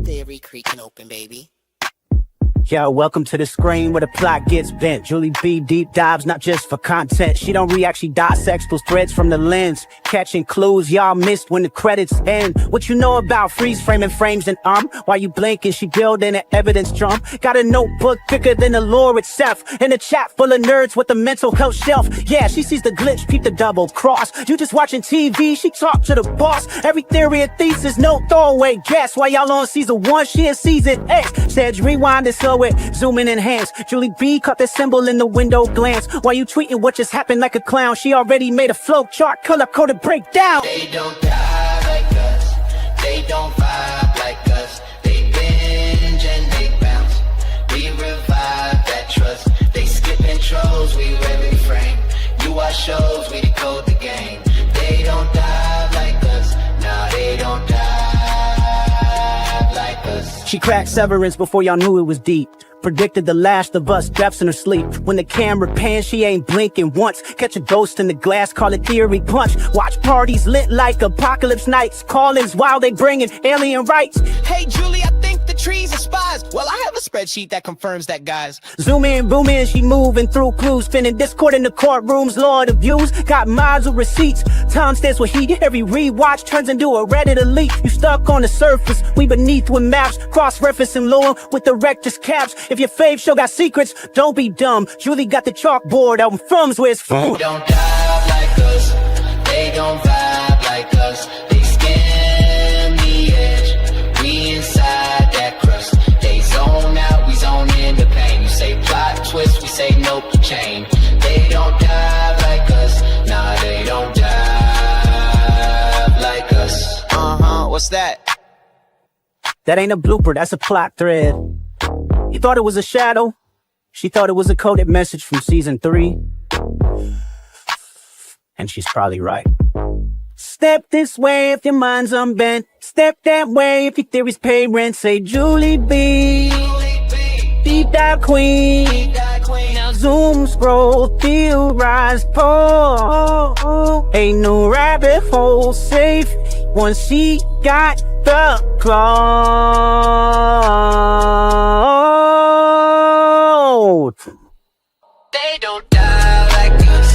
Theory creaking open, baby. Yo, welcome to the screen where the plot gets bent. Julie B deep dives, not just for content. She don't react, she dissects those threads from the lens. Catching clues y'all missed when the credits end. What you know about freeze framing frames and while you blinking, she building an evidence drum. Got a notebook thicker than the lore itself. In a chat full of nerds with a mental health shelf. Yeah, she sees the glitch, peep the double cross. You just watching TV, she talk to the boss. Every theory and thesis, no throwaway guess. While y'all on season 1, she in season X. Said rewind it slow it, zoom in enhance. Julie B caught the symbol in the window glance. While you tweeting what just happened like a clown, she already made a flow chart, color coded breakdown. They don't die like us, they don't vibe like us. They binge and they bounce, we revive that trust. They skip intros, we every frame. You watch shows, we decode the game. They don't die like us, nah, they don't die like us. She cracked Severance before y'all knew it was deep. Predicted the Last of Us deaths in her sleep. When the camera pans, she ain't blinking once. Catch a ghost in the glass, call it theory punch. Watch parties lit like apocalypse nights. Call-ins while they bringing alien rights. Hey Julie, I think the trees are spies. Well, I have a spreadsheet that confirms that, guys. Zoom in, boom in, she moving through clues. Spinning Discord in the courtrooms, Lord of views. Got miles of receipts. Time stands with heat. Every rewatch turns into a Reddit elite. You stuck on the surface, we beneath with maps. Cross-referencing lore with the rector's caps. If your fave show got secrets, don't be dumb. Julie got the chalkboard out in Frum's where it's from. They don't dive like us, they don't vibe like us. They skim the edge, we inside that crust. They zone out, we zone in the pain. You say plot twist, we say nope, chain. They don't dive like us, nah, they don't dive like us. What's that? That ain't a blooper, that's a plot thread. You thought it was a shadow? She thought it was a coded message from season 3. And she's probably right. Step this way if your mind's unbent. Step that way if your theories pay rent. Say Julie B, deep dive queen. Now zoom, scroll, theorize, pull. Ain't no rabbit hole safe once she got the cloud. They don't die like us.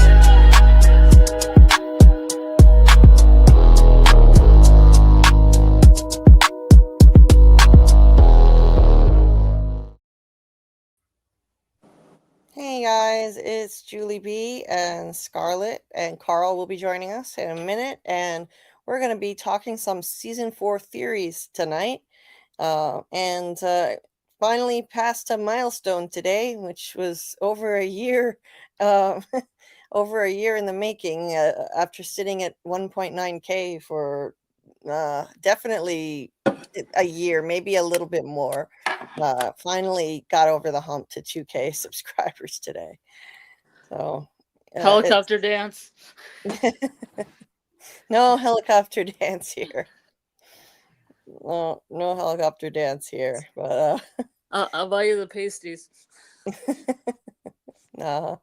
Hey guys, it's Julie B and Scarlet, and Karl will be joining us in a minute, and we're going to be talking some season 4 theories tonight. Finally passed a milestone today, which was over a year, over a year in the making, after sitting at 1.9K for definitely a year, maybe a little bit more. Finally got over the hump to 2K subscribers today. So helicopter dance. No helicopter dance here. No helicopter dance here. But I'll buy you the pasties. No.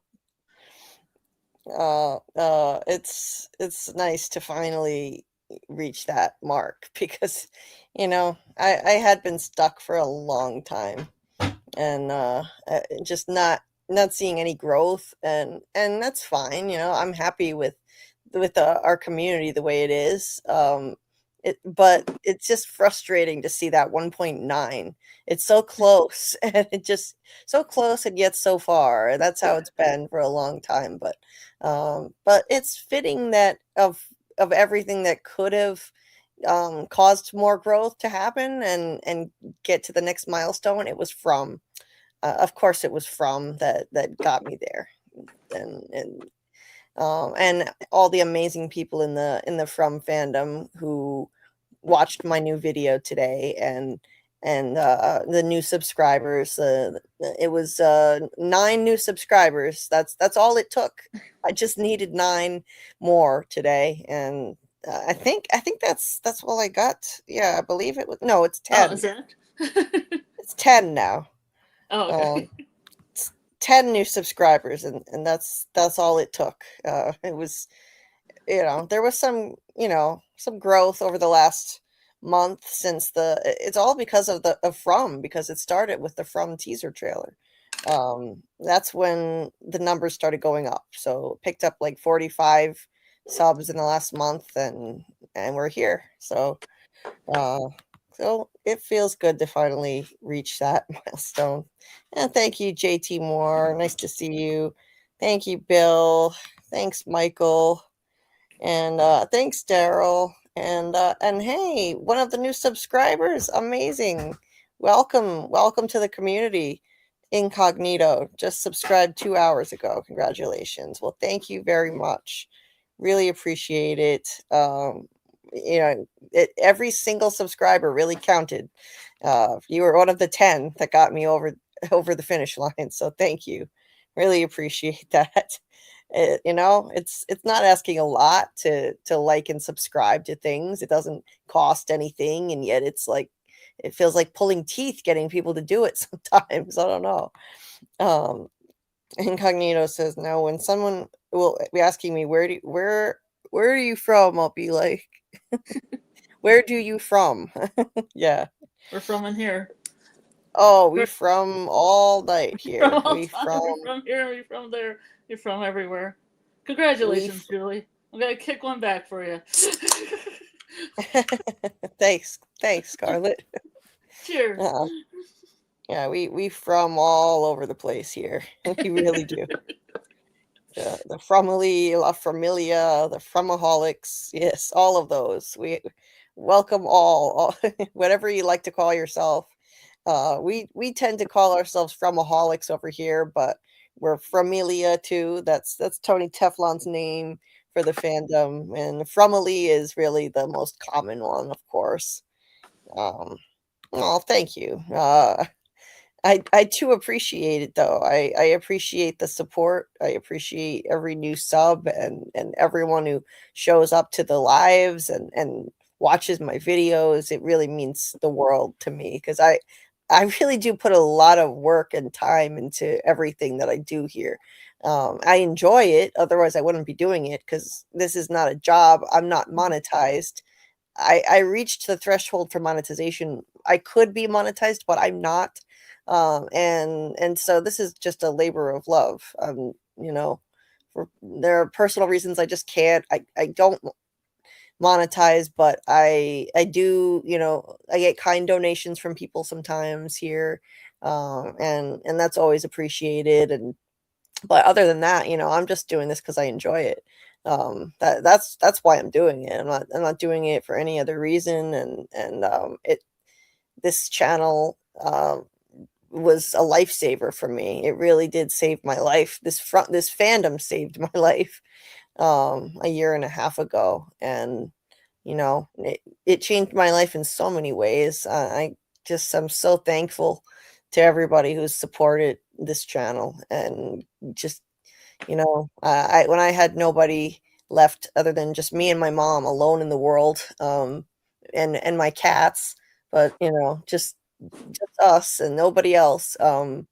It's nice to finally reach that mark, because I had been stuck for a long time, and just not seeing any growth, and that's fine. I'm happy with our community the way it is. But it's just frustrating to see that 1.9. It's so close, and it just so close and yet so far. That's how it's been for a long time. But it's fitting that of everything that could have caused more growth to happen and get to the next milestone, it was from, of course, it was from that got me there, and all the amazing people in the From fandom who watched my new video today, and the new subscribers. It was 9 new subscribers. That's all it took. I just needed 9 more today, and I think that's all I got. Yeah, I believe it was. No, it's 10. Oh, is that? It's 10 now. Oh, okay. 10 new subscribers, and that's all it took. It was, there was some growth over the last month since it's all because of because it started with the From teaser trailer. That's when the numbers started going up. So it picked up like 45 subs in the last month, and we're here. So so it feels good to finally reach that milestone. And thank you, JT Moore. Nice to see you. Thank you, Bill. Thanks, Michael. And thanks, Daryl. And hey, one of the new subscribers. Amazing. Welcome to the community. Incognito just subscribed 2 hours ago. Congratulations. Well, thank you very much. Really appreciate it. Every single subscriber really counted. You were one of the 10 that got me over the finish line. So thank you. Really appreciate that. It's not asking a lot to like and subscribe to things. It doesn't cost anything, and yet it feels like pulling teeth getting people to do it sometimes. I don't know. Incognito says, now when someone will be asking me where are you from, I'll be like, where do you from? Yeah. We're from in here. Oh, we from all night here. From all We time. from We from here. We from there. You're from everywhere. Congratulations, Julie. I'm gonna kick one back for you. Thanks, Scarlet. Cheers. Yeah, we from all over the place here. We really do. The Fromily, La Familia, the Fromaholics. Yes, all of those. We welcome all whatever you like to call yourself. We tend to call ourselves Fromaholics over here, but we're Framilia too. That's Tony Teflon's name for the fandom, and Fromily is really the most common one, of course. Oh, thank you. I too appreciate it, though. I appreciate the support. I appreciate every new sub and everyone who shows up to the lives and watches my videos. It really means the world to me, because I really do put a lot of work and time into everything that I do here. I enjoy it. Otherwise, I wouldn't be doing it, because this is not a job. I'm not monetized. I reached the threshold for monetization. I could be monetized, but I'm not. And so this is just a labor of love. There are personal reasons I just can't. I don't monetize, but I do. I get kind donations from people sometimes here, and that's always appreciated. But other than that, I'm just doing this because I enjoy it. That's why I'm doing it. I'm not doing it for any other reason. This channel was a lifesaver for me. It really did save my life. This fandom saved my life a year and a half ago, and it changed my life in so many ways. I'm so thankful to everybody who's supported this channel, and just when I had nobody left other than just me and my mom alone in the world, and my cats, but just us and nobody else. The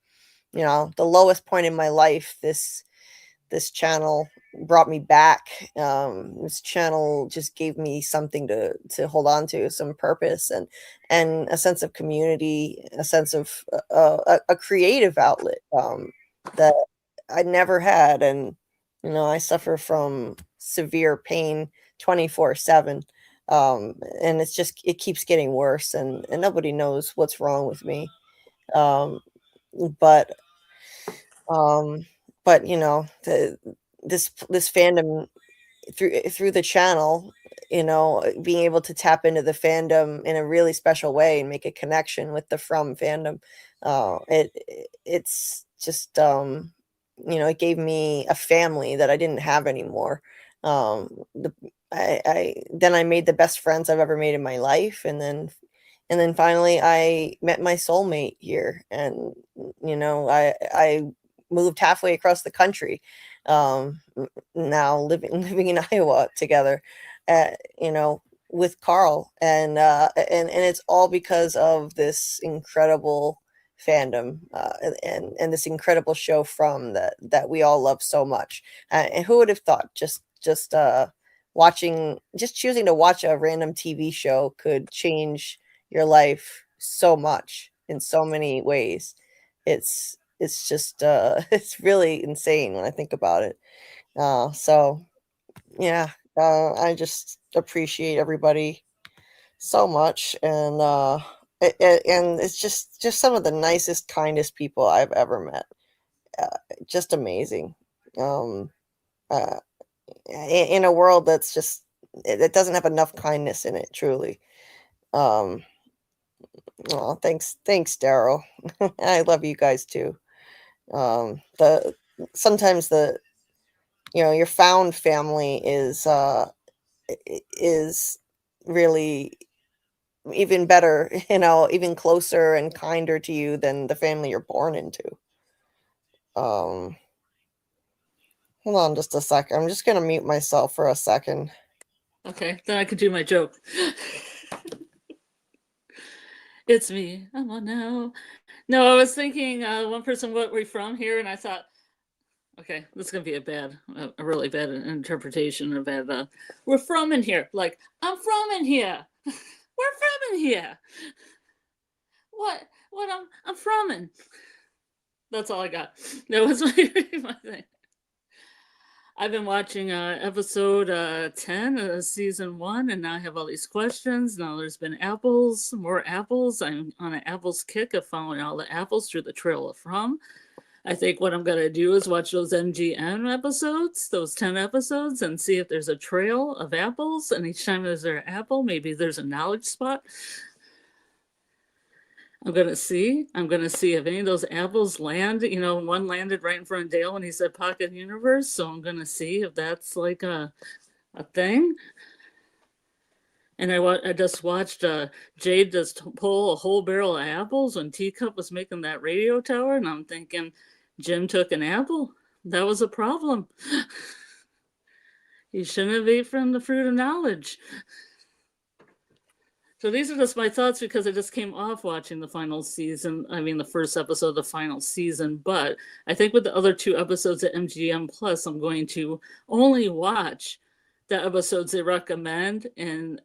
lowest point in my life, this channel brought me back. This channel just gave me something to hold on to, some purpose, and a sense of community, a sense of a creative outlet that I never had. And I suffer from severe pain 24/7. And it keeps getting worse, and nobody knows what's wrong with me. Um, but this fandom, through the channel, being able to tap into the fandom in a really special way and make a connection with the From fandom, it's just it gave me a family that I didn't have anymore. Then I made the best friends I've ever made in my life, and then finally I met my soulmate here, and I moved halfway across the country, now living in Iowa together, with Karl, and it's all because of this incredible fandom, and this incredible show From that we all love so much. And who would have thought, just just choosing to watch a random TV show could change your life so much in so many ways. It's just it's really insane when I think about it. So yeah, I just appreciate everybody so much, and and it's just some of the nicest, kindest people I've ever met. Just amazing. Um, uh, in a world that's just it doesn't have enough kindness in it, truly. Um, thanks, Daryl. I love you guys too. The sometimes the your found family is really even better, even closer and kinder to you than the family you're born into. Um, hold on just a second. I'm just gonna mute myself for a second. Okay, then I could do my joke. It's me. I'm on now. No, I was thinking one person, what we from here, and I thought, okay, this is gonna be a really bad interpretation of bad. We're from in here. Like, I'm from in here. We're from in here. What? I'm from in. That's all I got. That was my thing. I've been watching episode 10 of season 1, and now I have all these questions. Now there's been more apples. I'm on an apples kick of following all the apples through the Trail of From. I think what I'm going to do is watch those MGM episodes, those 10 episodes, and see if there's a trail of apples. And each time there's an apple, maybe there's a knowledge spot. I'm going to see if any of those apples land. One landed right in front of Dale when he said Pocket Universe. So I'm going to see if that's like a thing. And I just watched Jade just pull a whole barrel of apples when Teacup was making that radio tower. And I'm thinking, Jim took an apple. That was a problem. He shouldn't have ate from the fruit of knowledge. So these are just my thoughts because I just came off watching the first episode of the final season. But I think with the other 2 episodes at MGM Plus, I'm going to only watch the episodes they recommend in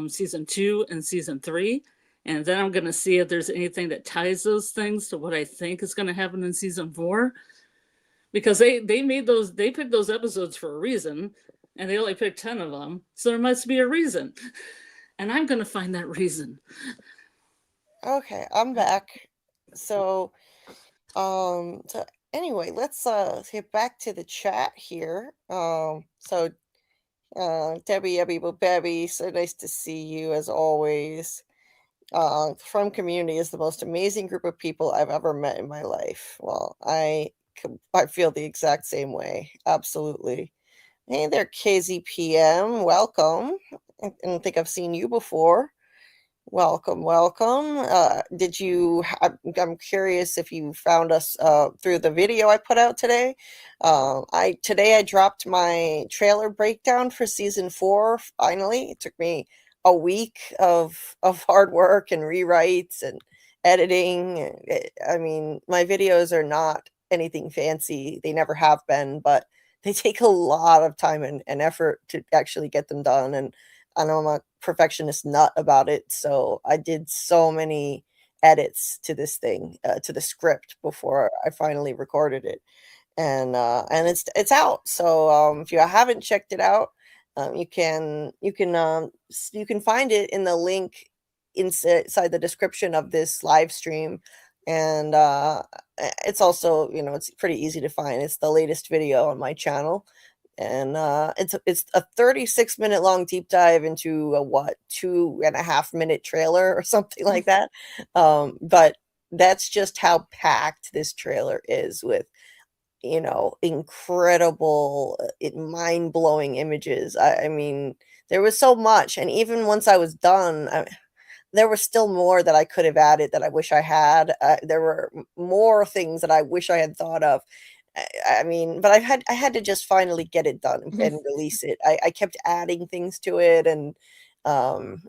season 2 and season 3. And then I'm going to see if there's anything that ties those things to what I think is going to happen in season 4. Because they picked those episodes for a reason, and they only picked 10 of them. So there must be a reason. And I'm going to find that reason. Okay, I'm back. So anyway, let's get back to the chat here. So Debbie, Babby, so nice to see you as always. From Community is the most amazing group of people I've ever met in my life. Well, I feel the exact same way. Absolutely. Hey there, KZPM. Welcome. I don't think I've seen you before. Welcome. I'm curious if you found us through the video I put out today. I dropped my trailer breakdown for season 4. Finally, it took me a week of hard work and rewrites and editing. I mean, my videos are not anything fancy. They never have been, but they take a lot of time and effort to actually get them done. And I know I'm a perfectionist nut about it, so I did so many edits to this thing, to the script before I finally recorded it, and it's out. So if you haven't checked it out, you can find it in the link inside the description of this live stream, and it's also it's pretty easy to find. It's the latest video on my channel. And it's a 36-minute long deep dive into a 2.5-minute trailer or something like that. But that's just how packed this trailer is with incredible, mind-blowing images. I mean, there was so much, and even once I was done, there was still more that I could have added that I wish I had. There were more things that I wish I had thought of. I mean, but I had to just finally get it done and release it. I kept adding things to it, and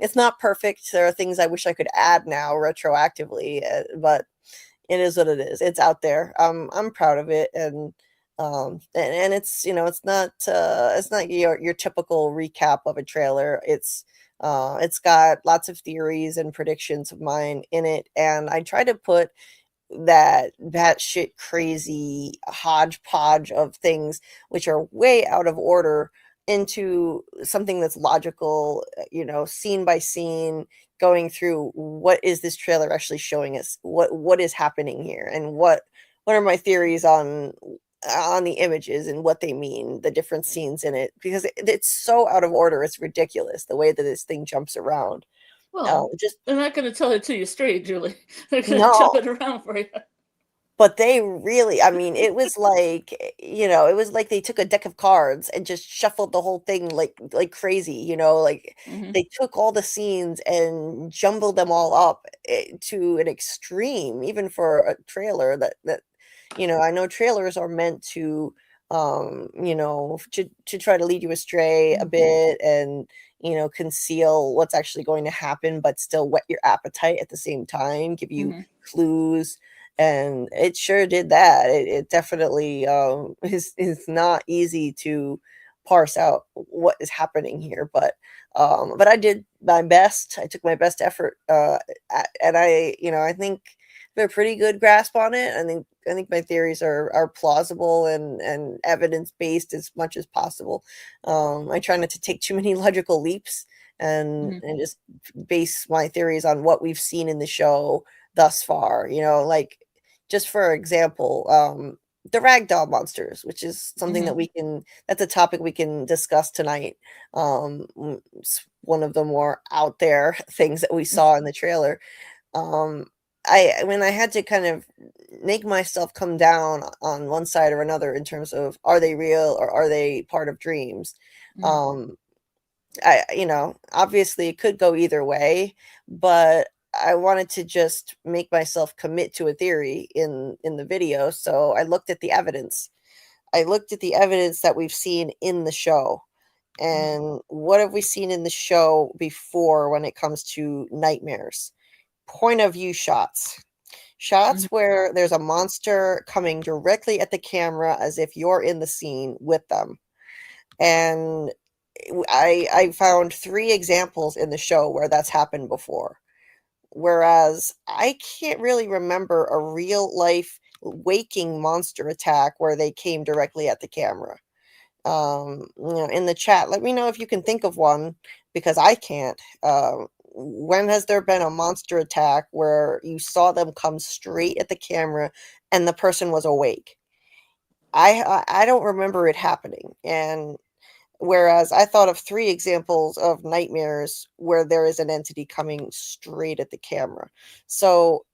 it's not perfect. There are things I wish I could add now retroactively, but it is what it is. It's out there. I'm proud of it, and And it's, it's not your typical recap of a trailer. It's got lots of theories and predictions of mine in it, and I try to put that shit crazy hodgepodge of things which are way out of order into something that's logical, scene by scene, going through what is this trailer actually showing us, what is happening here, and what are my theories on the images and what they mean, the different scenes in it, because it's so out of order. It's ridiculous the way that this thing jumps around. Well, Just they're not going to tell it to you straight, Julie. They're going to no. jump it around for you. But they really, I mean, it was like, it was like they took a deck of cards and just shuffled the whole thing like crazy, like Mhm. they took all the scenes and jumbled them all up to an extreme, even for a trailer that I know trailers are meant to to try to lead you astray a Mhm. bit and conceal what's actually going to happen, but still whet your appetite at the same time, give you Mhm. clues, and it sure did that. It definitely is not easy to parse out what is happening here, but I did my best. I took my best effort, and I think I have a pretty good grasp on it. I think my theories are plausible and evidence based as much as possible. I try not to take too many logical leaps Mhm. and just base my theories on what we've seen in the show thus far. Like just for example, the ragdoll monsters, which is something that Mhm. that's a topic we can discuss tonight. It's one of the more out there things that we saw in the trailer. Um, when I had to kind of make myself come down on one side or another in terms of are they real or are they part of dreams? Mhm. Um, obviously it could go either way, but I wanted to just make myself commit to a theory in the video, so I looked at the evidence. I looked at the evidence that we've seen in the show. Mhm. And what have we seen in the show before when it comes to nightmares? Point of view shots. Shots Mhm. where there's a monster coming directly at the camera as if you're in the scene with them. And I found 3 examples in the show where that's happened before. Whereas I can't really remember a real life waking monster attack where they came directly at the camera. In the chat, let me know if you can think of one because I can't. When has there been a monster attack where you saw them come straight at the camera and the person was awake? I don't remember it happening. And whereas I thought of 3 examples of nightmares where there is an entity coming straight at the camera. So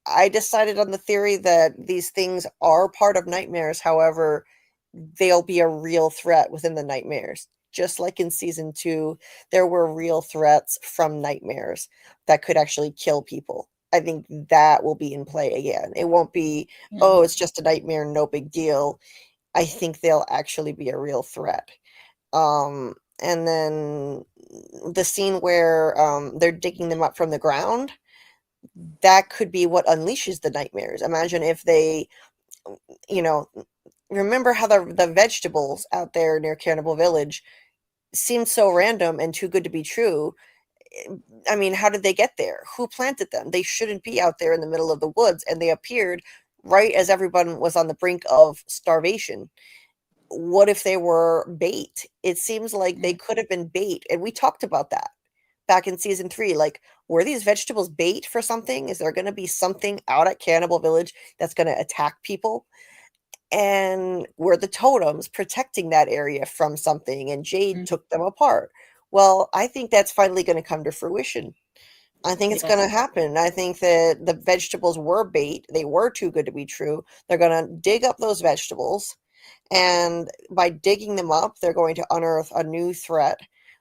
I decided on the theory that these things are part of nightmares. However, they'll be a real threat within the nightmares. Just like in season 2, there were real threats from nightmares that could actually kill people. I think that will be in play again. It won't be, Mhm. oh, it's just a nightmare, no big deal. I think they'll actually be a real threat. And then the scene where they're digging them up from the ground, that could be what unleashes the nightmares. Imagine if they, you know, remember how the vegetables out there near Cannibal Village seemed so random and too good to be true. I mean, how did they get there? Who planted them? They shouldn't be out there in the middle of the woods, and they appeared right as everyone was on the brink of starvation. What if they were bait? It seems like they Mhm. could have been bait, and we talked about that back in season 3. Like, were these vegetables bait for something? Is there going to be something out at Cannibal Village that's going to attack people? And were the totems protecting that area from something, and Jade Mhm. took them apart? Well, I think that's finally going to come to fruition. I think it's Yeah. going to happen. I think that the vegetables were bait. They were too good to be true. They're going to dig up those vegetables, and by digging them up, they're going to unearth a new threat,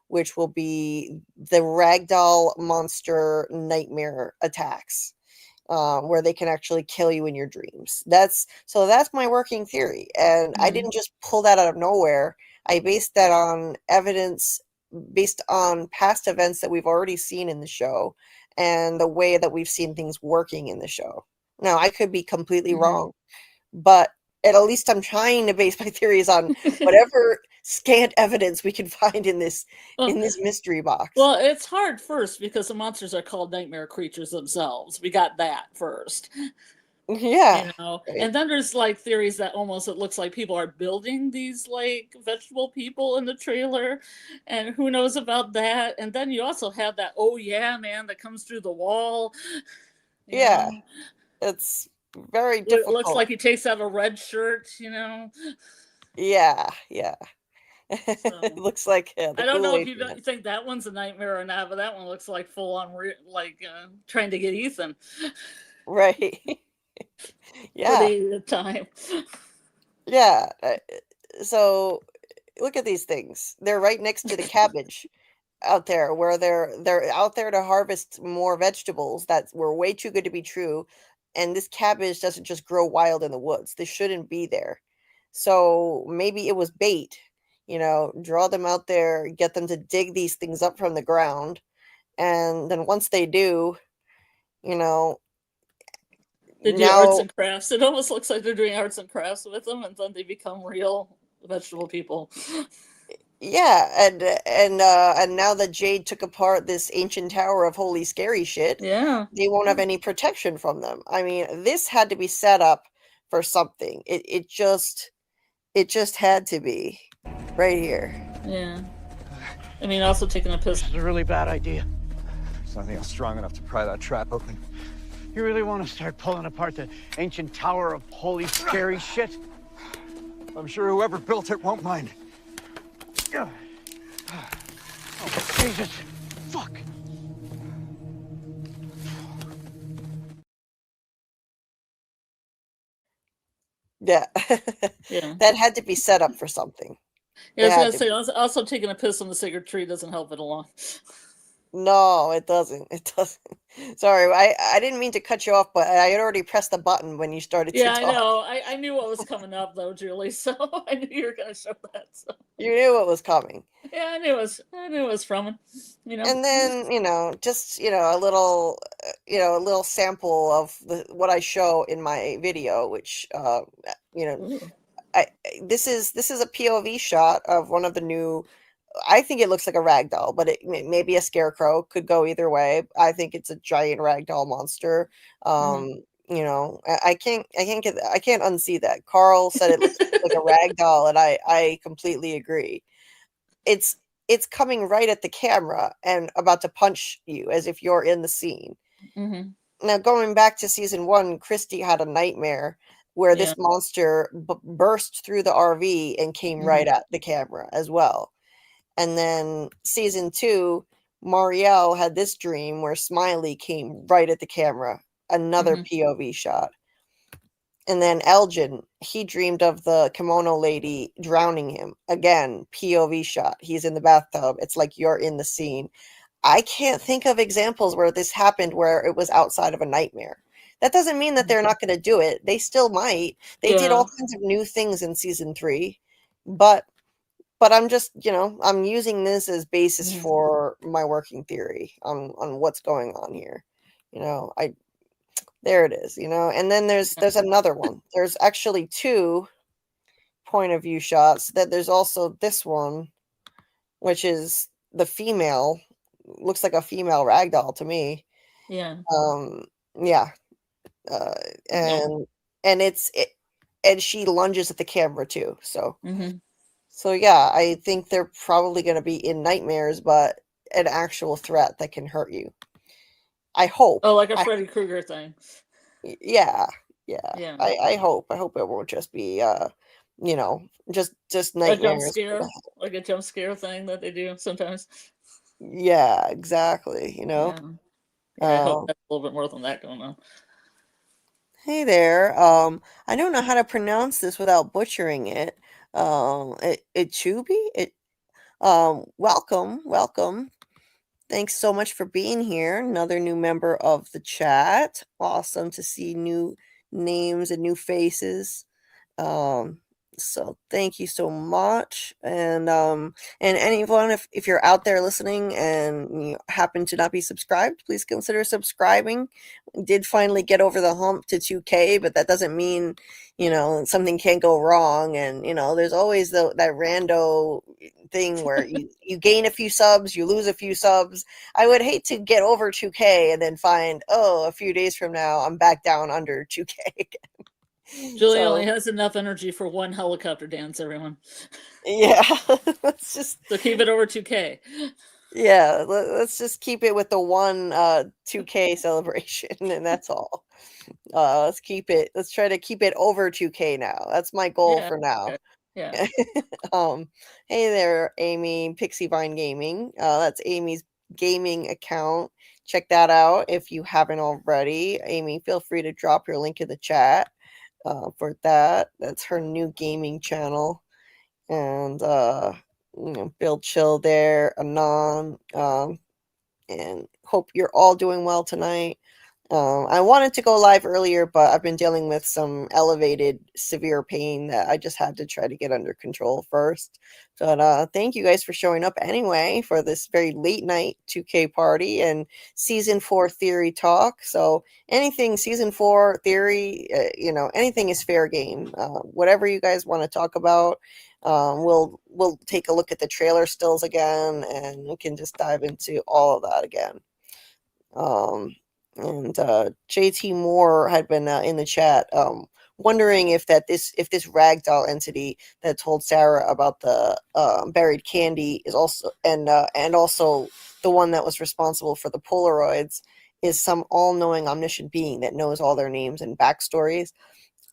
which will be the ragdoll monster nightmare attacks, where they can actually kill you in your dreams. That's my working theory, and I Mhm. didn't just pull that out of nowhere. I based that on evidence based on past events that we've already seen in the show and the way that we've seen things working in the show. Now, I could be completely Mhm. wrong, but And at least I'm trying to base my theories on whatever scant evidence we can find in this mystery box. Well, it's hard first because the monsters are called nightmare creatures themselves. We got that first. Yeah. You know, Right. and then there's like theories that almost it looks like people are building these like vegetable people in the trailer, and who knows about that. And then you also have that oh yeah man that comes through the wall. Yeah. Know? It's very It difficult. looks like he takes out a red shirt, you know. Yeah. So, It looks like the I don't know if Kool-Aid you Man. think that one's a nightmare or not, but that one looks like full on trying to get Ethan. Right. Yeah. For the time. Yeah. So look at these things. They're right next to the cabbage out there, where they're out there to harvest more vegetables that were way too good to be true. And this cabbage doesn't just grow wild in the woods. This shouldn't be there. So maybe it was bait, draw them out there, get them to dig these things up from the ground. And then once they do, They do now, arts and crafts. It almost looks like they're doing arts and crafts with them, and then they become real vegetable people. yeah, and now that Jade took apart this ancient tower of holy scary shit, Yeah, they won't have any protection from them. I mean, this had to be set up for something. It just had to be right here. yeah. I mean, also taking a piss. This is a really bad idea. There's nothing else strong enough to pry that trap open. You really want to start pulling apart the ancient tower of holy scary shit? I'm sure whoever built it won't mind. Oh, Jesus. Fuck. Yeah. Yeah. That had to be set up for something. Yeah, I was It gonna had to say also taking a piss on the sacred tree doesn't help it along. No, it doesn't. It doesn't. Sorry, I didn't mean to cut you off, but I had already pressed the button when you started Yeah, to I talk. know. I knew what was coming up though, Julie. So I knew you were gonna show that. So You knew it was coming. yeah, I knew it was from it. And then, just, a little, a little sample of what I show in my video, which, Ooh. this is a POV shot of one of the new. I think it looks like a rag doll, but it maybe a scarecrow, could go either way. I think it's a giant rag doll monster. I can't unsee that. Carl said it looks like a rag doll, and I completely agree. It's coming right at the camera and about to punch you as if you're in the scene. Now, going back to season 1, Christy had a nightmare where this monster burst through the RV and came right at the camera as well. And then season 2, Marielle had this dream where Smiley came right at the camera, another POV shot. And then Elgin, he dreamed of the kimono lady drowning him. Again, POV shot. He's in the bathtub. It's like you're in the scene. I can't think of examples where this happened where it was outside of a nightmare. That doesn't mean that they're not going to do it. They still might. They did all kinds of new things in season 3, but I'm just, I'm using this as basis for my working theory on what's going on here. There it is, and then there's another one. There's actually 2 point of view shots. That there's also this one, which is the female, looks like a female ragdoll to me. Yeah. Yeah. And and she lunges at the camera too. So So yeah, I think they're probably going to be in nightmares, but an actual threat that can hurt you. I hope. Oh, like a Freddy Krueger thing. Yeah. Yeah. I hope it won't just be just A nightmares. like a jump scare thing that they do sometimes. Yeah, exactly. Yeah. I hope that's a little bit more than that going on. Hey there. I don't know how to pronounce this without butchering it. Chubi? Welcome. Thanks so much for being here. Another new member of the chat. Awesome to see new names and new faces. So thank you so much. And anyone, if you're out there listening and you happen to not be subscribed, please consider subscribing. We did finally get over the hump to 2K, but that doesn't mean, something can't go wrong. And, there's always that rando thing where you gain a few subs, you lose a few subs. I would hate to get over 2K and then find, a few days from now, I'm back down under 2K again. Julie only has enough energy for one helicopter dance, everyone. Yeah, let's just So keep it over 2K. Yeah, let's just keep it with the one 2K celebration, and that's all. Let's try to keep it over 2K now. That's my goal for now. Okay. Yeah. Hey there, Amy, Pixie Vine Gaming. That's Amy's gaming account. Check that out if you haven't already. Amy, feel free to drop your link in the chat for that. That's her new gaming channel. And Bill Chill there, Anon, and hope you're all doing well tonight. I wanted to go live earlier, but I've been dealing with some elevated severe pain that I just had to try to get under control first. But thank you guys for showing up anyway for this very late night 2K party and season 4 theory talk. So anything season 4 theory, anything is fair game. Whatever you guys want to talk about, we'll take a look at the trailer stills again, and we can just dive into all of that again. And JT Moore had been in the chat wondering if this ragdoll entity that told Sarah about the buried candy is also and also the one that was responsible for the Polaroids is some all-knowing omniscient being that knows all their names and backstories.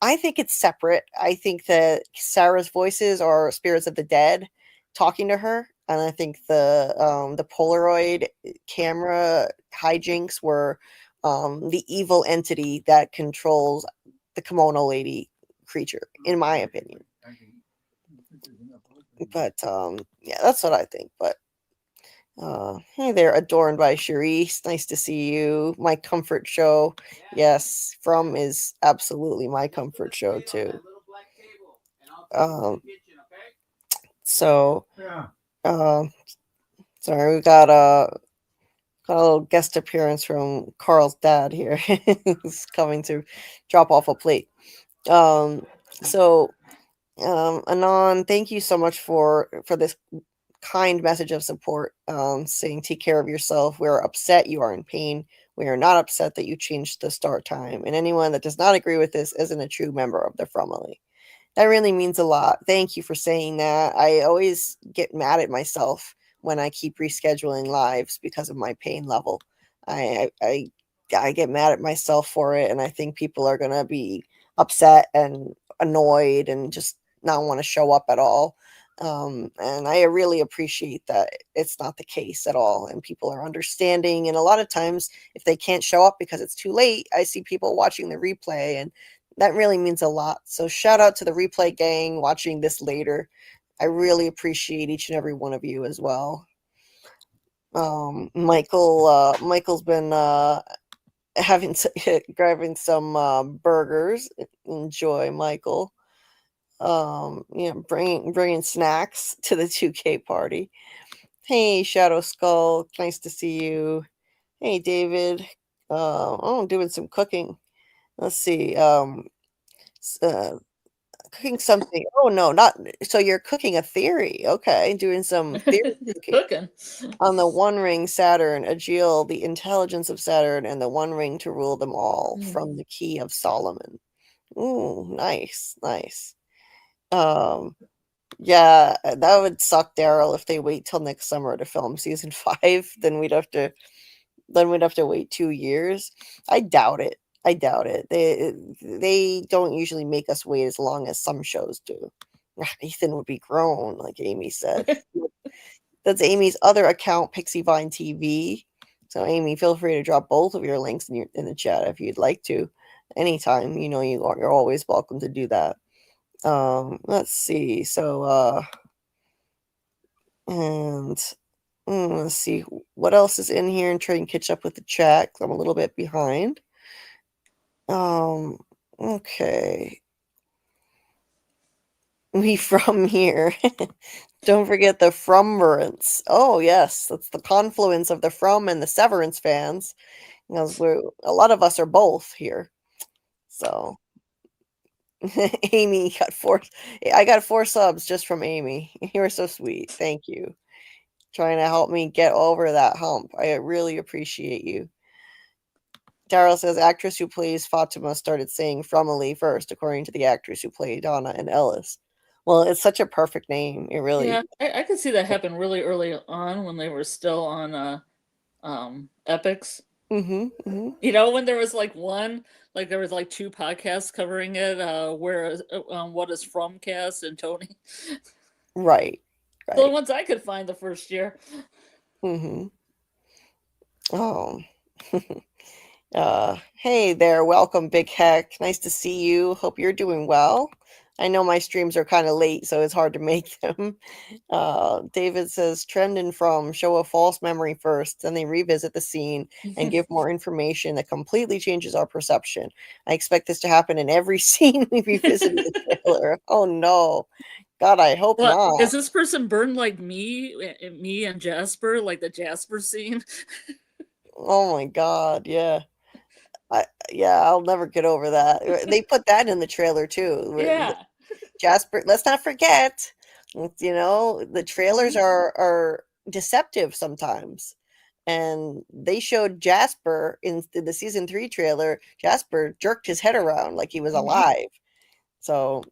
I think it's separate. I think that Sarah's voices are spirits of the dead talking to her, and I think the Polaroid camera hijinks were the evil entity that controls the kimono lady creature, in my opinion. But yeah, that's what I think. But hey there, adorned by Charisse. Nice to see you. My comfort show. Yes, From is absolutely my comfort show too. So sorry, we got a little guest appearance from Karl's dad here. He's coming to drop off a plate. Anon, thank you so much for this kind message of support, saying take care of yourself. We are upset you are in pain. We are not upset that you changed the start time. And anyone that does not agree with this isn't a true member of the family. That really means a lot. Thank you for saying that. I always get mad at myself when I keep rescheduling lives because of my pain level. I get mad at myself for it, and I think people are gonna be upset and annoyed and just not want to show up at all. And I really appreciate that it's not the case at all, and people are understanding. And a lot of times, if they can't show up because it's too late, I see people watching the replay, and that really means a lot. So shout out to the replay gang watching this later. I really appreciate each and every one of you as well. Michael's been grabbing some burgers. Enjoy, Michael. Bringing snacks to the 2K party. Hey, Shadow Skull, nice to see you. Hey, David. Doing some cooking. Let's see. Cooking something. Oh no, not so you're cooking a theory. Okay, doing some theory cooking on the One Ring Saturn, Agil, the intelligence of Saturn, and the One Ring to rule them all from the Key of Solomon. Ooh, nice. Yeah, that would suck, Daryl, if they wait till next summer to film season 5. Then we'd have to wait 2 years. I doubt it. They don't usually make us wait as long as some shows do. Ethan would be grown, like Amy said. That's Amy's other account, Pixie Vine TV. So Amy, feel free to drop both of your links in the chat if you'd like to. Anytime, you're always welcome to do that. Let's see. So let's see what else is in here and try and catch up with the chat. I'm a little bit behind. Okay. We from here. Don't forget the frumverance. Oh yes, that's the confluence of the from and the severance fans. Because a lot of us are both here. So Amy got 4. I got 4 subs just from Amy. You were so sweet. Thank you. Trying to help me get over that hump. I really appreciate you. Daryl says actress who plays Fatima started saying Fromily first, according to the actress who played Donna and Ellis. Well, it's such a perfect name. It really. Yeah, I could see that happen really early on when they were still on Epics. You know, when there was like there was like 2 podcasts covering it, where What is Fromcast and Tony. Right. The ones I could find the first year. Oh. Hey there, welcome, Big Heck. Nice to see you. Hope you're doing well. I know my streams are kind of late, so it's hard to make them. David says, trend and from show a false memory first, then they revisit the scene and give more information that completely changes our perception. I expect this to happen in every scene we revisit in the trailer. Oh no. God, I hope not. Is this person burned like me and Jasper, like the Jasper scene? Oh my God, yeah. I'll never get over that. They put that in the trailer too. Yeah. Jasper, let's not forget, the trailers are deceptive sometimes. And they showed Jasper in the season 3 trailer. Jasper jerked his head around like he was alive. So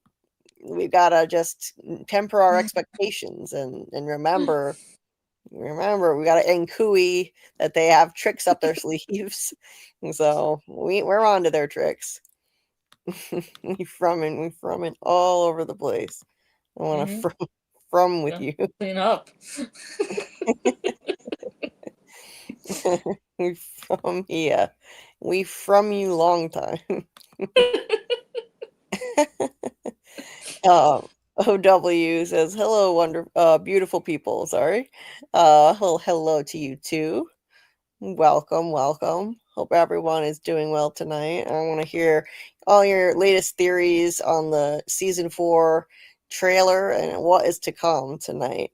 we've got to just temper our expectations and remember we got to encui that they have tricks up their sleeves. So we're on to their tricks. we from it all over the place. I want to from with you. Clean up. We from here. We from you long time. OW says hello, beautiful people. Sorry. Hello to you too. Welcome. Hope everyone is doing well tonight. I want to hear all your latest theories on the season 4 trailer and what is to come tonight.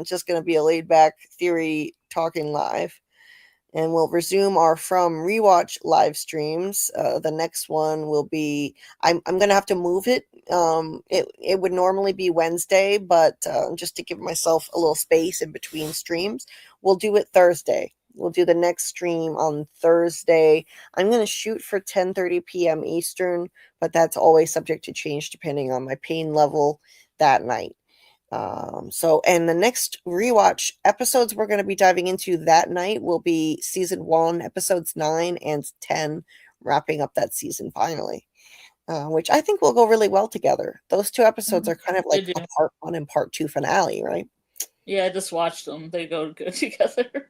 Just going to be a laid back theory talking live. And we'll resume our From Rewatch live streams. The next one will be, I'm going to have to move it. It would normally be Wednesday, but just to give myself a little space in between streams, we'll do it Thursday. We'll do the next stream on Thursday. I'm going to shoot for 10:30 p.m. Eastern, but that's always subject to change depending on my pain level that night. And the next rewatch episodes we're going to be diving into that night will be season 1, episodes 9 and 10, wrapping up that season finally, which I think will go really well together. Those 2 episodes are kind of like a part 1 and part 2 finale, right? Yeah, I just watched them. They go good together.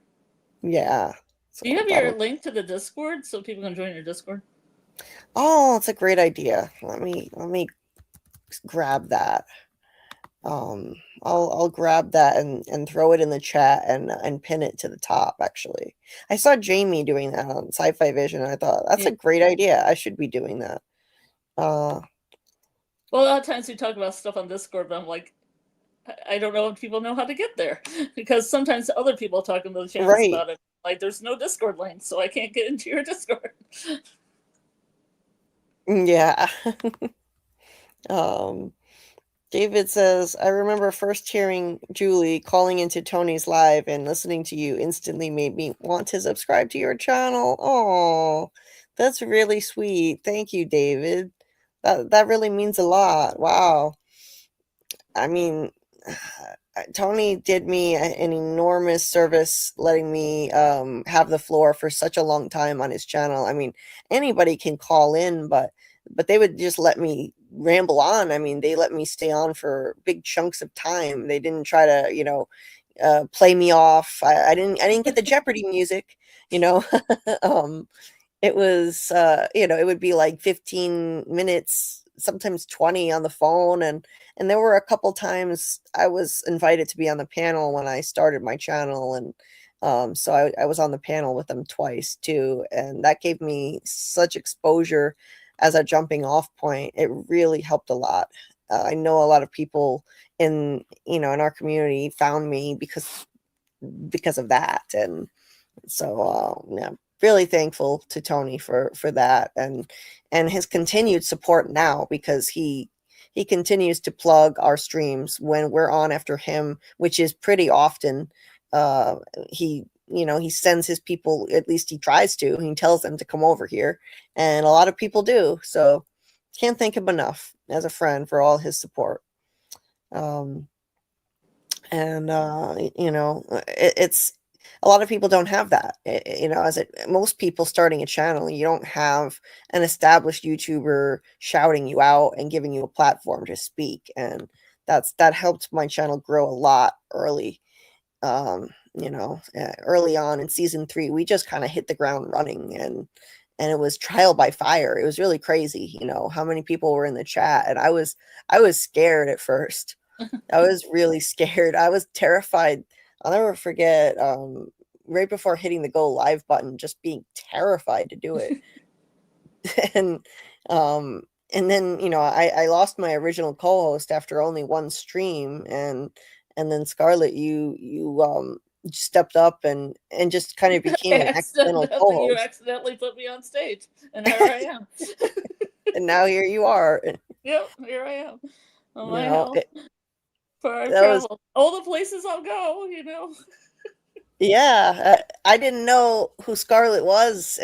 Yeah. So do you have your link to the Discord so people can join your Discord? Oh, it's a great idea. Let me grab that. I'll grab that and throw it in the chat and pin it to the top. Actually, I saw Jamie doing that on Sci-Fi Vision, and I thought that's a great idea. I should be doing that. Well, a lot of times we talk about stuff on Discord, but I'm like, I don't know if people know how to get there because sometimes other people talk in those channels about it. Like, there's no Discord link, so I can't get into your Discord. Yeah. David says, I remember first hearing Julie calling into Tony's live and listening to you instantly made me want to subscribe to your channel. Oh, that's really sweet. Thank you, David. That really means a lot. Wow. I mean, Tony did me an enormous service letting me have the floor for such a long time on his channel. I mean, anybody can call in, but they would just let me ramble on. I mean, they let me stay on for big chunks of time. They didn't try to, play me off. I didn't get the Jeopardy music, it was, it would be like 15 minutes, sometimes 20 on the phone. And there were a couple times I was invited to be on the panel when I started my channel. And so I was on the panel with them twice too. And that gave me such exposure as a jumping off point. It really helped a lot. I know a lot of people in our community found me because of that. And so yeah, really thankful to Tony for that, and his continued support now, because he continues to plug our streams when we're on after him, which is pretty often. He he sends his people, at least he tries to, he tells them to come over here, and a lot of people do. So can't thank him enough as a friend for all his support. And it's a lot of people don't have that. Most people starting a channel, you don't have an established YouTuber shouting you out and giving you a platform to speak, and that helped my channel grow a lot early. Early on in season 3, we just kind of hit the ground running, and it was trial by fire. It was really crazy, how many people were in the chat, and I was scared at first. I was really scared. I was terrified. I'll never forget, right before hitting the go live button, just being terrified to do it. and then, I lost my original co-host after only one stream, and then Scarlet, you stepped up and just kind of became an accidental You co-host. accidentally put me on stage, and here I am. And now here you are. Yep, here I am. Oh my No, hell. For our that was- travel. All the places I'll go, Yeah, I didn't know who Scarlet was.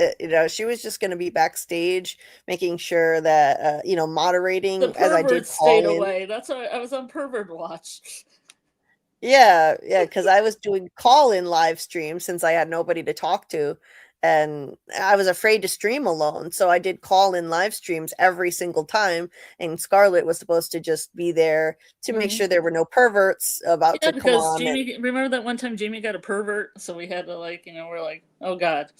She was just going to be backstage, making sure that moderating The as I did perverts stayed call in. away. That's why I was on pervert watch. Yeah, because I was doing call-in live streams since I had nobody to talk to, and I was afraid to stream alone, so I did call-in live streams every single time, and Scarlet was supposed to just be there to make sure there were no perverts about Yeah, to come because on. Jamie, remember that one time Jamie got a pervert, so we had to we're like, oh god.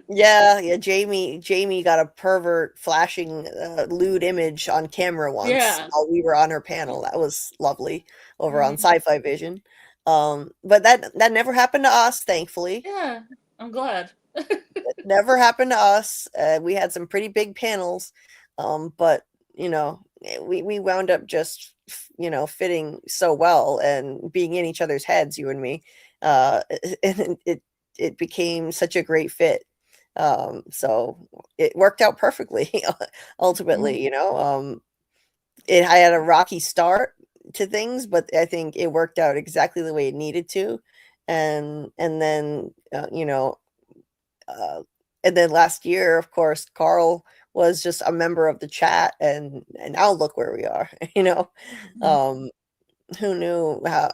Yeah, Jamie got a pervert flashing lewd image on camera once while we were on her panel. That was lovely over on Sci-Fi Vision. But that never happened to us, thankfully. Yeah, I'm glad. It never happened to us. We had some pretty big panels, but we wound up just fitting so well and being in each other's heads, you and me. And it became such a great fit. So it worked out perfectly ultimately. I had a rocky start to things, but I think it worked out exactly the way it needed to. And then and then last year, of course, Karl was just a member of the chat, and now look where we are. Who knew how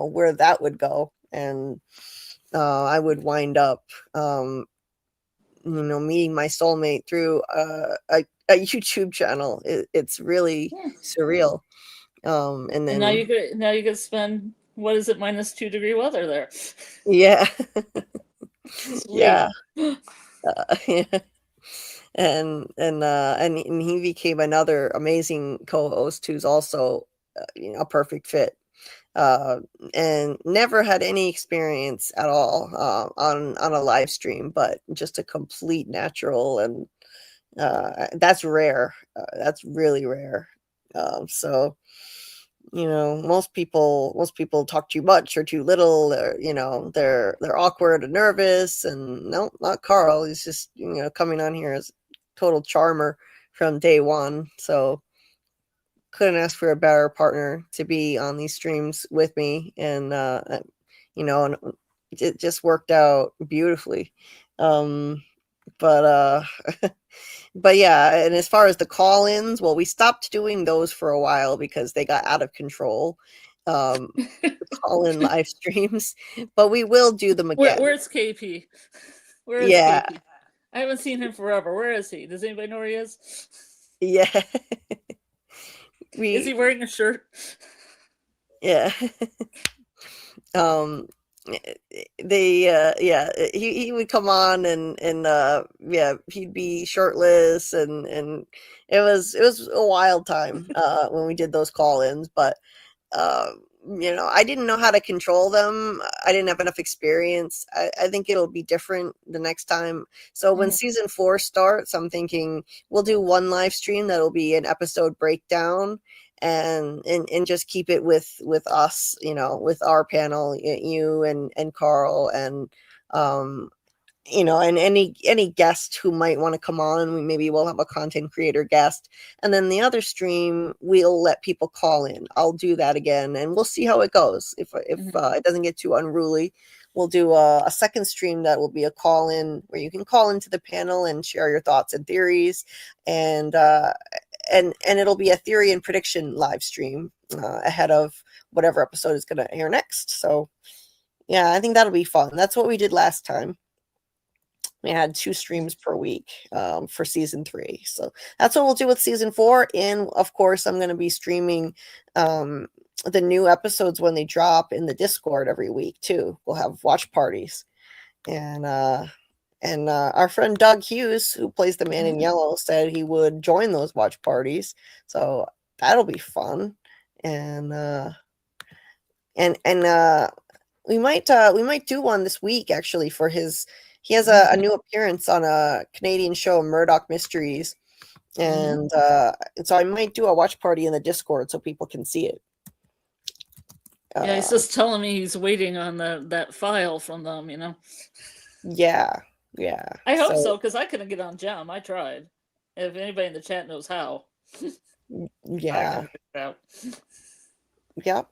where that would go, and I would wind up meeting my soulmate through a YouTube channel. It's really surreal. And then now you could spend, what is it, -2-degree weather there. Yeah. Yeah. Yeah. And he became another amazing co-host who's also a perfect fit. And never had any experience at all on a live stream, but just a complete natural, and that's rare. That's really rare. So most people talk too much or too little, or they're awkward and nervous, and no, not Karl. He's just coming on here as total charmer from day one. So couldn't ask for a better partner to be on these streams with me, and and it just worked out beautifully. But but yeah, and as far as the call-ins, well, we stopped doing those for a while because they got out of control. Call-in live streams, but we will do them again. Where's KP? Where is KP? I haven't seen him forever. Where is he? Does anybody know where he is? Yeah. Is he wearing a shirt? Yeah. He would come on, and he'd be shirtless, and it was a wild time when we did those call-ins, but I didn't know how to control them. I didn't have enough experience. I think it'll be different the next time. So when season 4 starts, I'm thinking we'll do one live stream that'll be an episode breakdown, and just keep it with us, with our panel, you and Karl, and and any guest who might want to come on. Maybe we'll have a content creator guest, and then the other stream we'll let people call in. I'll do that again, and we'll see how it goes. If it doesn't get too unruly, we'll do a second stream that will be a call in, where you can call into the panel and share your thoughts and theories, and it'll be a theory and prediction live stream ahead of whatever episode is going to air next. So yeah, I think that'll be fun. That's what we did last time. We had 2 streams per week for season 3. So that's what we'll do with season 4. And of course, I'm going to be streaming the new episodes when they drop in the Discord every week too. We'll have watch parties. And our friend Doug Hughes, who plays the Man in Yellow, said he would join those watch parties. So that'll be fun. And we might do one this week actually for his. He has a new appearance on a Canadian show, Murdoch Mysteries, and so I might do a watch party in the Discord so people can see it. Yeah, he's just telling me he's waiting on that file from them. Yeah. I hope so, because I couldn't get on Gem. I tried. If anybody in the chat knows how. Yeah. Yep.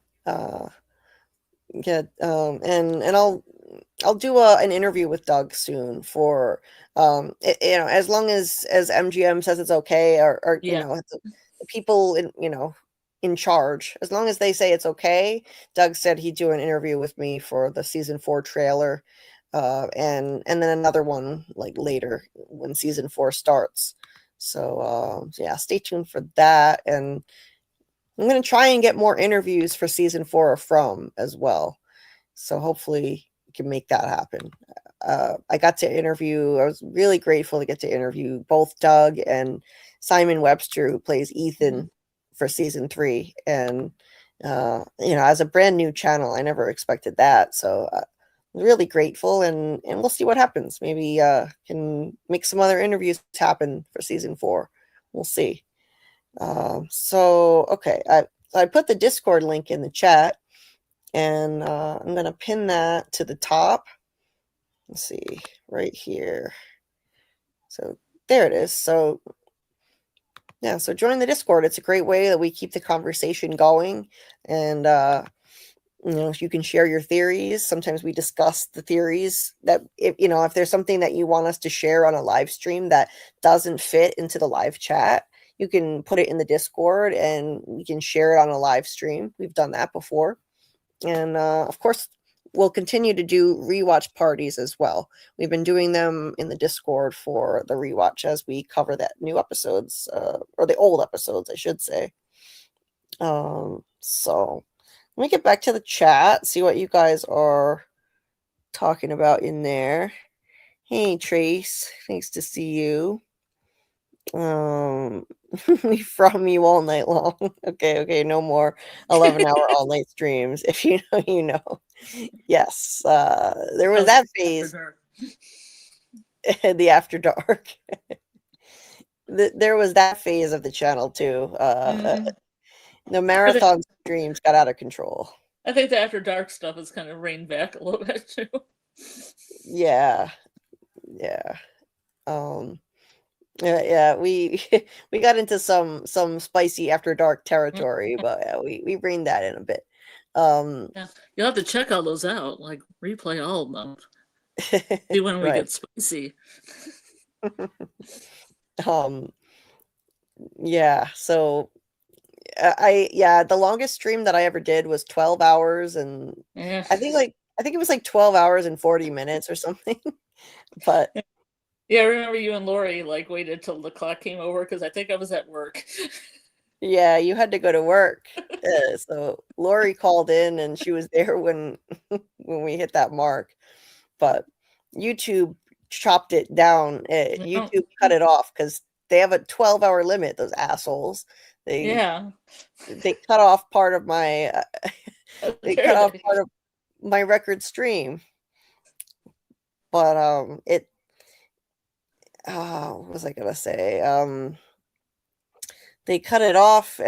And I'll do an interview with Doug soon for as long as MGM says it's okay, or the people in charge, as long as they say it's okay. Doug said he'd do an interview with me for the season 4 trailer, and then another one like later when season 4 starts. So yeah, stay tuned for that, and I'm going to try and get more interviews for season 4 from as well. So hopefully we can make that happen. I got to interview, I was really grateful to get to interview both Doug and Simon Webster, who plays Ethan for season 3. And, as a brand new channel, I never expected that. So really grateful, and we'll see what happens. Maybe can make some other interviews happen for season 4. We'll see. So, okay, I put the Discord link in the chat, and I'm going to pin that to the top. Let's see, right here. So there it is. So yeah, so join the Discord. It's a great way that we keep the conversation going, and you can share your theories. Sometimes we discuss the theories that if there's something that you want us to share on a live stream that doesn't fit into the live chat, you can put it in the Discord and we can share it on a live stream. We've done that before. And of course, we'll continue to do rewatch parties as well. We've been doing them in the Discord for the rewatch as we cover that new episodes, or the old episodes, I should say. So let me get back to the chat, see what you guys are talking about in there. Hey, Trace, nice to see you. We from you all night long. Okay, no more 11-hour all night streams. If you know, you know. Yes, there was that phase. The after dark. There was that phase of the channel too. The marathon streams got out of control. I think the after dark stuff has kind of reined back a little bit too. Yeah. Yeah, we got into some spicy after dark territory, but yeah, we reined that in a bit. Yeah, you'll have to check all those out, like replay all of them. See when we get spicy. Yeah, so the longest stream that I ever did was 12 hours, and yeah. I think it was like 12 hours and 40 minutes or something. But yeah, I remember you and Lori like waited till the clock came over because I think I was at work. Yeah, you had to go to work. So Lori called in and she was there when we hit that mark. But YouTube chopped it down. YouTube cut it off because they have a 12-hour limit, those assholes. They cut off part of my They cut off Apparently. part of my record stream. But what was I gonna say? They cut it off,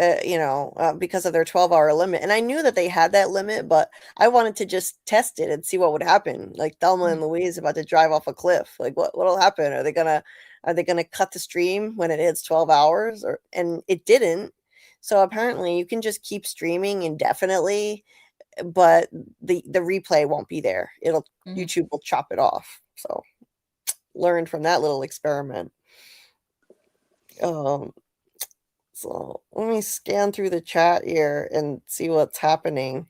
because of their 12-hour limit. And I knew that they had that limit, but I wanted to just test it and see what would happen. Like Thelma and Louise about to drive off a cliff. Like what'll happen? Are they gonna cut the stream when it hits 12 hours? And it didn't. So apparently you can just keep streaming indefinitely, but the replay won't be there. YouTube will chop it off. So learned from that little experiment. So let me scan through the chat here and see what's happening.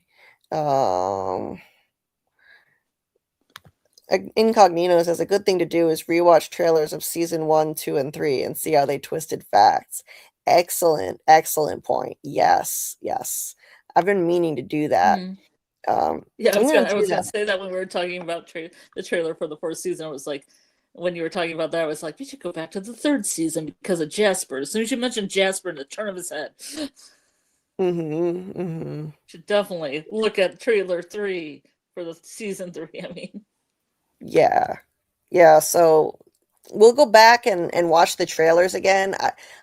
Incognito says a good thing to do is rewatch trailers of season 1, 2, and 3 and see how they twisted facts. Excellent point. Yes. I've been meaning to do that. Yeah, I was gonna gonna say that when we were talking about the trailer for the fourth season. It was like, when you were talking about that, I was like, we should go back to the third season because of Jasper. As soon as you mentioned Jasper and the turn of his head, should definitely look at trailer 3 for the season 3. I mean, yeah. So we'll go back and watch the trailers again.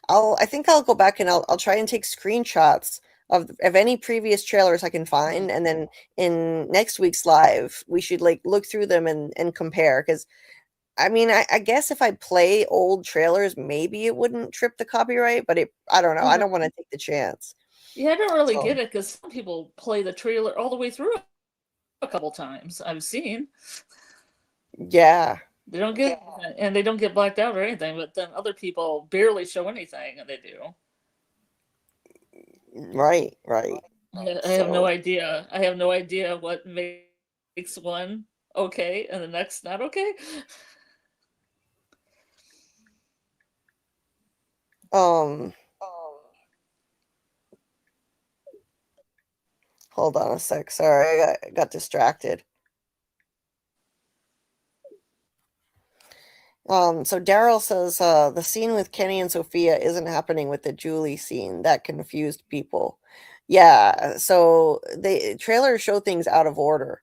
I think I'll go back and I'll try and take screenshots of any previous trailers I can find, and then in next week's live we should like look through them and compare, because I mean, I guess if I play old trailers, maybe it wouldn't trip the copyright, but I don't know. I don't want to take the chance. Yeah, I don't really get it, because some people play the trailer all the way through a couple times. I've seen. Yeah. They don't get, and they don't get blacked out or anything, but then other people barely show anything, and they do. Right. I have no idea. I have no idea what makes one okay and the next not okay. Hold on a sec. Sorry, I got distracted. So Daryl says the scene with Kenny and Sophia isn't happening with the Julie scene. That confused people. Yeah, so the trailers show things out of order,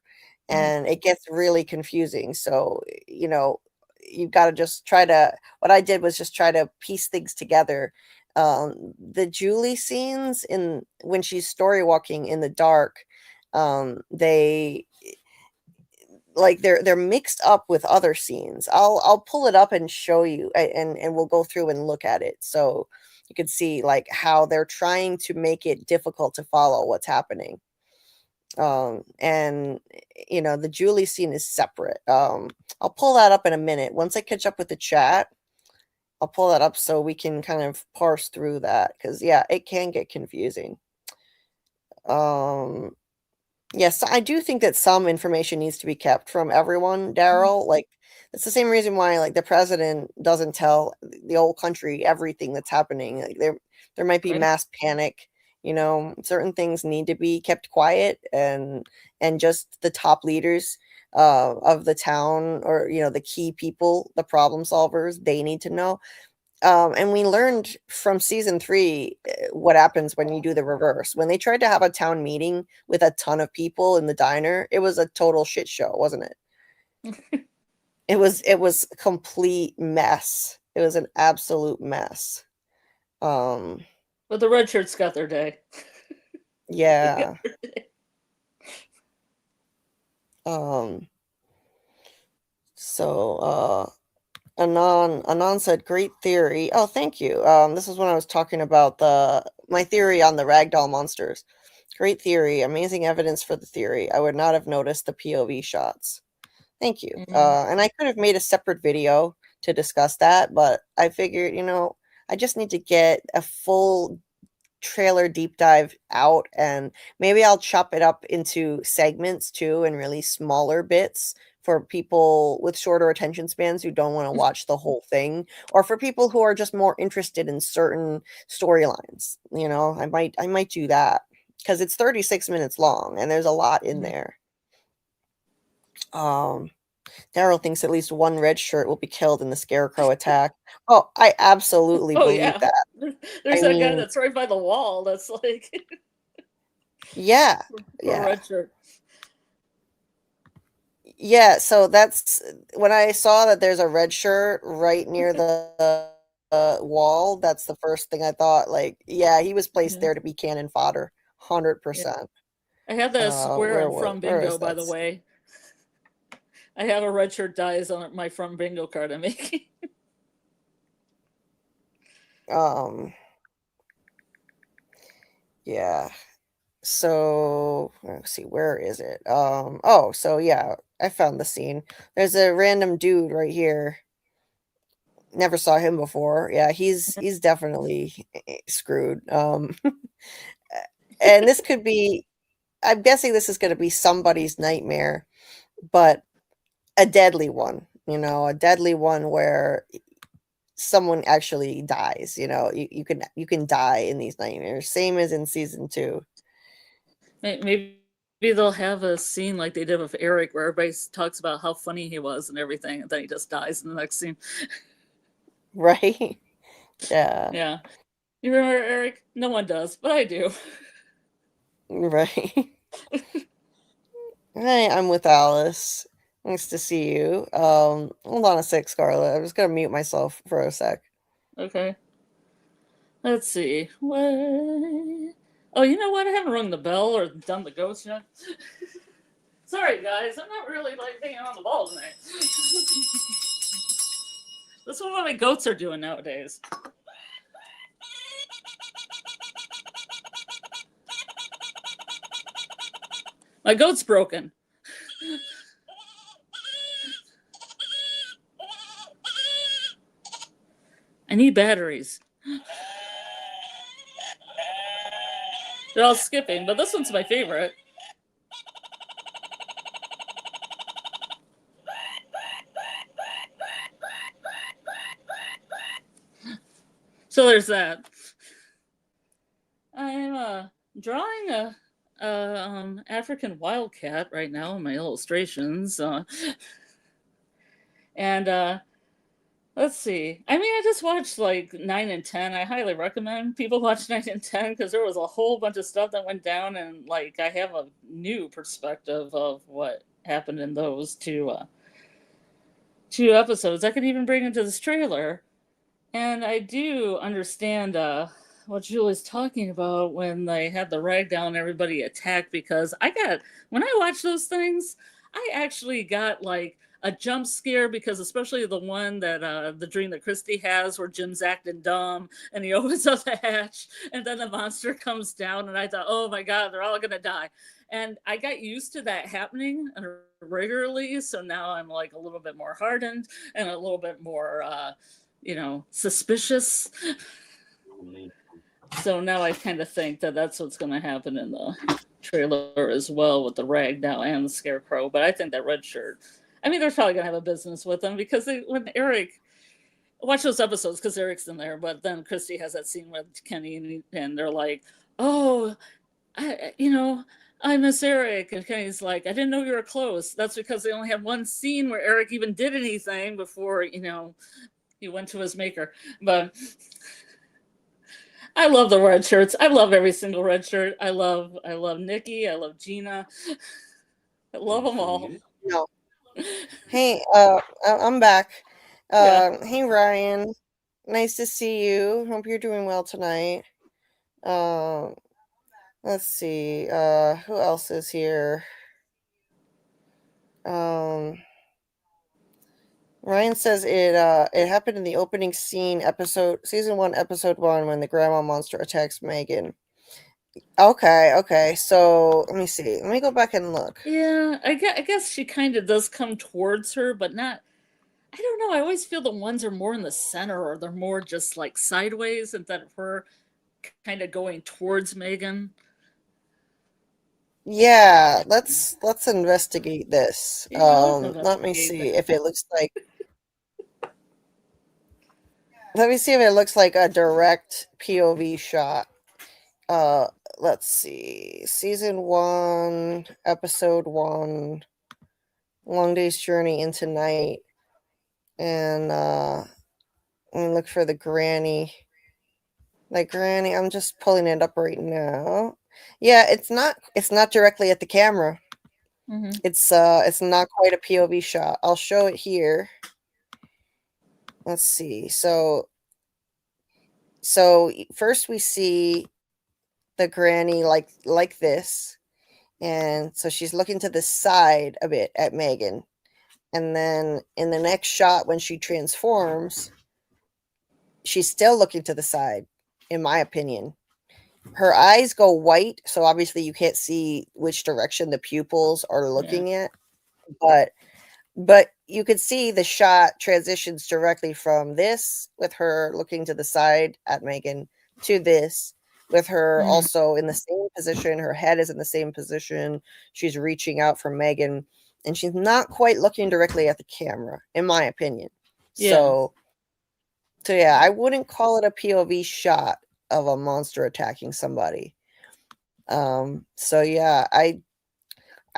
and it gets really confusing. So, you've got to just what I did was just try to piece things together. The Julie scenes when she's story walking in the dark, they they're mixed up with other scenes. I'll pull it up and show you, and we'll go through and look at it so you can see like how they're trying to make it difficult to follow what's happening. And the Julie scene is separate. I'll pull that up in a minute. Once I catch up with the chat, I'll pull that up so we can kind of parse through that, because yeah, it can get confusing. Yes, I do think that some information needs to be kept from everyone, Daryl. Like, it's the same reason why, like, the president doesn't tell the whole country everything that's happening. Like, there might be mass panic. Certain things need to be kept quiet, and just the top leaders of the town, or the key people, the problem solvers, they need to know. And we learned from season 3 what happens when you do the reverse. When they tried to have a town meeting with a ton of people in the diner, it was a total shit show, wasn't it? It was a complete mess. It was an absolute mess. But the red shirts got their day. Yeah. So Anon said, great theory. Oh, thank you. This is when I was talking about my theory on the ragdoll monsters. Great theory. Amazing evidence for the theory. I would not have noticed the POV shots. Thank you. And I could have made a separate video to discuss that, but I figured, I just need to get a full trailer deep dive out, and maybe I'll chop it up into segments too, and really smaller bits for people with shorter attention spans who don't want to watch the whole thing, or for people who are just more interested in certain storylines. I might do that, because it's 36 minutes long and there's a lot in there. Daryl thinks at least one red shirt will be killed in the Scarecrow attack. Oh, I absolutely believe that. There's that guy that's right by the wall. That's like, Yeah. for Yeah. red shirt. Yeah, so that's when I saw that there's a red shirt right near the wall. That's the first thing I thought. Like, yeah, he was placed Yeah. there to be cannon fodder, 100%. I had that square on From Where Bingo, is by that? the way. I have a red shirt dies on my From Bingo card I'm making. Yeah. So let's see, where is it? Oh, so yeah, I found the scene. There's a random dude right here. Never saw him before. Yeah, he's definitely screwed. And this could be, I'm guessing this is going to be somebody's nightmare, but a deadly one, a deadly one where someone actually dies. You can die in these nightmares, same as in season 2. Maybe they'll have a scene like they did with Eric where everybody talks about how funny he was and everything, and then he just dies in the next scene. Right? Yeah. Yeah. You remember Eric? No one does, but I do. Right. Hey, I'm with Alice. Nice to see you. Hold on a sec, Scarlet. I'm just gonna mute myself for a sec. Okay. Let's see. What? Oh, you know what? I haven't rung the bell or done the ghost yet. Sorry, guys. I'm not really like being on the ball tonight. That's what my goats are doing nowadays. My goat's broken. I need batteries. They're all skipping, but this one's my favorite. So there's that. I'm drawing a African wildcat right now in my illustrations. And let's see. I mean, I just watched like 9 and 10. I highly recommend people watch 9 and 10 because there was a whole bunch of stuff that went down, and like I have a new perspective of what happened in those two episodes. I could even bring into this trailer. And I do understand what Julie's talking about when they had the rag down, everybody attacked, because when I watch those things, I actually got like a jump scare, because especially the one that the dream that Christy has where Jim's acting dumb and he opens up the hatch and then the monster comes down, and I thought, oh my God, they're all gonna die. And I got used to that happening regularly, so now I'm like a little bit more hardened and a little bit more suspicious. So now I kind of think that that's what's going to happen in the trailer as well, with the ragdoll and the scarecrow. But I think that red shirt, I mean, they're probably going to have a business with them, because when Eric, watch those episodes because Eric's in there, but then Christy has that scene with Kenny and they're like, oh, I miss Eric. And Kenny's like, I didn't know you were close. That's because they only had one scene where Eric even did anything before, he went to his maker. But I love the red shirts. I love every single red shirt. I love Nikki. I love Gina. I love them all. No. Hey, I'm back. Yeah. Hey, Ryan. Nice to see you. Hope you're doing well tonight. Let's see. Who else is here? Ryan says it happened in the opening scene, season 1, episode 1, when the grandma monster attacks Megan. Okay. So let me see. Let me go back and look. Yeah, I guess she kind of does come towards her, but not. I don't know. I always feel the ones are more in the center, or they're more just like sideways, instead of her kind of going towards Megan. Yeah, let's investigate this. Yeah, let's Let me investigate see that. if it looks like. Let me see if it looks like a direct POV shot. Let's see. Season 1, episode 1, Long Day's Journey into Night. And let me look for the granny. Like, granny, I'm just pulling it up right now. Yeah, it's not directly at the camera. Mhm. It's not quite a POV shot. I'll show it here. Let's see. So first we see the granny like this, and so she's looking to the side a bit at Megan, and then in the next shot when she transforms, she's still looking to the side, in my opinion. Her eyes go white, so obviously you can't see which direction the pupils are looking at, but you could see the shot transitions directly from this with her looking to the side at Megan to this with her also in the same position. Her head is in the same position. She's reaching out for Megan, and she's not quite looking directly at the camera, in my opinion. Yeah. So yeah, I wouldn't call it a POV shot of a monster attacking somebody. So yeah, I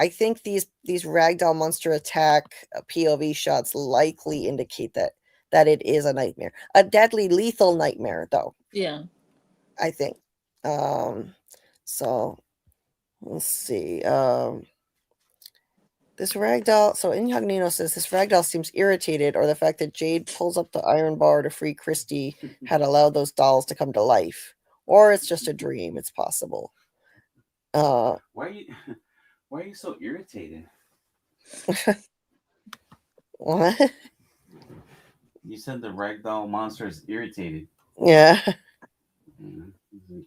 think these ragdoll monster attack POV shots likely indicate that it is a nightmare, a deadly lethal nightmare, though. Yeah. I think. So let's see. This ragdoll. So Incognito says this ragdoll seems irritated, or the fact that Jade pulls up the iron bar to free Christy had allowed those dolls to come to life, or it's just a dream. It's possible. Why are you so irritated? What? You said the ragdoll monster is irritated. Yeah. Mm-hmm.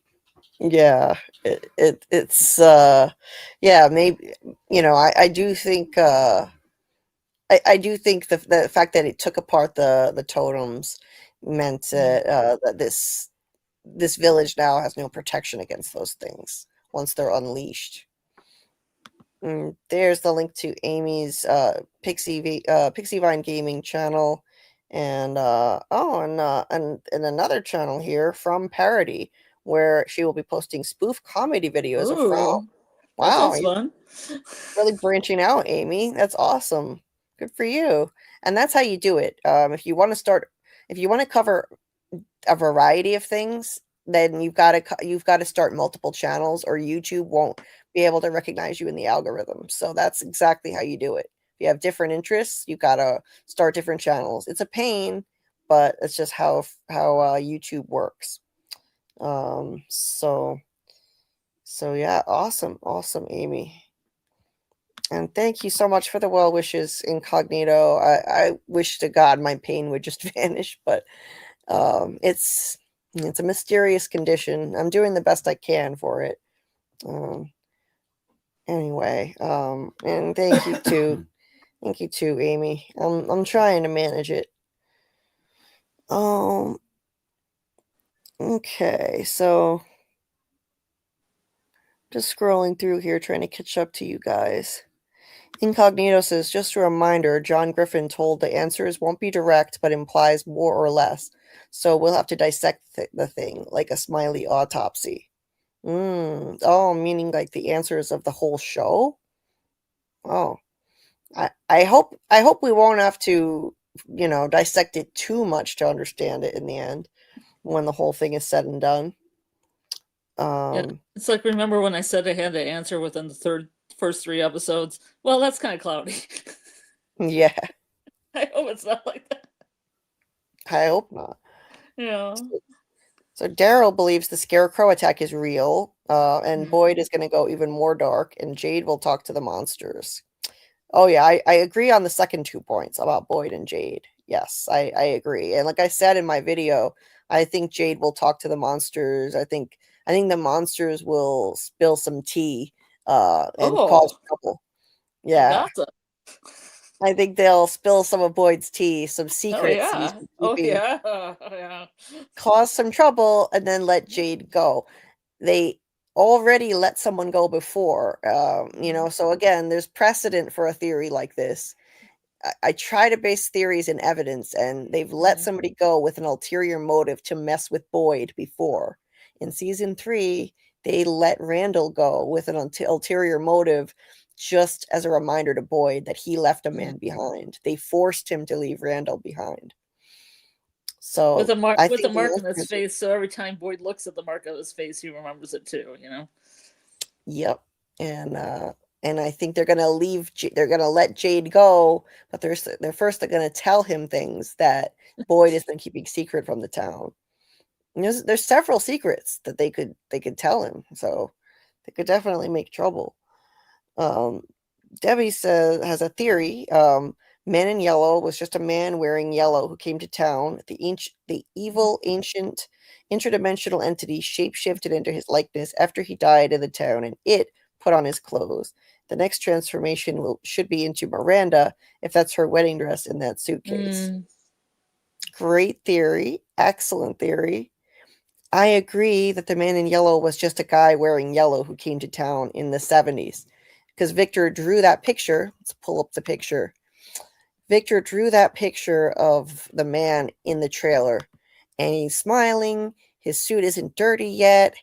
Yeah. It's yeah, maybe, you know, I do think I do think the fact that it took apart the totems meant that this village now has no protection against those things once they're unleashed. There's the link to Amy's Pixie Vine Gaming channel, and and another channel here from Parody, where she will be posting spoof comedy videos of Ooh, that Wow, sounds you're fun. really branching out, Amy. That's awesome. Good for you. And that's how you do it. If you want to cover a variety of things, then you've got to start multiple channels, or YouTube won't be able to recognize you in the algorithm. So that's exactly how you do it. If you have different interests, you've got to start different channels. It's a pain, but it's just how YouTube works. So yeah, awesome, Amy. And thank you so much for the well wishes, Incognito. I wish to God my pain would just vanish, but it's a mysterious condition. I'm doing the best I can for it. Anyway, and thank you too, Amy. I'm trying to manage it. Okay, so just scrolling through here, trying to catch up to you guys. Incognito says, just a reminder, John Griffin told the answers won't be direct, but implies more or less. So we'll have to dissect the thing, like a smiley autopsy. Oh, meaning like the answers of the whole show? Oh. I hope we won't have to, dissect it too much to understand it in the end, when the whole thing is said and done. Yeah, it's like, remember when I said I had to answer within the first 3 episodes? Well, that's kind of cloudy. Yeah. I hope it's not like that. I hope not. Yeah. So Daryl believes the Scarecrow attack is real, and Boyd is going to go even more dark, and Jade will talk to the monsters. Oh yeah, I agree on the second 2 points about Boyd and Jade. Yes, I agree. And like I said in my video, I think Jade will talk to the monsters. I think the monsters will spill some tea and cause trouble. Yeah. I think they'll spill some of Boyd's tea, some secrets. Yeah. Cause some trouble and then let Jade go. They already let someone go before, so again, there's precedent for a theory like this. I try to base theories in evidence, and they've let somebody go with an ulterior motive to mess with Boyd before. In season 3, they let Randall go with an ulterior motive, just as a reminder to Boyd that he left a man behind. They forced him to leave Randall behind. So with a mark I with think a mark on his face, so every time Boyd looks at the mark on his face, he remembers it too, Yep. And I think they're gonna they're gonna let Jade go, but they're first they're gonna tell him things that Boyd has been keeping secret from the town. And there's several secrets that they could tell him, so they could definitely make trouble. Debbie has a theory. Man in Yellow was just a man wearing yellow who came to town. The evil ancient interdimensional entity shapeshifted into his likeness after he died in the town, and it put on his clothes. The next transformation should be into Miranda, if that's her wedding dress in that suitcase. Great theory. Excellent theory. I agree that the man in yellow was just a guy wearing yellow who came to town in the 70s. Because Victor drew that picture. Let's pull up the picture. Victor drew that picture of the man in the trailer. And he's smiling. His suit isn't dirty yet.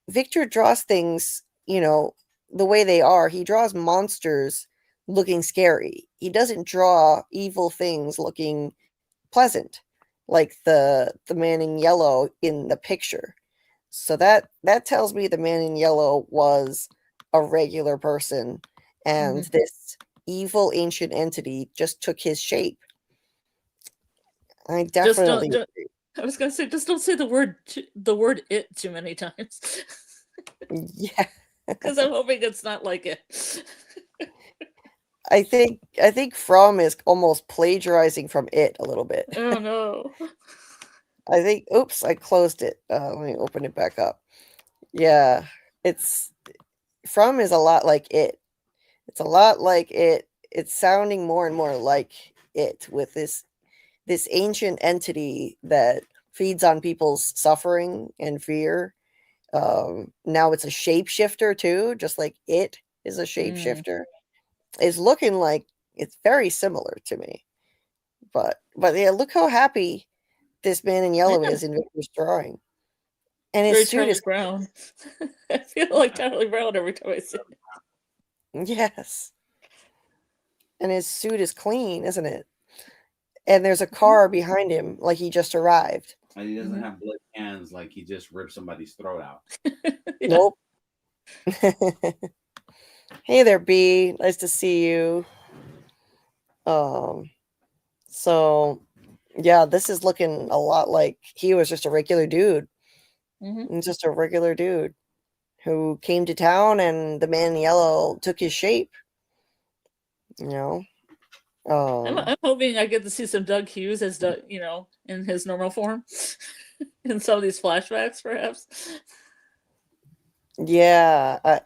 Victor draws things, the way they are. He draws monsters looking scary. He doesn't draw evil things looking pleasant, like the man in yellow in the picture. So that tells me the man in yellow was a regular person, and this evil ancient entity just took his shape. I definitely agree. I was gonna say, just don't say the word "it" too many times. Yeah, because I'm hoping it's not like it. I think From is almost plagiarizing from It a little bit. Oh no. I think, oops, I closed it. Let me open it back up. Yeah, From is a lot like It. It's a lot like It. It's sounding more and more like It, with this ancient entity that feeds on people's suffering and fear. Now it's a shapeshifter too, just like It is a shapeshifter. Is looking like it's very similar to me. But yeah, look how happy this man in yellow is in Victor's drawing. And his suit is brown. I feel like Charlie Brown every time I see it. Yes. And his suit is clean, isn't it? And there's a car behind him like he just arrived. And he doesn't have blood hands like he just ripped somebody's throat out. Nope. Hey there, B. Nice to see you. So yeah, this is looking a lot like he was just a regular dude. Just a regular dude who came to town, and the man in yellow took his shape. I'm hoping I get to see some Doug Hughes as in his normal form in some of these flashbacks, perhaps. Yeah,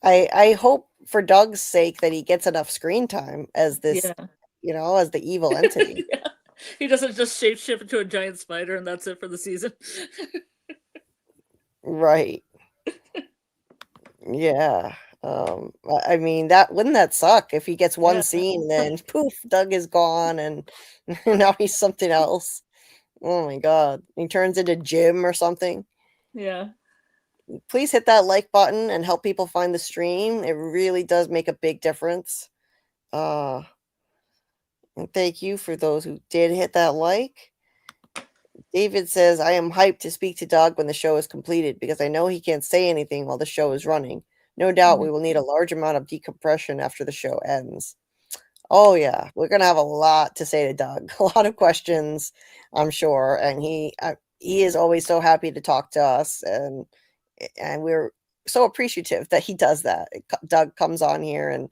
I hope for Doug's sake that he gets enough screen time as this, as the evil entity. Yeah. He doesn't just shapeshift into a giant spider and that's it for the season. Right. Yeah. I mean, wouldn't that suck if he gets one scene, then poof, Doug is gone, and now he's something else. Oh my god. He turns into Jim or something. Yeah. Please hit that like button and help people find the stream. It really does make a big difference. And thank you for those who did hit that like. David says, I am hyped to speak to Doug when the show is completed because I know he can't say anything while the show is running. No doubt we will need a large amount of decompression after the show ends. Oh yeah, we're going to have a lot to say to Doug. A lot of questions, I'm sure. And he is always so happy to talk to us. And we're so appreciative that he does that. Doug comes on here and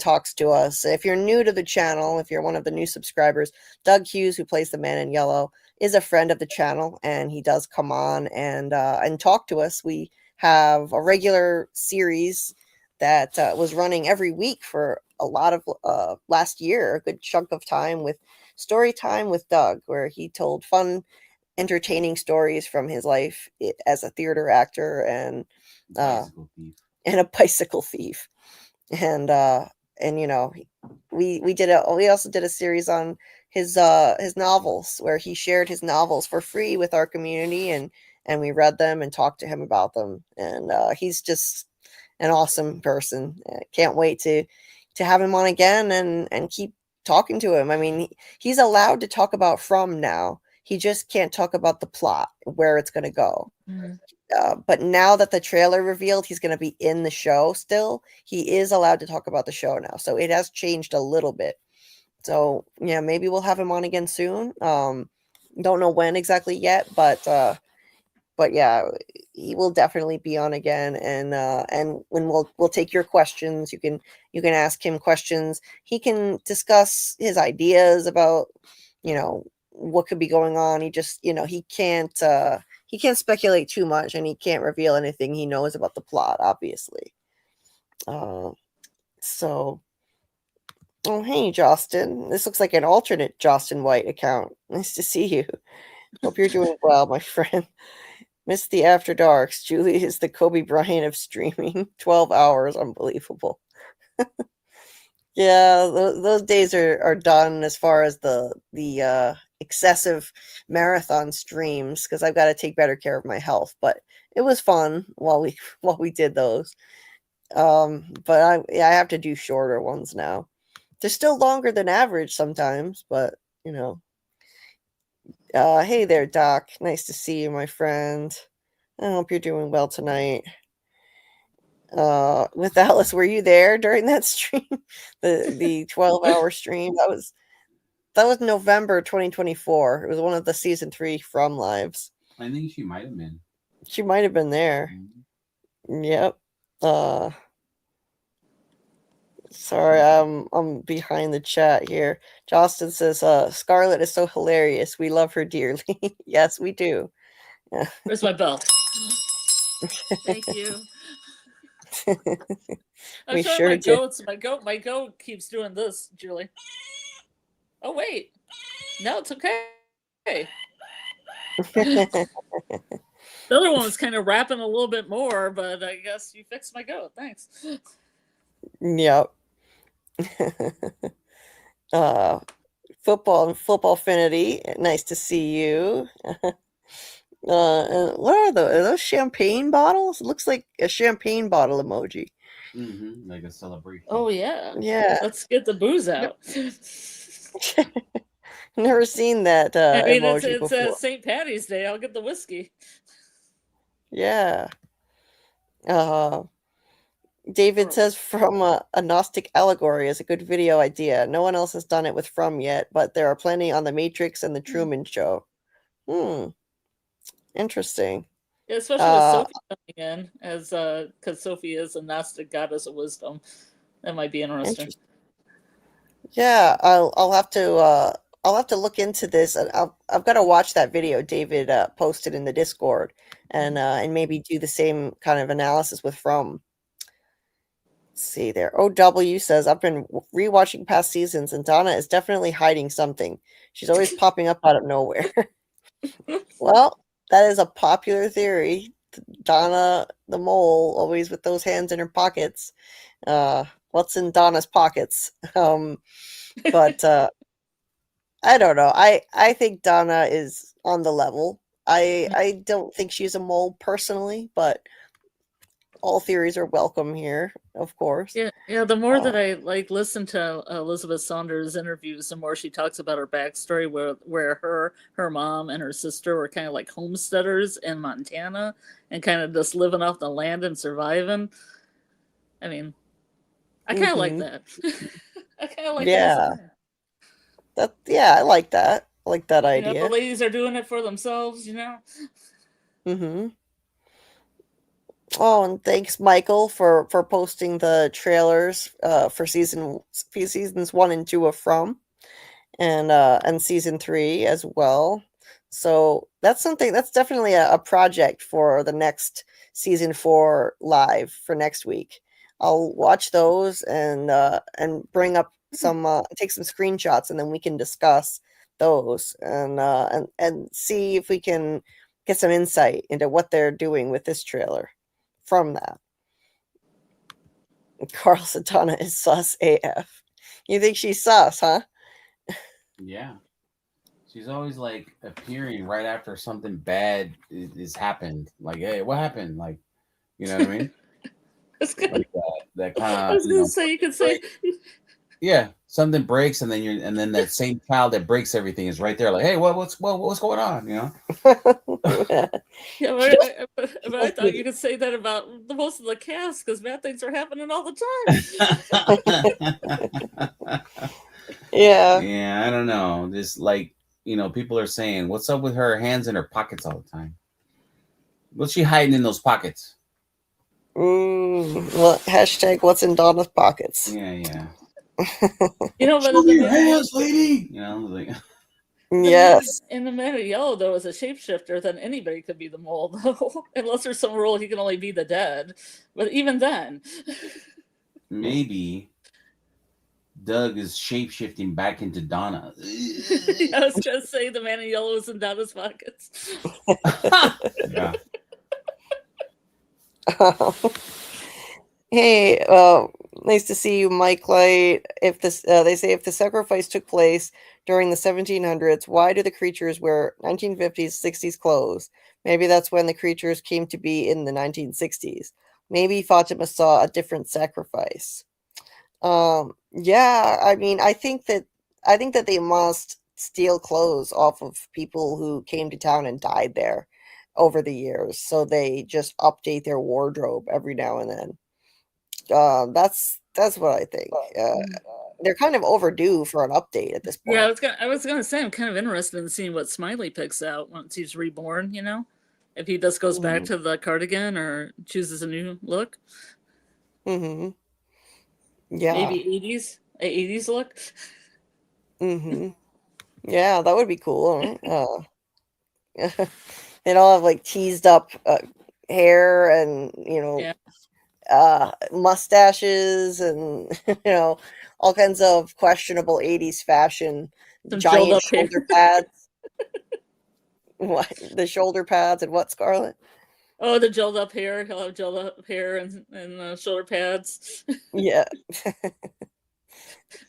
talks to us. If you're new to the channel, if you're one of the new subscribers, Doug Hughes, who plays the man in yellow, is a friend of the channel, and he does come on and talk to us. We have a regular series that was running every week for a lot of last year, a good chunk of time, with Story Time with Doug, where he told fun, entertaining stories from his life as a theater actor and a bicycle thief. And we also did a series on his novels, where he shared his novels for free with our community, and we read them and talked to him about them. And he's just an awesome person. Can't wait to have him on again and keep talking to him. I mean, he's allowed to talk about From now. He just can't talk about the plot, where it's going to go. But now that the trailer revealed he's going to be in the show still, he is allowed to talk about the show now. So it has changed a little bit. So yeah, maybe we'll have him on again soon. Don't know when exactly yet, but yeah, he will definitely be on again. And when we'll take your questions, you can ask him questions. He can discuss his ideas about, what could be going on. He just, he can't speculate too much, and he can't reveal anything he knows about the plot, obviously. So, oh, hey, Justin. This looks like an alternate Justin White account. Nice to see you. Hope you're doing well, my friend. Miss the After Darks. Julie is the Kobe Bryant of streaming. 12 hours. Unbelievable. Yeah, those days are done as far as the excessive marathon streams, because I've got to take better care of my health. But it was fun while we did those. But I have to do shorter ones now. They're still longer than average sometimes, but hey there, Doc. Nice to see you, my friend. I hope you're doing well tonight. With Alice, were you there during that stream? the 12-hour stream? That was November 2024. It was one of the season 3 From lives. I think she might have been. She might have been there. Mm-hmm. Yep. Sorry, I'm behind the chat here. Justin says, Scarlet is so hilarious. We love her dearly. Yes, we do. Yeah. Where's my bell? Thank you. I'm We sorry, sure my do. My goat keeps doing this, Julie. Oh wait, no, it's okay. The other one was kind of rapping a little bit more, but I guess you fixed my goat. Thanks. Yep. Football Finity. Nice to see you. What are those? Are those champagne bottles? It looks like a champagne bottle emoji. Mm-hmm. Like a celebration. Oh yeah. Yeah. Let's get the booze out. Never seen that I mean, emoji it's before. St. Patty's Day. I'll get the whiskey. Yeah. David says From a Gnostic Allegory is a good video idea. No one else has done it with From yet, but there are plenty on The Matrix and The Truman Show. Interesting. Yeah, especially with Sophie coming in, as because Sophie is a Gnostic goddess of wisdom. That might be interesting. Yeah, I'll have to look into this. I've got to watch that video David posted in the Discord, and maybe do the same kind of analysis with From. Let's see there. OW says, I've been rewatching past seasons, and Donna is definitely hiding something. She's always popping up out of nowhere. Well, that is a popular theory. Donna the mole, always with those hands in her pockets. What's in Donna's pockets? But I don't know. I think Donna is on the level. I don't think she's a mole personally, but all theories are welcome here, of course. Yeah. The more that I listen to Elizabeth Saunders' interviews, the more she talks about her backstory, where her mom and her sister were kind of like homesteaders in Montana and kind of just living off the land and surviving. I mean, I kind of like that. I kind of like that. I like that. I like that idea. The ladies are doing it for themselves, Mm-hmm. Oh, and thanks, Michael, for posting the trailers for seasons 1 and 2 of From, and season 3 as well. So that's definitely a project for the next season 4 live for next week. I'll watch those and bring up take some screenshots, and then we can discuss those and see if we can get some insight into what they're doing with this trailer from that. Carl Satana is sus AF. You think she's sus, huh? Yeah. She's always appearing right after something bad is happened. Like, hey, what happened? Like, you know what I mean? That's good. Like that kind of. I was gonna say, you could say Yeah, something breaks, and then that same child that breaks everything is right there, like, hey, what's going on? You know? Yeah, She but I thought you could say that about the most of the cast because bad things are happening all the time. Yeah. Yeah, I don't know. Just like, people are saying, what's up with her hands in her pockets all the time? What's she hiding in those pockets? Well, hashtag what's in Donna's pockets. Yeah. But Show me your hands, lady. Like. Yes. In the Man of Yellow, though, as a shapeshifter, then anybody could be the mole, though. Unless there's some rule he can only be the dead. But even then. Maybe Doug is shapeshifting back into Donna. I was going to say the Man in Yellow is in Donna's pockets. Yeah. Hey, nice to see you, Mike Light. If this, they say if the sacrifice took place during the 1700s, why do the creatures wear 1950s, 60s clothes? Maybe that's when the creatures came to be in the 1960s. Maybe Fatima saw a different sacrifice. Yeah, I mean, I think that they must steal clothes off of people who came to town and died there over the years, so they just update their wardrobe every now and then. That's what I think. They're kind of overdue for an update at this point. Yeah, I was gonna say I'm kind of interested in seeing what Smiley picks out once he's reborn. If he just goes back to the cardigan or chooses a new look. Mm-hmm. Yeah. Maybe 80s look. Mm-hmm. Yeah, that would be cool. They'd all have like teased up hair and mustaches and all kinds of questionable 80s fashion. Some Giant gelled-up hair. shoulder pads. What? The shoulder pads and what, Scarlet? Oh, the gelled up hair. He'll have gelled up hair and shoulder pads. Yeah.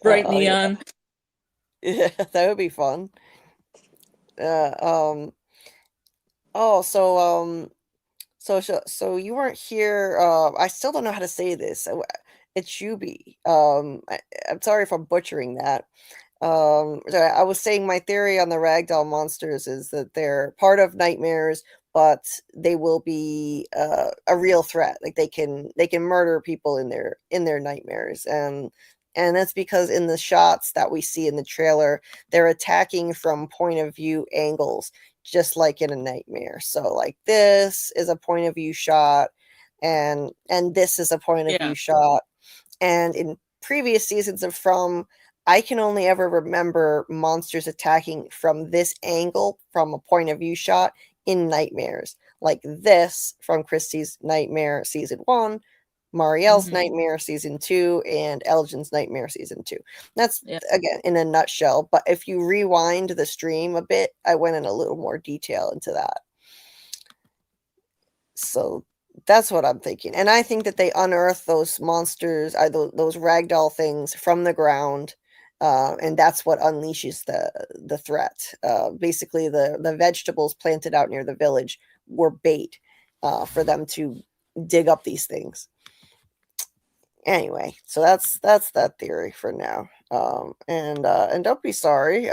Bright neon. Yeah, that would be fun. So you weren't here. I still don't know how to say this. It's Shuby. I'm sorry if I'm butchering that. So I was saying my theory on the ragdoll monsters is that they're part of nightmares, but they will be a real threat. Like they can murder people in their nightmares, and that's because in the shots that we see in the trailer, they're attacking from point of view angles, just like in a nightmare. So like this is a point of view shot, and this is a point of view shot. And in previous seasons of From, I can only ever remember monsters attacking from this angle, from a point of view shot in nightmares. Like this from Christie's Nightmare Season 1, Marielle's Nightmare Season 2, and Elgin's Nightmare Season 2. That's, again, in a nutshell. But if you rewind the stream a bit, I went in a little more detail into that. So that's what I'm thinking. And I think that they unearth those monsters, those ragdoll things from the ground. And that's what unleashes the threat. Basically, the vegetables planted out near the village were bait for them to dig up these things. Anyway, so that's that theory for now. And don't be sorry.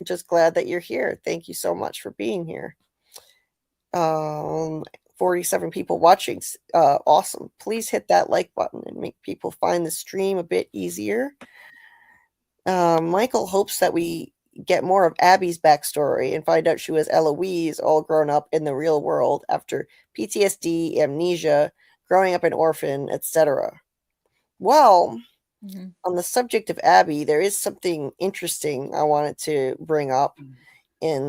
Just glad that you're here. Thank you so much for being here. 47 people watching. Awesome. Please hit that like button and make people find the stream a bit easier. Michael hopes that we get more of Abby's backstory and find out she was Eloise, all grown up in the real world after PTSD, amnesia, growing up an orphan, etc. Well, on the subject of Abby, there is something interesting I wanted to bring up in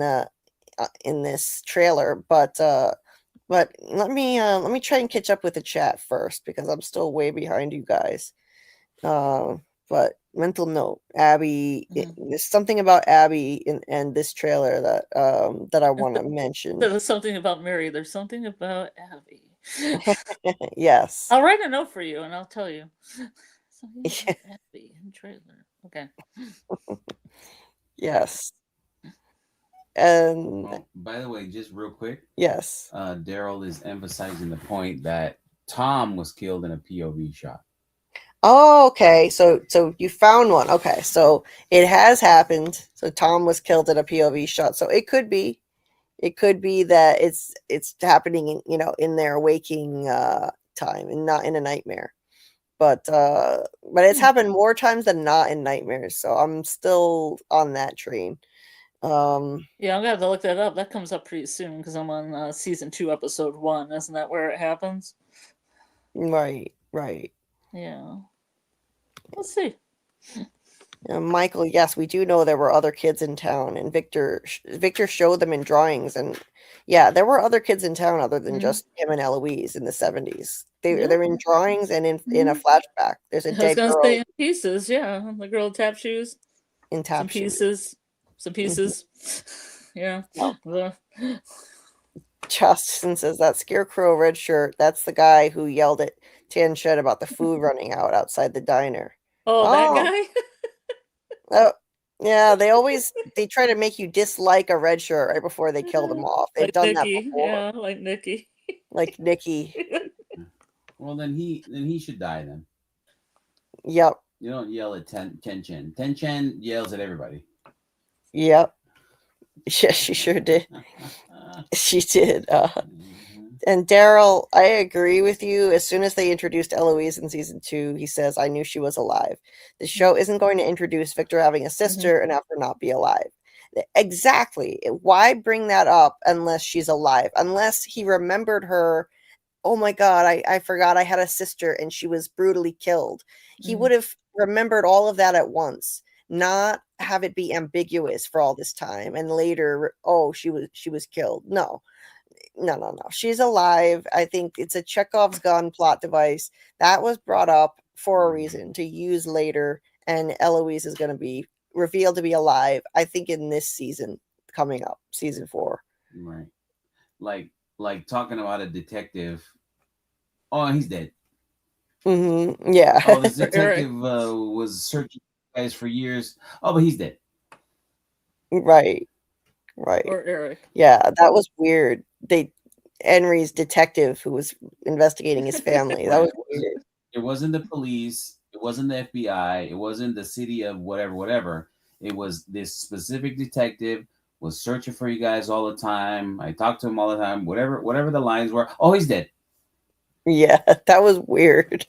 this trailer, but let me try and catch up with the chat first because I'm still way behind you guys. But mental note, Abby. There's something about Abby in this trailer that I want to mention. There's something about Mary. There's something about Abby. Yes. I'll write a note for you and I'll tell you. Something about Abby in trailer. Okay. Yes. And by the way, just real quick. Yes. Daryl is emphasizing the point that Tom was killed in a POV shot. Oh, okay. So you found one. Okay, so it has happened. So Tom was killed in a POV shot. So it could be that it's happening in, in their waking time and not in a nightmare. But it's happened more times than not in nightmares. So I'm still on that train. Yeah, I'm gonna have to look that up. That comes up pretty soon because I'm on season 2, episode 1. Isn't that where it happens? Right. Yeah. Let's see. Michael, yes, we do know there were other kids in town, and Victor showed them in drawings, and yeah, there were other kids in town other than just him and Eloise in the 70s. They're in drawings and in a flashback. There's a I was dead gonna girl say in pieces. Yeah, the girl with tap shoes. in Some tap shoes. pieces. Some pieces. Yeah. Oh. Justin says that scarecrow red shirt. That's the guy who yelled at Tan Shed about the food running out outside the diner. Oh, that guy. Oh, yeah, they try to make you dislike a red shirt right before they kill them off. They've Like done that Nikki. before. Yeah, like Nikki. Like Nikki. Well, then he should die then. Yep. You don't yell at Ten Chen. Ten Chen yells at everybody. Yep. Yeah, she sure did. She did. And Daryl, I agree with you. As soon as they introduced Eloise in season 2, he says, I knew she was alive. The show isn't going to introduce Victor having a sister and have her not be alive. Exactly. Why bring that up unless she's alive? Unless he remembered her. Oh my God, I forgot I had a sister and she was brutally killed. He would have remembered all of that at once, not have it be ambiguous for all this time and later, oh, she was killed. No. She's alive. I think it's a Chekhov's gun plot device that was brought up for a reason to use later, and Eloise is going to be revealed to be alive, I think, in this season coming up, season 4. Right. Like talking about a detective. Oh, he's dead. Yeah. Oh, this detective was searching for guys for years. Oh, but he's dead. Right. Or Eric. Yeah, that was weird. Henry's detective who was investigating his family. That was weird. It wasn't the police. It wasn't the FBI. It wasn't the city of whatever. It was this specific detective was searching for you guys all the time. I talked to him all the time. Whatever the lines were. Oh, he's dead. Yeah, that was weird.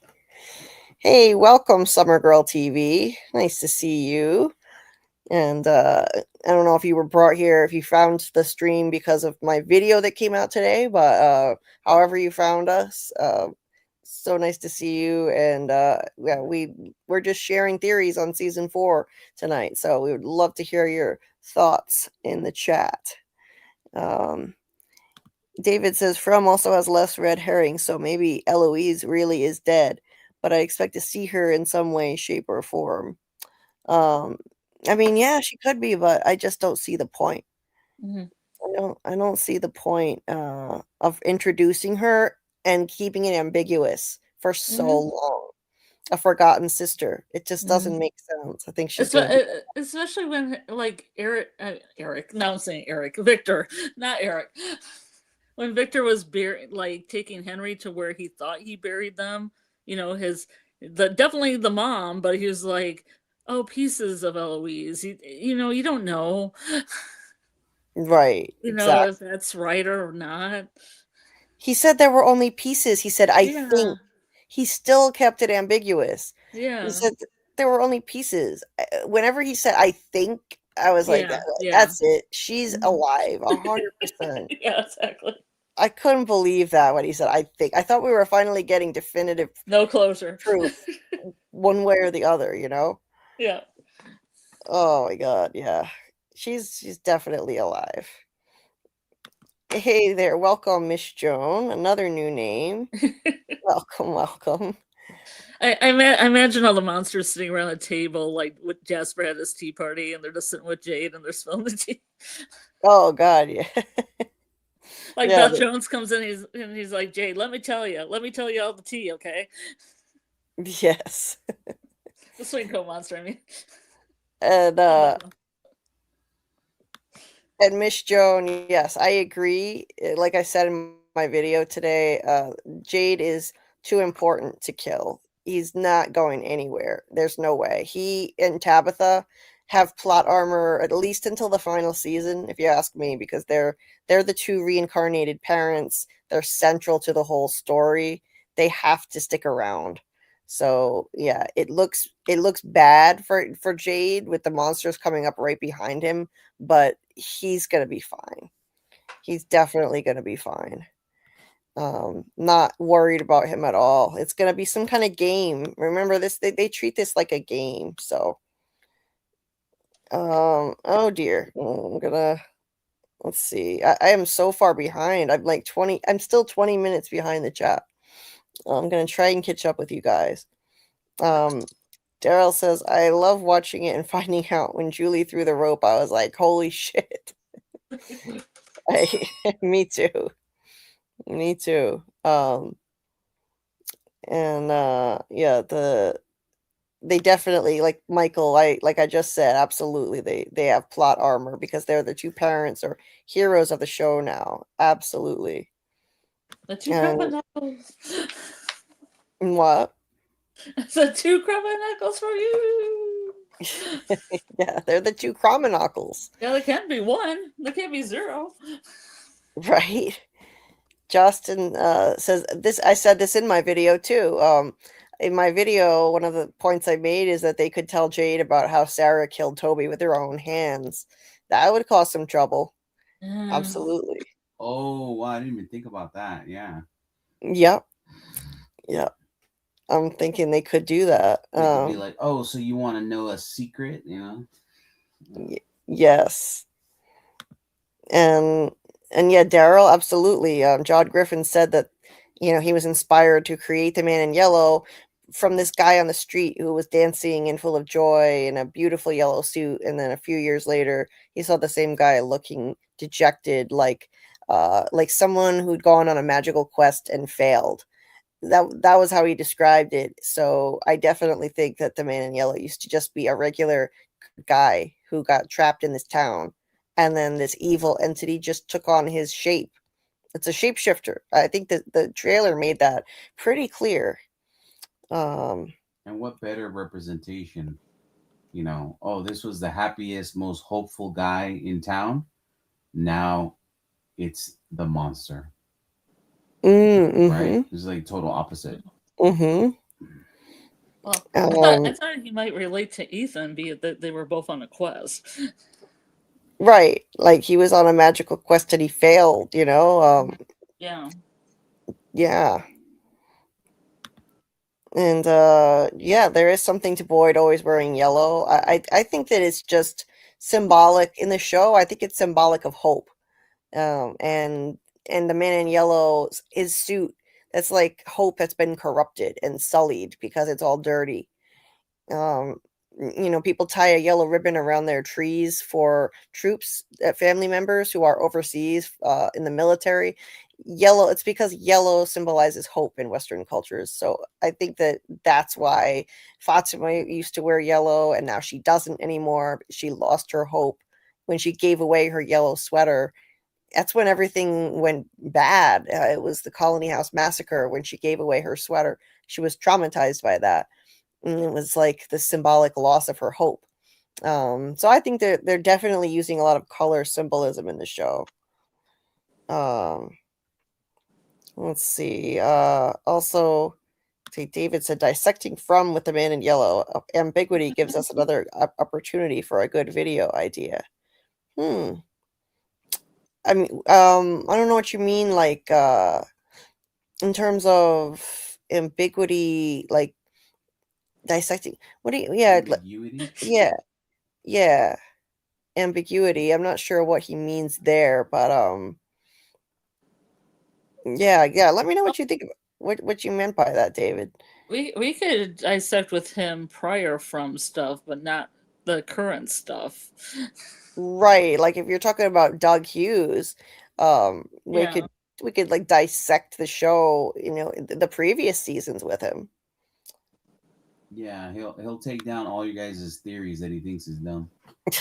Hey, welcome, Summer Girl TV. Nice to see you. And I don't know if you were brought here, if you found the stream because of my video that came out today, but however you found us, so nice to see you. And yeah, we're just sharing theories on season 4 tonight, so we would love to hear your thoughts in the chat. David says From also has less red herring, so maybe Eloise really is dead, but I expect to see her in some way, shape, or form. I mean, yeah, she could be, but I just don't see the point. I don't see the point of introducing her and keeping it ambiguous for so long. A forgotten sister. It just doesn't make sense. I think she's especially when like Eric. No, I'm saying Eric. Victor, not Eric. When Victor was taking Henry to where he thought he buried them, definitely the mom, but he was like, oh, pieces of Eloise. You don't know. Right. Exactly. If that's right or not. He said there were only pieces. He said, I think. He still kept it ambiguous. Yeah. He said there were only pieces. Whenever he said, I think, I was like, that's it. She's alive, 100%. Yeah, exactly. I couldn't believe that when he said, I think. I thought we were finally getting definitive no closure proof one way or the other, Yeah. Oh my God, yeah. She's definitely alive. Hey there, welcome, Miss Joan. Another new name. welcome. I imagine all the monsters sitting around a table, like with Jasper had his tea party, and they're just sitting with Jade and they're spilling the tea. Oh God, yeah. Like Beth Jones comes in, he's like, Jade, let me tell you all the tea, okay? Yes. The Swing Co monster, I mean. And Miss Joan, yes, I agree. Like I said in my video today, Jade is too important to kill. He's not going anywhere. There's no way. He and Tabitha have plot armor at least until the final season, if you ask me, because they're the two reincarnated parents. They're central to the whole story. They have to stick around. So yeah, it looks bad for Jade with the monsters coming up right behind him, but he's gonna be fine. He's definitely gonna be fine. Not worried about him at all. It's gonna be some kind of game. Remember this, they treat this like a game. So oh dear. Let's see. I am so far behind. I'm still 20 minutes behind the chat. I'm gonna try and catch up with you guys. Daryl says, I love watching it and finding out when Julie threw the rope. I was like, holy shit. Me too. Me too. Yeah, they definitely, like Michael, like I just said, absolutely they have plot armor because they're the two parents or heroes of the show now. Absolutely. The two crab knuckles. What? The two crab knuckles for you. Yeah, they're the two Kromenokels. Yeah, there can't be one. There can't be zero. Right. Justin says this. I said this in my video too. In my video, one of the points I made is that they could tell Jade about how Sarah killed Toby with her own hands. That would cause some trouble. Absolutely. Oh, wow, I didn't even think about that. Yeah. Yep. Yep. I'm thinking they could do that. They could be like, oh, so you want to know a secret, you know? Yes. And yeah, Daryl, absolutely. John Griffin said that, you know, he was inspired to create the Man in Yellow from this guy on the street who was dancing and full of joy in a beautiful yellow suit. And then a few years later, he saw the same guy looking dejected, like someone who'd gone on a magical quest and failed. That was how he described it. So I definitely think that the Man in Yellow used to just be a regular guy who got trapped in this town. And then this evil entity just took on his shape. It's a shapeshifter. I think that the trailer made that pretty clear. And what better representation? You know, oh, this was the happiest, most hopeful guy in town. Now it's the monster. Right? It's like total opposite. Mm-hmm. Well, I thought he might relate to Ethan, be it that they were both on a quest. Right. Like he was on a magical quest and he failed, you know? Yeah. Yeah. And yeah, there is something to Boyd always wearing yellow. I think that it's just symbolic in the show. I think it's symbolic of hope. And the Man in Yellow, his suit, that's like hope that's been corrupted and sullied because it's all dirty. You know, people tie a yellow ribbon around their trees for troops, family members who are overseas in the military. Yellow, it's because yellow symbolizes hope in Western cultures. So I think that that's why Fatima used to wear yellow and now she doesn't anymore. She lost her hope when she gave away her yellow sweater. That's when everything went bad. It was the Colony House massacre when she gave away her sweater. She was traumatized by that. And it was like the symbolic loss of her hope. So I think they're definitely using a lot of color symbolism in the show. Let's see. Also, see, David said dissecting from with the Man in Yellow. Ambiguity gives us another opportunity for a good video idea. I mean, I don't know what you mean, like, in terms of ambiguity, like dissecting. What do you? Yeah, Ambiguity? yeah, ambiguity. I'm not sure what he means there, but yeah. Let me know what you think. What you meant by that, David? We could dissect with him prior from stuff, but not the current stuff. Right, like if you're talking about Doug Hughes, we could like dissect the show, you know, the previous seasons with him. Yeah, he'll take down all you guys' theories that he thinks is dumb.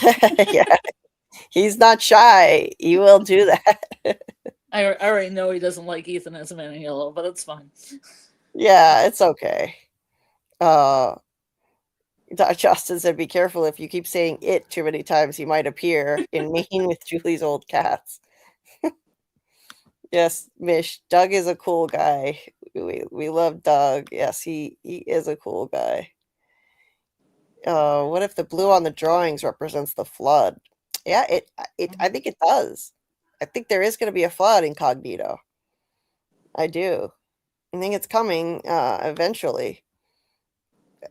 Yeah, he's not shy. He will do that. I already know he doesn't like Ethan as a Man in Yellow, but it's fine. Yeah, it's okay. Justin said, "Be careful if you keep saying it too many times. He might appear in Maine with Julie's old cats." Yes, Mish. Doug is a cool guy. We love Doug. Yes, he is a cool guy. What if the blue on the drawings represents the flood? Yeah, I think it does. I think there is going to be a flood incognito. I do. I think it's coming eventually.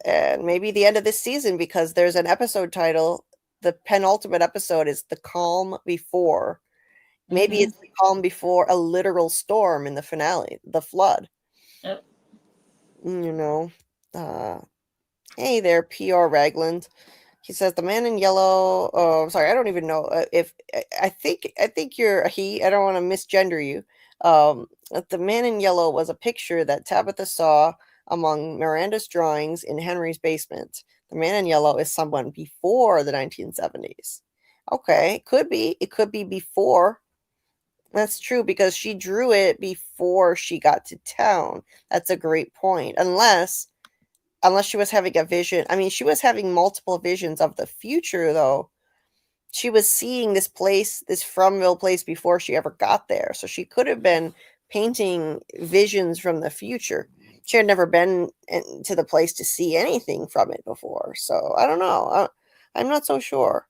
And maybe the end of this season, because there's an episode title. The penultimate episode is The Calm Before. Maybe it's the calm before a literal storm in the finale, the flood. Yep. You know. Hey there, PR Ragland. He says the man in yellow. Oh, sorry, I don't even know if I think you're a he. I don't want to misgender you. The man in yellow was a picture that Tabitha saw among Miranda's drawings in Henry's basement. The man in yellow is someone before the 1970s. Okay, could be. It could be before. That's true, because she drew it before she got to town. That's a great point. Unless she was having a vision. I mean, she was having multiple visions of the future, though. She was seeing this place, this Fromville place, before she ever got there. So she could have been painting visions from the future. She had never been to the place to see anything from it before. So I don't know. I'm not so sure.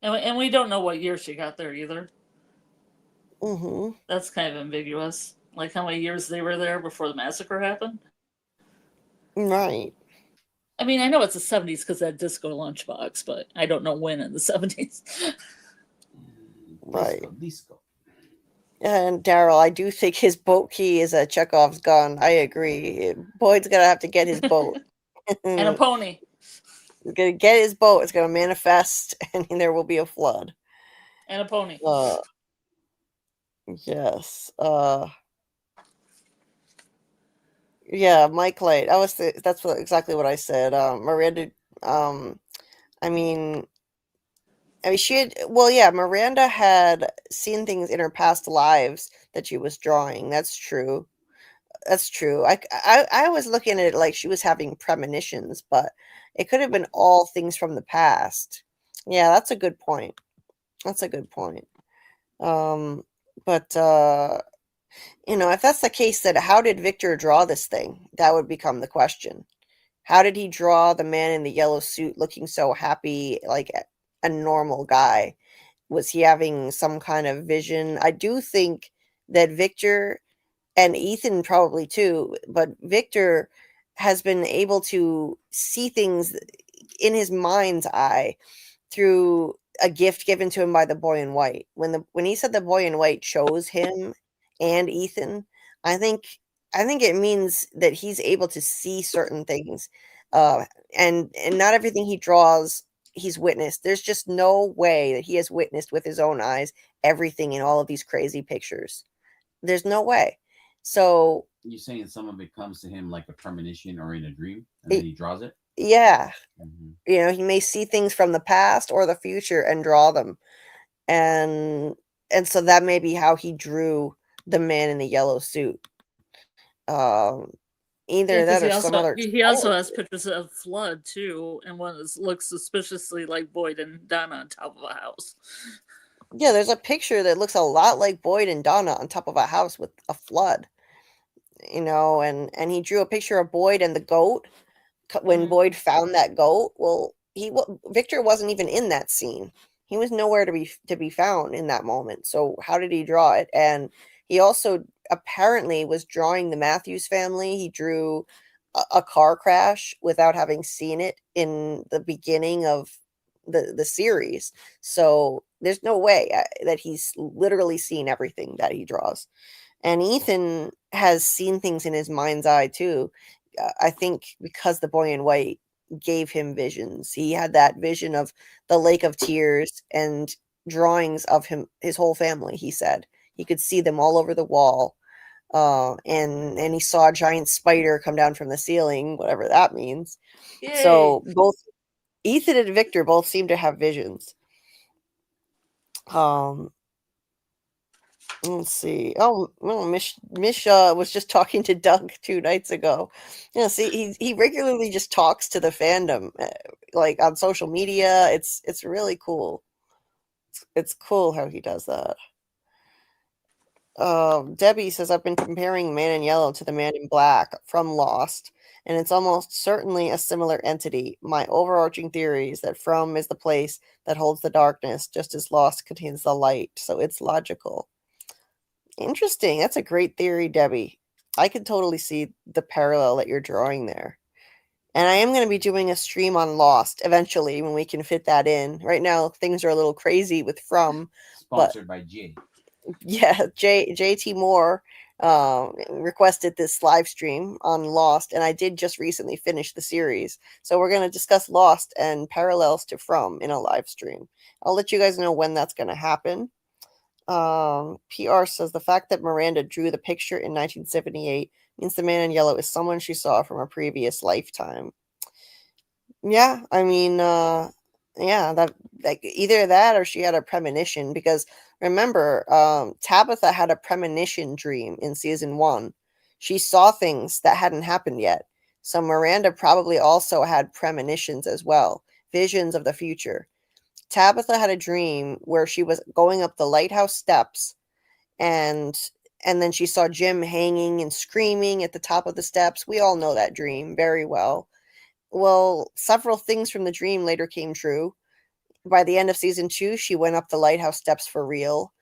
And we don't know what year she got there either. Mm-hmm. That's kind of ambiguous. Like how many years they were there before the massacre happened. Right. I mean, I know it's the 70s because that disco lunchbox, but I don't know when in the 70s. Right. Disco. And Daryl, I do think his boat key is a Chekhov's gun. I agree. Boyd's gonna have to get his boat. And a pony. He's gonna get his boat. It's gonna manifest, and there will be a flood. And a pony. Yes. Yeah, Mike Light. That's exactly what I said. Miranda. I mean, she had. Well, yeah, Miranda had seen things in her past lives that she was drawing. That's true. That's true. I was looking at it like she was having premonitions, but it could have been all things from the past. Yeah, that's a good point. That's a good point. But if that's the case, then how did Victor draw this thing? That would become the question. How did he draw the man in the yellow suit looking so happy, like a normal guy? Was he having some kind of vision? I do think that Victor, and Ethan probably too, but Victor has been able to see things in his mind's eye through a gift given to him by the boy in white. When he said the boy in white chose him and Ethan, I think it means that he's able to see certain things, and not everything he draws he's witnessed. There's just no way that he has witnessed with his own eyes everything in all of these crazy pictures. There's no way. So you're saying some of it comes to him like a premonition or in a dream, and then he draws it? Yeah. Mm-hmm. He may see things from the past or the future and draw them. And so that may be how he drew the man in the yellow suit. Either that or some other. He also has pictures of flood too, and one that looks suspiciously like Boyd and Donna on top of a house. Yeah, there's a picture that looks a lot like Boyd and Donna on top of a house with a flood. And he drew a picture of Boyd and the goat when Boyd found that goat. Well, Victor wasn't even in that scene. He was nowhere to be found in that moment. So how did he draw it? And he also apparently was drawing the Matthews family. He drew a car crash without having seen it in the beginning of the series. So there's no way that he's literally seen everything that he draws. And Ethan has seen things in his mind's eye too. I think because the boy in white gave him visions. He had that vision of the Lake of Tears and drawings of his whole family. He said he could see them all over the wall, and he saw a giant spider come down from the ceiling, whatever that means. Yay. So both Ethan and Victor both seem to have visions. Let's see. Oh, well, Mish was just talking to Doug 2 nights ago. Yeah, see, he regularly just talks to the fandom, like on social media. It's really cool. It's cool how he does that. Debbie says, I've been comparing Man in Yellow to the Man in Black from Lost, and it's almost certainly a similar entity. My overarching theory is that From is the place that holds the darkness, just as Lost contains the light, so it's logical. Interesting. That's a great theory, Debbie. I can totally see the parallel that you're drawing there. And I am going to be doing a stream on Lost eventually when we can fit that in. Right now, things are a little crazy with From, but Sponsored by J. yeah, JT Moore requested this live stream on Lost, and I did just recently finish the series. So we're going to discuss Lost and parallels to From in a live stream. I'll let you guys know when that's going to happen. PR says the fact that Miranda drew the picture in 1978 means the Man in Yellow is someone she saw from a previous lifetime. Yeah, I mean, yeah, that like either that or she had a premonition because remember, Tabitha had a premonition dream in season 1. She saw things that hadn't happened yet. So Miranda probably also had premonitions as well, visions of the future. Tabitha had a dream where she was going up the lighthouse steps and then she saw Jim hanging and screaming at the top of the steps. We all know that dream very well. Well, several things from the dream later came true. By the end of season 2, she went up the lighthouse steps for real.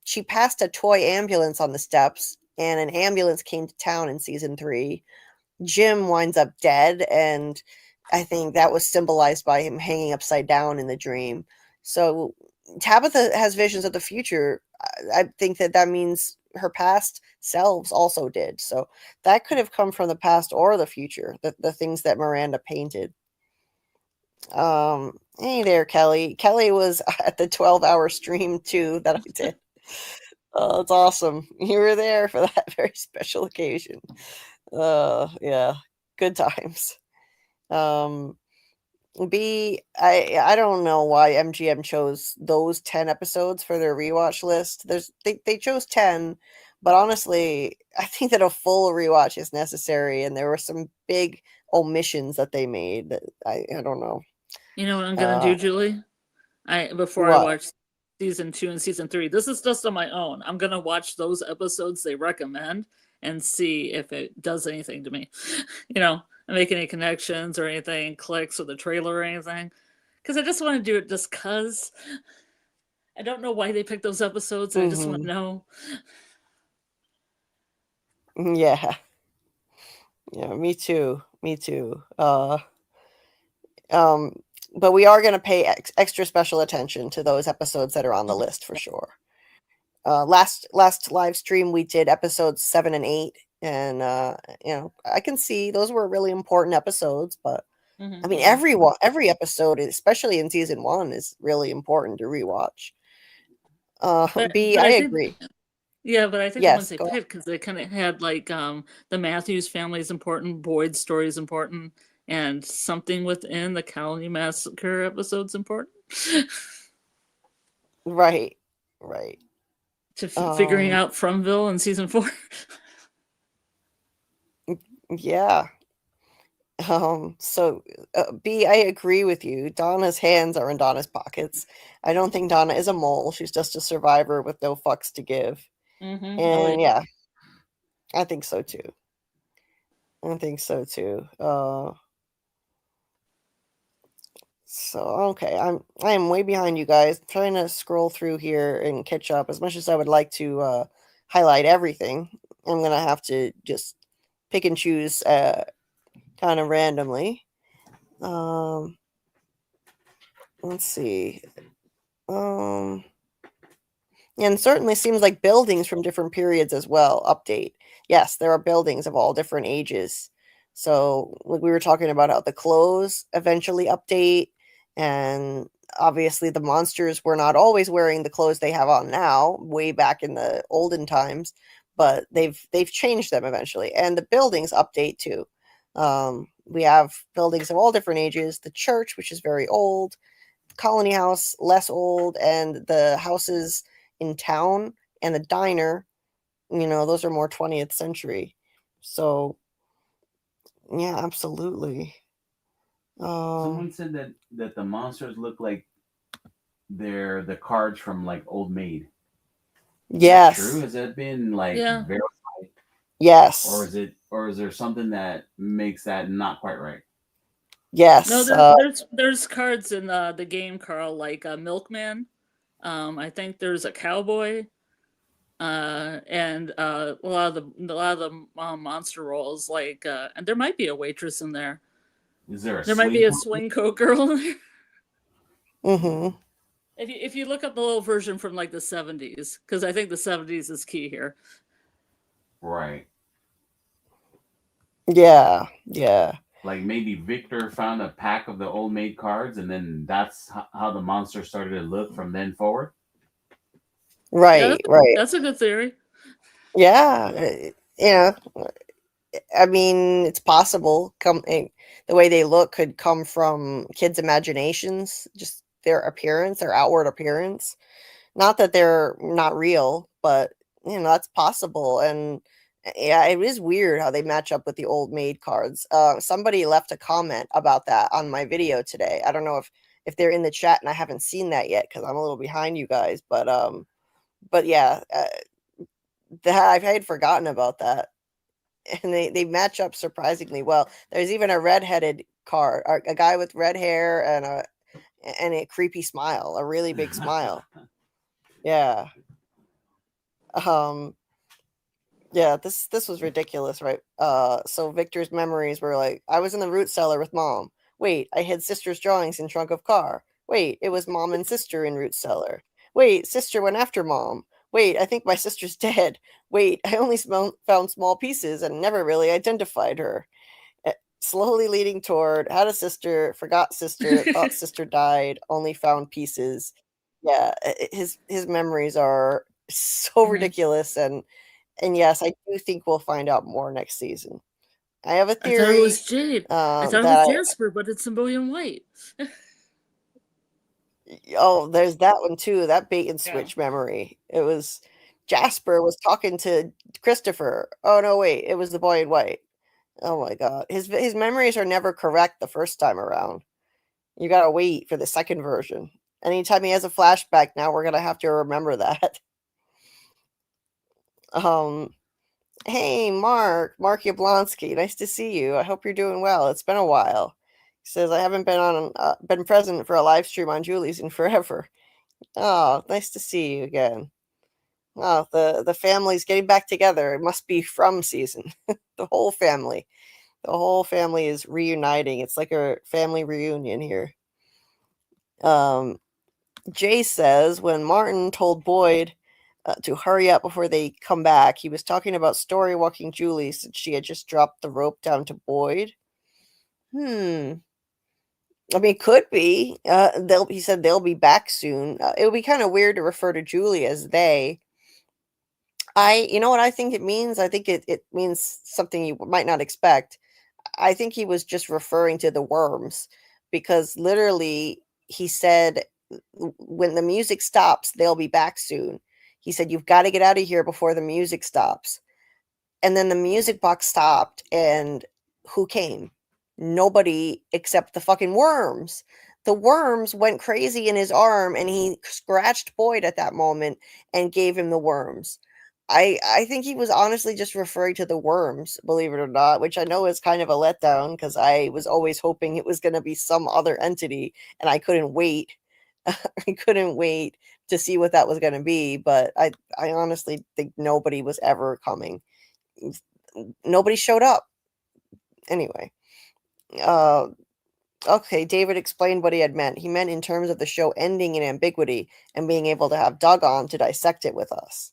She passed a toy ambulance on the steps, and an ambulance came to town in season 3. Jim winds up dead, and I think that was symbolized by him hanging upside down in the dream. So Tabitha has visions of the future. I think that means her past selves also did. So that could have come from the past or the future, the things that Miranda painted. Hey there, Kelly. Kelly was at the 12-hour stream too that I did. Oh, it's awesome. You were there for that very special occasion. Yeah, good times. I don't know why MGM chose those 10 episodes for their rewatch list. They chose 10, but honestly, I think that a full rewatch is necessary, and there were some big omissions that they made that I don't know. You know what I'm gonna do, Julie? Before I What? watch season 2 and season 3, this is just on my own. I'm gonna watch those episodes they recommend and see if it does anything to me. Make any connections or anything, clicks with the trailer or anything. Because I just want to do it just because. I don't know why they picked those episodes, and I just want to know. Yeah. Yeah, me too. Me too. But we are going to pay extra special attention to those episodes that are on the list for sure. Last live stream we did episodes 7 and 8, and I can see those were really important episodes. But I mean, every episode, especially in season 1, is really important to rewatch. B, I agree. Yeah, but I think the Yes, ones they go on. picked because they kind of had like the Matthews family is important, Boyd's story is important, and something within the Colony Massacre episode's important. Right. To figuring out Fromville in season 4. Yeah. So B, I agree with you. Donna's hands are in Donna's pockets. I don't think Donna is a mole. She's just a survivor with no fucks to give. And yeah, I think so too. So okay, I am way behind you guys. I'm trying to scroll through here and catch up. As much as I would like to highlight everything, I'm gonna have to just pick and choose kind of randomly. Let's see. And certainly seems like buildings from different periods as well update. Yes, there are buildings of all different ages. So like we were talking about how the clothes eventually update, and obviously the monsters were not always wearing the clothes they have on now, way back in the olden times, but they've changed them eventually. And the buildings update too. We have buildings of all different ages. The church, which is very old, Colony House, less old, and the houses in town and the diner, those are more 20th century. So yeah, absolutely. Someone said that the monsters look like they're the cards from like Old Maid. Is that true? Yes. Has that been like Yeah. verified, Yes. or is there something that makes that not quite right? No, Yes. there's cards in the game, Carl, like a milkman. I think there's a cowboy, and a lot of the monster rolls, like, and there might be a waitress in there. Is there a There might be a swing swing coat girl in there. Mm-hmm. If you look up the little version from like the 70s, because I think the 70s is key here. right? Yeah. Yeah. Like maybe Victor found a pack of the Old Maid cards, and then that's how the monster started to look from then forward. Right. Right. That's a good theory. Yeah. I mean, it's possible. The way they look could come from kids' imaginations, just their appearance, their outward appearance. Not that they're not real, but that's possible. And yeah, it is weird how they match up with the Old Maid cards. Somebody left a comment about that on my video today. I don't know if they're in the chat, and I haven't seen that yet because I'm a little behind you guys. But yeah, I had forgotten about that. And they match up surprisingly well. There's even a redheaded card, a guy with red hair and a creepy smile, a really big smile. Yeah. Yeah, this was ridiculous, right? So Victor's memories were like, I was in the root cellar with mom. Wait, I hid sister's drawings in trunk of car. Wait, it was mom and sister in root cellar. Wait, sister went after mom. Wait, I think my sister's dead. Wait, I only found small pieces and never really identified her. Slowly leading toward had a sister, forgot sister, thought sister died, only found pieces. Yeah, his memories are so ridiculous, and yes, I do think we'll find out more next season. I have a I thought it theory was Jade. I thought it that was Jasper, but it's Civilian White. there's that one too. That bait and Yeah. switch memory. It was Jasper was talking to Christopher. Oh no, wait, it was the boy in white. Oh my god, his memories are never correct the first time around. You gotta wait for the second version. Anytime he has a flashback, now we're gonna have to remember that. Hey, Mark Yablonsky, nice to see you. I hope you're doing well. It's been a while. He says, I haven't been present for a live stream on Julie's in forever. Oh, nice to see you again. Oh, the family's getting back together. It must be from season. The whole family is reuniting. It's like a family reunion here. Jay says, when Martin told Boyd to hurry up before they come back, he was talking about story walking Julie since she had just dropped the rope down to Boyd. I mean, could be. He said they'll be back soon. It would be kind of weird to refer to Julie as they. You know what I think it means? I think it means something you might not expect. I think he was just referring to the worms, because literally he said, when the music stops, they'll be back soon. He said, you've got to get out of here before the music stops. And then the music box stopped, and who came? Nobody except the fucking worms. The worms went crazy in his arm, and he scratched Boyd at that moment and gave him the worms. I think he was honestly just referring to the worms, believe it or not, which I know is kind of a letdown because I was always hoping it was going to be some other entity, and I couldn't wait. I couldn't wait to see what that was going to be, but I honestly think nobody was ever coming. Nobody showed up. Anyway, okay, David explained what he had meant. He meant in terms of the show ending in ambiguity and being able to have Doug on to dissect it with us.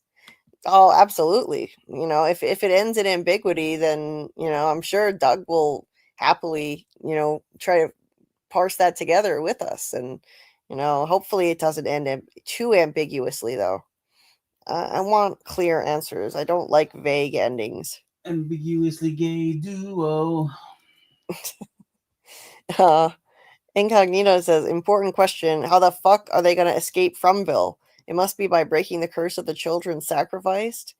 Oh, absolutely. If it ends in ambiguity, then, I'm sure Doug will happily, try to parse that together with us. And, hopefully it doesn't end too ambiguously, though. I want clear answers. I don't like vague endings. Ambiguously gay duo. Incognito says, important question. How the fuck are they going to escape from Bill? It must be by breaking the curse of the children sacrificed.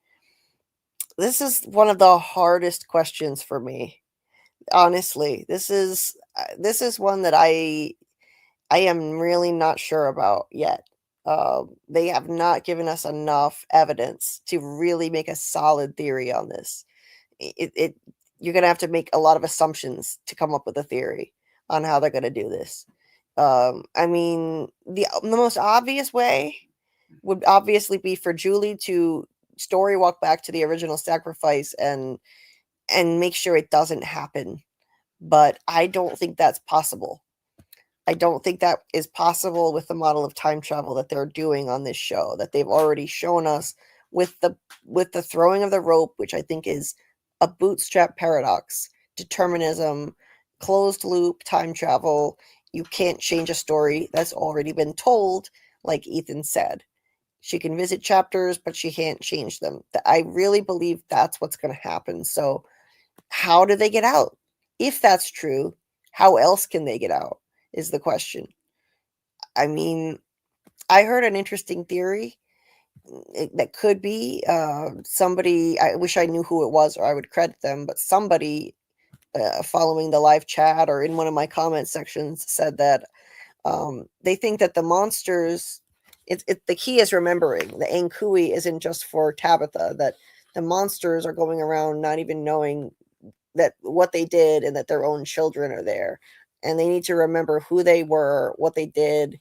This is one of the hardest questions for me. Honestly, this is one that I am really not sure about yet. They have not given us enough evidence to really make a solid theory on this. You're gonna have to make a lot of assumptions to come up with a theory on how they're gonna do this. I mean, the most obvious way would obviously be for Julie to story walk back to the original sacrifice and make sure it doesn't happen. But I don't think that's possible. I don't think that is possible with the model of time travel that they're doing on this show, that they've already shown us with the throwing of the rope, which I think is a bootstrap paradox, determinism, closed loop, time travel. You can't change a story that's already been told, like Ethan said. She can visit chapters, but she can't change them. I really believe that's what's going to happen. So how do they get out? If that's true, how else can they get out is the question. I mean, I heard an interesting theory that could be somebody, I wish I knew who it was or I would credit them, but somebody following the live chat or in one of my comment sections said that they think that the monsters, the key is remembering. The Ankui isn't just for Tabitha, that the monsters are going around not even knowing that what they did and that their own children are there. And they need to remember who they were, what they did,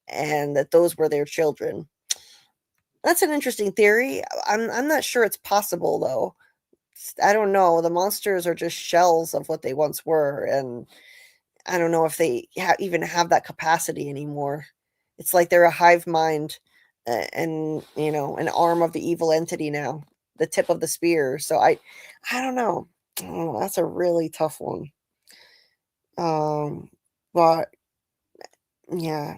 and that those were their children. That's an interesting theory. I'm not sure it's possible, though. I don't know. The monsters are just shells of what they once were, and I don't know if they even have that capacity anymore. It's like they're a hive mind and, an arm of the evil entity now, the tip of the spear. So I don't know. Oh, that's a really tough one. But yeah,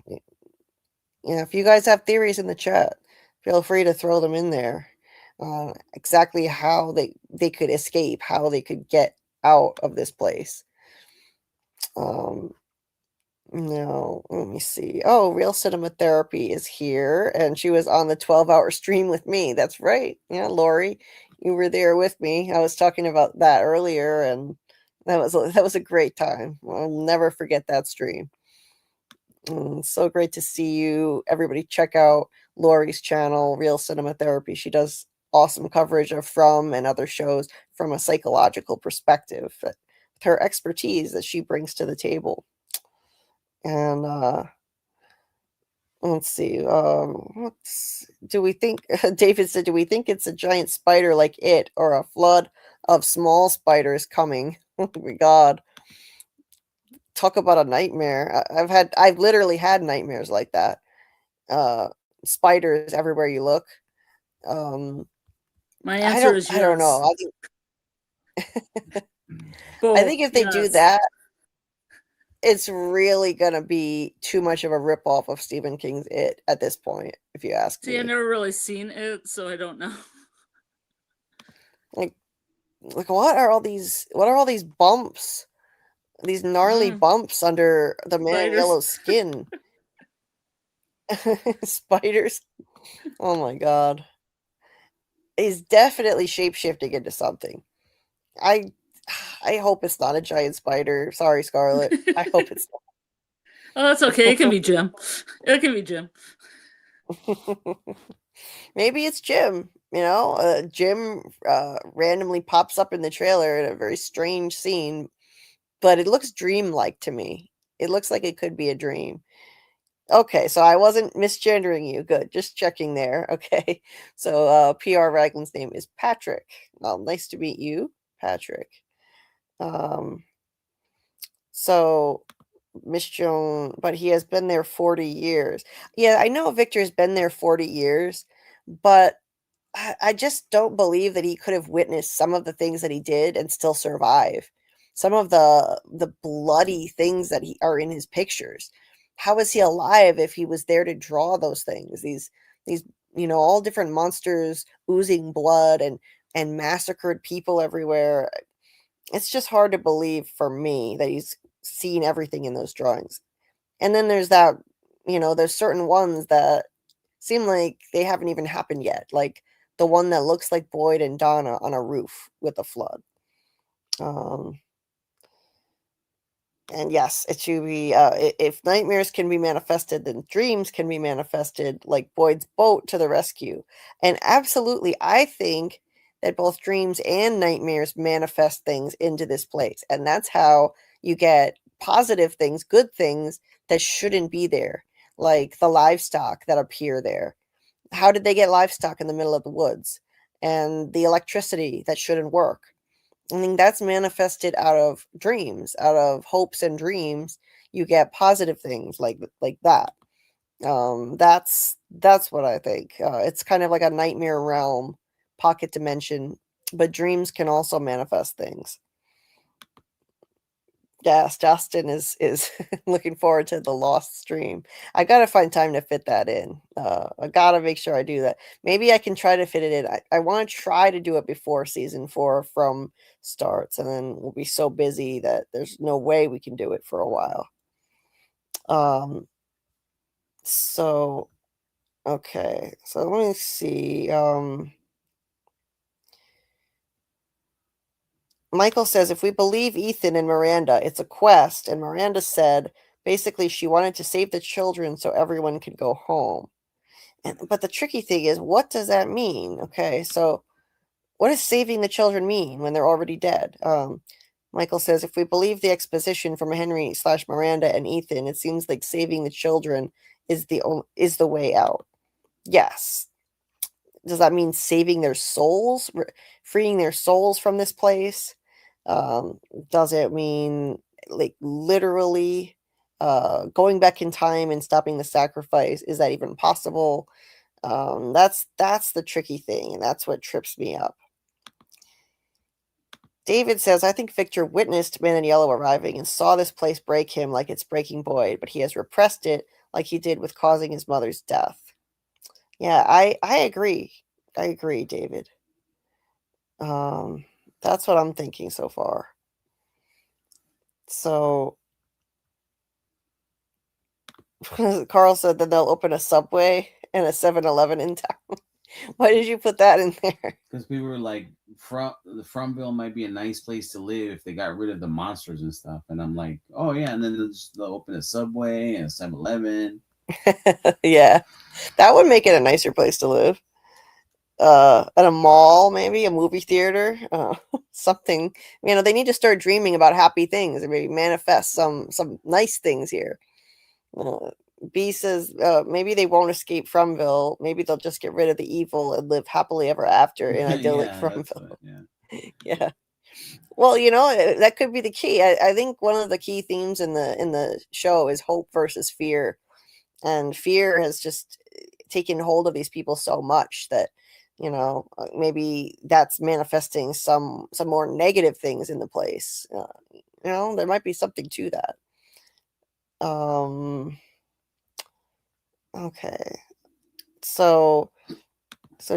if you guys have theories in the chat, feel free to throw them in there. Exactly how they could escape, how they could get out of this place. No, let me see. Oh, Real Cinema Therapy is here, and she was on the 12-hour stream with me. That's right. Yeah, Lori, you were there with me. I was talking about that earlier, and that was a great time. I'll never forget that stream. So great to see you. Everybody check out Lori's channel, Real Cinema Therapy. She does awesome coverage of From and other shows from a psychological perspective. Her expertise that she brings to the table. And let's see. Do we think? David said, "Do we think it's a giant spider like it, or a flood of small spiders coming?" Oh my God! Talk about a nightmare. I've literally had nightmares like that. Spiders everywhere you look. My answer is yes. I don't know. I think if they do that, it's really gonna be too much of a ripoff of Stephen King's It at this point, if you ask me. I've never really seen it, so I don't know. Like what are all these bumps? These gnarly bumps under the man in yellow skin. Spiders. Oh my God. He's definitely shape-shifting into something. I hope it's not a giant spider. Sorry, Scarlet. I hope it's not. Oh, that's okay. It can be Jim. It can be Jim. Maybe it's Jim. Jim randomly pops up in the trailer in a very strange scene, but it looks dreamlike to me. It looks like it could be a dream. Okay, so I wasn't misgendering you. Good, just checking there. Okay, so PR Raglan's name is Patrick. Well, nice to meet you, Patrick. So Miss Joan, but he has been there 40 years. Yeah, I know Victor's been there 40 years, but I just don't believe that he could have witnessed some of the things that he did and still survive. Some of the bloody things that are in his pictures. How is he alive if he was there to draw those things? These all different monsters oozing blood and massacred people everywhere. It's just hard to believe for me that he's seen everything in those drawings. And then there's that, there's certain ones that seem like they haven't even happened yet. Like the one that looks like Boyd and Donna on a roof with a flood. And yes, it should be, if nightmares can be manifested, then dreams can be manifested, like Boyd's boat to the rescue. And absolutely, I think that both dreams and nightmares manifest things into this place. And that's how you get positive things, good things that shouldn't be there, like the livestock that appear there. How did they get livestock in the middle of the woods? And the electricity that shouldn't work. I think that's manifested out of dreams, out of hopes and dreams. You get positive things like that. That's what I think. It's kind of like a nightmare realm, pocket dimension, but dreams can also manifest things. Yes, Justin is looking forward to the lost stream. I gotta find time to fit that in. I gotta make sure I do that. Maybe I can try to fit it in. I want to try to do it before season 4 from starts, and then we'll be so busy that there's no way we can do it for a while. So okay, so let me see. Michael says, if we believe Ethan and Miranda, it's a quest. And Miranda said, basically, she wanted to save the children so everyone could go home. But the tricky thing is, what does that mean? Okay, so what does saving the children mean when they're already dead? Michael says, if we believe the exposition from Henry/Miranda and Ethan, it seems like saving the children is the way out. Yes. Does that mean saving their souls, freeing their souls from this place? Does it mean like literally going back in time and stopping the sacrifice? Is that even possible? That's the tricky thing, and that's what trips me up. David says, I think Victor witnessed Man in Yellow arriving and saw this place break him like it's breaking Boyd, but he has repressed it like he did with causing his mother's death. Yeah, I agree. I agree, David. That's what I'm thinking so far. So Carl said that they'll open a Subway and a 7-Eleven in town. Why did you put that in there? Because people were like, the Fromville might be a nice place to live if they got rid of the monsters and stuff. And I'm like, oh yeah, and then they'll open a Subway and a 7-Eleven. Yeah, that would make it a nicer place to live. At a mall, maybe a movie theater, something. You know, they need to start dreaming about happy things and maybe manifest some nice things here. B says maybe they won't escape Fromville. Maybe they'll just get rid of the evil and live happily ever after in idyllic Fromville. Yeah. Well, you know, that could be the key. I think one of the key themes in the show is hope versus fear, and fear has just taken hold of these people so much that, you know, maybe that's manifesting some more negative things in the place. You know, there might be something to that. Okay. So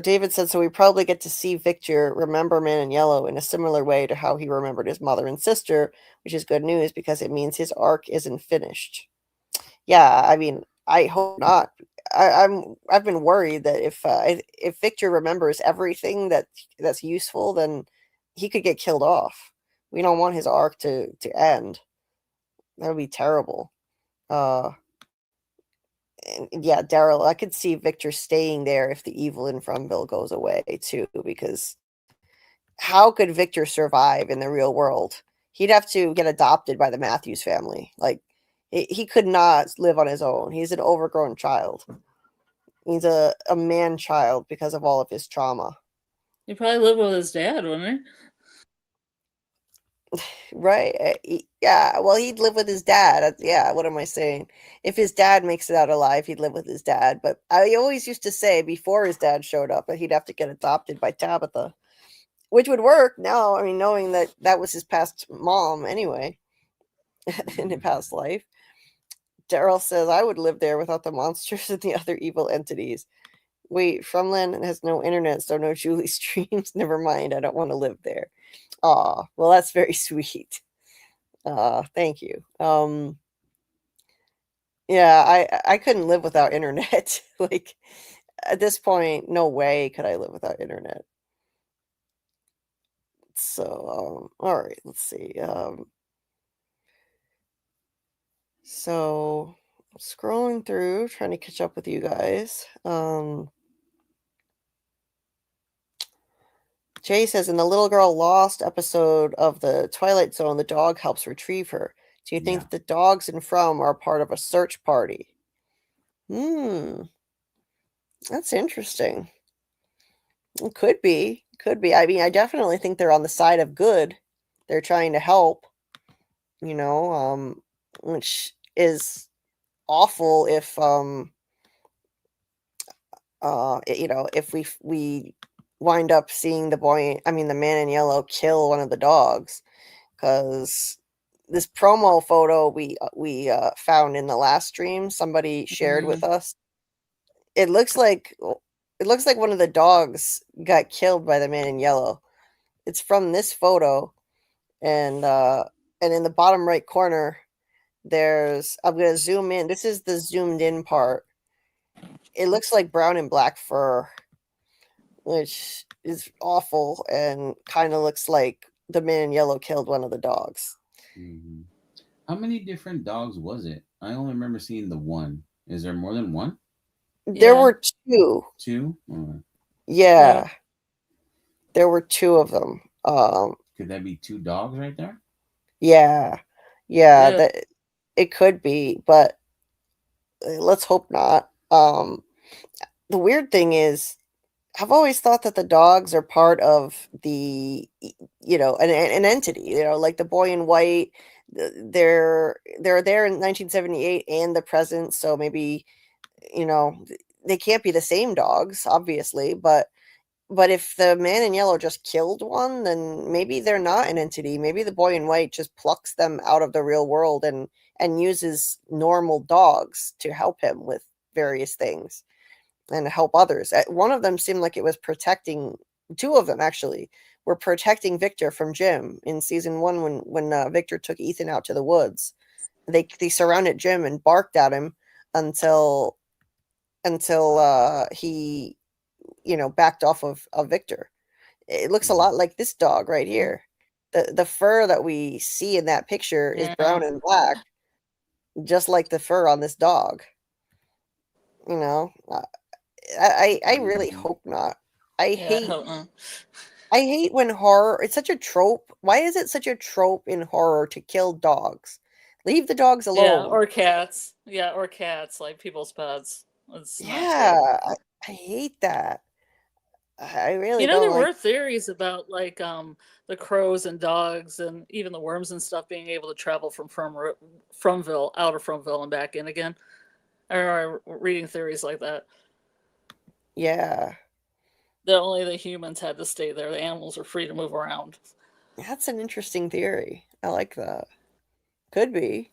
David said, so we probably get to see Victor remember Man in Yellow in a similar way to how he remembered his mother and sister, which is good news because it means his arc isn't finished. Yeah, I mean, I hope not. I've been worried that if Victor remembers everything that's useful, then he could get killed off. We don't want his arc to end. That would be terrible. And yeah, Daryl, I could see Victor staying there if the evil in Fromville goes away too, because how could Victor survive in the real world? He'd have to get adopted by the Matthews family. Like, he could not live on his own. He's an overgrown child. He's a man child because of all of his trauma. He probably lived with his dad, wouldn't he? Right. Yeah. Well, he'd live with his dad. Yeah. What am I saying? If his dad makes it out alive, he'd live with his dad. But I always used to say before his dad showed up that he'd have to get adopted by Tabitha, which would work now. I mean, knowing that was his past mom anyway in a past life. Daryl says, I would live there without the monsters and the other evil entities. Wait, Fromland has no internet, so no Julie streams. Never mind. I don't want to live there. Aw, well, that's very sweet. Thank you. Yeah, I couldn't live without internet. Like, at this point, no way could I live without internet. So, all right, let's see. So scrolling through, trying to catch up with you guys. Jay says in the Little Girl Lost episode of the Twilight Zone, the dog helps retrieve her. Do you think Yeah. the dogs in From are part of a search party? That's interesting. It could be. Could be. I mean, I definitely think they're on the side of good. They're trying to help, which is awful if if we wind up seeing the man in yellow kill one of the dogs, because this promo photo we found in the last stream somebody shared with us, it looks like one of the dogs got killed by the man in yellow. It's from this photo, and in the bottom right corner I'm gonna zoom in. This is the zoomed in part. It looks like brown and black fur, which is awful, and kind of looks like the man in yellow killed one of the dogs. Mm-hmm. How many different dogs was it? I only remember seeing the one. Is there more than one? There Yeah. were two. Two? Or Yeah. There were two of them. could that be two dogs right there? Yeah. Yeah. That it could be, but let's hope not. The weird thing is, I've always thought that the dogs are part of the, an entity, like the boy in white. They're there in 1978 and the present, so maybe, they can't be the same dogs, obviously, but if the man in yellow just killed one, then maybe they're not an entity. Maybe the boy in white just plucks them out of the real world and uses normal dogs to help him with various things and help others. One of them seemed like it was protecting. Two of them actually were protecting Victor from Jim in season 1 when Victor took Ethan out to the woods. They surrounded Jim and barked at him until he backed off of Victor. It looks a lot like this dog right here. The fur that we see in that picture is brown and black, just like the fur on this dog. I really hope not. I hate when horror, it's such a trope. Why is it such a trope in horror to kill dogs? Leave the dogs alone. Yeah, or cats. Yeah, or cats, like people's pets. It's I hate that. I really don't there like. were theories about like the crows and dogs and even the worms and stuff being able to travel from Fromville, out of Fromville and back in again. I remember reading theories like that. Yeah. That only the humans had to stay there. The animals are free to move around. That's an interesting theory. I like that. Could be.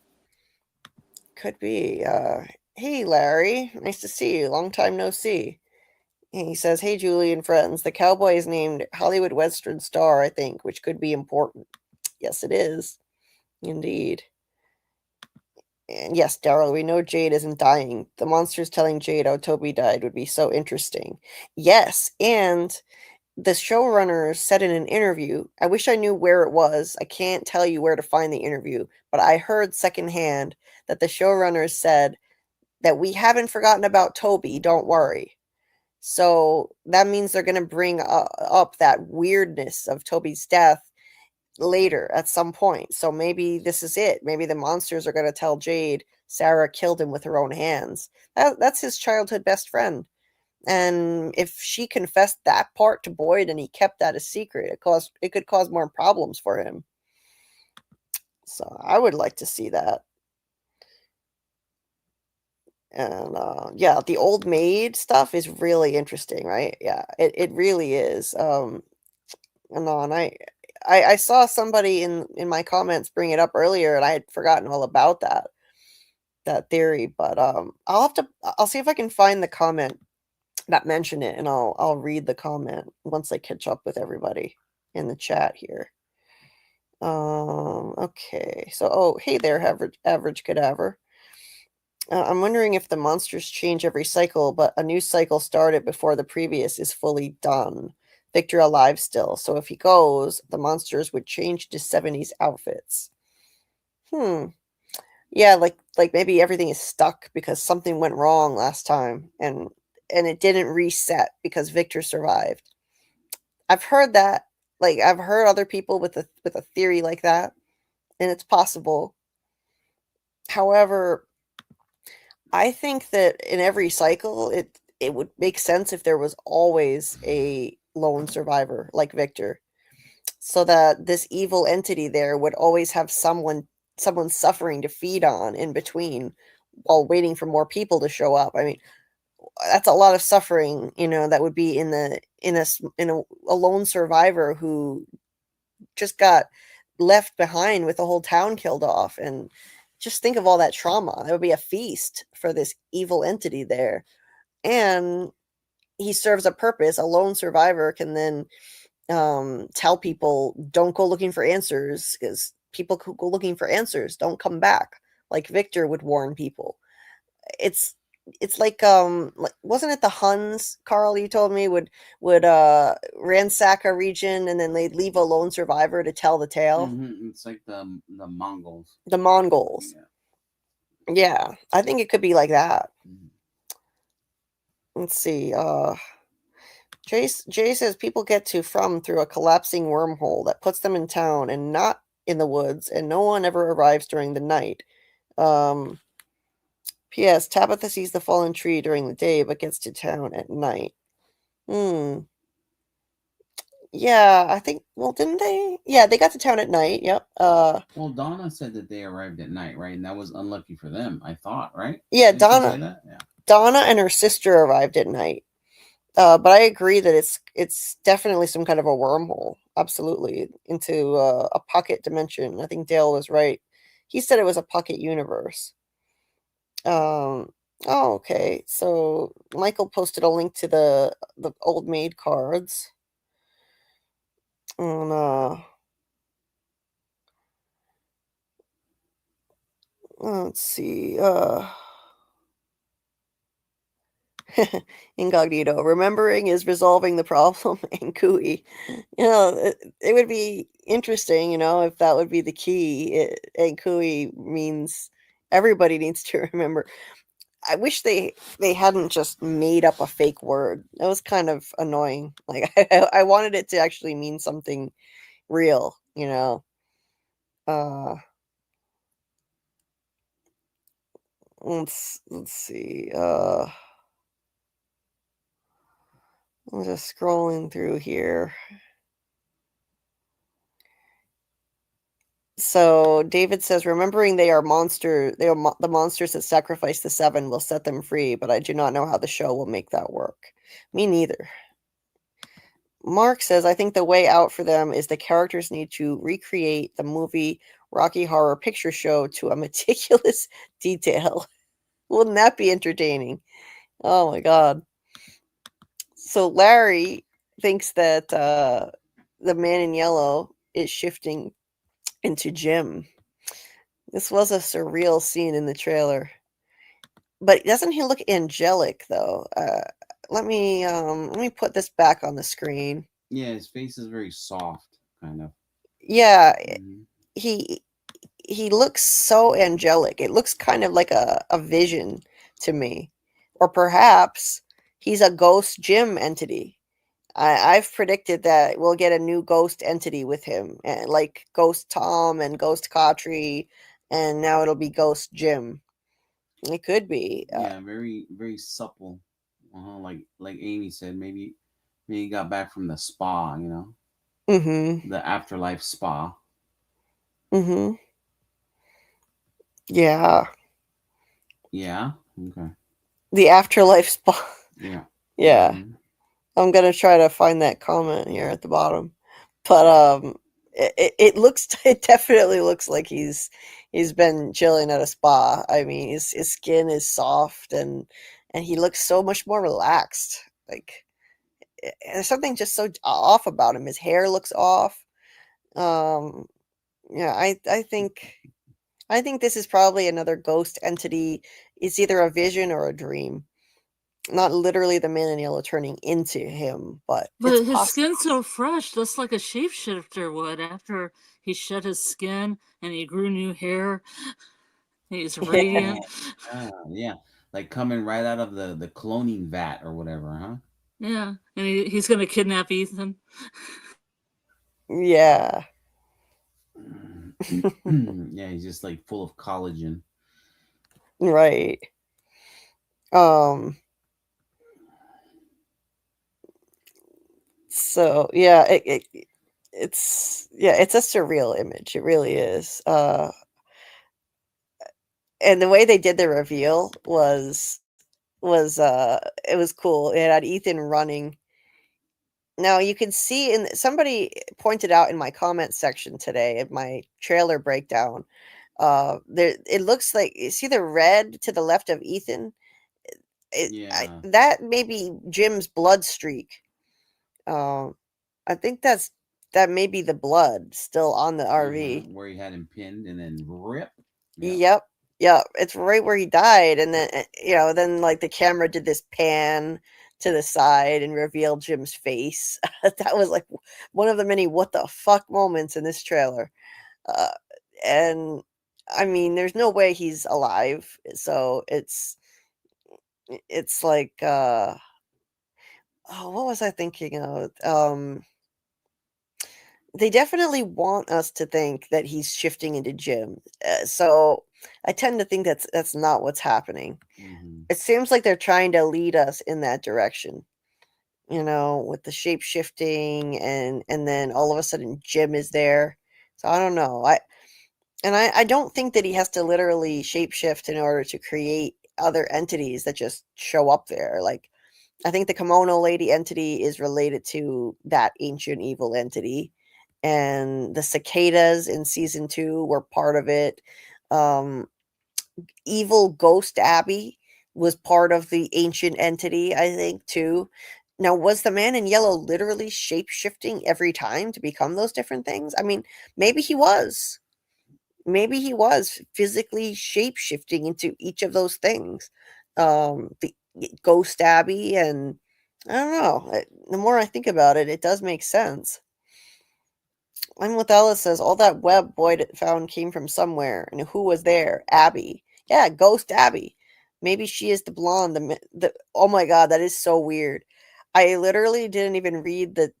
Could be. Hey, Larry. Nice to see you. Long time no see. And he says, hey, Julie and friends. The cowboy is named Hollywood Western Star, I think, which could be important. Yes, it is. Indeed. And yes, Daryl, we know Jade isn't dying. The monsters telling Jade how Toby died would be so interesting. Yes, and the showrunners said in an interview, I wish I knew where it was. I can't tell you where to find the interview, but I heard secondhand that the showrunners said that we haven't forgotten about Toby, don't worry. So that means they're going to bring up that weirdness of Toby's death later at some point. So maybe this is it. Maybe the monsters are going to tell Jade Sarah killed him with her own hands. That's his childhood best friend. And if she confessed that part to Boyd and he kept that a secret, it could cause more problems for him. So I would like to see that. And yeah, the old maid stuff is really interesting, right? Yeah, it really is. And I saw somebody in my comments bring it up earlier, and I had forgotten all about that theory. But I'll see if I can find the comment that mentioned it, and I'll read the comment once I catch up with everybody in the chat here. Okay, so hey there, average cadaver. I'm wondering if the monsters change every cycle, but a new cycle started before the previous is fully done. Victor alive still, so if he goes, the monsters would change to 70s outfits. Yeah, like maybe everything is stuck because something went wrong last time, and it didn't reset because Victor survived. I've heard that. Like I've heard other people with a theory like that, and it's possible. However, I think that in every cycle, it would make sense if there was always a lone survivor like Victor, so that this evil entity there would always have someone suffering to feed on in between while waiting for more people to show up. I mean, that's a lot of suffering, that would be in a lone survivor who just got left behind with the whole town killed off. And just think of all that trauma. That would be a feast for this evil entity there. And he serves a purpose. A lone survivor can then tell people, don't go looking for answers, because people who go looking for answers don't come back, like Victor would warn people. It's like wasn't it the Huns, Karl, you told me, would ransack a region and then they'd leave a lone survivor to tell the tale? It's like the Mongols. The Mongols. Yeah, I think it could be like that. Let's see. Jay says people get to From through a collapsing wormhole that puts them in town and not in the woods, and no one ever arrives during the night. P.S. Tabitha sees the fallen tree during the day, but gets to town at night. Yeah, I think. Well, didn't they? Yeah, they got to town at night. Yep. Well, Donna said that they arrived at night, right? And that was unlucky for them, I thought, right? Yeah, Didn't she say that? Yeah. Donna and her sister arrived at night. But I agree that it's definitely some kind of a wormhole. Absolutely, into a pocket dimension. I think Dale was right. He said it was a pocket universe. Oh, okay. So Michael posted a link to the old maid cards. And let's see. Incognito. Remembering is resolving the problem, and Cooey. It would be interesting, if that would be the key. And Cooey means everybody needs to remember. I wish they hadn't just made up a fake word. That was kind of annoying. Like I wanted it to actually mean something real, let's see. I'm just scrolling through here. So David says, remembering they are the monsters that sacrifice the seven will set them free, but I do not know how the show will make that work. Me neither. Mark says, I think the way out for them is the characters need to recreate the movie Rocky Horror Picture Show to a meticulous detail. Wouldn't that be entertaining? Oh my God. So Larry thinks that the man in yellow is shifting into Jim. This was a surreal scene in the trailer. But doesn't he look angelic though? Let me put this back on the screen. Yeah, his face is very soft, kind of. Yeah, he looks so angelic. It looks kind of like a vision to me. Or perhaps he's a ghost Jim entity. I've predicted that we'll get a new ghost entity with him, like Ghost Tom and Ghost Cautry, and now it'll be Ghost Jim. It could be. Yeah, very very supple. Like Amy said, maybe he got back from the spa, the afterlife spa. Yeah. Yeah. Okay. The afterlife spa. Yeah. Yeah. I'm gonna try to find that comment here at the bottom, but it definitely looks like he's been chilling at a spa. I mean, his skin is soft and he looks so much more relaxed. Like there's something just so off about him. His hair looks off. Yeah, I think I think this is probably another ghost entity. It's either a vision or a dream. Not literally the man in yellow turning into him, but it's But his possible. skin's so fresh, just like a shapeshifter would after he shed his skin and he grew new hair. He's radiant. Yeah, like coming right out of the cloning vat or whatever, huh? Yeah, and he's gonna kidnap Ethan. Yeah. Yeah, he's just like full of collagen. Right. Um so yeah, it's a surreal image. It really is. And the way they did the reveal was it was cool. It had Ethan running. Now you can see in somebody pointed out in my comment section today in my trailer breakdown, there it looks like you see the red to the left of Ethan. Yeah. That may be Jim's blood streak. Um, I think that may be the blood still on the RV. Where he had him pinned and then rip. Yep. Yep. It's right where he died. And then, then like the camera did this pan to the side and revealed Jim's face. That was like one of the many what the fuck moments in this trailer. Uh, and I mean, there's no way he's alive. So it's like, oh, what was I thinking of? They definitely want us to think that he's shifting into Jim. So I tend to think that's not what's happening. It seems like they're trying to lead us in that direction, with the shape shifting and then all of a sudden Jim is there. So I don't know. I don't think that he has to literally shapeshift in order to create other entities that just show up there. Like I think the kimono lady entity is related to that ancient evil entity. And the cicadas in season 2 were part of it. Evil Ghost Abby was part of the ancient entity, I think, too. Now, was the man in yellow literally shape-shifting every time to become those different things? I mean, maybe he was. Maybe he was physically shape-shifting into each of those things. The Ghost Abby, and I don't know. The more I think about it, it does make sense. I'm with Ella says all that web Boyd found came from somewhere, and who was there? Abby. Yeah, Ghost Abby. Maybe she is the blonde. Oh my god, that is so weird. I literally didn't even read the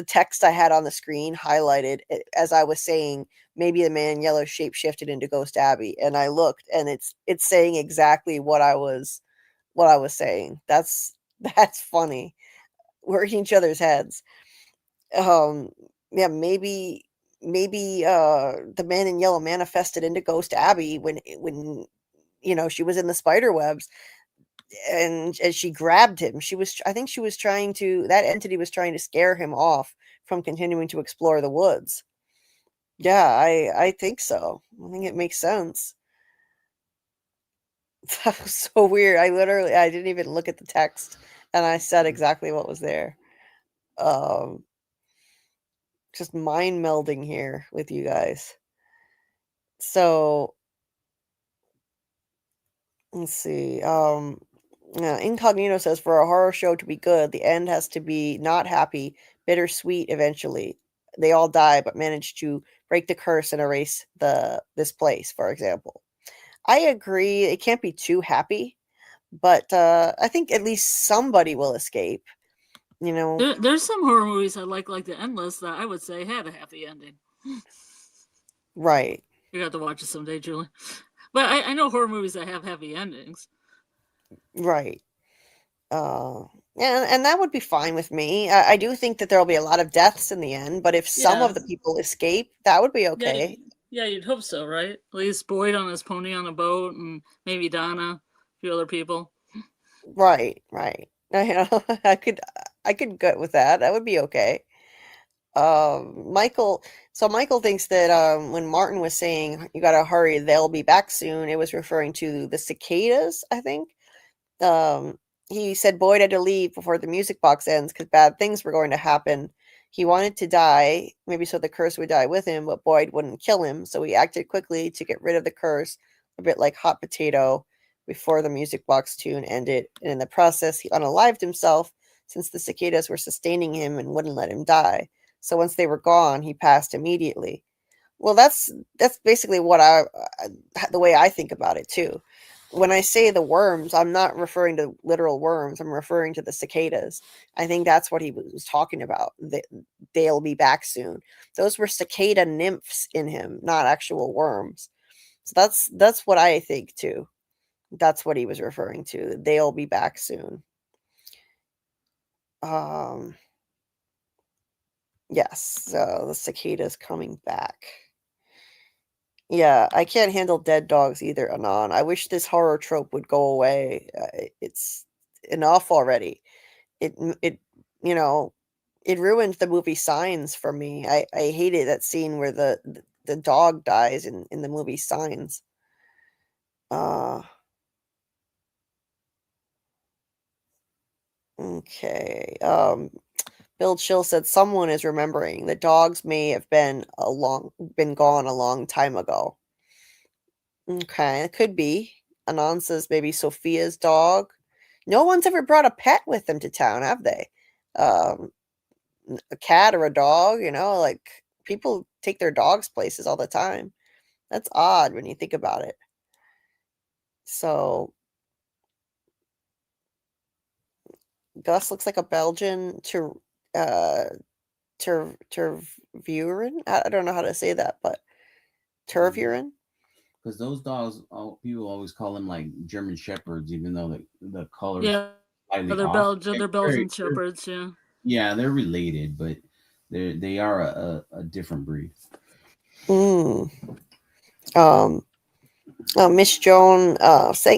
text I had on the screen highlighted as I was saying. Maybe the man in yellow shape shifted into Ghost Abby, and I looked, and it's saying exactly what I was saying. That's funny. We're in each other's heads. Yeah, maybe the man in yellow manifested into Ghost Abby when she was in the spider webs, and as she grabbed him, I think she was trying to that entity was trying to scare him off from continuing to explore the woods. Yeah, I think so. I think it makes sense. That was so weird. I didn't even look at the text, and I said exactly what was there. Just mind melding here with you guys. So let's see. Incognito says for a horror show to be good, the end has to be not happy, bittersweet eventually. They all die, but manage to break the curse and erase this place, for example. I agree. It can't be too happy, but I think at least somebody will escape. There's some horror movies I like The Endless, that I would say had a happy ending. Right. You have to watch it someday, Julie. But I know horror movies that have happy endings. Right. And that would be fine with me. I do think that there'll be a lot of deaths in the end, but if some of the people escape, that would be okay. Yeah, you'd hope so, right? At least Boyd on his pony on a boat, and maybe Donna, a few other people. Right. I could go with that. That would be okay. Michael thinks that when Martin was saying you gotta hurry, they'll be back soon, it was referring to the cicadas, I think. He said Boyd had to leave before the music box ends because bad things were going to happen. He wanted to die, maybe so the curse would die with him, but Boyd wouldn't kill him, so he acted quickly to get rid of the curse, a bit like Hot Potato, before the music box tune ended, and in the process, he unalived himself since the cicadas were sustaining him and wouldn't let him die. So once they were gone, he passed immediately. Well, that's basically what the way I think about it too. When I say the worms, I'm not referring to literal worms. I'm referring to the cicadas. I think that's what he was talking about. They'll be back soon. Those were cicada nymphs in him, not actual worms. So that's what I think too. That's what he was referring to. They'll be back soon. Yes, so the cicadas coming back. Yeah, I can't handle dead dogs either, Anon. I wish this horror trope would go away. It's enough already. It you know, it ruined the movie Signs for me. I hated that scene where the dog dies in the movie Signs. Okay. Bill Chill said someone is remembering. The dogs may have been gone a long time ago. Okay, it could be. Anon says maybe Sophia's dog. No one's ever brought a pet with them to town, have they? Um, a cat or a dog, like people take their dogs places all the time. That's odd when you think about it. So Gus looks like a Belgian Tervuren. I don't know how to say that, but Tervuren. Because those dogs, people always call them like German shepherds, even though the color Yeah, slightly they're off. Belgian. They're Belgian shepherds. Yeah. Yeah, they're related, but they are a different breed. Miss Joan,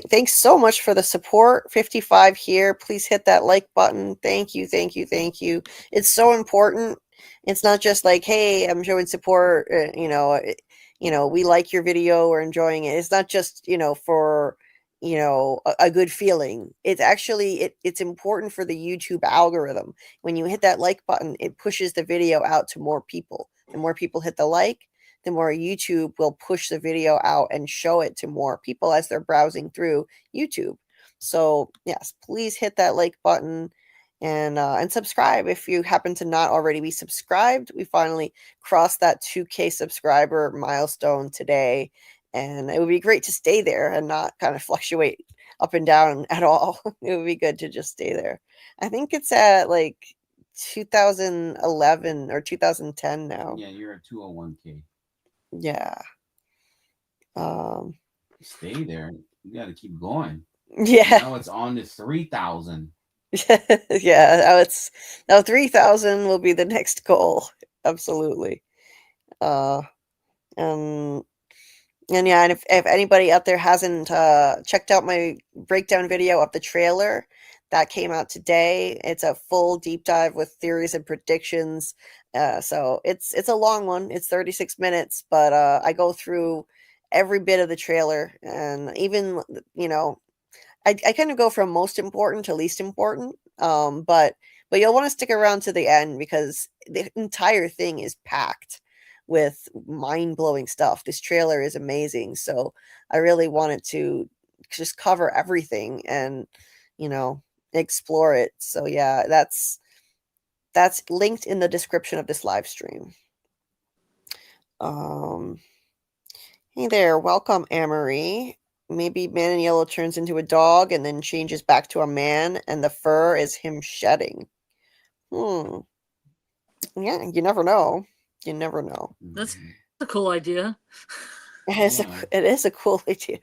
thanks so much for the support. 55 here. Please hit that like button. Thank you, thank you, thank you. It's so important. It's not just like, hey, I'm showing support. We like your video. We're enjoying it. It's not just for a good feeling. It's actually it's important for the YouTube algorithm. When you hit that like button, it pushes the video out to more people. The more people hit the like, the more YouTube will push the video out and show it to more people as they're browsing through YouTube. So yes, please hit that like button and subscribe if you happen to not already be subscribed. We finally crossed that 2K subscriber milestone today, and it would be great to stay there and not kind of fluctuate up and down at all. It would be good to just stay there. I think it's at like 2011 or 2010 now. Yeah, you're at 201K. Yeah. Stay there. You got to keep going. Yeah. Now it's on to 3,000. Yeah. Now 3,000 will be the next goal. Absolutely. And if anybody out there hasn't checked out my breakdown video of the trailer that came out today, it's a full deep dive with theories and predictions. So it's a long one. It's 36 minutes, but I go through every bit of the trailer, and even I kind of go from most important to least important. But you'll want to stick around to the end because the entire thing is packed with mind-blowing stuff. This trailer is amazing, so I really wanted to just cover everything and explore it. So yeah, that's linked in the description of this live stream. Hey there, welcome, Amory. Maybe Man in Yellow turns into a dog and then changes back to a man, and the fur is him shedding. Yeah, you never know. You never know. That's a cool idea. It is a cool idea.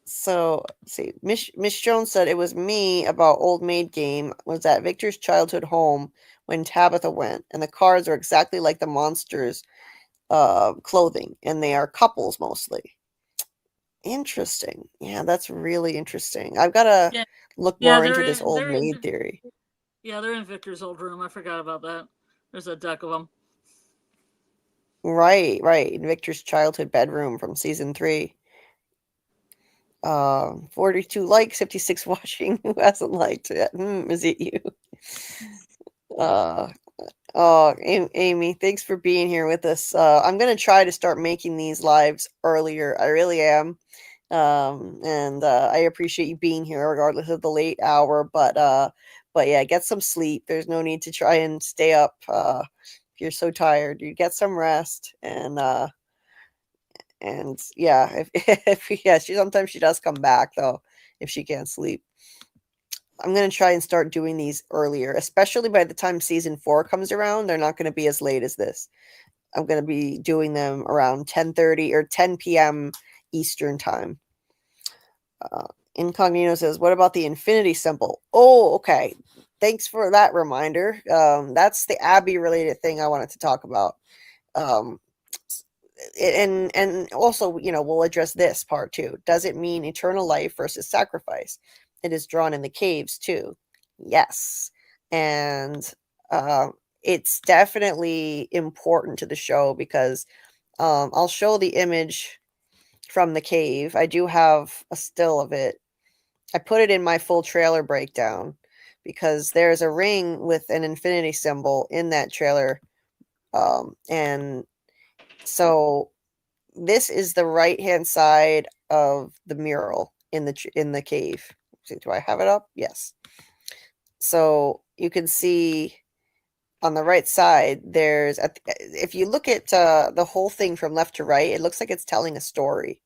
So, let's see. Miss Jones said it was me about Old Maid Game was at Victor's childhood home when Tabitha went, and the cards are exactly like the monsters' clothing, and they are couples mostly. Interesting. Yeah, that's really interesting. I've got to look more into this Old Maid theory. Yeah, they're in Victor's old room. I forgot about that. There's a deck of them. Right. In Victor's childhood bedroom from season 3. 42 likes, 56 watching. Who hasn't liked it? Is it you? Oh, Amy, thanks for being here with us. I'm gonna try to start making these lives earlier. I really am. And I appreciate you being here regardless of the late hour. But yeah, get some sleep. There's no need to try and stay up if you're so tired. You get some rest and yeah, if yeah, sometimes she does come back though if she can't sleep. I'm gonna try and start doing these earlier, especially by the time season 4 comes around. They're not gonna be as late as this. I'm gonna be doing them around 10:30 or 10 p.m. Eastern time. Incognito says, "What about the infinity symbol?" Oh, okay. Thanks for that reminder. That's the Abby related thing I wanted to talk about. Um, and also, we'll address this part too. Does it mean eternal life versus sacrifice? It is drawn in the caves too. Yes, and it's definitely important to the show because I'll show the image from the cave. I do have a still of it. I put it in my full trailer breakdown because there's a ring with an infinity symbol in that trailer. And so this is the right-hand side of the mural in the cave. Do I have it up? Yes. So you can see on the right side, there's if you look at the whole thing from left to right, it looks like it's telling a story.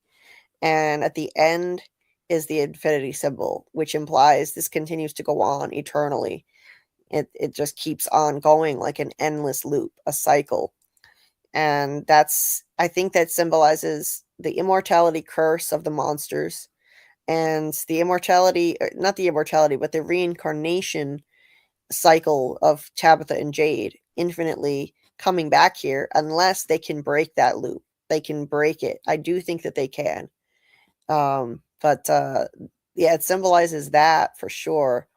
And at the end is the infinity symbol, which implies this continues to go on eternally. It just keeps on going like an endless loop, a cycle. And I think that symbolizes the immortality curse of the monsters and the immortality, not the immortality, but the reincarnation cycle of Tabitha and Jade infinitely coming back here unless they can break that loop. They can break it. I do think that they can. But yeah, it symbolizes that for sure.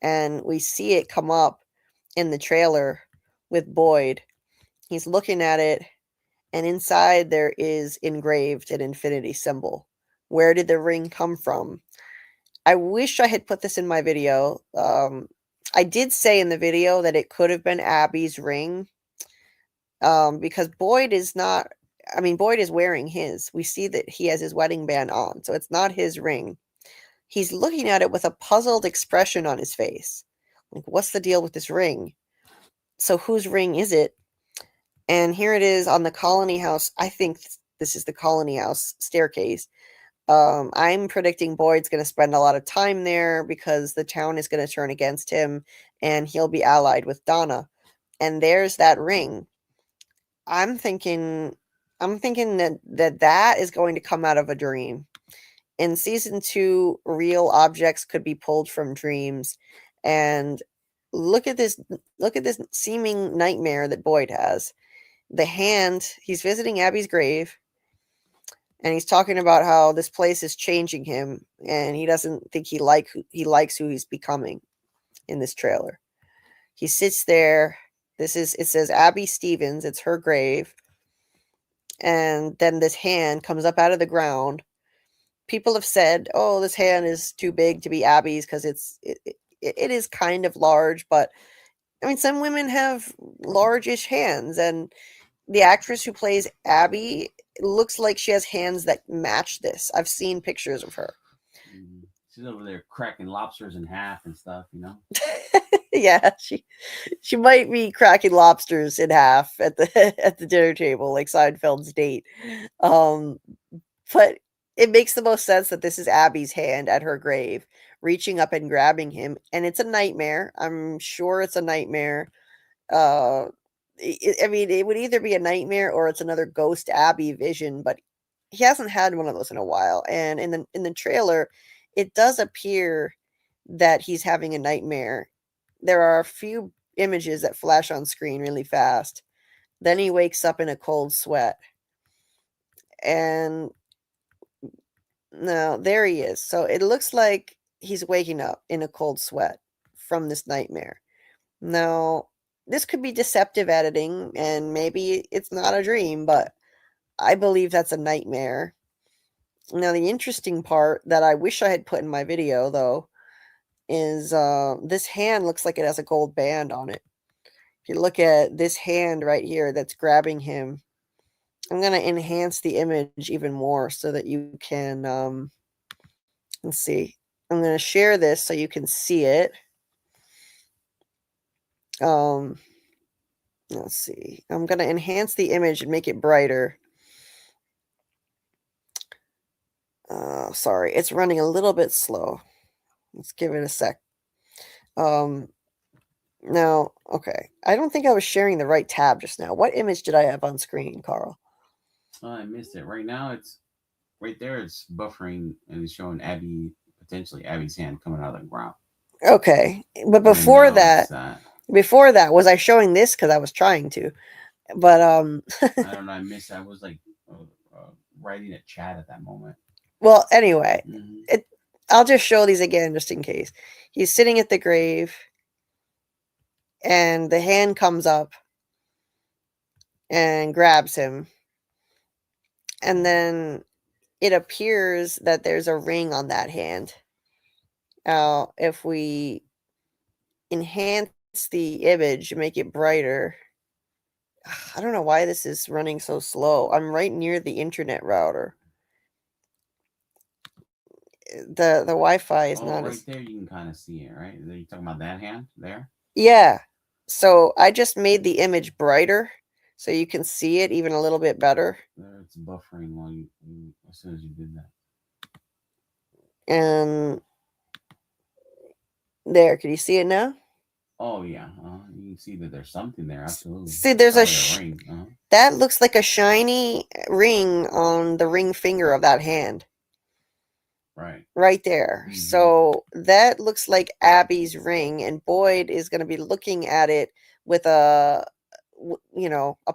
And we see it come up in the trailer with Boyd. He's looking at it, and inside there is engraved an infinity symbol. Where did the ring come from? I wish I had put this in my video. I did say in the video that it could have been Abby's ring. Because Boyd is not, Boyd is wearing his. We see that he has his wedding band on, so it's not his ring. He's looking at it with a puzzled expression on his face. Like, what's the deal with this ring? So whose ring is it? And here it is on the Colony House. I think this is the Colony House staircase. I'm predicting Boyd's going to spend a lot of time there because the town is going to turn against him and he'll be allied with Donna. And there's that ring. I'm thinking that is going to come out of a dream. In season 2, real objects could be pulled from dreams. And look at this seeming nightmare that Boyd has. The hand, he's visiting Abby's grave, and he's talking about how this place is changing him, and he doesn't think he likes who he's becoming in this trailer. He sits there. It says Abby Stevens, it's her grave. And then this hand comes up out of the ground. People have said, oh, this hand is too big to be Abby's because it is kind of large, but some women have largish hands, and the actress who plays Abby looks like she has hands that match this. I've seen pictures of her. She's over there cracking lobsters in half and stuff, Yeah, she might be cracking lobsters in half at the dinner table, like Seinfeld's date. But it makes the most sense that this is Abby's hand at her grave, reaching up and grabbing him, and it's a nightmare. I'm sure it's a nightmare. It would either be a nightmare or it's another ghost Abby vision, but he hasn't had one of those in a while. And in the trailer, it does appear that he's having a nightmare. There are a few images that flash on screen really fast. Then he wakes up in a cold sweat. And no, there he is. So it looks like he's waking up in a cold sweat from this nightmare. Now, this could be deceptive editing, and maybe it's not a dream, but I believe that's a nightmare. Now, the interesting part that I wish I had put in my video, though, is this hand looks like it has a gold band on it. If you look at this hand right here that's grabbing him, I'm going to enhance the image even more so that you can, let's see. I'm going to share this so you can see it. Let's see. I'm going to enhance the image and make it brighter. Sorry, it's running a little bit slow. Let's give it a sec. Now, okay. I don't think I was sharing the right tab just now. What image did I have on screen, Carl? Oh, I missed it. Right now, it's right there. It's buffering and it's showing potentially Abby's hand coming out of the ground. Okay, but before that, was I showing this because I was trying to? But I don't know. I missed. I was like writing a chat at that moment. Well, anyway, I'll just show these again just in case. He's sitting at the grave, and the hand comes up and grabs him, and then it appears that there's a ring on that hand. Now, if we enhance the image and make it brighter, I don't know why this is running so slow. I'm right near the internet router. The Wi-Fi is not right there. You can kind of see it, right? Are you talking about that hand there? Yeah. So I just made the image brighter so you can see it even a little bit better. It's buffering while as soon as you did that. And there, can you see it now? Oh yeah, you can see that there's something there. Absolutely. See, there's a ring. That looks like a shiny ring on the ring finger of that hand. Right there. Mm-hmm. So that looks like Abby's ring, and Boyd is going to be looking at it with a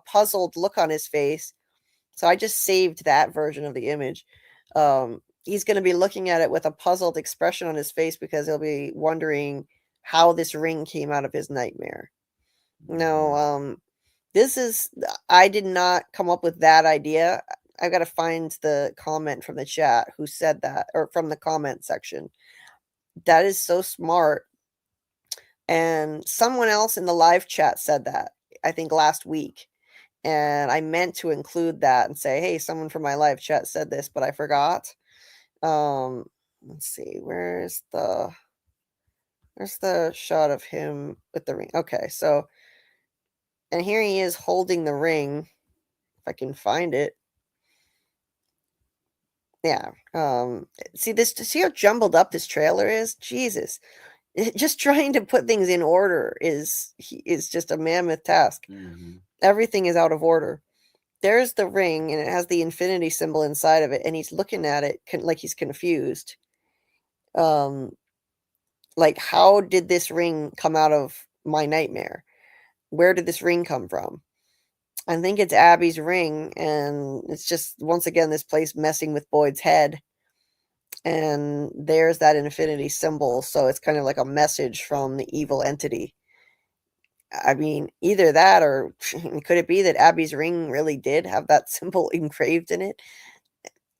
puzzled look on his face. So I just saved that version of the image. He's going to be looking at it with a puzzled expression on his face because he'll be wondering how this ring came out of his nightmare. No, I did not come up with that idea. I've got to find the comment from the chat who said that, or from the comment section. That is so smart. And someone else in the live chat said that, I think last week. And I meant to include that and say, hey, someone from my live chat said this, but I forgot. Let's see, where's the shot of him with the ring? Okay, so, and here he is holding the ring, if I can find it. Yeah. See how jumbled up this trailer is? Jesus. Just trying to put things in order is just a mammoth task. Mm-hmm. Everything is out of order. There's the ring, and it has the infinity symbol inside of it, and he's looking at it like he's confused. Like, how did this ring come out of my nightmare? Where did this ring come from? I think it's Abby's ring, and it's just, once again, this place messing with Boyd's head. And there's that infinity symbol, so it's kind of like a message from the evil entity. I mean, either that, or could it be that Abby's ring really did have that symbol engraved in it?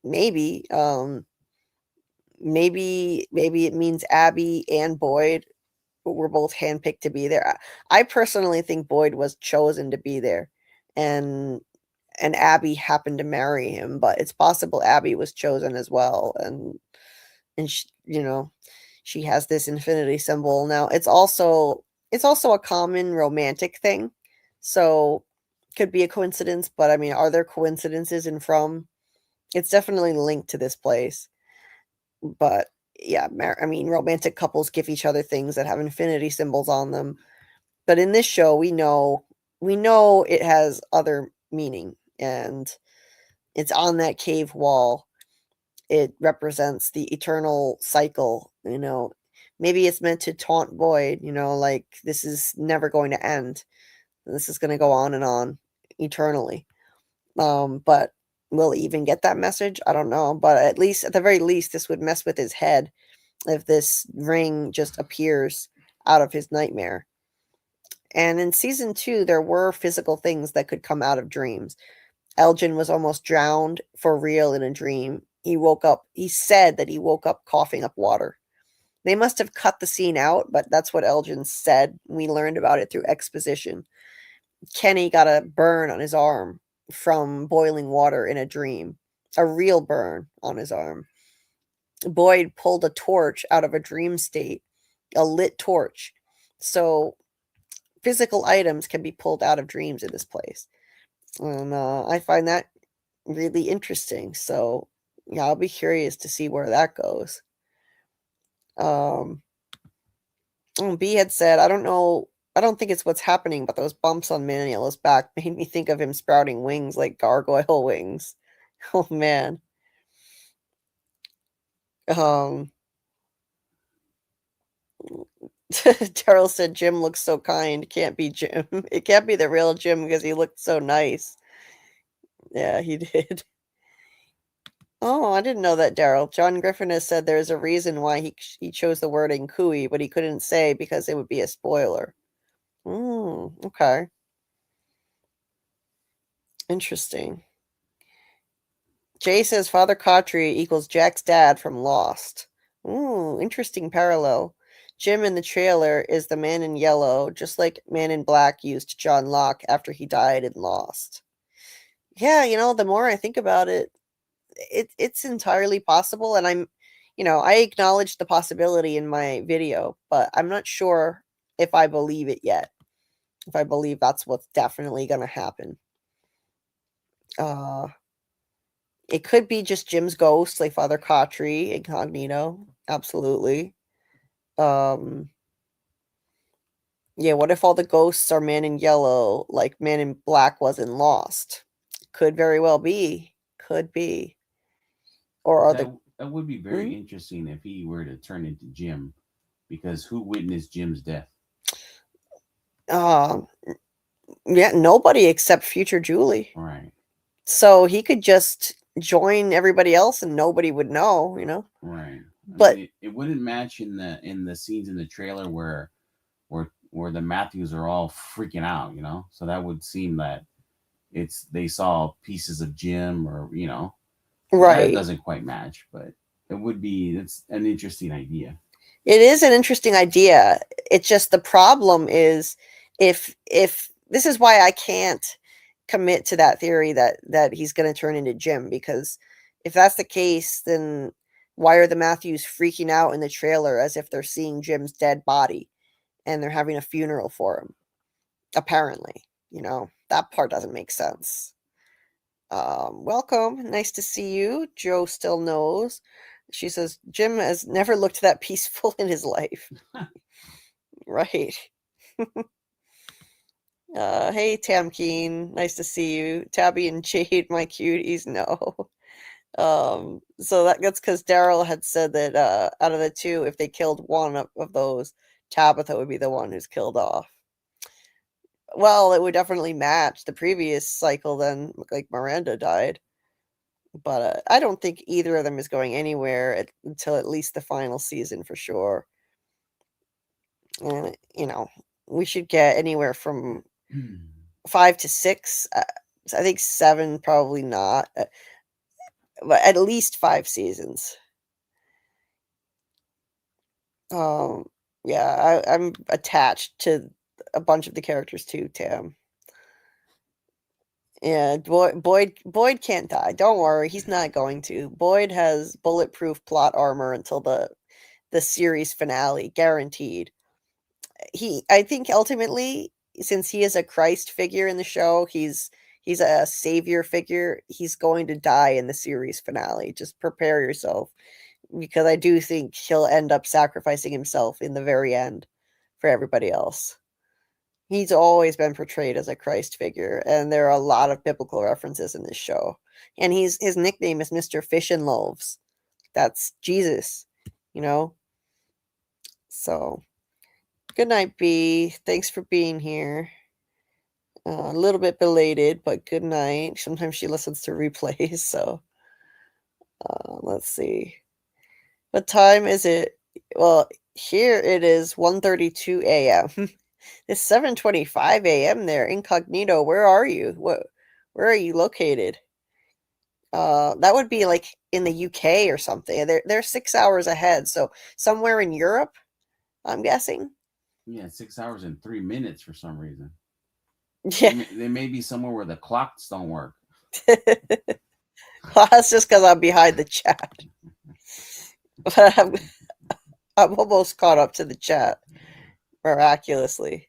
Maybe. Maybe it means Abby and Boyd were both handpicked to be there. I personally think Boyd was chosen to be there, and Abby happened to marry him, but it's possible Abby was chosen as well, and she, she has this infinity symbol. Now, it's also a common romantic thing, so could be a coincidence, but I mean, are there coincidences in From? It's definitely linked to this place. But yeah, I mean, romantic couples give each other things that have infinity symbols on them. But in this show, we know it has other meaning, and it's on that cave wall. It represents the eternal cycle, Maybe it's meant to taunt Boyd, like this is never going to end. This is going to go on and on eternally. But will he even get that message? I don't know. But at the very least, this would mess with his head if this ring just appears out of his nightmare. And in season 2, there were physical things that could come out of dreams. Elgin was almost drowned for real in a dream, he woke up. He said that he woke up coughing up water. They must have cut the scene out, but that's what Elgin said. We learned about it through exposition. Kenny got a burn on his arm from boiling water in a dream, a real burn on his arm. Boyd pulled a torch out of a dream state, a lit torch. So physical items can be pulled out of dreams in this place. And I find that really interesting. So, yeah, I'll be curious to see where that goes. B had said, I don't think it's what's happening, but those bumps on Maniela's back made me think of him sprouting wings like gargoyle wings. Oh, man. Daryl said Jim looks so kind. Can't be Jim. It can't be the real Jim because he looked so nice. Yeah, he did. Oh, I didn't know that, Daryl. John Griffin has said there's a reason why he chose the wording cooey, but he couldn't say because it would be a spoiler. Okay. Interesting. Jay says Father Cautry equals Jack's dad from Lost. Interesting parallel. Jim in the trailer is the man in yellow, just like Man in Black used John Locke after he died in Lost. Yeah, the more I think about it, it's entirely possible, and I acknowledge the possibility in my video, but I'm not sure if I believe it yet. If I believe that's what's definitely going to happen. It could be just Jim's ghost, like Father Cautry, incognito. Absolutely. Yeah, what if all the ghosts are Man in Yellow, like Man in Black was in Lost? Could very well be. Could be. Or are that would be very interesting if he were to turn into Jim, because who witnessed Jim's death? Yeah, nobody except future Julie. Right. So he could just join everybody else and nobody would know, Right. But it wouldn't match in the scenes in the trailer where the Matthews are all freaking out, So that would seem that they saw pieces of Jim, or right. That doesn't quite match, but it's an interesting idea. It is an interesting idea. It's just the problem is if this is why I can't commit to that theory that he's going to turn into Jim, because if that's the case, then why are the Matthews freaking out in the trailer as if they're seeing Jim's dead body and they're having a funeral for him? Apparently, that part doesn't make sense. Welcome. Nice to see you. Joe still knows. She says, Jim has never looked that peaceful in his life. Right. Hey, Tam Keen. Nice to see you. Tabby and Jade, my cuties. No. So that's because Daryl had said that out of the two, if they killed one of those, Tabitha would be the one who's killed off. Well, it would definitely match the previous cycle then, like Miranda died. But I don't think either of them is going anywhere until at least the final season for sure. And, we should get anywhere from 5 to 6. I think 7, probably not. But at least 5 seasons. Yeah, I'm attached to a bunch of the characters too, Tam. Yeah, Boyd can't die. Don't worry, he's not going to. Boyd has bulletproof plot armor until the series finale, guaranteed. I think ultimately, since he is a Christ figure in the show, he's a savior figure. He's going to die in the series finale. Just prepare yourself, because I do think he'll end up sacrificing himself in the very end for everybody else. He's always been portrayed as a Christ figure, and there are a lot of biblical references in this show. And his nickname is Mr. Fish and Loaves. That's Jesus, So, good night, B. Thanks for being here. A little bit belated, but good night. Sometimes she listens to replays, so let's see. What time is it? Well, here it is 1:32 a.m. It's 7:25 a.m. there. Incognito, where are you? Where are you located? That would be like in the UK or something. They're 6 hours ahead, so somewhere in Europe, I'm guessing. Yeah, 6 hours and 3 minutes for some reason. Yeah, They may be somewhere where the clocks don't work. well, that's just because I'm behind the chat. But I'm almost caught up to the chat, miraculously.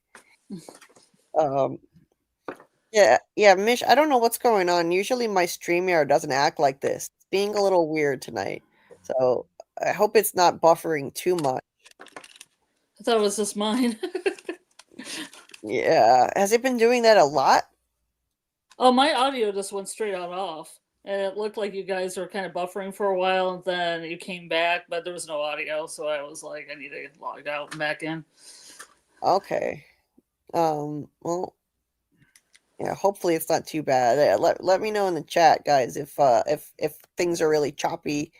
Yeah, Mish, I don't know what's going on. Usually my StreamYard doesn't act like this. It's being a little weird tonight. So I hope it's not buffering too much. I thought it was just mine. Yeah. Has it been doing that a lot? Oh, my audio just went straight out off. And it looked like you guys were kind of buffering for a while, and then you came back, but there was no audio, so I was like, I need to log out and back in. Okay. Well, yeah, hopefully it's not too bad. Let me know in the chat, guys, if things are really choppy,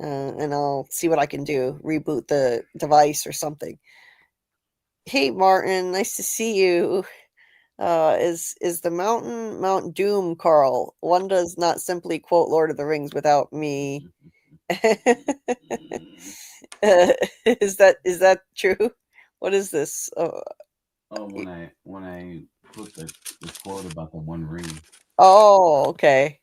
and I'll see what I can do. Reboot the device or something. Hey, Martin, nice to see you. Is the mountain Mount Doom, Carl? One does not simply quote Lord of the Rings without me. Is that true? What is this? When I put the quote about the One Ring. Oh, okay.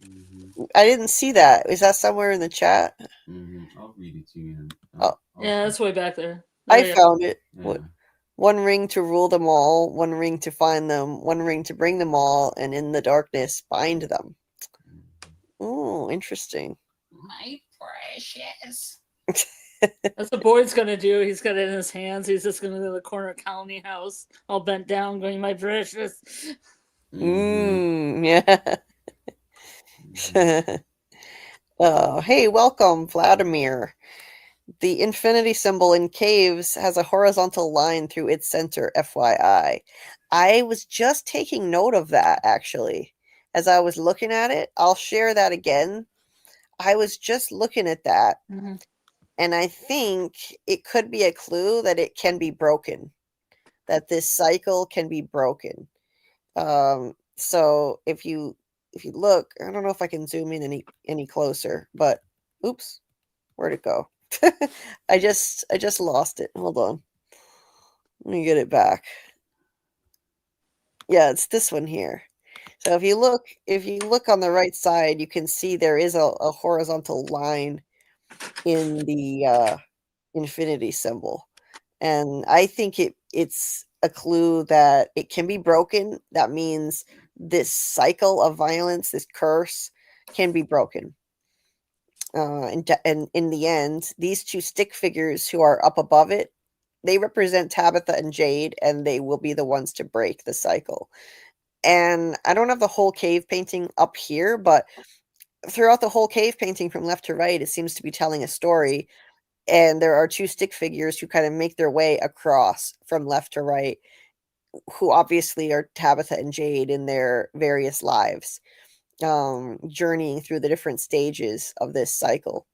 Mm-hmm. I didn't see that. Is that somewhere in the chat? Mm-hmm. I'll read it to you. Yeah, it's way back there. I found it. Yeah. One ring to rule them all, one ring to find them, one ring to bring them all, and in the darkness bind them. Oh, interesting. My precious. That's what Boyd's gonna do. He's got it in his hands. He's just gonna go to the corner colony house, all bent down, going, "My precious." Yeah. Hey, welcome, Vladimir. The infinity symbol in caves has a horizontal line through its center, FYI. I was just taking note of that, actually. As I was looking at it, I'll share that again. I was just looking at that, Mhm. and I think it could be a clue that it can be broken, that this cycle can be broken. So if you look, I don't know if I can zoom in any closer, but oops, where'd it go? I just lost it. Hold on. Let me get it back. Yeah, it's this one here. So if you look on the right side, you can see there is a horizontal line in the infinity symbol. And I think it's a clue that it can be broken. That means this cycle of violence, this curse, can be broken. And in the end, these two stick figures who are up above it, they represent Tabitha and Jade, and they will be the ones to break the cycle. And I don't have the whole cave painting up here, but throughout the whole cave painting from left to right, it seems to be telling a story. And there are two stick figures who kind of make their way across from left to right, who obviously are Tabitha and Jade in their various lives, journeying through the different stages of this cycle.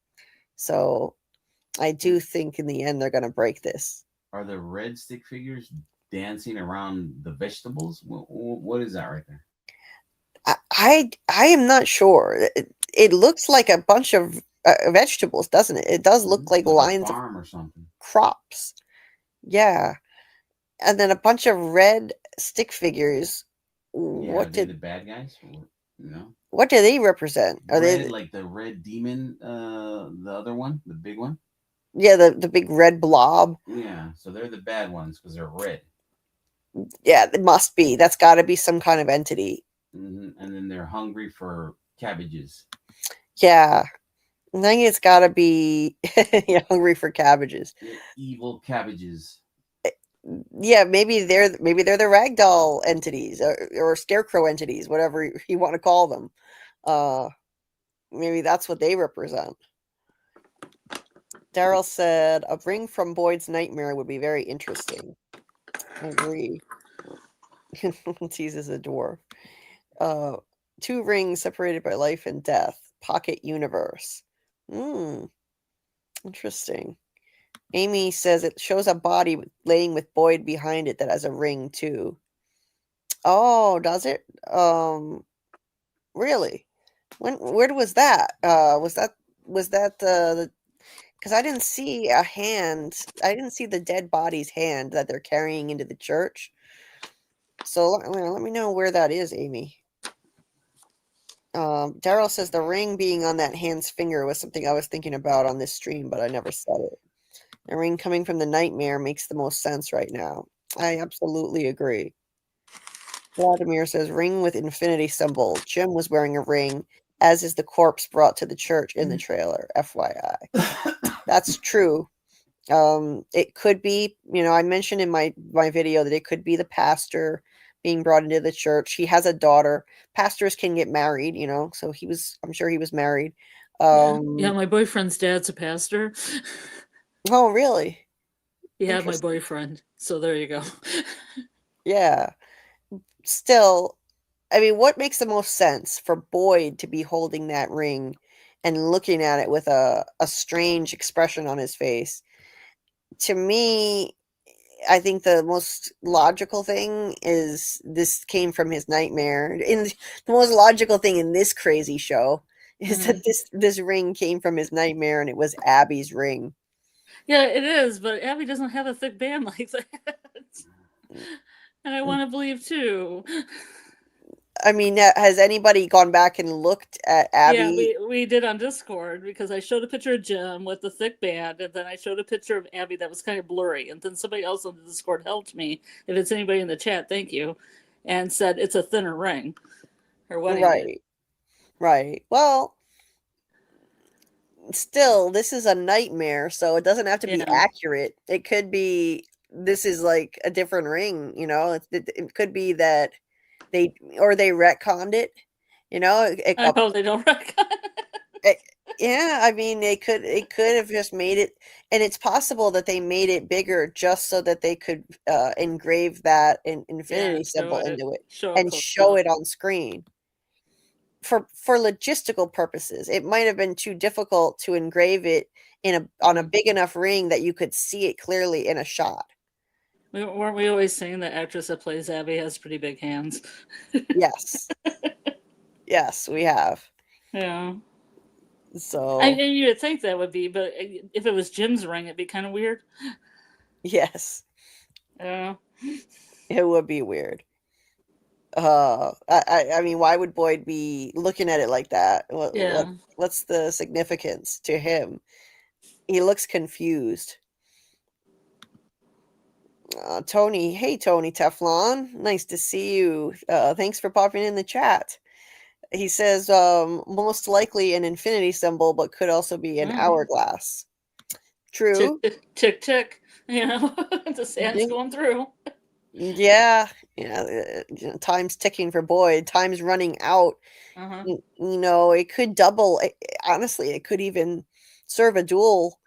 So I do think in the end they're going to break this. Are the red stick figures dancing around the vegetables? What is that right there? I am not sure. It looks like a bunch of vegetables, doesn't it? It does look like lines of farm or something. crops. Yeah, and then a bunch of red stick figures. Yeah, What are they did the bad guys? what do they represent? Are red, they like the red demon? The other one, the big one. Yeah, the big red blob. Yeah, so they're the bad ones because they're red. Yeah, it must be. That's got to be some kind of entity. And then they're hungry for cabbages. Yeah, I think it's got to be hungry for cabbages. They're evil cabbages. Yeah, maybe they're the ragdoll entities or scarecrow entities, whatever you want to call them. Maybe that's what they represent. Daryl said a ring from Boyd's nightmare would be very interesting. I agree. Teases a dwarf. Two rings separated by life and death. Pocket universe. Interesting. Amy says it shows a body laying with Boyd behind it that has a ring too. Oh, does it? Really? Where was that? Was that the because I didn't see a hand. I didn't see the dead body's hand that they're carrying into the church. So let me know where that is, Amy. Daryl says the ring being on that hand's finger was something I was thinking about on this stream, but I never said it. The ring coming from the nightmare makes the most sense right now. I absolutely agree. Vladimir says ring with infinity symbol. Jim was wearing a ring, as is the corpse brought to the church in the trailer. FYI. That's true. It could be, I mentioned in my video that it could be the pastor being brought into the church. He has a daughter. Pastors can get married, so I'm sure he was married. Yeah, my boyfriend's dad's a pastor. Oh, really? Yeah, my boyfriend. So there you go. Yeah. Still, I mean, what makes the most sense for Boyd to be holding that ring and looking at it with a strange expression on his face? To me, I think the most logical thing is this came from his nightmare. The most logical thing in this crazy show is that this ring came from his nightmare and it was Abby's ring. Yeah, it is, but Abby doesn't have a thick band like that. And I want to believe too. I mean, has anybody gone back and looked at Abby? Yeah, we did on Discord because I showed a picture of Jim with the thick band, and then I showed a picture of Abby that was kind of blurry, and then somebody else on the Discord helped me. If it's anybody in the chat, thank you, and said it's a thinner ring. Her wedding ring. Right. Well, still, this is a nightmare, so it doesn't have to be accurate. It could be this is like a different ring, it could be that they retconned it, I hope they don't retcon it. Yeah, I mean, it could have just made it, and it's possible that they made it bigger just so that they could engrave that infinity symbol into it and show it on screen. For logistical purposes, it might have been too difficult to engrave it on a big enough ring that you could see it clearly in a shot. Weren't we always saying the actress that plays Abby has pretty big hands? Yes. Yes, we have. Yeah. So you would think that would be, but if it was Jim's ring, it'd be kind of weird. Yes. Yeah. It would be weird. I mean, why would Boyd be looking at it like that? What's the significance to him? He looks confused. Tony, hey Tony Teflon, nice to see you. Thanks for popping in the chat. He says most likely an infinity symbol, but could also be an hourglass. True. Tick tick. The sand's going through. Yeah, time's ticking for Boyd. Time's running out. It could double. Honestly, it could even serve a dual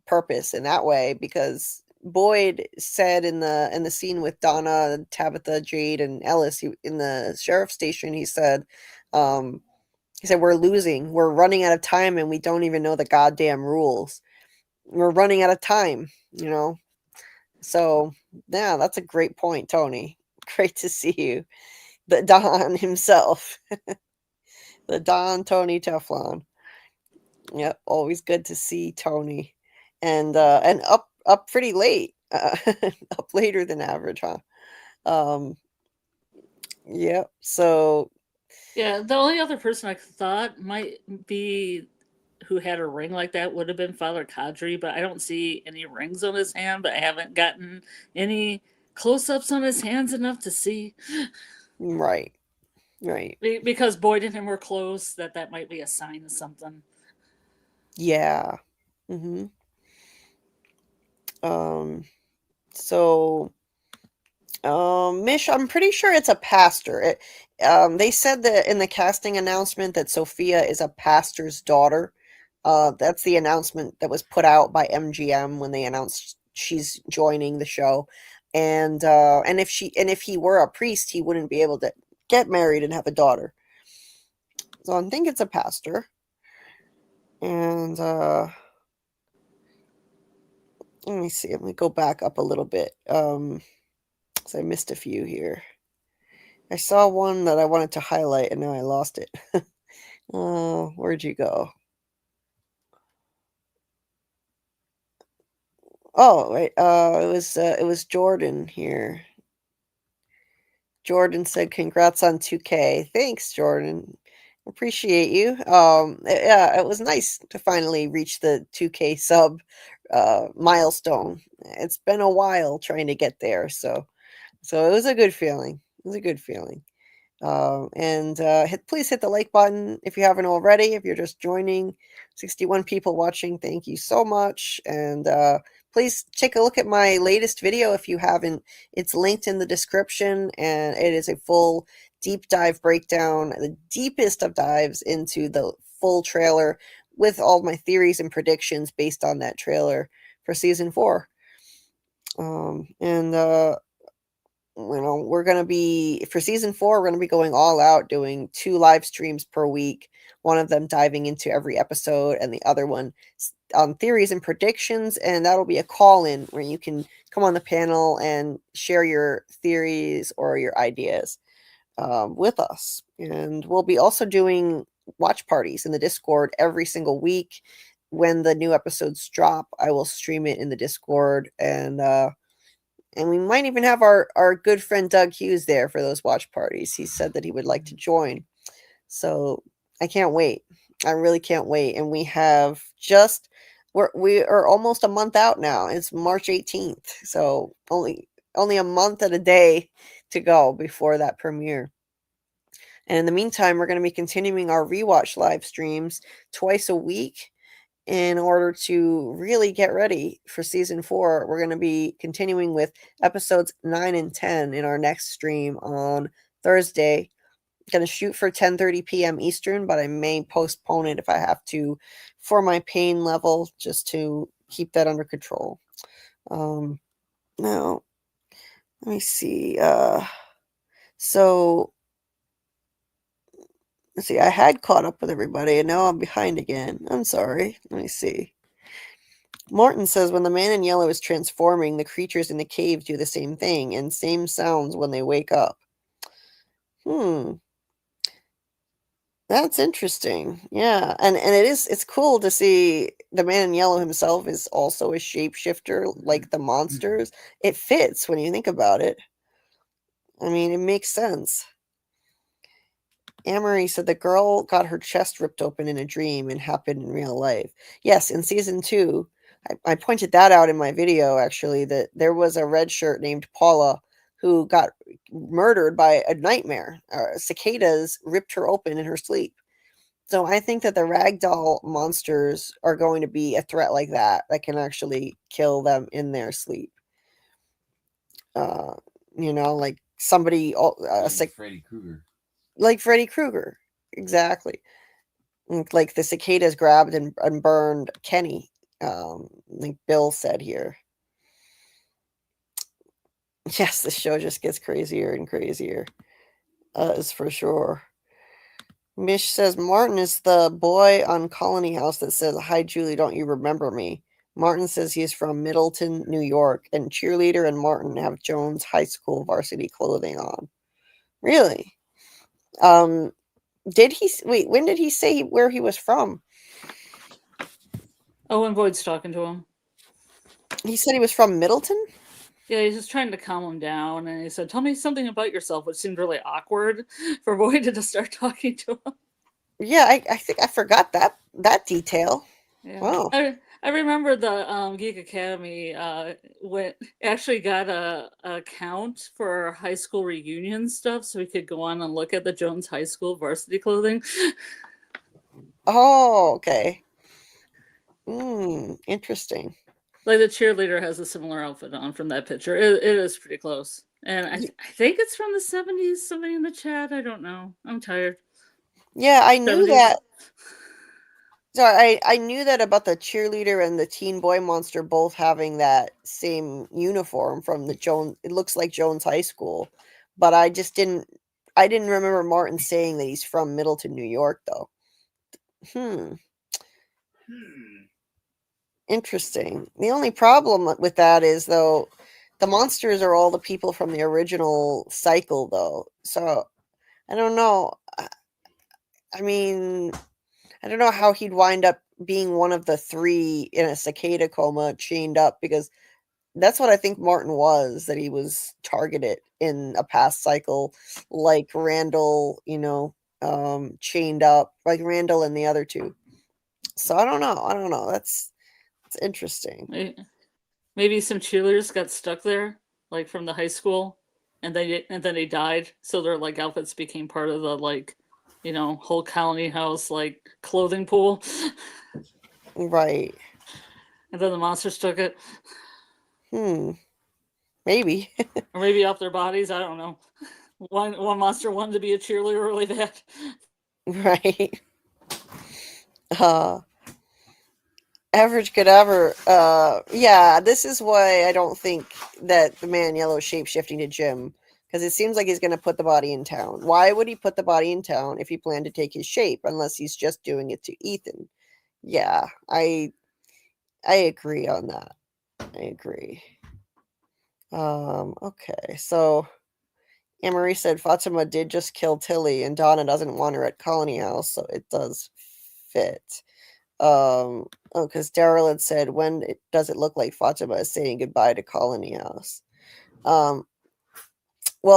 purpose in that way, because Boyd said in the scene with Donna, Tabitha, Jade, and Ellis in the sheriff's station, he said we're losing. We're running out of time, and we don't even know the goddamn rules. We're running out of time. So yeah, that's a great point, Tony. Great to see you. The Don himself. The Don Tony Teflon. Yep, always good to see Tony. And up pretty late. Up later than average, huh? Yep. So yeah, the only other person I thought might be who had a ring like that would have been Father Kadri, but I don't see any rings on his hand, but I haven't gotten any close-ups on his hands enough to see. Right. Because Boyd and him were close, that might be a sign of something. Yeah. So Mish, I'm pretty sure it's a pastor. They said that in the casting announcement that Sophia is a pastor's daughter. That's the announcement that was put out by MGM when they announced she's joining the show. And if he were a priest, he wouldn't be able to get married and have a daughter. So I think it's a pastor. And let me see. Let me go back up a little bit. So I missed a few here. I saw one that I wanted to highlight and now I lost it. Where'd you go? Oh, right. It was Jordan here. Jordan said, "Congrats on 2K." Thanks, Jordan. Appreciate you. Yeah, it was nice to finally reach the 2K sub milestone. It's been a while trying to get there, so it was a good feeling. It was a good feeling. Please hit the like button if you haven't already. If you're just joining, 61 people watching, thank you so much. And please take a look at my latest video if you haven't. It's linked in the description, and it is a full deep dive breakdown, the deepest of dives into the full trailer with all my theories and predictions based on that trailer for season 4. We're going to be, for season 4, we're going to be going all out, doing 2 live streams per week, one of them diving into every episode and the other one on theories and predictions. And that'll be a call-in where you can come on the panel and share your theories or your ideas with us. And we'll be also doing watch parties in the Discord every single week. When the new episodes drop, I will stream it in the Discord, and we might even have our good friend Doug Hughes there for those watch parties. He said that he would like to join. So I can't wait. I really can't wait. And we have we are almost a month out now. It's March 18th. So only a month and a day to go before that premiere. And in the meantime, we're going to be continuing our Rewatch live streams twice a week. In order to really get ready for season 4, we're going to be continuing with episodes 9 and 10 in our next stream on Thursday. Going to shoot for 10:30 p.m. Eastern, but I may postpone it if I have to for my pain level, just to keep that under control. Now, let me see. So, let's see. I had caught up with everybody, and now I'm behind again. I'm sorry. Let me see. Morton says, when the man in yellow is transforming, the creatures in the cave do the same thing and same sounds when they wake up. That's interesting. Yeah. And it's cool to see the man in yellow himself is also a shapeshifter like the monsters. It fits when you think about it. I mean, it makes sense. Amory said the girl got her chest ripped open in a dream and happened in real life. Yes, in season 2, I pointed that out in my video, actually, that there was a red shirt named Paula who got murdered by a nightmare. Cicadas ripped her open in her sleep. So I think that the ragdoll monsters are going to be a threat like that can actually kill them in their sleep. Like somebody... Freddy Krueger. Like Freddy Krueger. Exactly. Like the cicadas grabbed and burned Kenny, like Bill said here. Yes, the show just gets crazier and crazier. Is for sure. Mish says, Martin is the boy on Colony House that says, "Hi, Julie, don't you remember me?" Martin says he is from Middleton, New York, and Cheerleader and Martin have Jones High School varsity clothing on. Really? When did he say where he was from? Oh, when Boyd's talking to him. He said he was from Middleton? Yeah, he's just trying to calm him down, and he said, "Tell me something about yourself," which seemed really awkward for Boyd to just start talking to him. Yeah, I think I forgot that detail. Yeah. Wow. I remember the Geek Academy actually got a account for high school reunion stuff, so we could go on and look at the Jones High School varsity clothing. Oh, okay. Interesting. Like the cheerleader has a similar outfit on from that picture. It is pretty close. And I think it's from the 70s. Somebody in the chat. I don't know. I'm tired. Yeah, I knew 70s. that. Sorry, I knew that about the cheerleader and the teen boy monster both having that same uniform from the Jones. It looks like Jones High School, but I didn't remember Martin saying that he's from Middleton, New York, though. Interesting. The only problem with that is, though, the monsters are all the people from the original cycle, though. So I don't know. I mean, I don't know how he'd wind up being one of the 3 in a cicada coma chained up, because that's what I think Martin was, that he was targeted in a past cycle, like Randall, chained up, like Randall and the other 2. So I don't know. That's interesting. Maybe some cheerleaders got stuck there, like from the high school, and then they died, so their like outfits became part of the like, whole colony house like clothing pool. Right. And then the monsters took it. Maybe. Or maybe off their bodies. I don't know. One monster wanted to be a cheerleader really bad. Right. Average Cadaver. Yeah, this is why I don't think that the Man Yellow shape-shifting to Jim, because it seems like he's going to put the body in town. Why would he put the body in town if he planned to take his shape, unless he's just doing it to Ethan? Yeah, I agree on that. I agree. Okay, so Anne-Marie said Fatima did just kill Tilly, and Donna doesn't want her at Colony House, so it does fit. Because Daryl had said, when does it look like Fatima is saying goodbye to Colony House? Well,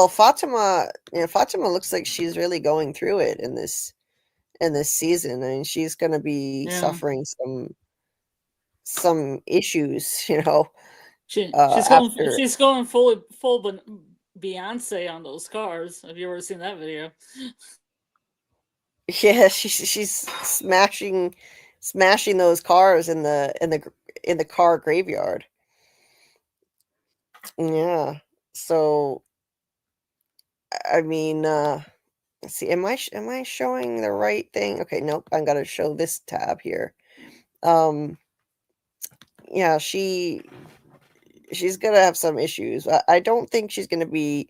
Fatima looks like she's really going through it in this season. I mean, she's going to be suffering some issues, She's going full Beyonce on those cars. Have you ever seen that video? Yeah, she's smashing those cars in the car graveyard. Yeah. So I mean, let's see, am I showing the right thing? Okay, nope, I'm gonna show this tab here. Yeah, she's gonna have some issues. I don't think she's gonna be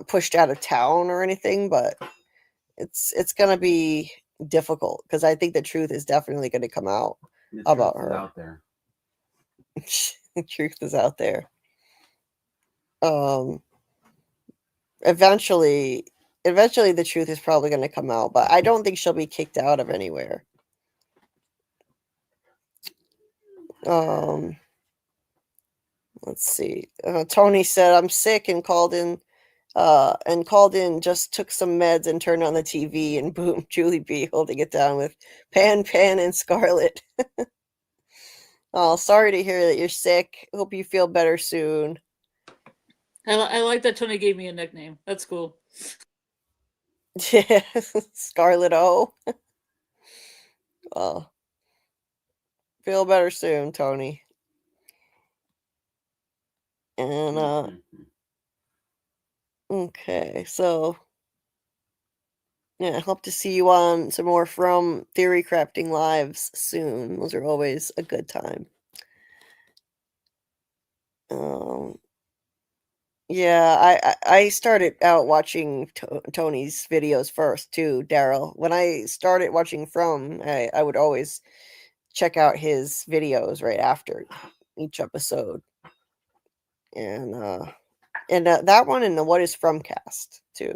pushed out of town or anything, but it's gonna be difficult, because I think the truth is definitely gonna come out about her. Out there. The truth is out there. Eventually the truth is probably going to come out, but I don't think she'll be kicked out of anywhere. Let's see. Tony said, I'm sick, and called in, just took some meds and turned on the TV, and boom, Julie B holding it down with Pan, and Scarlet. Oh, sorry to hear that you're sick. Hope you feel better soon. I like that Tony gave me a nickname. That's cool. Yeah, Scarlet O. Well, feel better soon, Tony. And okay, so yeah, I hope to see you on some more From Theory Crafting lives soon. Those are always a good time. Yeah, I started out watching Tony's videos first too, Daryl. When I started watching From, I would always check out his videos right after each episode. And that one, and the What is From cast too.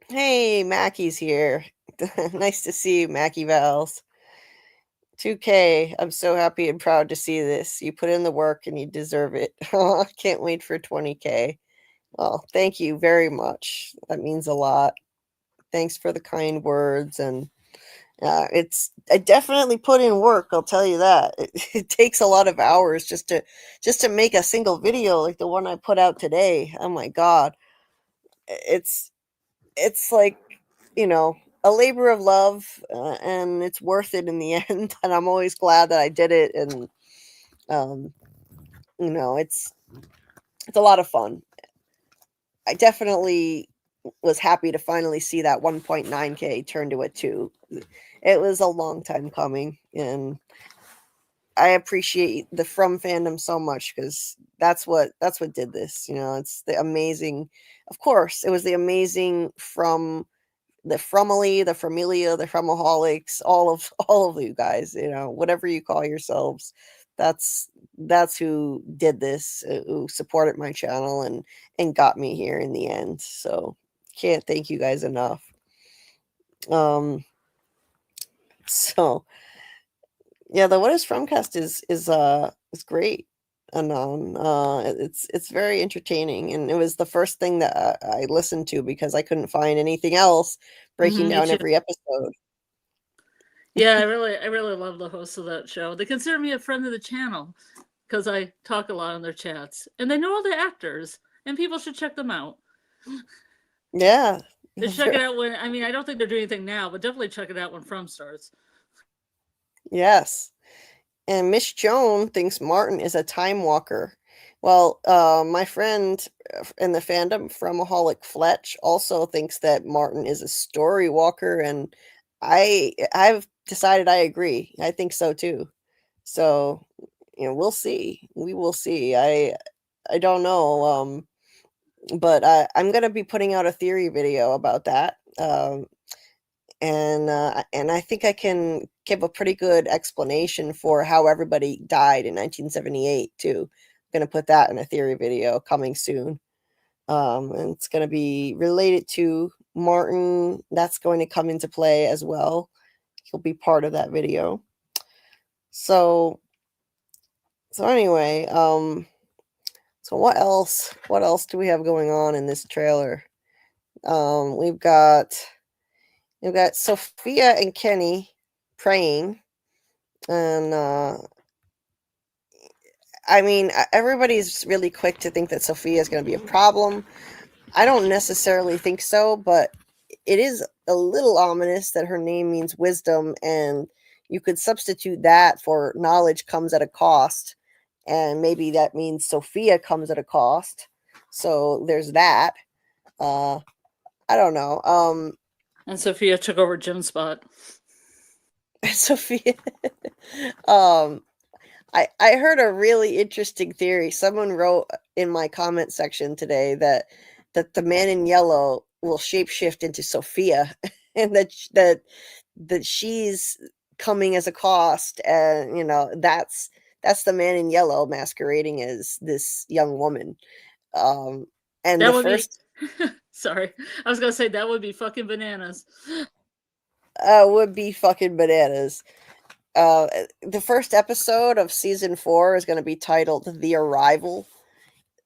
Hey, Mackie's here. Nice to see you, Mackie Vals. 2K, I'm so happy and proud to see this. You put in the work and you deserve it. Can't wait for 20K. Well, thank you very much. That means a lot. Thanks for the kind words. And I definitely put in work, I'll tell you that. It takes a lot of hours just to make a single video like the one I put out today. Oh my God. It's like, a labor of love, and it's worth it in the end. And I'm always glad that I did it. And, it's a lot of fun. I definitely was happy to finally see that 1.9K turn to a 2. It was a long time coming, and I appreciate the From fandom so much, because that's what did this. It's the amazing, of course, it was the amazing From, the Frumily, the Familia, the Frumaholics, all of you guys, whatever you call yourselves, that's who did this, who supported my channel and got me here in the end. So can't thank you guys enough. So yeah, the What Is Fromcast is great. And it's very entertaining, and it was the first thing that I listened to because I couldn't find anything else breaking Me down too. every episode. Yeah, I really love the hosts of that show. They consider me a friend of the channel because I talk a lot on their chats, and they know all the actors, and people should check them out. Yeah. They check it out when I don't think they're doing anything now, but definitely check it out when From starts. Yes. And Miss Joan thinks Martin is a time walker. Well, my friend in the fandom, Fromaholic Fletch, also thinks that Martin is a story walker, and I've decided I agree. I think so too. So, we'll see. We will see. I don't know. But I'm gonna be putting out a theory video about that. And I think I can give a pretty good explanation for how everybody died in 1978 too. I'm gonna put that in a theory video coming soon. And it's gonna be related to Martin. That's going to come into play as well. He'll be part of that video. So anyway, so what else? What else do we have going on in this trailer? We've got Sophia and Kenny praying, and everybody's really quick to think that Sophia is going to be a problem. I don't necessarily think so, but it is a little ominous that her name means wisdom, and you could substitute that for knowledge comes at a cost, and maybe that means Sophia comes at a cost. So there's that. I don't know. And Sophia took over Jim's spot. Sophia. I heard a really interesting theory. Someone wrote in my comment section today that the man in yellow will shapeshift into Sophia, and that she's coming as a cost, and that's the man in yellow masquerading as this young woman. And That the would first be sorry, I was gonna say that would be fucking bananas. would be fucking bananas. The first episode of season 4 is going to be titled The Arrival.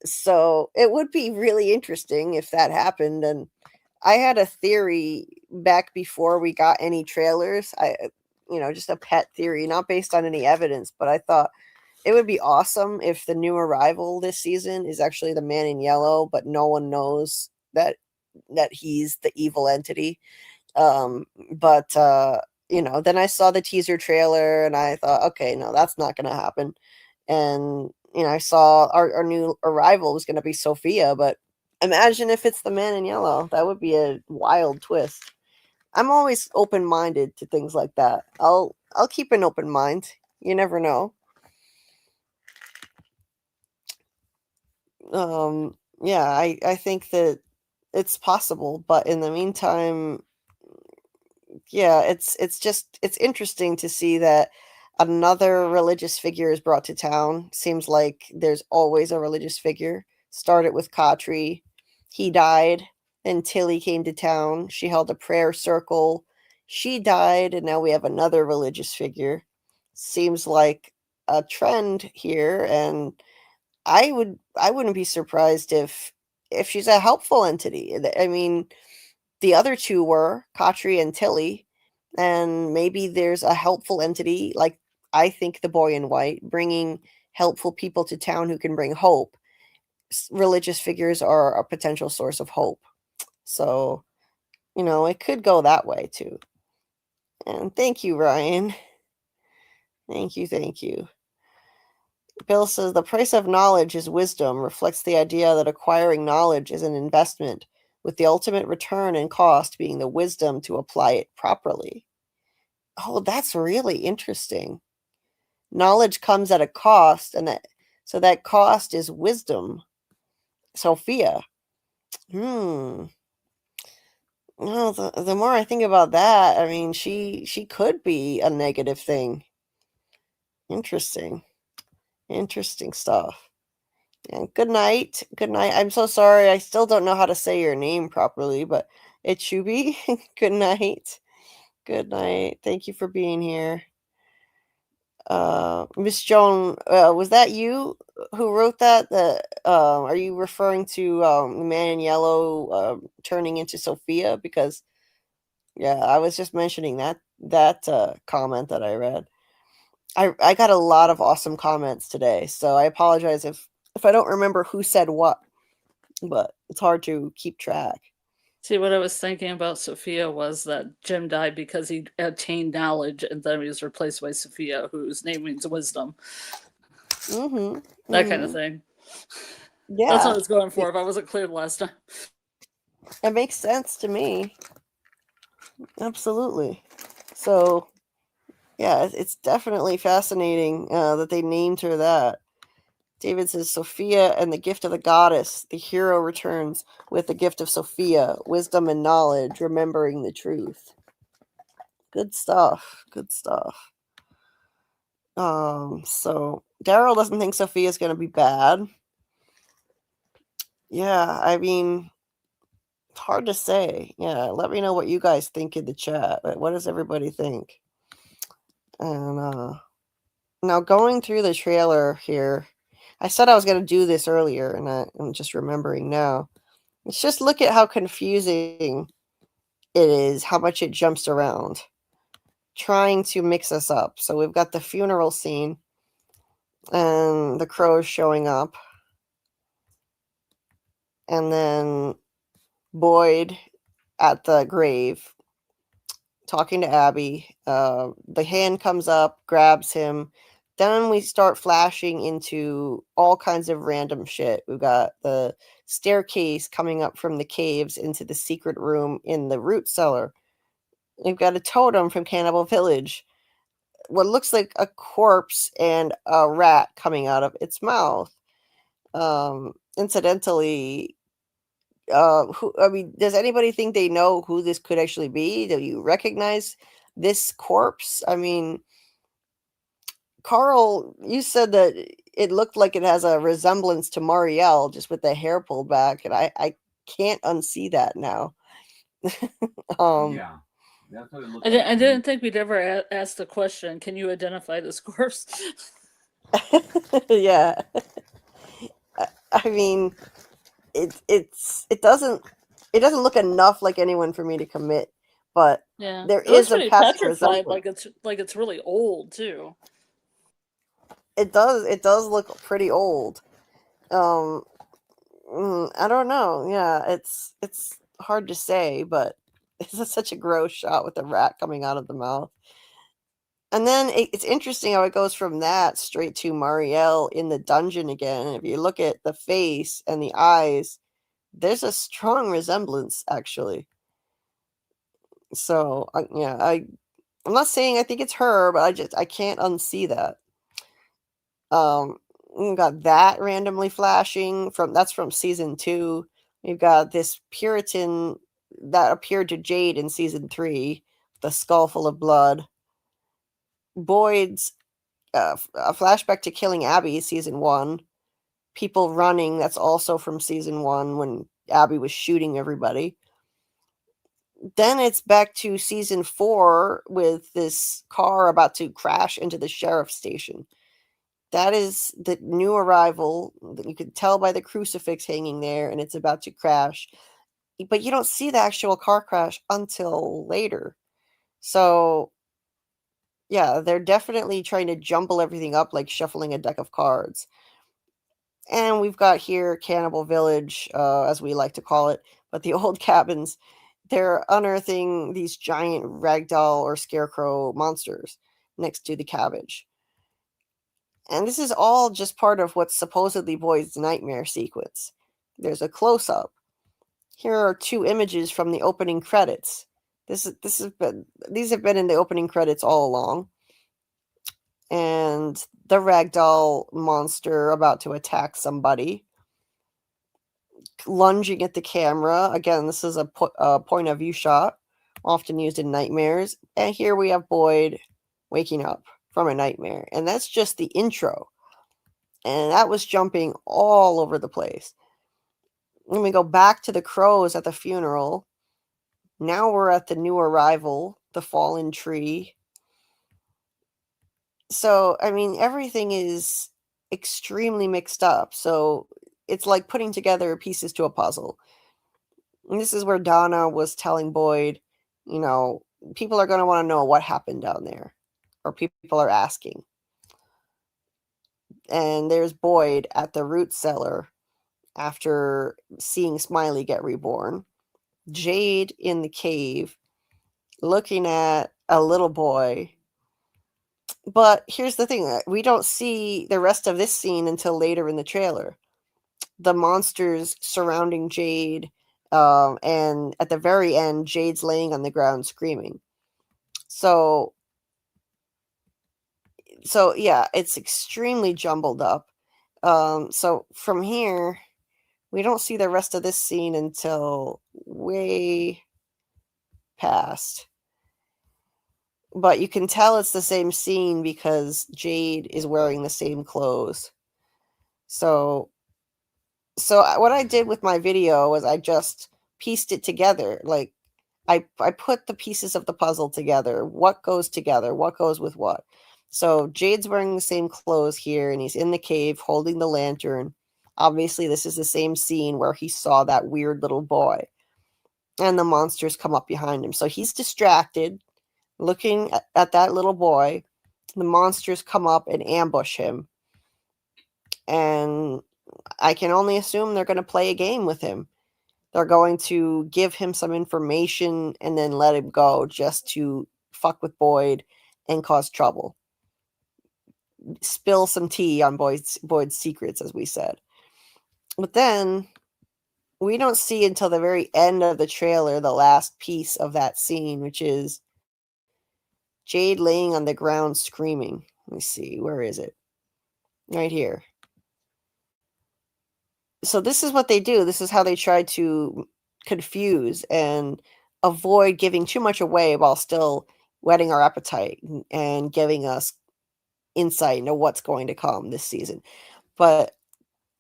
So it would be really interesting if that happened. And I had a theory back before we got any trailers. Just a pet theory, not based on any evidence, but I thought it would be awesome if the new arrival this season is actually the man in yellow, but no one knows that he's the evil entity. But then I saw the teaser trailer and I thought, okay, no, that's not going to happen. And, I saw our new arrival was going to be Sophia, but imagine if it's the man in yellow. That would be a wild twist. I'm always open-minded to things like that. I'll keep an open mind. You never know. Yeah, I think that it's possible, but in the meantime, yeah, it's interesting to see that another religious figure is brought to town. Seems like there's always a religious figure. Started with Katri. He died. Then Tilly came to town. She held a prayer circle. She died, and now we have another religious figure. Seems like a trend here, and I wouldn't be surprised if she's a helpful entity. I mean, the other two were Katri and Tilly, and maybe there's a helpful entity like I think the boy in white bringing helpful people to town who can bring hope. Religious figures are a potential source of hope. So, it could go that way too. And thank you, Ryan. Thank you. Bill says the price of knowledge is wisdom, reflects the idea that acquiring knowledge is an investment, with the ultimate return and cost being the wisdom to apply it properly. Oh, that's really interesting. Knowledge comes at a cost, and that cost is wisdom. Sophia. Well, the more I think about that, I mean, she could be a negative thing. Interesting stuff. And good night. I'm so sorry. I still don't know how to say your name properly, but it's Shubi. Good night. Good night. Thank you for being here. Miss Joan, was that you who wrote that? Are you referring to the man in yellow turning into Sophia? Because yeah, I was just mentioning that comment that I read. I got a lot of awesome comments today, so I apologize if I don't remember who said what, but it's hard to keep track. See, what I was thinking about Sophia was that Jim died because he attained knowledge, and then he was replaced by Sophia, whose name means wisdom. Mm-hmm. That kind of thing. Yeah, That's what I was going for. If I wasn't clear the last time. it makes sense to me. Absolutely. So, yeah, it's definitely fascinating that they named her that. David says, Sophia and the gift of the goddess. The hero returns with the gift of Sophia, wisdom and knowledge, remembering the truth. Good stuff. Good stuff. So Daryl doesn't think Sophia's going to be bad. Yeah, I mean, it's hard to say. Yeah, let me know what you guys think in the chat. What does everybody think? And now going through the trailer here, I said I was going to do this earlier, and I'm just remembering now. Let's just look at how confusing it is, how much it jumps around, trying to mix us up. So we've got the funeral scene, and the crows showing up, and then Boyd at the grave talking to Abby. The hand comes up, grabs him. Then we start flashing into all kinds of random shit. We've got the staircase coming up from the caves into the secret room in the root cellar. We've got a totem from Cannibal Village. What looks like a corpse and a rat coming out of its mouth. Incidentally, does anybody think they know who this could actually be? Do you recognize this corpse? I mean, Karl, you said that it looked like it has a resemblance to Marielle, just with the hair pulled back, and I can't unsee that now. Yeah. That's what it looked I like. didn't think we'd ever ask the question, can you identify this corpse? Yeah. I mean, it doesn't look enough like anyone for me to commit, but Yeah, there it looks is a pretty passing petrified, resemblance. like it's really old too. It does look pretty old. I don't know. Yeah, it's hard to say, but it's such a gross shot with the rat coming out of the mouth. And then it's interesting how it goes from that straight to Marielle in the dungeon again. And if you look at the face and the eyes, there's a strong resemblance, actually. So, yeah, I'm not saying I think it's her, but I can't unsee that. We got that randomly flashing that's from season 2. We've got this Puritan that appeared to Jade in season 3, the skull full of blood. Boyd's a flashback to killing Abby, season 1. People running, that's also from season 1 when Abby was shooting everybody. Then it's back to season 4 with this car about to crash into the sheriff's station. That is the new arrival. You could tell by the crucifix hanging there, and it's about to crash. But you don't see the actual car crash until later. So, yeah, they're definitely trying to jumble everything up like shuffling a deck of cards. And we've got here Cannibal Village, as we like to call it, but the old cabins. They're unearthing these giant ragdoll or scarecrow monsters next to the cabbage. And this is all just part of what's supposedly Boyd's nightmare sequence. There's a close-up. Here are 2 images from the opening credits. These have been in the opening credits all along. And the ragdoll monster about to attack somebody, lunging at the camera. Again, this is a point of view shot, often used in nightmares. And here we have Boyd waking up from a nightmare. And that's just the intro. And that was jumping all over the place. When we go back to the crows at the funeral, now we're at the new arrival, the fallen tree. So, I mean, everything is extremely mixed up. So it's like putting together pieces to a puzzle. And this is where Donna was telling Boyd, you know, people are going to want to know what happened down there, or people are asking. And there's Boyd at the root cellar after seeing Smiley get reborn. Jade in the cave looking at a little boy. But here's the thing, we don't see the rest of this scene until later in the trailer. The monsters surrounding Jade, and at the very end, Jade's laying on the ground screaming. So yeah, it's extremely jumbled up. So from here, we don't see the rest of this scene until way past. But you can tell it's the same scene because Jade is wearing the same clothes. So what I did with my video was I just pieced it together. Like I put the pieces of the puzzle together. What goes together? What goes with what? So Jade's wearing the same clothes here, and he's in the cave holding the lantern. Obviously, this is the same scene where he saw that weird little boy. And the monsters come up behind him. So he's distracted, looking at that little boy. The monsters come up and ambush him. And I can only assume they're going to play a game with him. They're going to give him some information and then let him go just to fuck with Boyd and cause trouble. Spill some tea on Boyd's secrets, as we said. But then we don't see until the very end of the trailer the last piece of that scene, which is Jade laying on the ground screaming. Let me see. Where is it? Right here. So this is what they do. This is how they try to confuse and avoid giving too much away while still whetting our appetite and giving us insight into what's going to come this season. But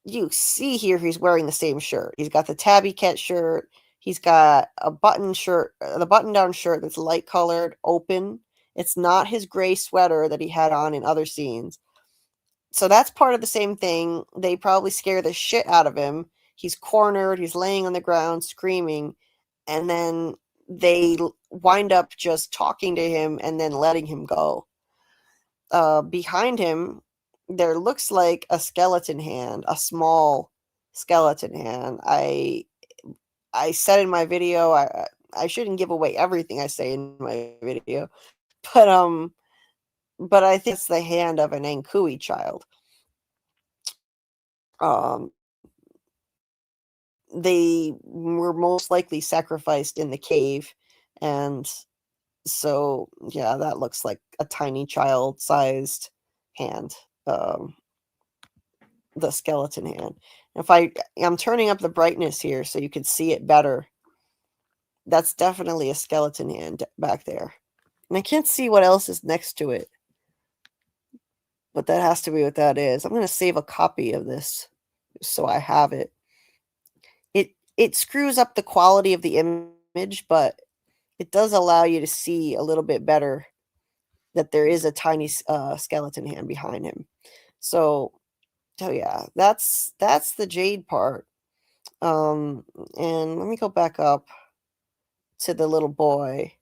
you see here he's wearing the same shirt. He's got the Tabby Cat shirt. He's got a button shirt, the button-down shirt that's light-colored, open. It's not his gray sweater that he had on in other scenes. So that's part of the same thing. They probably scare the shit out of him. He's cornered. He's laying on the ground screaming. And then they wind up just talking to him and then letting him go. Behind him, there looks like a skeleton hand, a small skeleton hand. I said in my video, I shouldn't give away everything I say in my video, but I think it's the hand of an Ankui child. They were most likely sacrificed in the cave, and so yeah, that looks like a tiny child-sized hand. The skeleton hand. If I'm turning up the brightness here so you can see it better. That's definitely a skeleton hand back there. And I can't see what else is next to it. But that has to be what that is. I'm going to save a copy of this so I have it. It screws up the quality of the image, but it does allow you to see a little bit better that there is a tiny skeleton hand behind him. So yeah, that's the Jade part. And let me go back up to the little boy.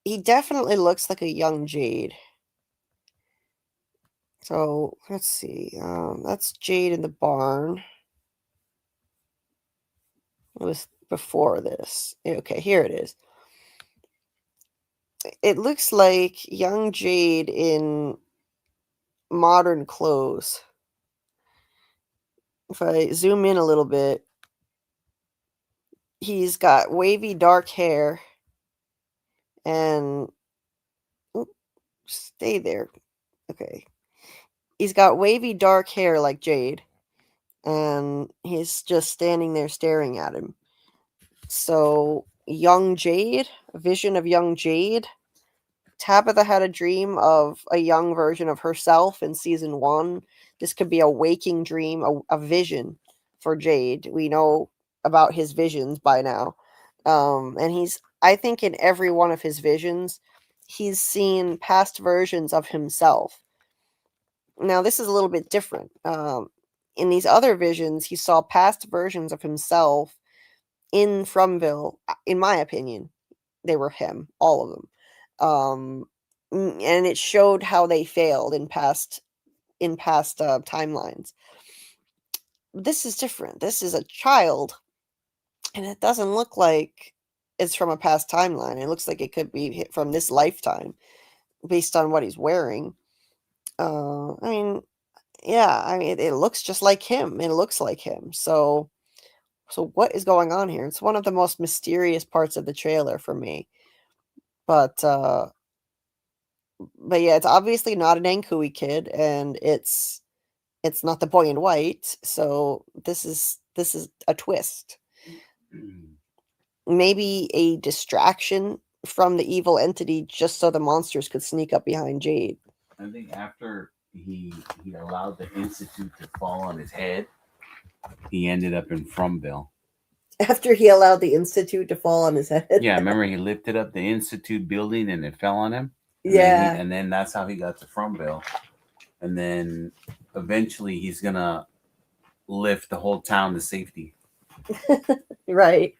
He definitely looks like a young Jade. So let's see. That's Jade in the barn. It was before this. Okay, here it is. It looks like young Jade in modern clothes. If I zoom in a little bit, he's got wavy dark hair and stay there. Okay. He's got wavy dark hair like Jade, and he's just standing there staring at him. So, young Jade, a vision of young Jade. Tabitha had a dream of a young version of herself in season 1. This could be a waking dream, a vision for Jade. We know about his visions by now. And he's I think in every one of his visions, he's seen past versions of himself. Now, this is a little bit different. In these other visions, he saw past versions of himself in Fromville. In my opinion, they were him, all of them. And it showed how they failed in past timelines. This is different. This is a child, and it doesn't look like it's from a past timeline. It looks like it could be from this lifetime, based on what he's wearing. I mean, yeah, I mean, it looks just like him. It looks like him. So what is going on here? It's one of the most mysterious parts of the trailer for me. But yeah, it's obviously not an Ankui kid, and it's not the boy in white. So this is a twist. Maybe a distraction from the evil entity, just so the monsters could sneak up behind Jade. I think after he allowed the Institute to fall on his head, he ended up in Fromville. After he allowed the Institute to fall on his head? Yeah, remember he lifted up the Institute building and it fell on him? Yeah. And then that's how he got to Fromville. And then eventually he's going to lift the whole town to safety. Right.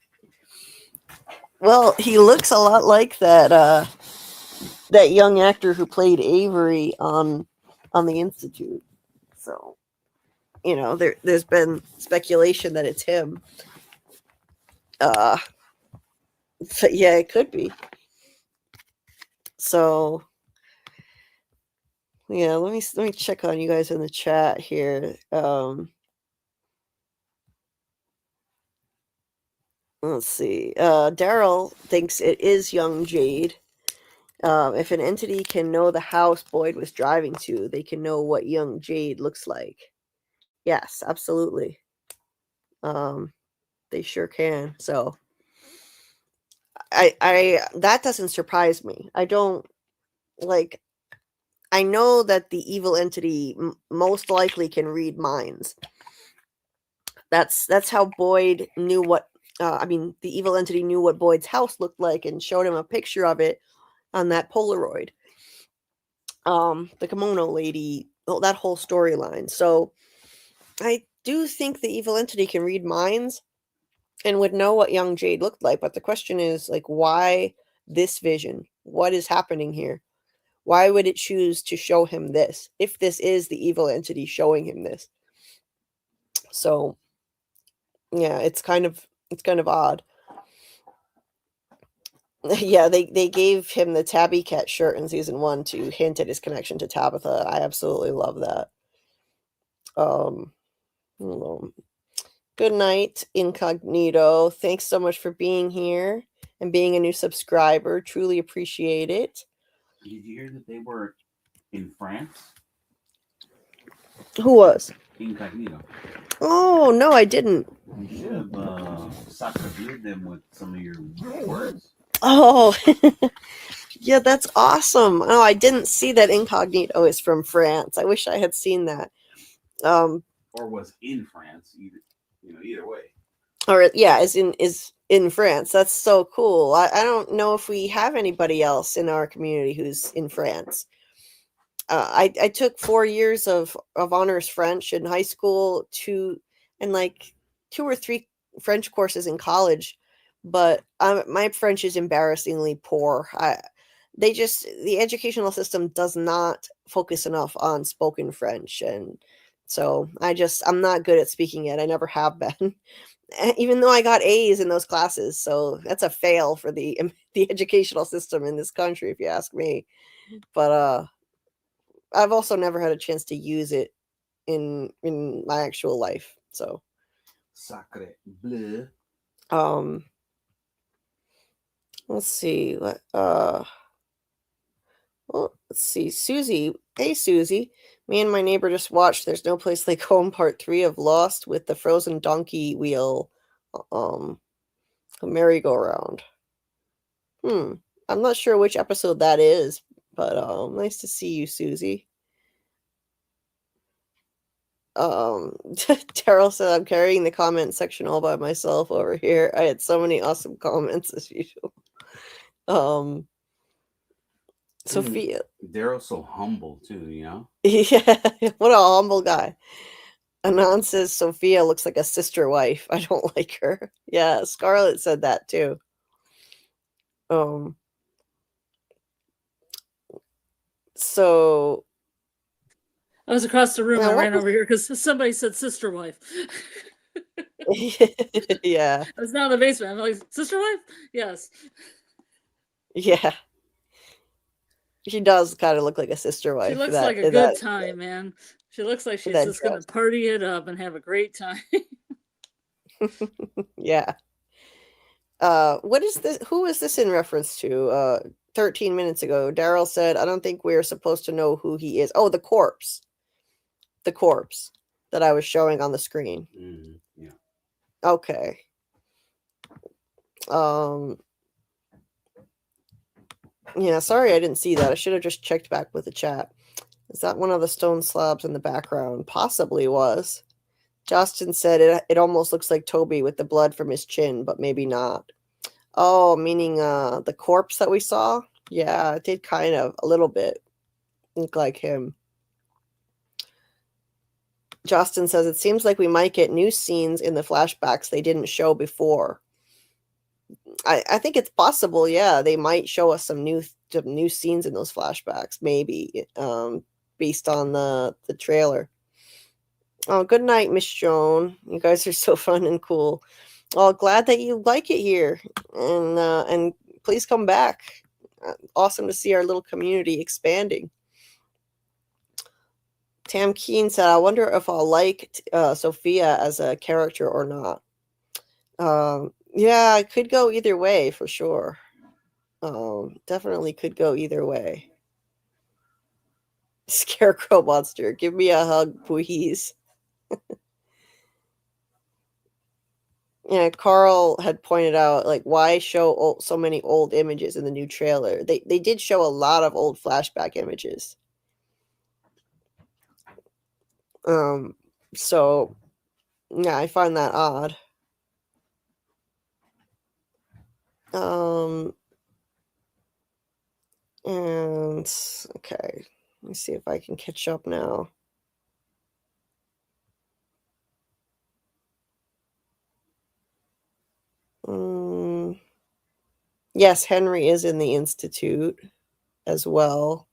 Well, he looks a lot like that young actor who played Avery on the Institute. So, there's been speculation that it's him. But yeah, it could be. So, yeah, let me check on you guys in the chat here. Let's see. Daryl thinks it is young Jade. If an entity can know the house Boyd was driving to, they can know what young Jade looks like. Yes, absolutely. They sure can. So I that doesn't surprise me. I don't like. I know that the evil entity most likely can read minds. That's how Boyd knew what. The evil entity knew what Boyd's house looked like and showed him a picture of it on that Polaroid. The kimono lady, that whole storyline. So I do think the evil entity can read minds and would know what young Jade looked like. But the question is, like, why this vision? What is happening here? Why would it choose to show him this if this is the evil entity showing him this? So yeah, it's kind of odd. Yeah, they gave him the Tabby Cat shirt in season 1 to hint at his connection to Tabitha. I absolutely love that. Good night, Incognito. Thanks so much for being here and being a new subscriber. Truly appreciate it. Did you hear that they were in France? Who was? Incognito. Oh, no, I didn't. You should have sacramented them with some of your words. Oh, yeah, that's awesome. Oh, I didn't see that Incognito is from France. I wish I had seen that. Or was in France, either way. Or yeah, is in France. That's so cool. I don't know if we have anybody else in our community who's in France. I took 4 years of honors French in high school, 2 or 3 French courses in college. But my French is embarrassingly poor. The educational system does not focus enough on spoken French, and so I'm not good at speaking it. I never have been, even though I got A's in those classes. So that's a fail for the educational system in this country, if you ask me. But I've also never had a chance to use it in my actual life. So Sacre bleu. Let's see. Let's see. Susie. Hey, Susie. Me and my neighbor just watched There's No Place Like Home Part 3 of Lost with the frozen donkey wheel merry-go-round. I'm not sure which episode that is, but nice to see you, Susie. Daryl said I'm carrying the comment section all by myself over here. I had so many awesome comments as usual. Sophia. Daryl's so humble too, you know? Yeah, what a humble guy. Anon says Sophia looks like a sister wife. I don't like her. Yeah, Scarlet said that too. So I was across the room yeah, and what ran over here because somebody said sister wife. yeah, I was down in the basement. I'm like, sister wife? Yes. yeah. She does kind of look like a sister wife. She looks that, like a good that, time, man. She looks like she's that just going to party it up and have a great time. Yeah. What is this? Who is this in reference to? 13 minutes ago, Daryl said, I don't think we're supposed to know who he is. Oh, the corpse. The corpse that I was showing on the screen. Yeah. Okay. Yeah, sorry I didn't see that. I should have just checked back with the chat. Is that one of the stone slabs in the background? Possibly was. Justin said it almost looks like Toby with the blood from his chin, but maybe not. Oh, meaning the corpse that we saw? Yeah, it did kind of a little bit look like him. Justin says it seems like we might get new scenes in the flashbacks they didn't show before. I think it's possible, yeah. They might show us some new scenes in those flashbacks, maybe, based on the trailer. Oh, good night, Miss Joan. You guys are so fun and cool. Well, glad that you like it here, and please come back. Awesome to see our little community expanding. Tam Keen said, I wonder if I'll like Sophia as a character or not. Yeah, it could go either way for sure. Definitely could go either way. Scarecrow monster, give me a hug, please. Yeah, Carl had pointed out, like, why show so many old images in the new trailer? They did show a lot of old flashback images. So yeah, I find that odd. And okay, let me see if I can catch up now. Yes, Henry is in the Institute as well.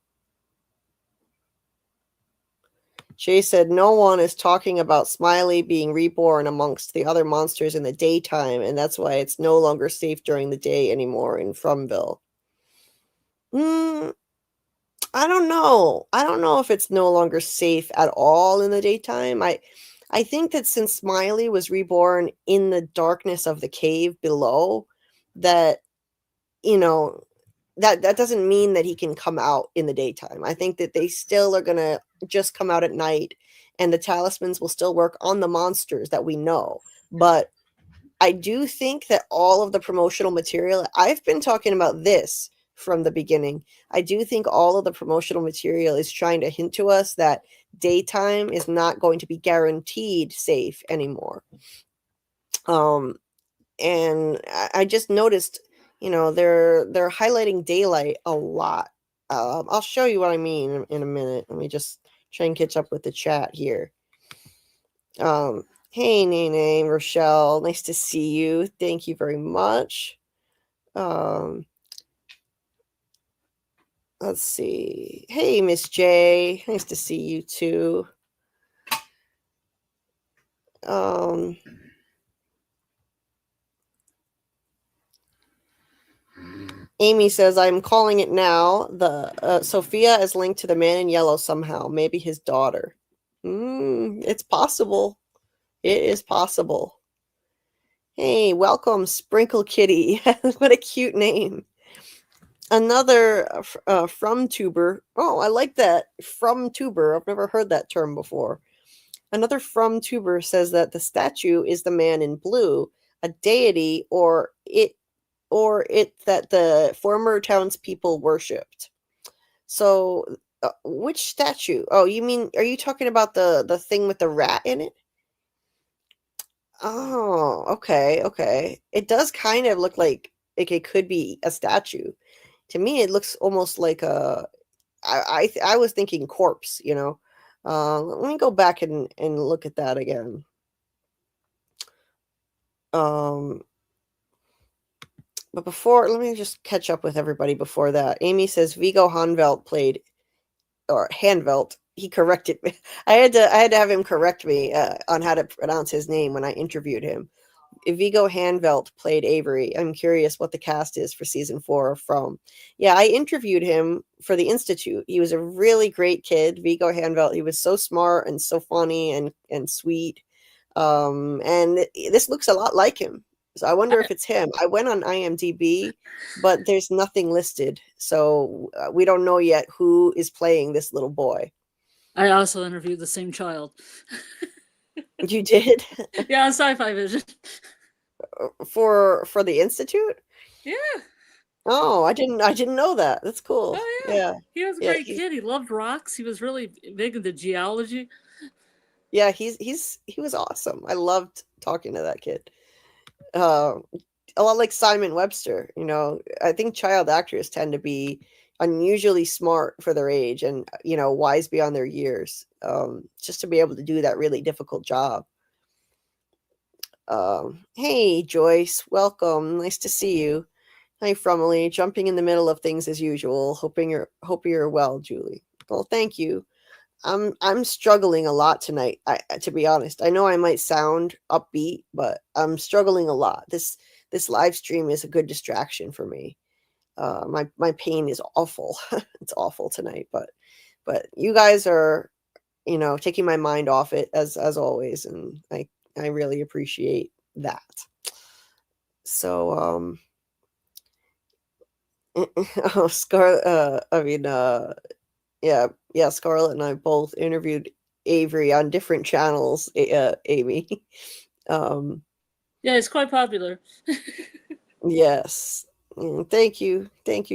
Jay said no one is talking about Smiley being reborn amongst the other monsters in the daytime, and that's why it's no longer safe during the day anymore in Frumville. I don't know. I don't know if it's no longer safe at all in the daytime. I think that since Smiley was reborn in the darkness of the cave below, that, you know, that doesn't mean that he can come out in the daytime. I think that they still are going to just come out at night, and the talismans will still work on the monsters that we know. But I do think that all of the promotional material, I've been talking about this from the beginning. I do think all of the promotional material is trying to hint to us that daytime is not going to be guaranteed safe anymore. And I just noticed, you know, they're highlighting daylight a lot. I'll show you what I mean in a minute. Let me just try and catch up with the chat here. Hey, Nene, Rochelle, nice to see you. Thank you very much. Let's see. Hey, Miss J, nice to see you too. Amy says, I'm calling it now. The Sophia is linked to the man in yellow somehow. Maybe his daughter. It's possible. It is possible. Hey, welcome, Sprinkle Kitty. What a cute name. Another from tuber. Oh, I like that. From tuber. I've never heard that term before. Another from tuber says that the statue is the man in blue, a deity, or it that the former townspeople worshipped. So, which statue? Oh, you mean, are you talking about the thing with the rat in it? Oh, okay. It does kind of look like it could be a statue. To me, it looks almost like a. I was thinking corpse. Let me go back and look at that again. But before, let me just catch up with everybody before that. Amy says Viggo Hanvelt played, or Hanvelt. He corrected me. I had to have him correct me on how to pronounce his name when I interviewed him. Viggo Hanvelt played Avery. I'm curious what the cast is for season 4 from. Yeah, I interviewed him for the Institute. He was a really great kid, Viggo Hanvelt. He was so smart and so funny and sweet. And this looks a lot like him. So I wonder if it's him. I went on IMDb, but there's nothing listed. So we don't know yet who is playing this little boy. I also interviewed the same child. You did? Yeah, on Sci-Fi Vision. For the Institute? Yeah. Oh, I didn't know that. That's cool. Oh yeah. Yeah. He was a great kid. He loved rocks. He was really big into geology. Yeah, he was awesome. I loved talking to that kid. A lot like Simon Webster. I think child actors tend to be unusually smart for their age and wise beyond their years. Just to be able to do that really difficult job. Hey Joyce, welcome. Nice to see you. Hi Frumley, jumping in the middle of things as usual. Hope you're well, Julie. Well, thank you. I'm struggling a lot tonight. To be honest, I know I might sound upbeat, but I'm struggling a lot. This live stream is a good distraction for me. My pain is awful. It's awful tonight, but you guys are, taking my mind off it as always, and I really appreciate that. So oh, Scarlet. Yeah, Scarlet and I both interviewed Avery on different channels, Amy. Yeah, it's quite popular. Yes. Thank you,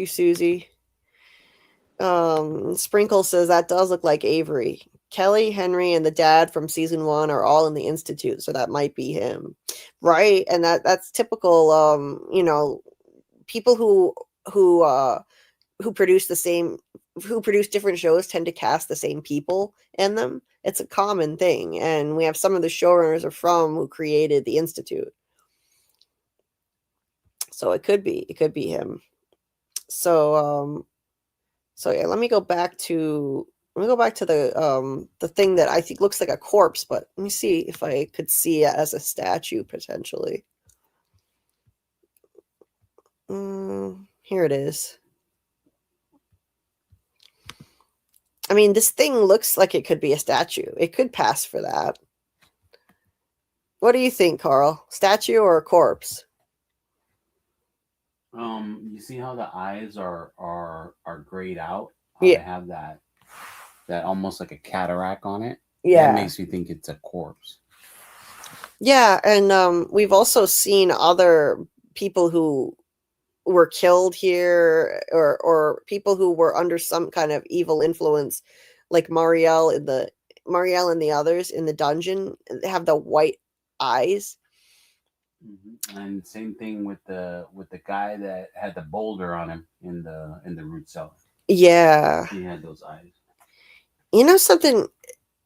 Susie. Sprinkle says that does look like Avery. Kelly, Henry, and the dad from season 1 are all in the Institute, so that might be him, right? And that's typical. People who produce different shows tend to cast the same people in them. It's a common thing, and we have some of the showrunners are from who created the Institute, so it could be him. So yeah, let me go back to the thing that I think looks like a corpse, but let me see if I could see it as a statue potentially. Here it is. I mean, this thing looks like it could be a statue. It could pass for that. What do you think, Carl? Statue or a corpse? You see how the eyes are grayed out? Yeah. They have that almost like a cataract on it. Yeah. That makes me think it's a corpse. Yeah, and we've also seen other people who were killed here, or people who were under some kind of evil influence, like Marielle and the others in the dungeon. They have the white eyes. Mm-hmm. And same thing with the guy that had the boulder on him in the root cellar. Yeah, he had those eyes. Something.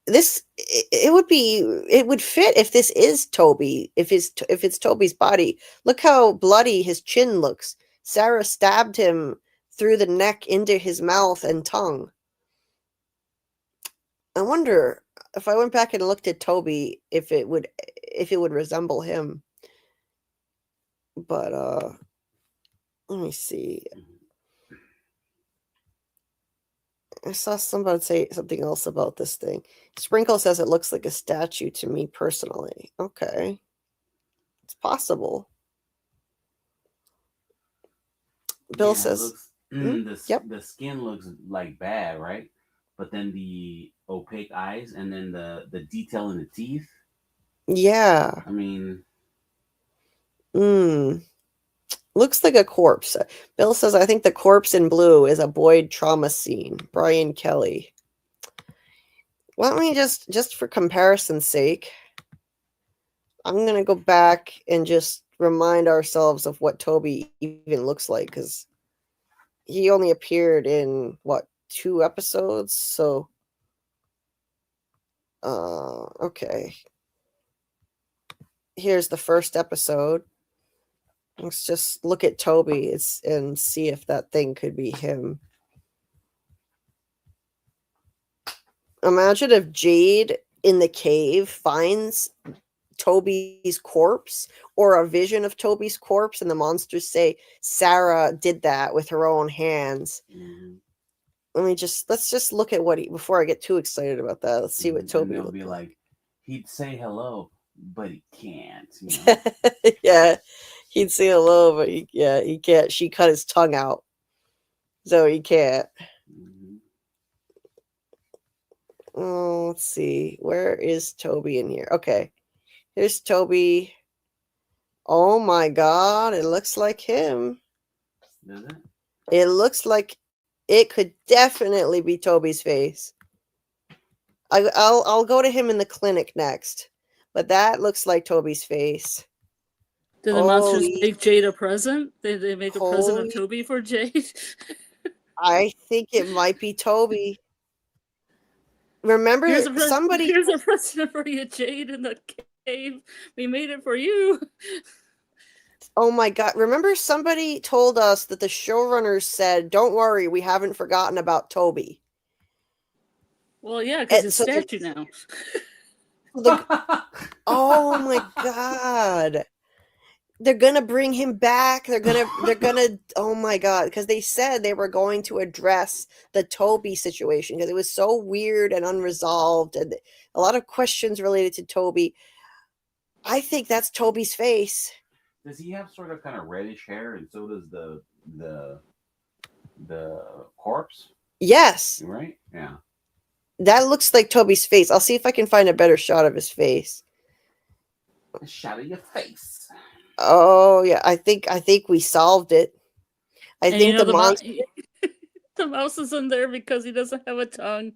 It would fit if this is Toby. If it's Toby's body. Look how bloody his chin looks. Sarah stabbed him through the neck into his mouth and tongue. I wonder if I went back and looked at Toby, if it would resemble him. But let me see. I saw somebody say something else about this thing. Sprinkle says it looks like a statue to me personally. Okay. It's possible. Bill says the skin looks like bad, right? But then the opaque eyes and then the detail in the teeth. Yeah. I mean, looks like a corpse. Bill says, I think the corpse in blue is a Boyd trauma scene. Brian Kelly. Why don't we just for comparison's sake, I'm going to go back and just remind ourselves of what Toby even looks like, because he only appeared in what, 2 episodes? So okay. Here's the first episode. Let's just look at Toby and see if that thing could be him. Imagine if Jade in the cave finds Toby's corpse or a vision of Toby's corpse, and the monsters say Sarah did that with her own hands. Mhm. Let's just look at what before I get too excited about that. Let's see what Toby will looked be like. like, he'd say hello, but he can't. You know? Yeah, he'd say hello, but he can't. She cut his tongue out, so he can't. Mhm. Oh, let's see. Where is Toby in here? Okay. Here's Toby. Oh my god, it looks like him. Does it? It looks like it could definitely be Toby's face. I'll go to him in the clinic next. But that looks like Toby's face. Did the monsters Holy, make Jade a present? They make a present of holy, Toby for Jade? I think it might be Toby. Remember, Here's somebody. a present for you, Jade, in the cave. We made it for you. Oh my god! Remember, somebody told us that the showrunners said, "Don't worry, we haven't forgotten about Toby." Well, yeah, because his So statue now. oh my god! They're gonna bring him back. They're gonna. Oh my god! Because they said they were going to address the Toby situation because it was so weird and unresolved, and a lot of questions related to Toby. I think that's Toby's face. Does he have sort of kind of reddish hair, and so does the corpse? Yes, Right? Yeah. that looks like Toby's face. I'll see if I can find a better shot of his face. A shot of your face. Oh yeah, I think we solved it. I And think you know, the monster. the mouse is in there because he doesn't have a tongue.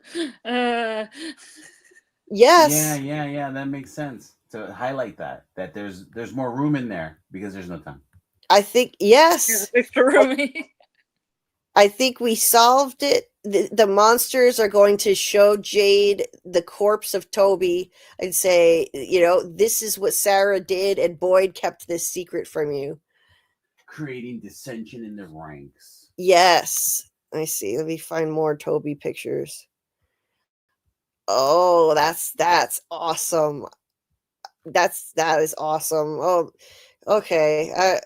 Yes. Yeah. That makes sense to highlight that there's more room in there because there's no tongue. I think yes. Extra roomy. I think we solved it. The monsters are going to show Jade the corpse of Toby and say, this is what Sarah did, and Boyd kept this secret from you. Creating dissension in the ranks. Yes. I see. Let me find more Toby pictures. Oh, that's awesome. That is awesome. Oh, okay.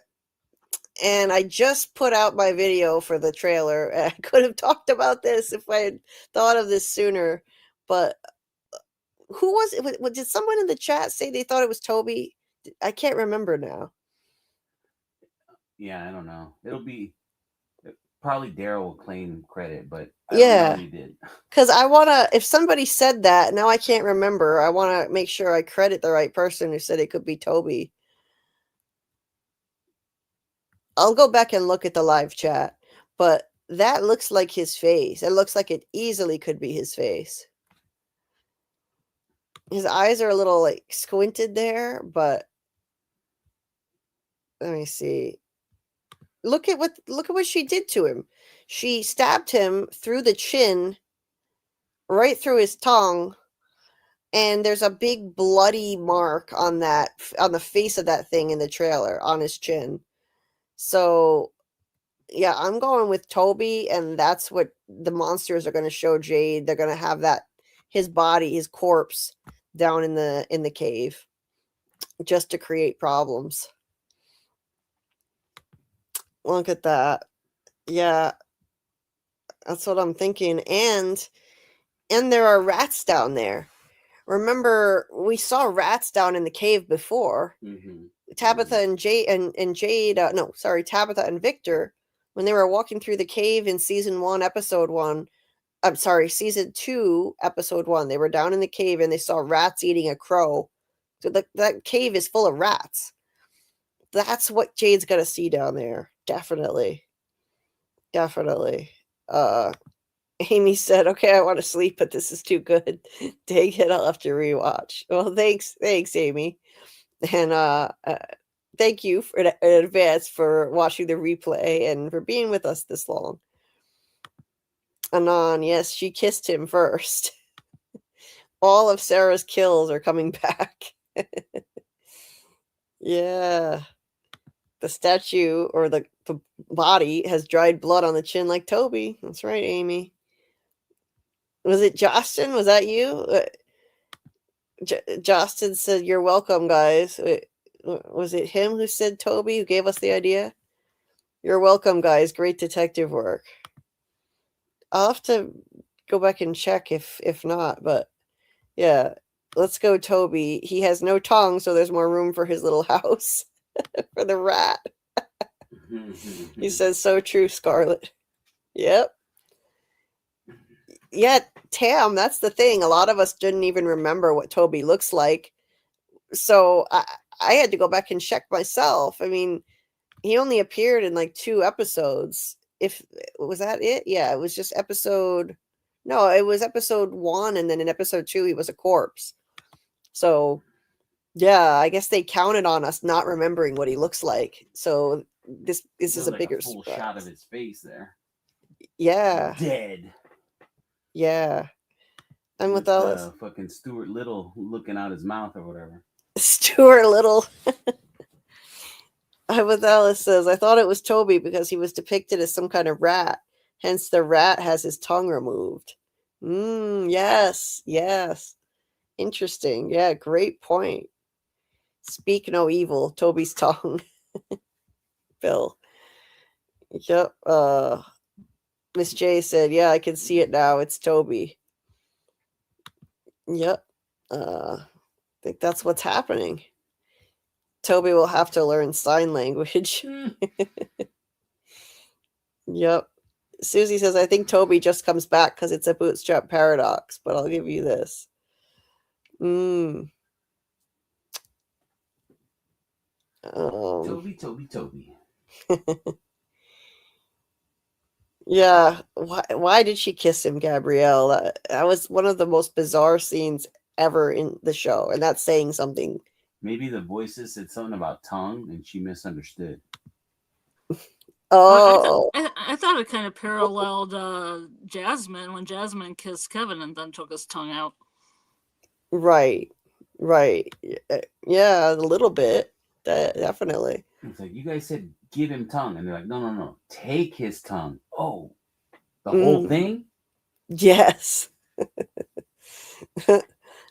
And I just put out my video for the trailer. I could have talked about this if I had thought of this sooner. But who was it? Did someone in the chat say they thought it was Toby? I can't remember now. Yeah, I don't know. It'll be probably Daryl will claim credit, but I Yeah, don't know he did. because I want to. If somebody said that, now I can't remember. I want to make sure I credit the right person who said it could be Toby. I'll go back and look at the live chat, but that looks like his face. It looks like it easily could be his face. His eyes are a little like squinted there, but let me see. Look at what she did to him. She stabbed him through the chin, right through his tongue, and there's a big bloody mark on the face of that thing in the trailer on his chin. So yeah, I'm going with Toby, and that's what the monsters are going to show Jade. They're going to have his body, his corpse down in the cave just to create problems. Look at that. Yeah, that's what I'm thinking. And there are rats down there. Remember, we saw rats down in the cave before. Mm-hmm. Tabitha and Jade Tabitha and Victor, when they were walking through the cave in season 1, episode 1. I'm sorry, season 2, episode 1. They were down in the cave and they saw rats eating a crow. So that cave is full of rats. That's what Jade's gonna see down there. Definitely. Amy said, "Okay, I want to sleep, but this is too good. Dang it, I'll have to rewatch." Well, thanks, Amy. And thank you in advance for watching the replay and for being with us this long. Anon, yes, she kissed him first. All of Sarah's kills are coming back. Yeah. The statue or the body has dried blood on the chin like Toby. That's right, Amy. Was it Justin? Was that you? Justin said, "You're welcome, guys." Was it him who said Toby, who gave us the idea? You're welcome, guys. Great detective work. I'll have to go back and check if not, but yeah. Let's go, Toby. He has no tongue, so there's more room for his little house for the rat. He says, so true, Scarlet. Yep. Yeah, Tam, that's the thing. A lot of us didn't even remember what Toby looks like. So I had to go back and check myself. I mean, he only appeared in like 2 episodes. Was that it? Yeah, it was just episode. No, it was episode 1, and then in episode 2, he was a corpse. So, yeah, I guess they counted on us not remembering what he looks like. So this is a bigger full surprise. shot of his face there. Yeah. Dead. Yeah. I'm with Ellis. Fucking Stuart Little looking out his mouth or whatever. Stuart Little. I'm with Alice says, I thought it was Toby because he was depicted as some kind of rat. Hence the rat has his tongue removed. Yes. Interesting. Yeah, great point. Speak no evil, Toby's tongue. Bill. Yep. Miss J said, yeah, I can see it now. It's Toby. Yep. I think that's what's happening. Toby will have to learn sign language. Yep. Susie says, I think Toby just comes back because it's a bootstrap paradox, but I'll give you this. Toby. Yeah. Why did she kiss him, Gabrielle? That was one of the most bizarre scenes ever in the show, and that's saying something. Maybe the voices said something about tongue and she misunderstood. Oh. I thought it kind of paralleled Jasmine when Jasmine kissed Kevin and then took his tongue out. Right. Yeah, a little bit. Definitely. It's like, you guys said give him tongue. And they're like, no. Take his tongue. Oh, the whole thing? Yes.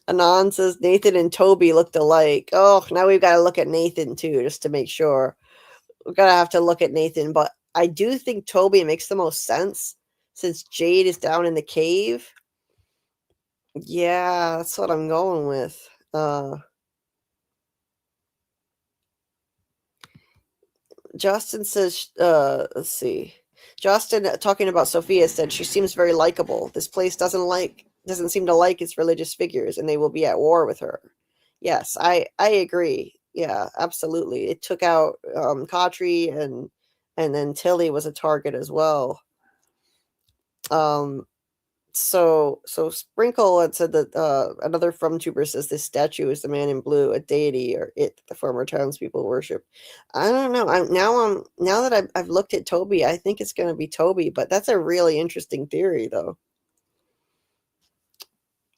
Anon says Nathan and Toby looked alike. Oh, now we've got to look at Nathan too, just to make sure. We're going to have to look at Nathan, but I do think Toby makes the most sense since Jade is down in the cave. Yeah, that's what I'm going with. Justin says, let's see. Justin, talking about Sophia, said she seems very likable. This place doesn't seem to like its religious figures, and they will be at war with her. Yes, I agree. Yeah, absolutely. It took out Katri, and then Tilly was a target as well. So Sprinkle had said that another from Tuber says this statue is the man in blue, a deity, or it the former townspeople worship. I don't know. Now that I've looked at Toby, I think it's going to be Toby, but that's a really interesting theory, though.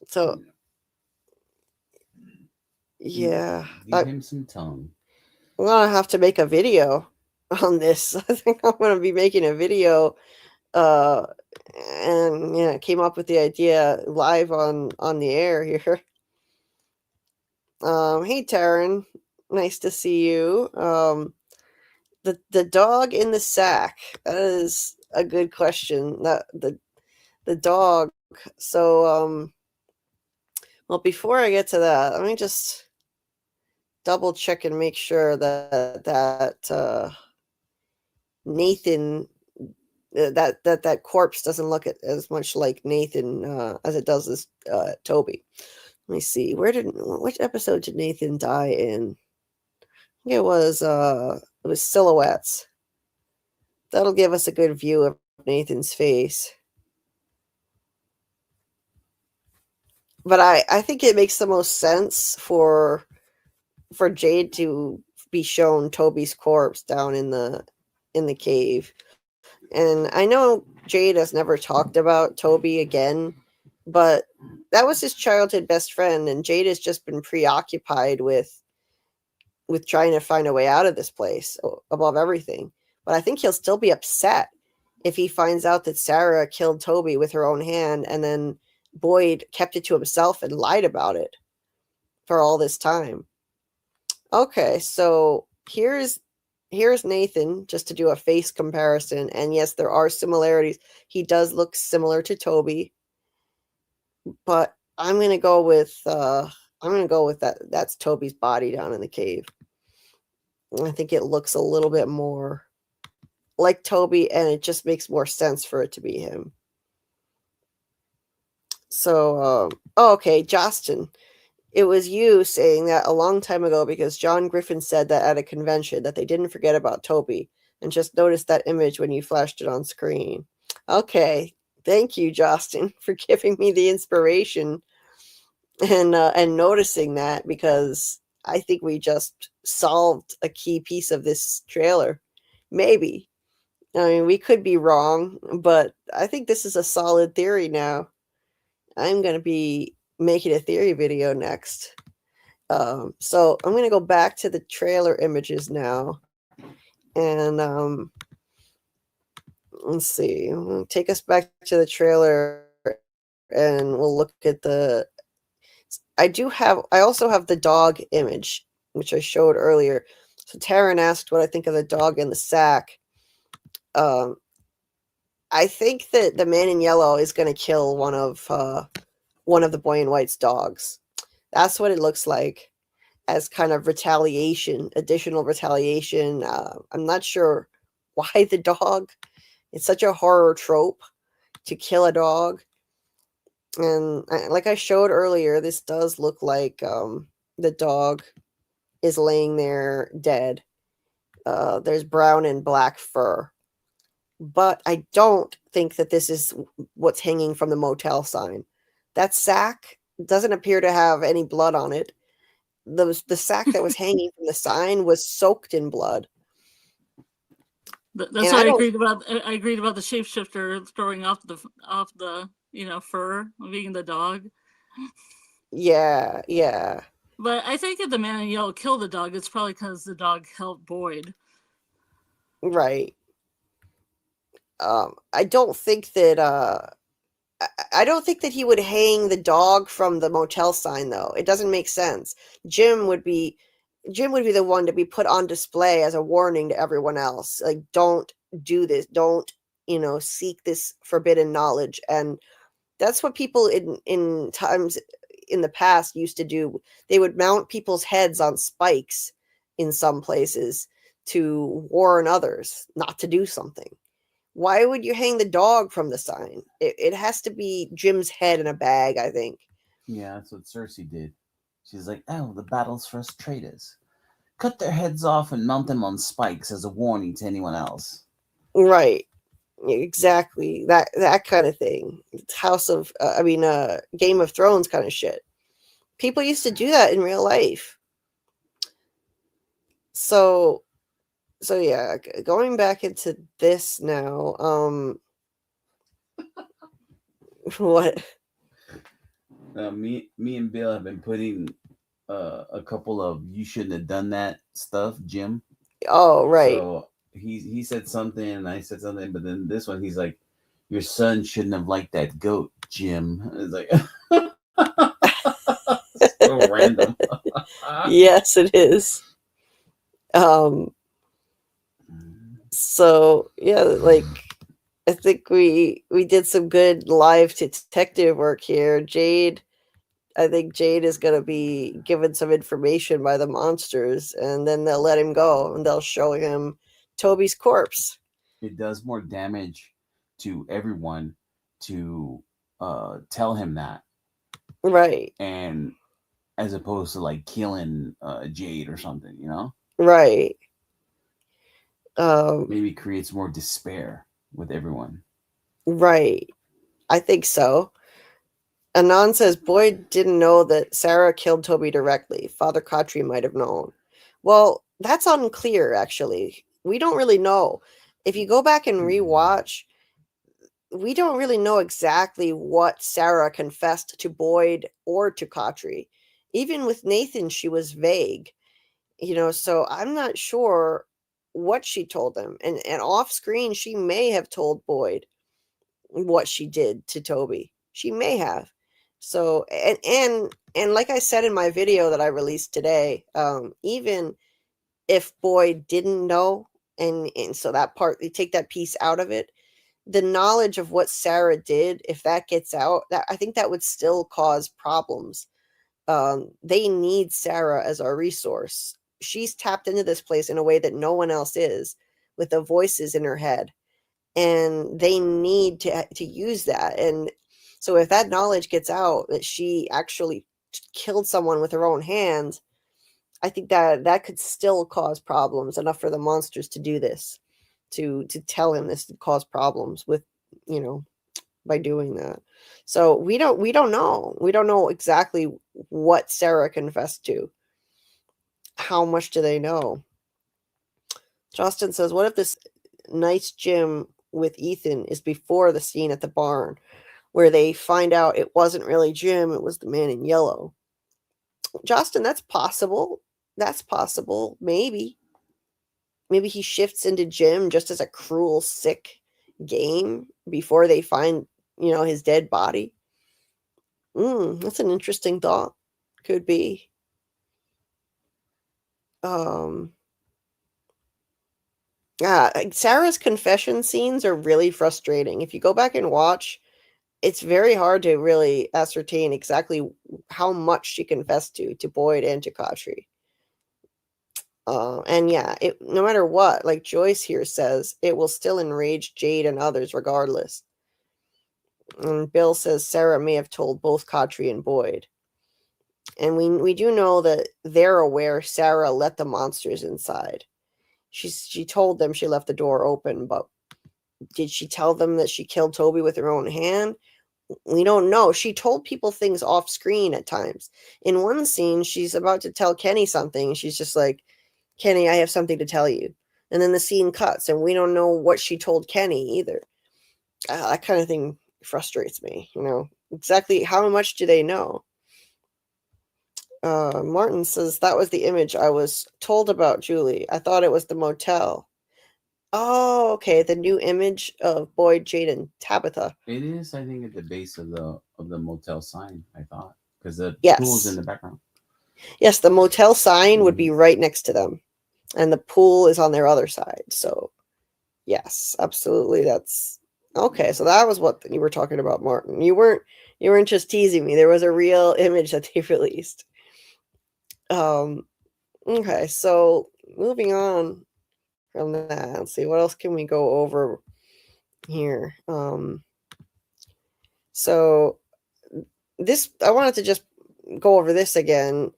So, yeah, Give him some tongue. I'm gonna have to make a video on this. I think I'm gonna be making a video. And yeah, came up with the idea live on the air here. Hey Taryn, nice to see you. The dog in the sack. That is a good question. That the dog. So well, before I get to that, let me just double check and make sure that Nathan. That corpse doesn't look as much like Nathan as it does this Toby. Let me see. Which episode did Nathan die in? I think it was Silhouettes. That'll give us a good view of Nathan's face. But I think it makes the most sense for Jade to be shown Toby's corpse down in the cave. And I know Jade has never talked about Toby again, but that was his childhood best friend, and Jade has just been preoccupied with trying to find a way out of this place above everything. But I think he'll still be upset if he finds out that Sarah killed Toby with her own hand, and then Boyd kept it to himself and lied about it for all this time. Okay, so here's Nathan, just to do a face comparison. And yes, there are similarities. He does look similar to Toby, but I'm gonna go with that. That's Toby's body down in the cave. I think it looks a little bit more like Toby, and it just makes more sense for it to be him. So, okay, Justin. It was you saying that a long time ago, because John Griffin said that at a convention, that they didn't forget about Toby and just noticed that image when you flashed it on screen. Okay. Thank you, Justin, for giving me the inspiration and noticing that, because I think we just solved a key piece of this trailer. Maybe. I mean, we could be wrong, but I think this is a solid theory now. I'm going to be making a theory video next. So I'm going to go back to the trailer images now. And let's see. We'll take us back to the trailer and we'll look at the... I also have the dog image, which I showed earlier. So Taryn asked what I think of the dog in the sack. I think that the man in yellow is going to kill one of the boy in white's dogs. That's what it looks like, as kind of retaliation, additional retaliation. I'm not sure why the dog. It's such a horror trope to kill a dog. And like I showed earlier, this does look like the dog is laying there dead. There's brown and black fur. But I don't think that this is what's hanging from the motel sign. That sack doesn't appear to have any blood on it. The sack that was hanging from the sign was soaked in blood. That's what I agreed about. I agreed about the shapeshifter throwing off the fur, being the dog. Yeah. But I think if the man in yellow killed the dog, it's probably because the dog helped Boyd. Right. I don't think that he would hang the dog from the motel sign, though. It doesn't make sense. Jim would be the one to be put on display as a warning to everyone else. Like, don't do this. Don't, seek this forbidden knowledge. And that's what people in times in the past used to do. They would mount people's heads on spikes in some places to warn others not to do something. Why would you hang the dog from the sign? It has to be Jim's head in a bag, I think. Yeah, that's what Cersei did. She's like, oh, the battle's for us traitors. Cut their heads off and mount them on spikes as a warning to anyone else. Right. Exactly. That kind of thing. It's Game of Thrones kind of shit. People used to do that in real life. So yeah, going back into this now, what? Me and Bill have been putting a couple of "you shouldn't have done that" stuff, Jim. Oh, right. So he said something and I said something, but then this one he's like, "Your son shouldn't have liked that goat, Jim." It's like so random. Yes, it is. So yeah, like I think we did some good live detective work here. I think Jade is going to be given some information by the monsters, and then they'll let him go and they'll show him Toby's corpse. It does more damage to everyone to tell him that, right? And as opposed to like killing Jade or something, right? Maybe creates more despair with everyone. Right. I think so. Anon says Boyd didn't know that Sarah killed Toby directly. Father Khatri might have known. Well, That's unclear, actually. We don't really know. If you go back and rewatch, we don't really know exactly what Sarah confessed to Boyd or to Kotri. Even with Nathan, she was vague, so I'm not sure what she told them. And off screen, she may have told Boyd what she did to Toby. She may have. So, and like I said in my video that I released today, even if Boyd didn't know, and so that part, you take that piece out of it, the knowledge of what Sarah did, if that gets out, that I think that would still cause problems. They need Sarah as our resource. She's tapped into this place in a way that no one else is, with the voices in her head, and they need to use that. And so if that knowledge gets out that she actually killed someone with her own hands, I think that could still cause problems enough for the monsters to do this, to tell him this, to cause problems with, by doing that. So we don't know. We don't know exactly what Sarah confessed to. How much do they know? Justin says, what if this nice gym with Ethan is before the scene at the barn where they find out it wasn't really Jim, it was the man in yellow? Justin, that's possible. That's possible. Maybe he shifts into Jim just as a cruel, sick game before they find, his dead body. That's an interesting thought. Could be. Yeah, Sarah's confession scenes are really frustrating. If you go back and watch, it's very hard to really ascertain exactly how much she confessed to Boyd and to Kotri. And yeah, no matter what, like Joyce here says, it will still enrage Jade and others regardless. And Bill says Sarah may have told both Kotri and Boyd. And we do know that they're aware Sarah let the monsters inside. She told them she left the door open, but did she tell them that she killed Toby with her own hand? We don't know. She told people things off screen at times. In one scene, she's about to tell Kenny something. She's just like, Kenny, I have something to tell you. And then the scene cuts, and we don't know what she told Kenny either. That kind of thing frustrates me, Exactly how much do they know? Martin says, that was the image I was told about, Julie. I thought it was the motel. Oh, okay. The new image of Boyd, Jade, and Tabitha. It is, I think, at the base of the motel sign, I thought. Because the pool's in the background. Yes, the motel sign would be right next to them. And the pool is on their other side. So, yes, absolutely. That's okay. So that was what you were talking about, Martin. You weren't just teasing me. There was a real image that they released. Okay, so moving on from that, let's see, what else can we go over here? So this, I wanted to just go over this again.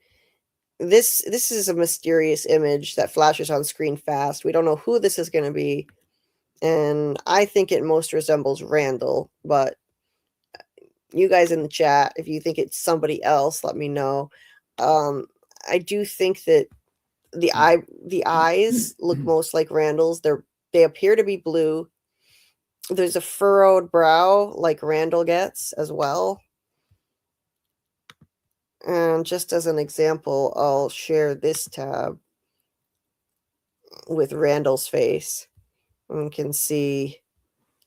This is a mysterious image that flashes on screen fast. We don't know who this is going to be, and I think it most resembles Randall, but you guys in the chat, if you think it's somebody else, let me know. I do think that the eyes look most like Randall's. They appear to be blue. There's a furrowed brow like Randall gets as well. And just as an example, I'll share this tab with Randall's face. And you can see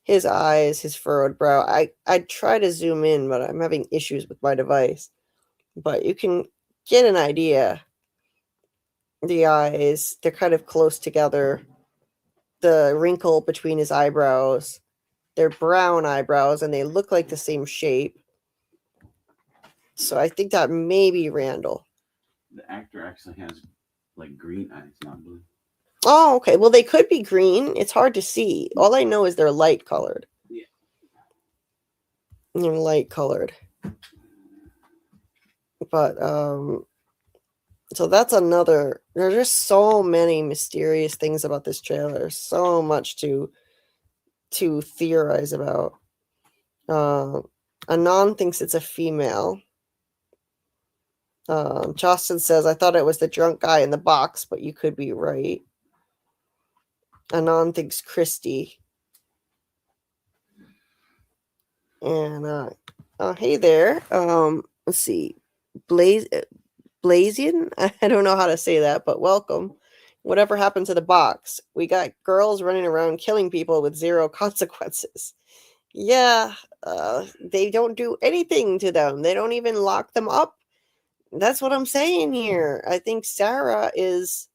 his eyes, his furrowed brow. I try to zoom in, but I'm having issues with my device. But you can get an idea. The eyes, they're kind of close together. The wrinkle between his eyebrows, they're brown eyebrows, and they look like the same shape. So I think that may be Randall. The actor actually has like green eyes, not blue. Oh, okay. Well, they could be green. It's hard to see. All I know is they're light colored. Yeah. They're light colored. But so that's another. There's just so many mysterious things about this trailer. So much to theorize about. Anon thinks it's a female. Justin says, I thought it was the drunk guy in the box, but you could be right. Anon thinks Christy. And hey there. Let's see. Blazian? I don't know how to say that, but welcome. Whatever happened to the box? We got girls running around killing people with zero consequences. Yeah, they don't do anything to them. They don't even lock them up. That's what I'm saying here. I think Sarah is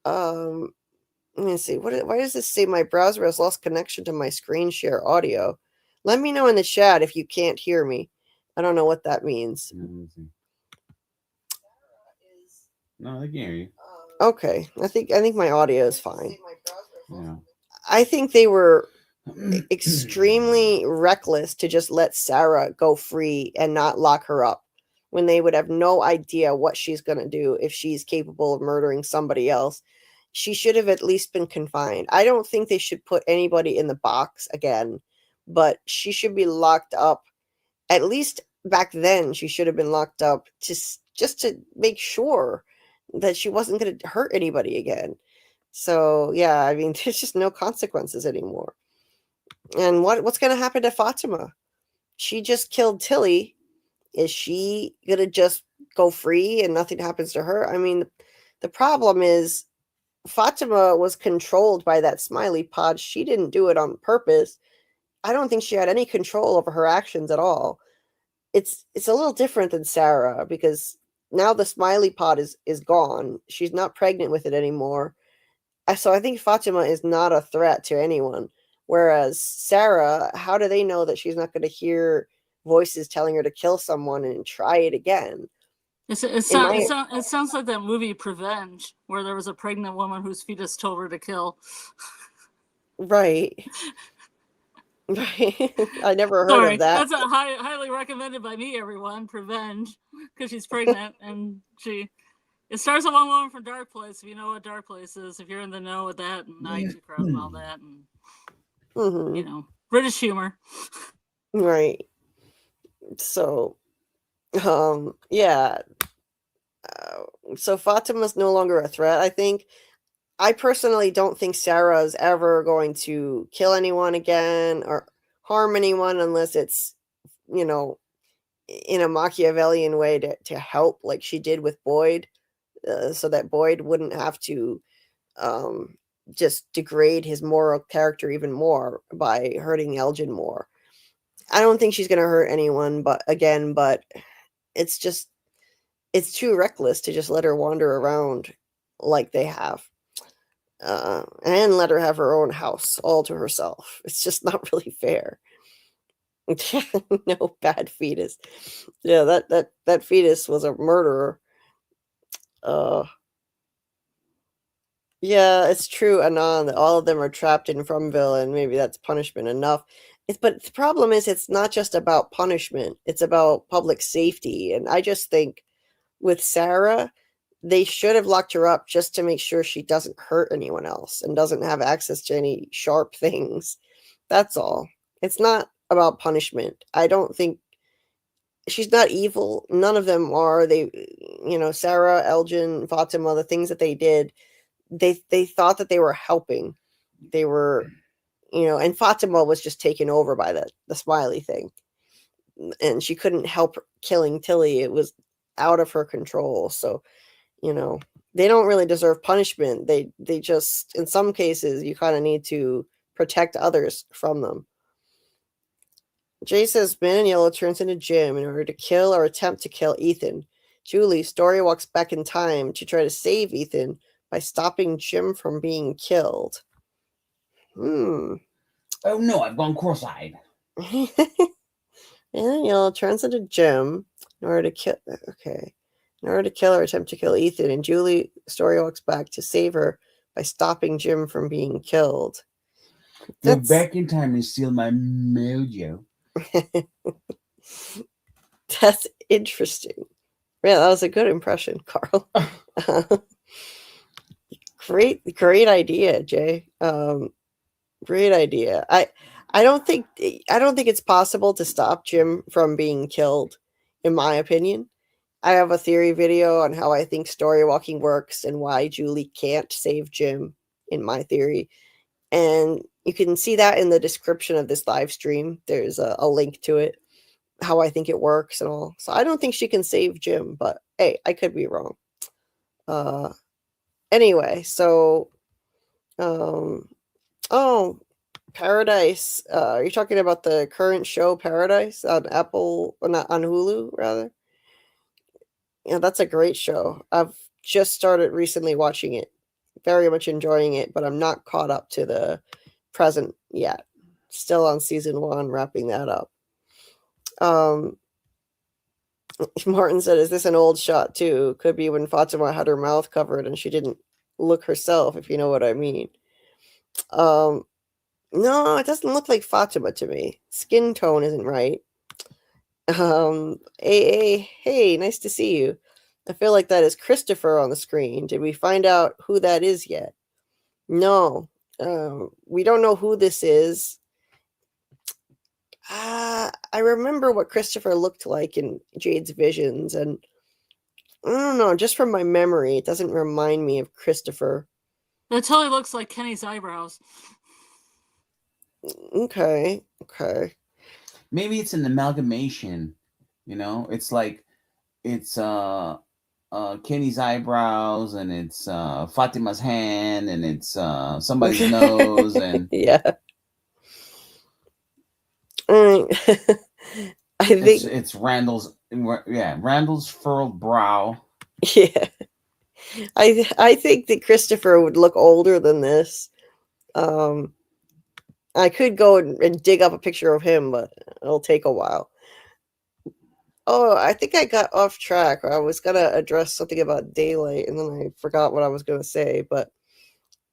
let me see. Why does this say my browser has lost connection to my screen share audio? Let me know in the chat if you can't hear me. I don't know what that means. No, I can hear you. Okay, I think my audio is fine. Yeah. I think they were extremely reckless to just let Sarah go free and not lock her up when they would have no idea what she's going to do if she's capable of murdering somebody else. She should have at least been confined. I don't think they should put anybody in the box again, but she should be locked up. At least back then, she should have been locked up just to make sure that she wasn't going to hurt anybody again. So, yeah, I mean, there's just no consequences anymore. And what's going to happen to Fatima? She just killed Tilly. Is she going to just go free and nothing happens to her? I mean, the problem is Fatima was controlled by that smiley pod. She didn't do it on purpose. I don't think she had any control over her actions at all. It's a little different than Sarah because now the smiley pod is gone. She's not pregnant with it anymore. So I think Fatima is not a threat to anyone. Whereas Sarah, how do they know that she's not going to hear voices telling her to kill someone and try it again? It sounds like that movie Revenge, where there was a pregnant woman whose fetus told her to kill. Right. Right. I never heard of that. That's highly recommended by me, everyone. Revenge, because she's pregnant and it stars a one woman from Dark Place. If you know what Dark Place is, if you're in the know with that and IG crowd and all that, and you know, British humor. Right. So, yeah. So Fatima's no longer a threat, I think. I personally don't think Sarah is ever going to kill anyone again or harm anyone unless it's, you know, in a Machiavellian way to help like she did with Boyd, so that Boyd wouldn't have to just degrade his moral character even more by hurting Elgin more. I don't think she's going to hurt anyone, but it's too reckless to just let her wander around like they have. And let her have her own house all to herself. It's just not really fair. No, bad fetus. Yeah, that fetus was a murderer. Yeah, it's true, Anon, that all of them are trapped in Fromville, and maybe that's punishment enough. But the problem is, it's not just about punishment. It's about public safety. And I just think with Sarah, they should have locked her up just to make sure she doesn't hurt anyone else and doesn't have access to any sharp things. That's all. It's not about punishment. I don't think she's not evil. None of them are. They, Sarah, Elgin, Fatima, the things that they did, they thought that they were helping. They were, and Fatima was just taken over by the smiley thing. And she couldn't help killing Tilly. It was out of her control. So, they don't really deserve punishment. They just, in some cases, you kind of need to protect others from them. Jay says, Man in Yellow turns into Jim in order to kill or attempt to kill Ethan. Julie, Story walks back in time to try to save Ethan by stopping Jim from being killed. Oh no, I've gone cross-eyed. Man in Yellow turns into Jim in order to kill... Okay. In order to kill or attempt to kill Ethan, and Julie, Story walks back to save her by stopping Jim from being killed. Go back in time and steal my mojo. That's interesting. Yeah, that was a good impression, Carl. Great idea, Jay. Great idea. I don't think it's possible to stop Jim from being killed, in my opinion. I have a theory video on how I think story walking works and why Julie can't save Jim, in my theory. And you can see that in the description of this live stream. There's a link to it, how I think it works and all. So I don't think she can save Jim, but hey, I could be wrong. Anyway, so oh, Paradise. Are you talking about the current show Paradise on Apple, not on Hulu, rather? Yeah, that's a great show. I've just started recently watching it. Very much enjoying it, but I'm not caught up to the present yet. Still on season 1, wrapping that up. Martin said, is this an old shot too? Could be when Fatima had her mouth covered and she didn't look herself, if you know what I mean. No, it doesn't look like Fatima to me. Skin tone isn't right. Hey, nice to see you. I feel like that is Christopher on the screen. Did we find out who that is yet? No. We don't know who this is. I remember what Christopher looked like in Jade's visions, and I don't know, just from my memory, it doesn't remind me of Christopher. It totally looks like Kenny's eyebrows. Okay. Maybe it's an amalgamation, you know? It's like it's Kenny's eyebrows, and it's Fatima's hand, and it's somebody's nose, and yeah. I think it's Randall's furrowed brow. Yeah. I think that Christopher would look older than this. I could go and dig up a picture of him, but it'll take a while. Oh, I think I got off track. I was going to address something about daylight, and then I forgot what I was going to say. But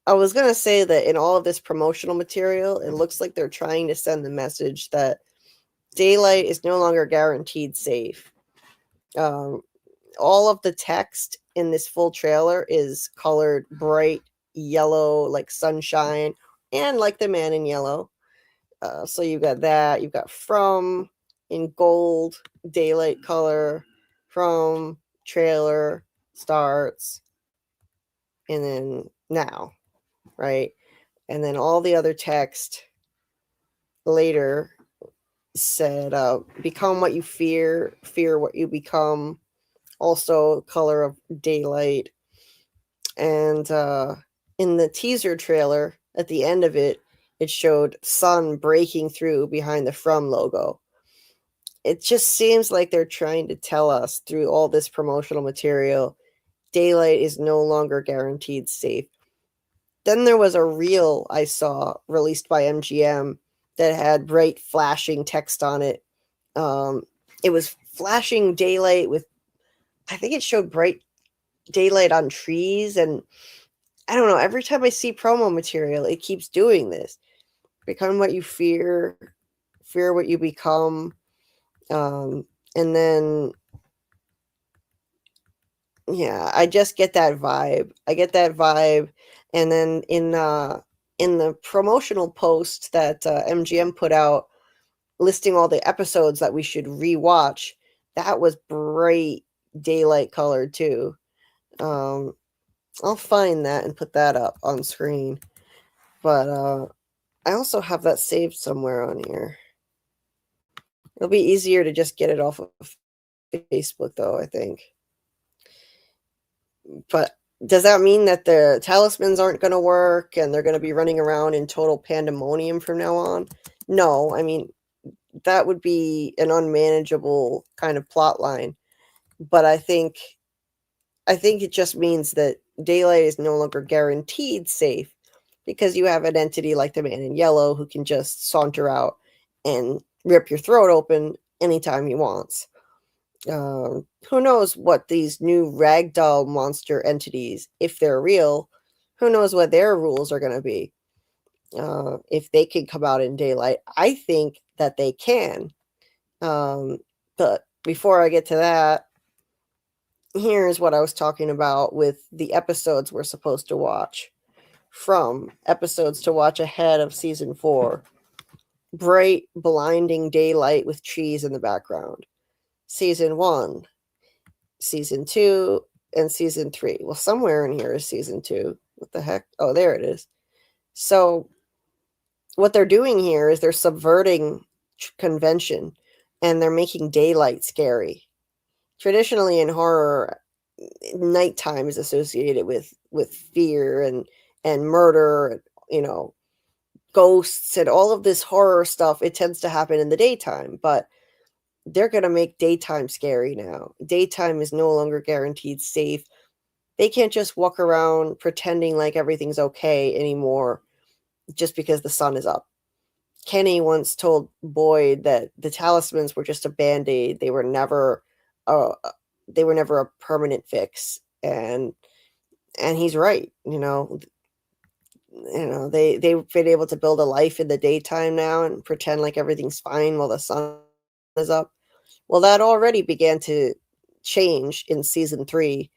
I was going to say that in all of this promotional material, it looks like they're trying to send the message that daylight is no longer guaranteed safe. All of the text in this full trailer is colored bright yellow, like sunshine, and like the man in yellow. So you got that. You've got from in gold, daylight color, from trailer starts, and then now, right? And then all the other text later said, become what you fear what you become. Also color of daylight. And in the teaser trailer, at the end of it, it showed sun breaking through behind the From logo. It just seems like they're trying to tell us through all this promotional material, daylight is no longer guaranteed safe. Then there was a reel I saw released by MGM that had bright flashing text on it. It was flashing daylight with, I think it showed bright daylight on trees, and I don't know, every time I see promo material, it keeps doing this. Become what you fear what you become. And then, yeah, I just get that vibe. And then in the promotional post that MGM put out listing all the episodes that we should rewatch, that was bright daylight colored too. I'll find that and put that up on screen. But I also have that saved somewhere on here. It'll be easier to just get it off of Facebook, though, I think. But does that mean that the talismans aren't going to work and they're going to be running around in total pandemonium from now on? No, I mean, that would be an unmanageable kind of plot line. But I think it just means that daylight is no longer guaranteed safe, because you have an entity like the man in yellow who can just saunter out and rip your throat open anytime he wants. Who knows what these new ragdoll monster entities, if they're real, who knows what their rules are going to be. If they can come out in daylight, I think that they can. But before I get to that, here's what I was talking about with the episodes we're supposed to watch. From episodes to watch ahead of season 4. Bright, blinding daylight with trees in the background. Season 1. season 2 and season 3. Well, somewhere in here is season 2. What the heck? Oh, there it is. So what they're doing here is they're subverting convention, and they're making daylight scary. Traditionally in horror, nighttime is associated with fear and murder, ghosts and all of this horror stuff. It tends to happen in the daytime, but they're going to make daytime scary now. Daytime is no longer guaranteed safe. They can't just walk around pretending like everything's okay anymore just because the sun is up. Kenny once told Boyd that the talismans were just a band-aid. They were never a permanent fix. And he's right. They've been able to build a life in the daytime now and pretend like everything's fine while the sun is up. Well, that already began to change in season 3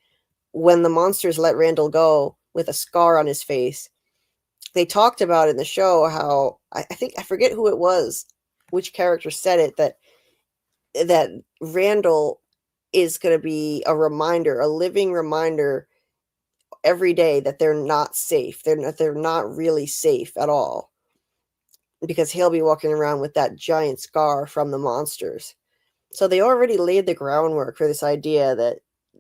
when the monsters let Randall go with a scar on his face. They talked about in the show how I forget who it was, which character said it, that Randall is going to be a reminder, a living reminder every day that they're not safe. They're not really safe at all, because he'll be walking around with that giant scar from the monsters. So they already laid the groundwork for this idea that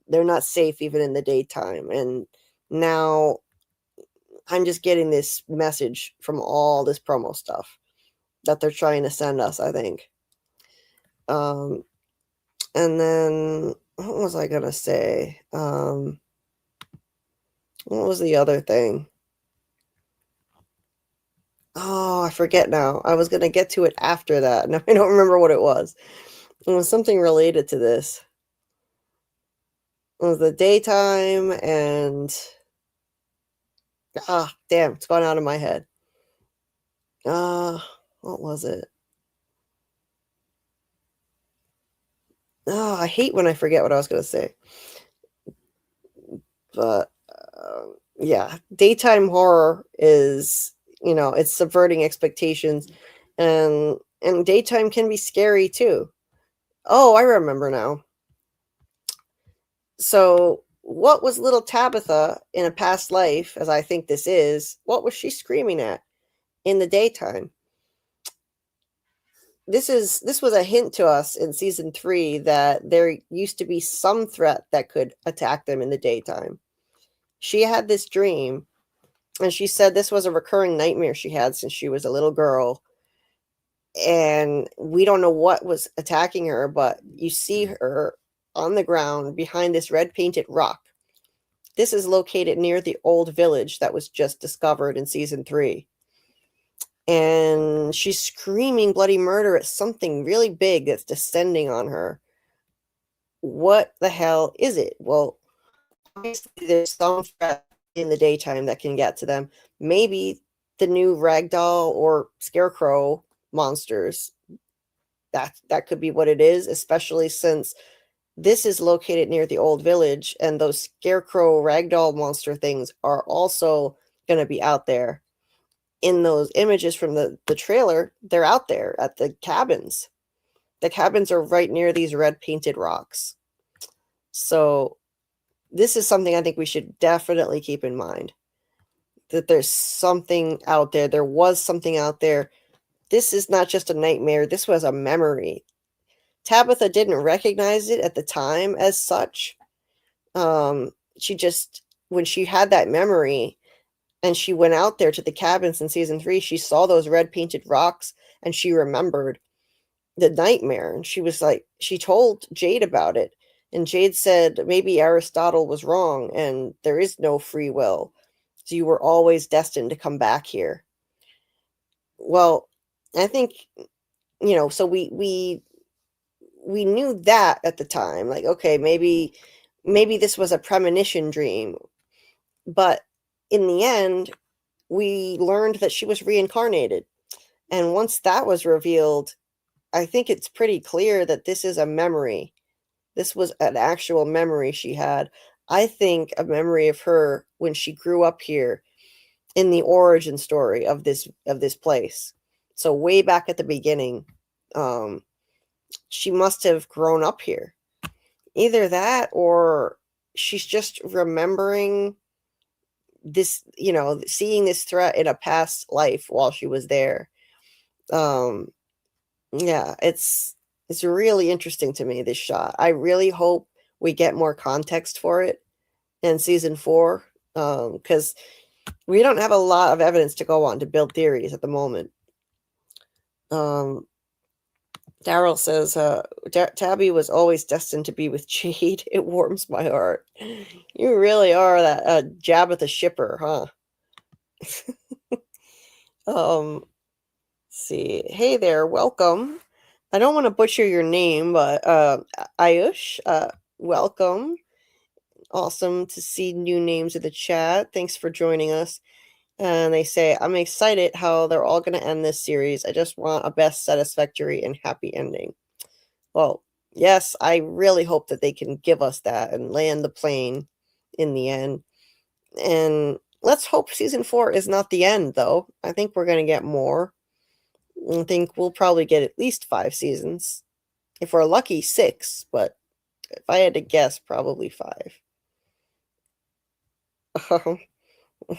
they're not safe even in the daytime. And now I'm just getting this message from all this promo stuff that they're trying to send us, I think. And then what was I going to say? What was the other thing? Oh, I forget now. I was going to get to it after that. Now I don't remember what it was. It was something related to this. It was the daytime and... damn, it's gone out of my head. What was it? I hate when I forget what I was going to say. But, yeah, daytime horror is, it's subverting expectations, and daytime can be scary too. Oh, I remember now. So, what was little Tabitha in a past life, as I think this is, what was she screaming at in the daytime? This was a hint to us in season 3 that there used to be some threat that could attack them in the daytime. She had this dream, and she said this was a recurring nightmare she had since she was a little girl. And we don't know what was attacking her, but you see her on the ground behind this red painted rock. This is located near the old village that was just discovered in season 3. And she's screaming bloody murder at something really big that's descending on her. What the hell is it? Well, obviously there's some threat in the daytime that can get to them. Maybe the new ragdoll or scarecrow monsters. That could be what it is, especially since this is located near the old village, and those scarecrow ragdoll monster things are also going to be out there. In those images from the trailer, they're out there at the cabins. The cabins are right near these red painted rocks. So this is something I think we should definitely keep in mind, that there's something out there. There was something out there. This is not just a nightmare. This was a memory. Tabitha didn't recognize it at the time as such. She just, when she had that memory, and she went out there to the cabins in season 3, she saw those red painted rocks, and she remembered the nightmare. And she was like, she told Jade about it. And Jade said, maybe Aristotle was wrong, and there is no free will. So you were always destined to come back here. Well, I think, so we knew that at the time, like, okay, maybe this was a premonition dream. But in the end, we learned that she was reincarnated. And once that was revealed, I think it's pretty clear that this is a memory. This was an actual memory she had. I think a memory of her when she grew up here, in the origin story of this place. So way back at the beginning, she must have grown up here. either that or she's just remembering this, seeing this threat in a past life while she was there. Yeah, it's really interesting to me, this shot. I really hope we get more context for it in season 4, because we don't have a lot of evidence to go on to build theories at the moment. Daryl says, Tabby was always destined to be with Jade. It warms my heart. You really are that Jabba the shipper, huh? Let's see. Hey there, welcome. I don't want to butcher your name, but Ayush, welcome. Awesome to see new names in the chat. Thanks for joining us. And they say, I'm excited how they're all going to end this series. I just want a best satisfactory and happy ending. Well, yes, I really hope that they can give us that and land the plane in the end. And let's hope season 4 is not the end, though. I think we're going to get more. I think we'll probably get at least 5 seasons. If we're lucky, 6. But if I had to guess, probably 5.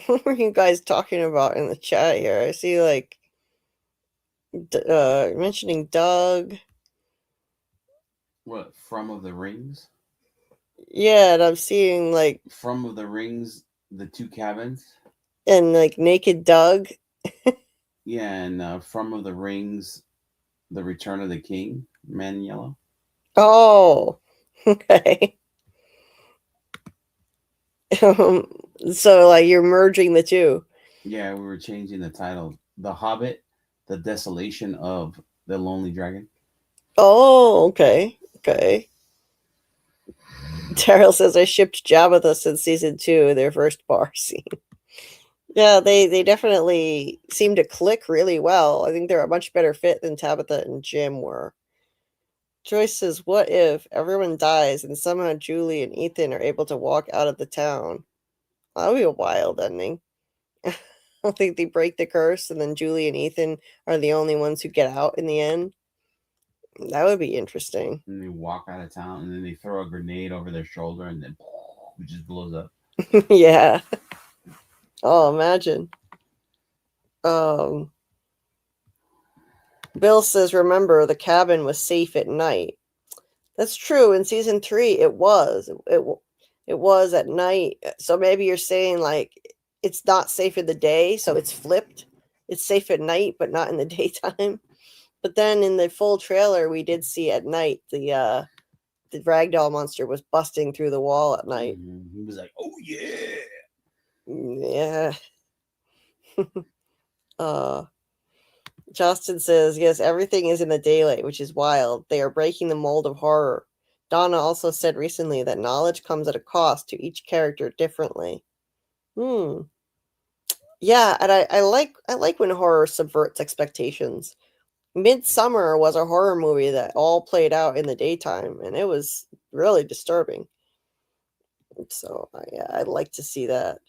What were you guys talking about in the chat here? I see, like, mentioning Doug. What, From of the Rings? Yeah, and I'm seeing, like... From of the Rings, the 2 cabins. And, like, Naked Doug. Yeah, and From of the Rings, The Return of the King, Man in Yellow. Oh, okay. So, like, you're merging the 2. Yeah, we were changing the title. The Hobbit, The Desolation of the Lonely Dragon. Oh, okay. Okay. Daryl says, I shipped Jabba since season 2, their first bar scene. Yeah, they definitely seem to click really well. I think they're a much better fit than Tabitha and Jim were. Joyce says, what if everyone dies and somehow Julie and Ethan are able to walk out of the town? That would be a wild ending. I don't think they break the curse and then Julie and Ethan are the only ones who get out in the end. That would be interesting. And they walk out of town and then they throw a grenade over their shoulder and then it just blows up. Yeah. Oh, imagine. Bill says, remember, the cabin was safe at night. That's true. In season 3, it was. It was at night. So maybe you're saying, like, it's not safe in the day, so it's flipped. It's safe at night, but not in the daytime. But then in the full trailer, we did see at night the ragdoll monster was busting through the wall at night. Mm-hmm. He was like, oh, yeah. Yeah. Justin says, yes, everything is in the daylight, which is wild. They are breaking the mold of horror. Donna also said recently that knowledge comes at a cost to each character differently. Yeah, and I like when horror subverts expectations. Midsummer was a horror movie that all played out in the daytime, and it was really disturbing. So yeah, I'd like to see that.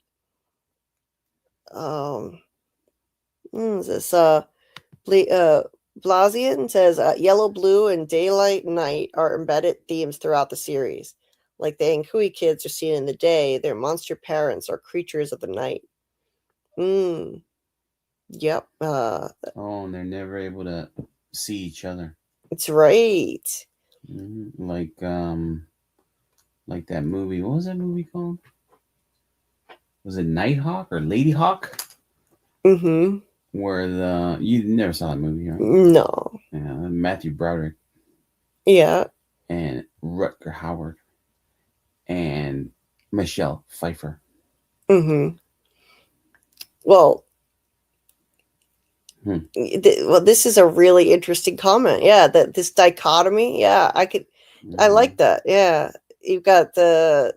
This Blasian says yellow, blue, and daylight night are embedded themes throughout the series. Like the Ankui kids are seen in the day, their monster parents are creatures of the night. Yep. And they're never able to see each other. It's right. Mm-hmm. Like that movie. What was that movie called? Was it Nighthawk or Ladyhawk? Mm-hmm. Where you never saw that movie, right? No. Yeah, Matthew Broderick. Yeah. And Rutger Hauer. And Michelle Pfeiffer. Mm-hmm. Well, this is a really interesting comment. Yeah, that this dichotomy. Yeah, I like that. Yeah, you've got the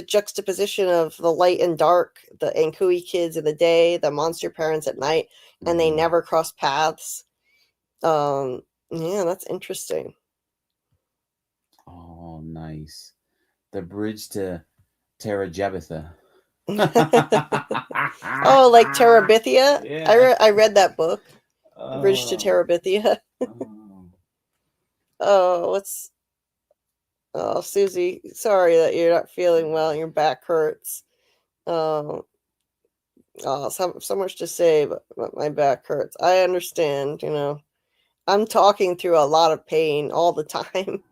juxtaposition of the light and dark, the Ankui kids in the day, the monster parents at night, and they never cross paths. Yeah, that's interesting. Oh, nice. The bridge to Terra Jabitha. Oh, like Terabithia? Yeah. I read that book. Bridge to Terabithia. Oh, Oh, Susie, sorry that you're not feeling well and your back hurts. Oh, so much to say, but my back hurts. I understand, I'm talking through a lot of pain all the time,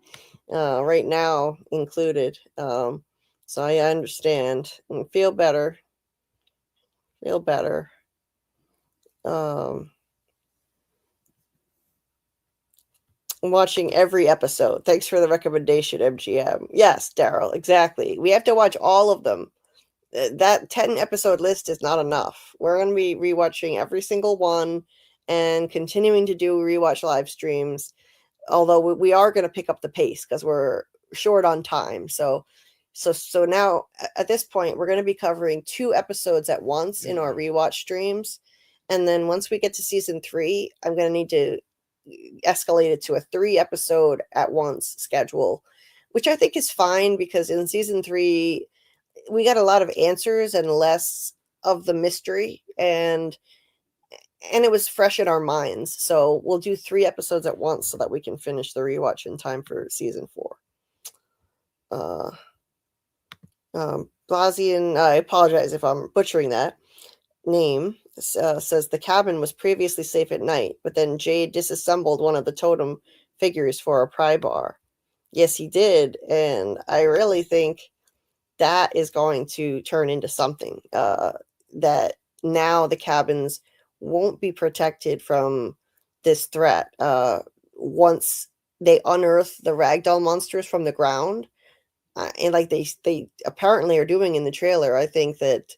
right now included. So I understand and feel better. Feel better. I'm watching every episode. Thanks for the recommendation, MGM. Yes, Daryl, exactly. We have to watch all of them. That 10 episode list is not enough. We're going to be rewatching every single one and continuing to do rewatch live streams. Although we are going to pick up the pace because we're short on time. So now at this point, we're going to be covering 2 episodes at once in our rewatch streams. And then once we get to season 3, I'm going to need to escalate it to a 3 episode at once schedule, which I think is fine because in season 3, we got a lot of answers and less of the mystery, and it was fresh in our minds. So we'll do 3 episodes at once so that we can finish the rewatch in time for season 4. Blazian, I apologize if I'm butchering that name, says the cabin was previously safe at night, but then Jade disassembled one of the totem figures for a pry bar. Yes, he did, and I really think that is going to turn into something, that now the cabins won't be protected from this threat. Once they unearth the ragdoll monsters from the ground, and like they apparently are doing in the trailer, I think that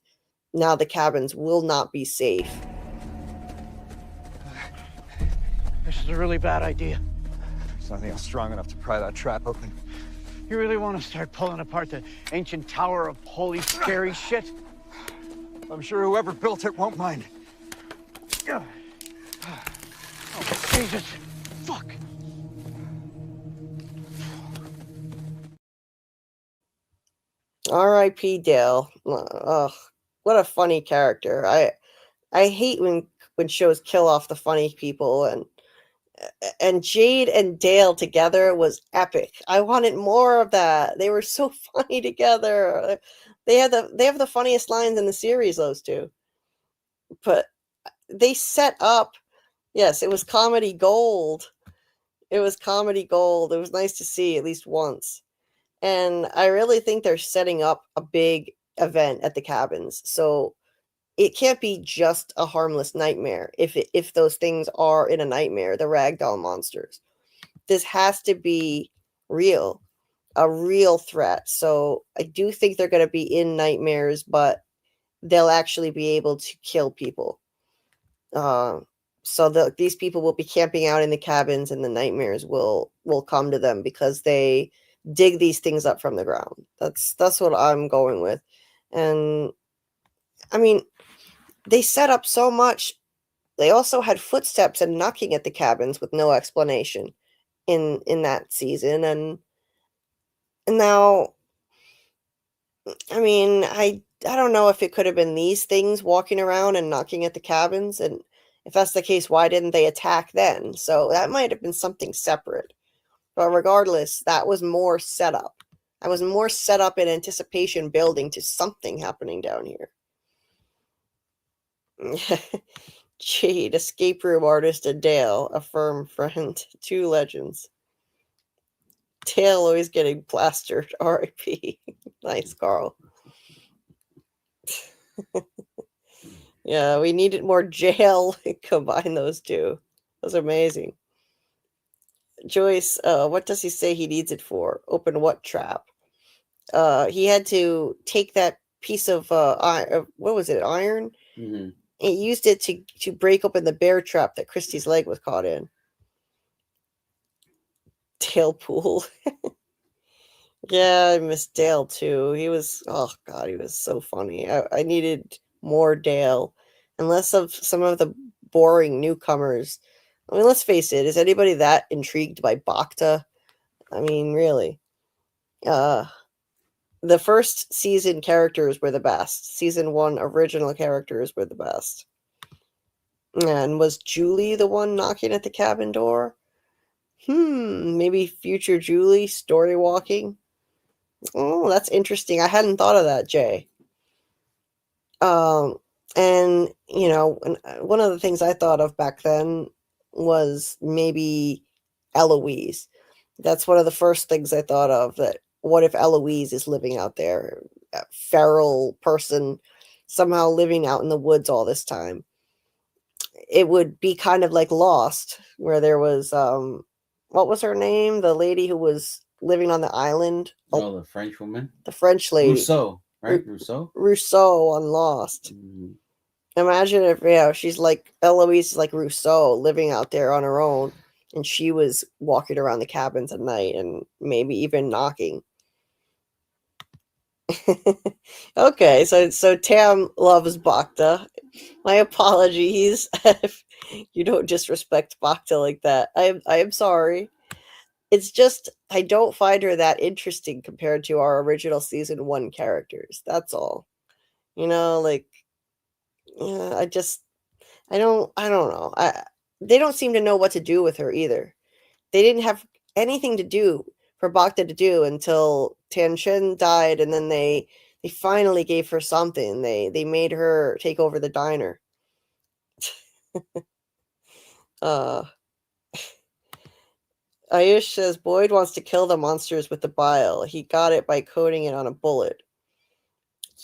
now the cabins will not be safe. This is a really bad idea. There's nothing else strong enough to pry that trap open. You really want to start pulling apart the ancient tower of holy scary shit? I'm sure whoever built it won't mind. Oh, Jesus. Fuck. R.I.P. Dale. Ugh, what a funny character. I hate when shows kill off the funny people, and Jade and Dale together was epic. I wanted more of that. They were so funny together. They have the funniest lines in the series, those two. But they set up, yes, it was comedy gold. It was comedy gold. It was nice to see at least once. And I really think they're setting up a big event at the cabins. So it can't be just a harmless nightmare if those things are in a nightmare, the ragdoll monsters. This has to be real, a real threat. So I do think they're going to be in nightmares, but they'll actually be able to kill people. So these people will be camping out in the cabins, and the nightmares will come to them because they dig these things up from the ground. That's what I'm going with. And I mean, they set up so much. They also had footsteps and knocking at the cabins with no explanation in that season, and now, I mean, I don't know if it could have been these things walking around and knocking at the cabins, and if that's the case, why didn't they attack then? So that might have been something separate. But regardless, that was more setup. I was more set up in anticipation building to something happening down here. Jade, escape room artist, and Dale, a firm friend. 2 legends. Dale always getting plastered. R.I.P. Nice, Carl. Yeah, we needed more jail. Combine those two. That was amazing. Joyce, what does he say he needs it for? Open what trap? He had to take that piece of what was it, iron? Mm-hmm. He used it to break open the bear trap that Christy's leg was caught in. Dale Pool. Yeah, I miss Dale too. He was, oh God, he was so funny. I needed more Dale and less of some of the boring newcomers. I mean, let's face it, is anybody that intrigued by Bacta? I mean, really. The first season characters were the best. Season 1 original characters were the best. And was Julie the one knocking at the cabin door? Maybe future Julie story walking. Oh, that's interesting. I hadn't thought of that, Jay. And one of the things I thought of back then was maybe Eloise. That's one of the first things I thought of, that what if Eloise is living out there, a feral person somehow living out in the woods all this time. It would be kind of like Lost, where there was what was her name? The lady who was living on the island. Oh, the French woman? The French lady. Rousseau, right? Rousseau? Rousseau on Lost. Mhm. Imagine if, she's like, Eloise is like Rousseau living out there on her own, and she was walking around the cabins at night and maybe even knocking. Okay, so Tam loves Bacta. My apologies if you don't disrespect Bacta like that. I am sorry. It's just I don't find her that interesting compared to our original season 1 characters. That's all. Like, yeah, I don't know. They don't seem to know what to do with her either. They didn't have anything to do for Bacta to do until Tanshin died, and then they finally gave her something. They made her take over the diner. Ayush says Boyd wants to kill the monsters with the bile. He got it by coating it on a bullet.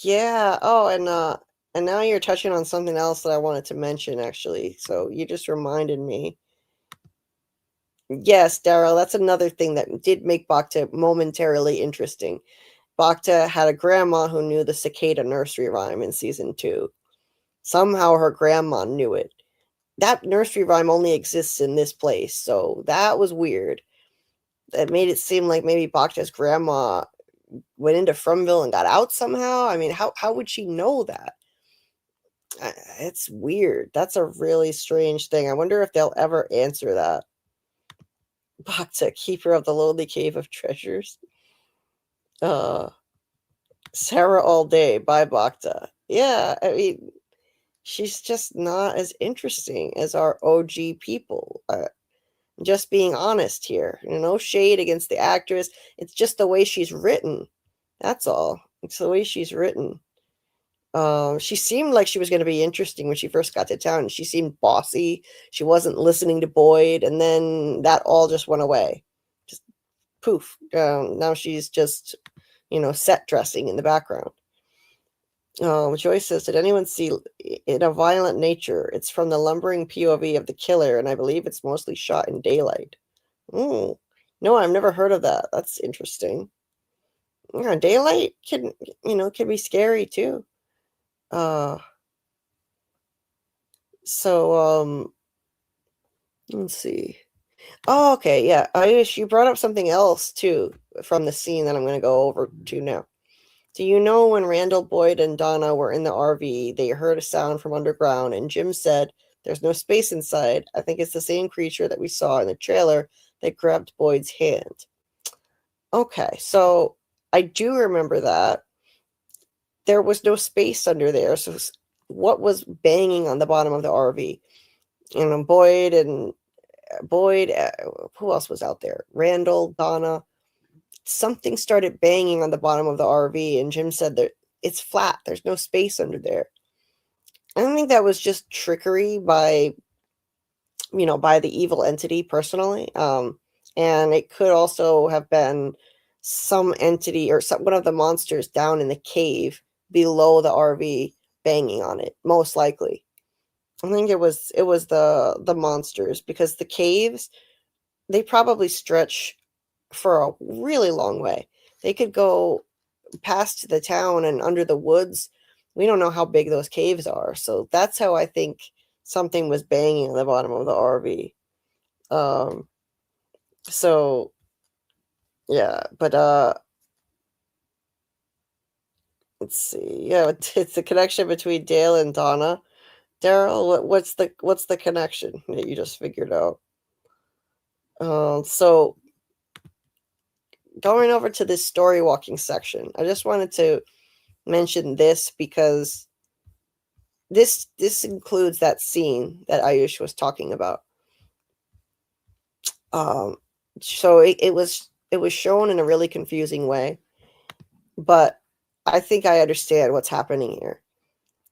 Yeah. Oh, and now you're touching on something else that I wanted to mention, actually. So you just reminded me. Yes, Daryl, that's another thing that did make Bacta momentarily interesting. Bacta had a grandma who knew the cicada nursery rhyme in season 2. Somehow her grandma knew it. That nursery rhyme only exists in this place, so that was weird. That made it seem like maybe Bacta's grandma went into Fromville and got out somehow. I mean, how would she know that? It's weird. That's a really strange thing. I wonder if they'll ever answer that. Bacta, keeper of the lonely cave of treasures. Sarah all day by Bacta. Yeah, I mean, she's just not as interesting as our OG people. Just being honest here. No shade against the actress. It's just the way she's written. That's all. It's the way she's written. She seemed like she was going to be interesting when she first got to town. She seemed bossy. She wasn't listening to Boyd, and then that all just went away. Just poof. Now she's just, set dressing in the background. Joyce says, did anyone see In a Violent Nature? It's from the lumbering POV of the killer, and I believe it's mostly shot in daylight. No, I've never heard of that. That's interesting. Yeah, daylight can be scary too. Let's see. Oh, okay, yeah. Ayush, you brought up something else too from the scene that I'm going to go over to now. Do you know when Randall, Boyd, and Donna were in the RV, they heard a sound from underground, and Jim said, there's no space inside. I think it's the same creature that we saw in the trailer that grabbed Boyd's hand. Okay, so I do remember that. There was no space under there, so what was banging on the bottom of the RV? Boyd, who else was out there? Randall, Donna. Something started banging on the bottom of the RV, and Jim said that it's flat. There's no space under there. I don't think that was just trickery by the evil entity personally. And it could also have been some entity or one of the monsters down in the cave below the RV banging on it, most likely. I think it was the monsters, because the caves, they probably stretch for a really long way. They could go past the town and under the woods. We don't know how big those caves are. So that's how I think something was banging on the bottom of the RV. So yeah, but let's see. Yeah, it's the connection between Dale and Donna. Daryl, what's the connection that you just figured out? So going over to this story walking section, I just wanted to mention this because this includes that scene that Ayush was talking about. So it was shown in a really confusing way, but I think I understand what's happening here.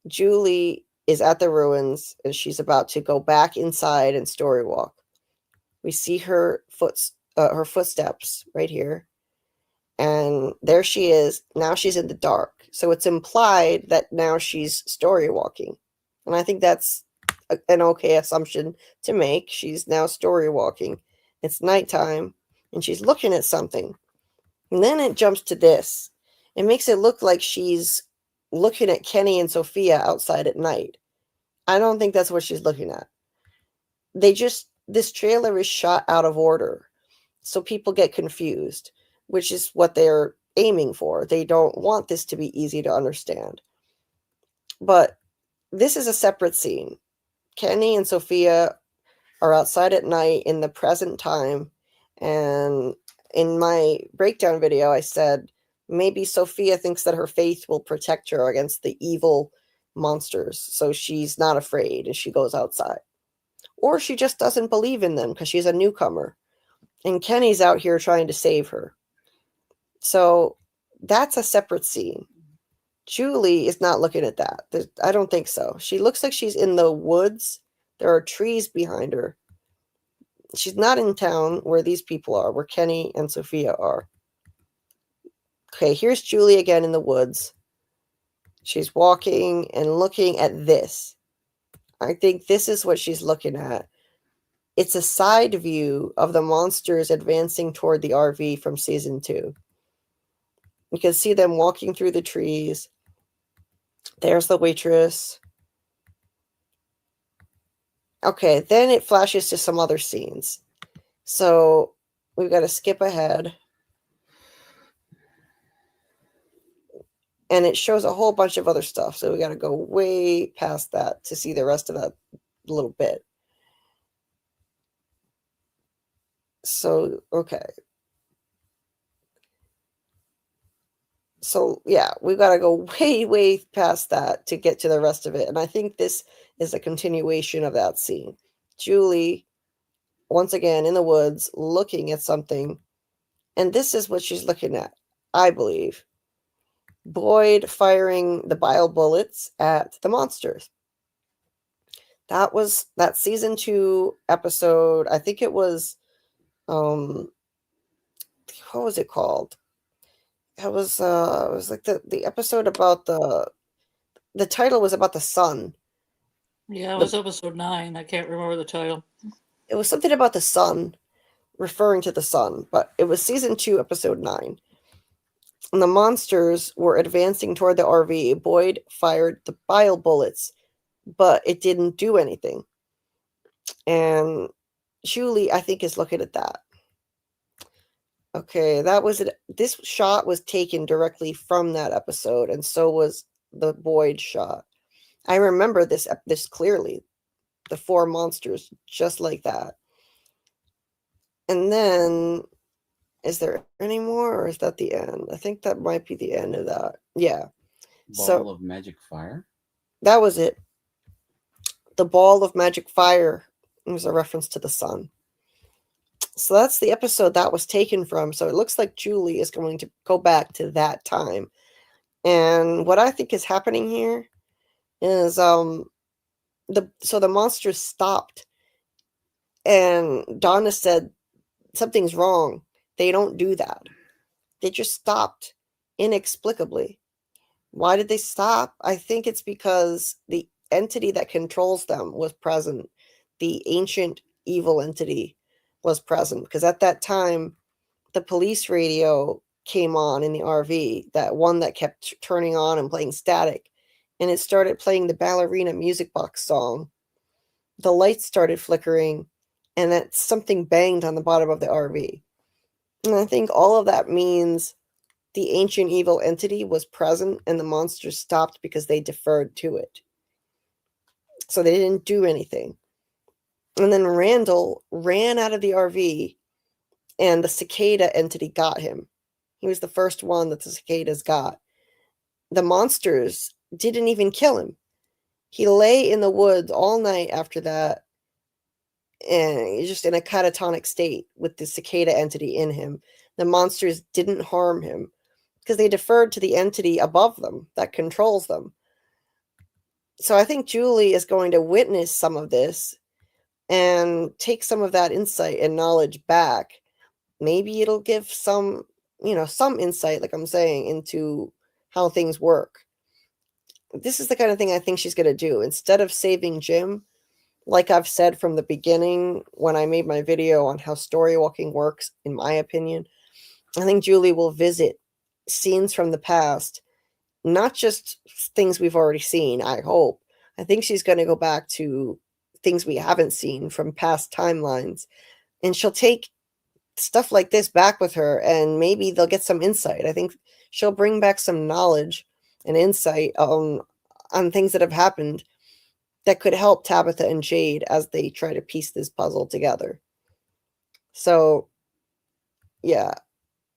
Julie is at the ruins and she's about to go back inside and story walk. We see her footsteps right here, and there she is. Now she's in the dark, so it's implied that now she's story walking, and I think that's an okay assumption to make. She's now story walking. It's nighttime, and she's looking at something, and then it jumps to this. It makes it look like she's looking at Kenny and Sophia outside at night. I don't think that's what she's looking at. This trailer is shot out of order, so people get confused, which is what they're aiming for. They don't want this to be easy to understand. But this is a separate scene. Kenny and Sophia are outside at night in the present time, and in my breakdown video, I said maybe Sophia thinks that her faith will protect her against the evil monsters, so she's not afraid and she goes outside. Or she just doesn't believe in them because she's a newcomer. And Kenny's out here trying to save her. So that's a separate scene. Julie is not looking at that. I don't think so. She looks like she's in the woods. There are trees behind her. She's not in town where these people are, where Kenny and Sophia are. Okay, here's Julie again in the woods. She's walking and looking at this. I think this is what she's looking at. It's a side view of the monsters advancing toward the RV from season 2. You can see them walking through the trees. There's the waitress. Okay, then it flashes to some other scenes. So we've got to skip ahead. And it shows a whole bunch of other stuff. So we got to go way past that to see the rest of that little bit. So, okay. So, yeah, we've got to go way, way past that to get to the rest of it. And I think this is a continuation of that scene. Julie, once again, in the woods, looking at something. And this is what she's looking at, I believe. Boyd firing the bile bullets at the monsters. That was that season 2 episode. I think it was, what was it called? It was like the episode about the title was about the sun. Yeah, it was episode 9. I can't remember the title. It was something about the sun, referring to the sun, but it was season 2, episode 9. And the monsters were advancing toward the RV. Boyd fired the bile bullets, but it didn't do anything. And Julie, I think, is looking at that. Okay, that was it. This shot was taken directly from that episode, and so was the Boyd shot. I remember this clearly. The 4 monsters, just like that. And then, is there any more, or is that the end? I think that might be the end of that. Yeah. Ball of magic fire? That was it. The ball of magic fire was a reference to the sun. So that's the episode that was taken from. So it looks like Julie is going to go back to that time. And what I think is happening here is the monsters stopped. And Donna said, something's wrong. They don't do that. They just stopped inexplicably. Why did they stop? I think it's because the entity that controls them was present. The ancient evil entity was present. Because at that time, the police radio came on in the RV, that one that kept turning on and playing static. And it started playing the ballerina music box song. The lights started flickering, and that something banged on the bottom of the RV. And I think all of that means the ancient evil entity was present and the monsters stopped because they deferred to it. So they didn't do anything. And then Randall ran out of the RV and the cicada entity got him. He was the first one that the cicadas got. The monsters didn't even kill him. He lay in the woods all night after that. and just in a catatonic state with the cicada entity in him. The monsters didn't harm him because they deferred to the entity above them that controls them. So I think Julie is going to witness some of this and take some of that insight and knowledge back. Maybe it'll give some, some insight, like I'm saying, into how things work. This is the kind of thing I think she's going to do. Instead of saving Jim, like I've said from the beginning when I made my video on how storywalking works, in my opinion, I think Julie will visit scenes from the past, not just things we've already seen, I hope. I think she's going to go back to things we haven't seen from past timelines, and she'll take stuff like this back with her, and maybe they'll get some insight. I think she'll bring back some knowledge and insight on things that have happened that could help Tabitha and Jade as they try to piece this puzzle together. So, yeah,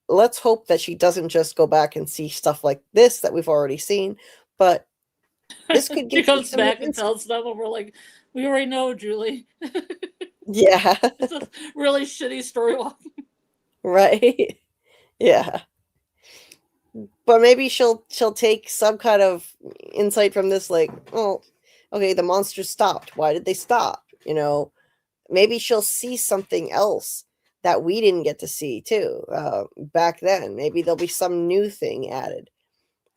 let's hope that she doesn't just go back and see stuff like this that we've already seen, but this could She give comes some back and insight. tells them, and we're like, we already know, Julie. Yeah. It's a really shitty story walking. Right. Yeah. But maybe she'll take some kind of insight from this, like, oh, okay, the monsters stopped. Why did they stop? Maybe she'll see something else that we didn't get to see too back then. Maybe there'll be some new thing added.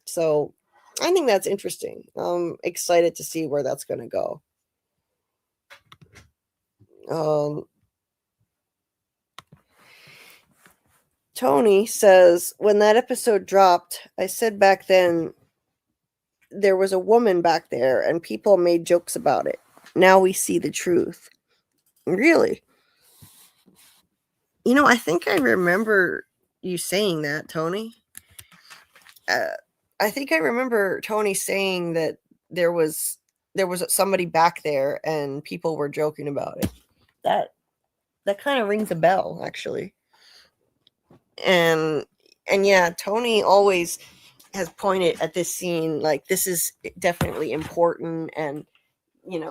So I think that's interesting. I'm excited to see where that's going to go. Tony says, when that episode dropped, I said back then there was a woman back there and people made jokes about it. Now we see the truth. Really? I think I remember you saying that, Tony. I think I remember Tony saying that there was somebody back there and people were joking about it. That kind of rings a bell, actually. And yeah, Tony always has pointed at this scene like this is definitely important, and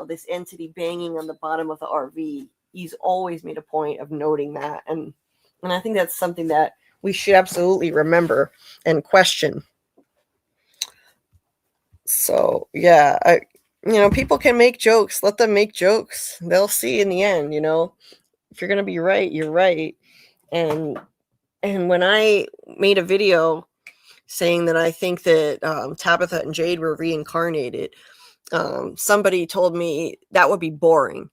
this entity banging on the bottom of the RV, he's always made a point of noting that, and I think that's something that we should absolutely remember and question. So yeah, people can make jokes, let them make jokes, they'll see in the end. If you're gonna be right, you're right. And when I made a video saying that I think that Tabitha and Jade were reincarnated, somebody told me that would be boring.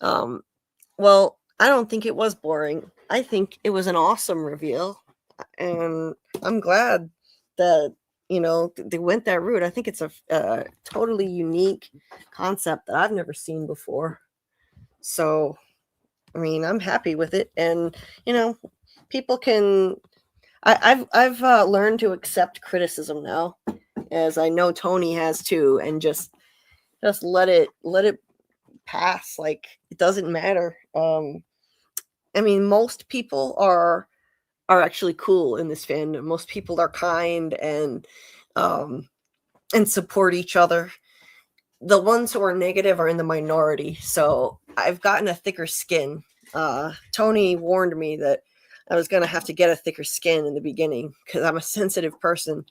Well, I don't think it was boring. I think it was an awesome reveal. And I'm glad that, they went that route. I think it's a totally unique concept that I've never seen before. So, I'm happy with it. And, people can... I've learned to accept criticism now, as I know Tony has too, and just let it pass. Like, it doesn't matter. Most people are actually cool in this fandom. Most people are kind and support each other. The ones who are negative are in the minority. So I've gotten a thicker skin. Tony warned me that I was going to have to get a thicker skin in the beginning because I'm a sensitive person.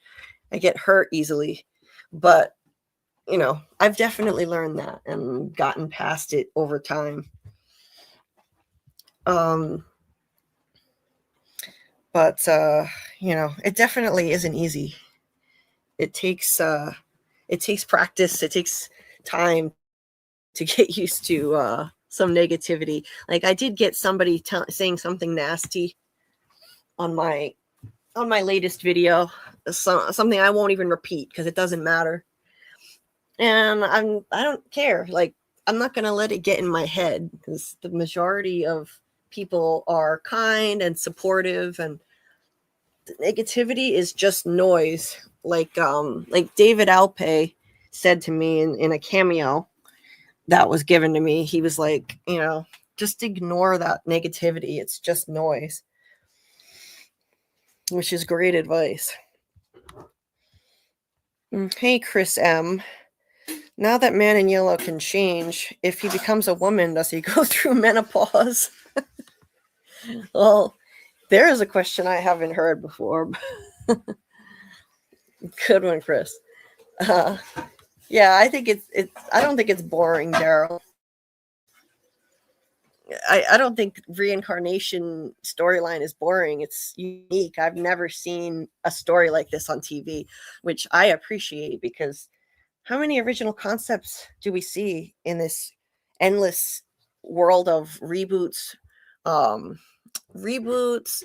I get hurt easily. But, I've definitely learned that and gotten past it over time. But it definitely isn't easy. It takes practice. It takes time to get used to some negativity. Like, I did get somebody saying something nasty on my latest video, something I won't even repeat because it doesn't matter. And I don't care. Like, I'm not going to let it get in my head because the majority of people are kind and supportive, and the negativity is just noise. Like David Alpay said to me in a cameo that was given to me. He was like, just ignore that negativity. It's just noise. Which is great advice. Hey, Chris M. Now that Man in Yellow can change, if he becomes a woman, does he go through menopause? Well, there is a question I haven't heard before. Good one, Chris. Yeah, I think it's. I don't think it's boring, Daryl. I don't think Reincarnation storyline is boring. It's unique. I've never seen a story like this on TV, which I appreciate, because how many original concepts do we see in this endless world of reboots? Reboots.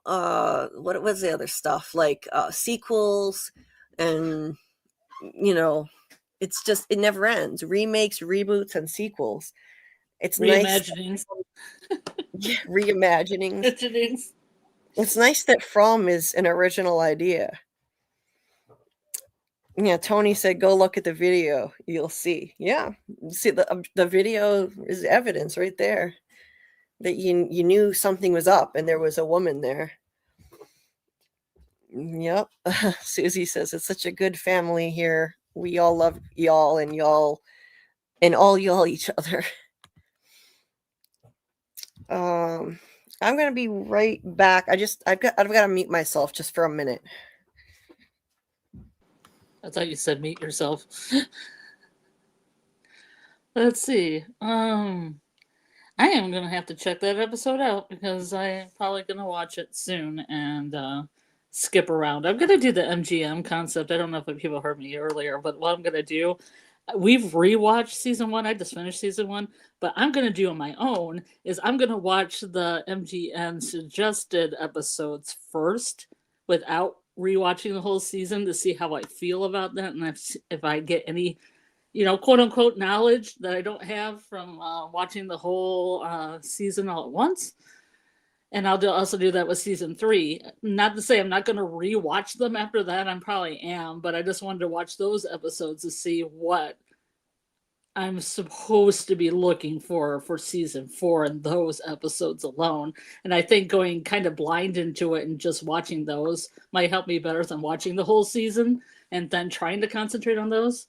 What was the other stuff, like sequels, and it's just, it never ends. Remakes, reboots, and sequels. It's nice. Reimaginings. Reimaginings. Imaginings. It's nice that From is an original idea. Yeah, Tony said, go look at the video. You'll see. Yeah, see, the video is evidence right there that you knew something was up and there was a woman there. Yep. Susie says, it's such a good family here. We all love y'all, and all y'all each other. I'm gonna be right back. I've got to mute myself just for a minute. I thought you said meet yourself. Let's see. I am gonna have to check that episode out, because I'm probably gonna watch it soon and skip around. I'm gonna do the MGM concept. I don't know if people heard me earlier, but what I'm gonna do, we've rewatched season 1. I just finished season 1, but I'm gonna do on my own is I'm gonna watch the MGM suggested episodes first without rewatching the whole season, to see how I feel about that, and if I get any, quote unquote knowledge that I don't have from watching the whole season all at once. And I'll also do that with season 3. Not to say I'm not going to rewatch them after that. I probably am, but I just wanted to watch those episodes to see what I'm supposed to be looking for season 4 in those episodes alone. And I think going kind of blind into it and just watching those might help me better than watching the whole season and then trying to concentrate on those.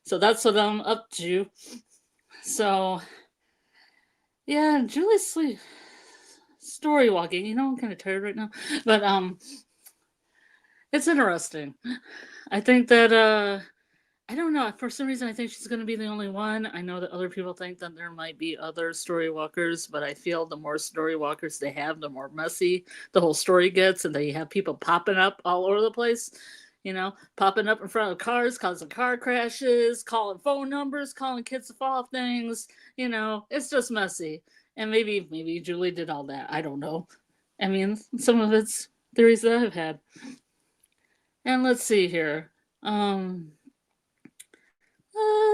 So that's what I'm up to. So, yeah, Julie's sleep. Story walking, I'm kind of tired right now, but it's interesting. I think that I don't know, for some reason I think she's going to be the only one. I know that other people think that there might be other story walkers, but I feel the more story walkers they have, the more messy the whole story gets, and they have people popping up all over the place, popping up in front of cars, causing car crashes, calling phone numbers, calling kids to fall off things. It's just messy. And maybe Julie did all that. I don't know. I mean, some of it's theories that I've had. And let's see here. Let's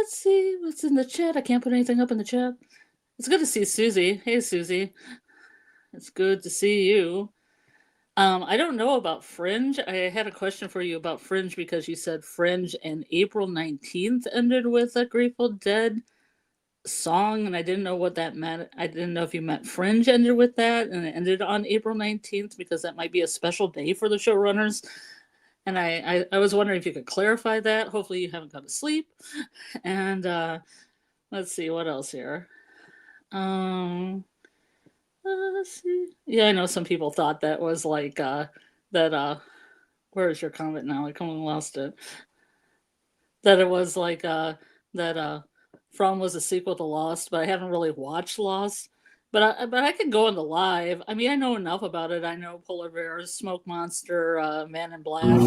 see what's in the chat. I can't put anything up in the chat. It's good to see Susie. Hey, Susie. It's good to see you. I don't know about Fringe. I had a question for you about Fringe, because you said Fringe and April 19th ended with a Grateful Dead song, and I didn't know what that meant. I didn't know if you meant Fringe ended with that and it ended on April 19th, because that might be a special day for the showrunners. And I was wondering if you could clarify that. Hopefully you haven't gone to sleep. And let's see what else here. Let's see. Yeah, I know some people thought that was like that where is your comment now? I completely lost it. That it was like that From was a sequel to Lost, but I haven't really watched Lost. But I can go on the live. I mean, I know enough about it. I know Polar Bears, Smoke Monster, Man in Black. Oh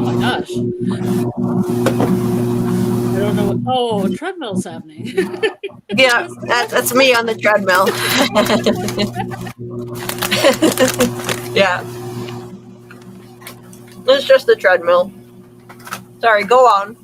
my gosh! I don't know. Treadmill's happening. Yeah, that's me on the treadmill. Yeah, it's just the treadmill. Sorry, go on.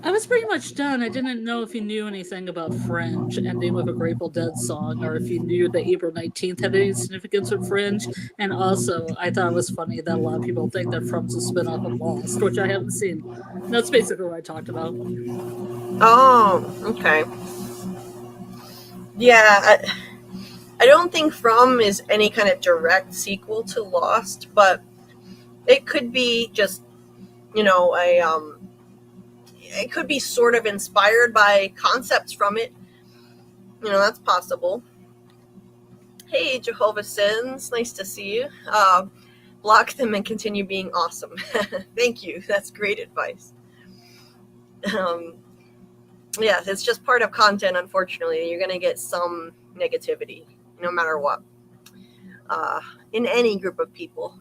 I was pretty much done. I didn't know if you knew anything about Fringe ending with a Grateful Dead song, or if you knew that April 19th had any significance with Fringe. And also, I thought it was funny that a lot of people think that From's a spinoff of Lost, which I haven't seen. And that's basically what I talked about. Oh, okay. Yeah, I don't think From is any kind of direct sequel to Lost, but it could be just it could be sort of inspired by concepts from it. That's possible. Hey, Jehovah's Sins, nice to see you. Block them and continue being awesome. Thank you. That's great advice. Yeah, it's just part of content, unfortunately. You're going to get some negativity, no matter what, in any group of people.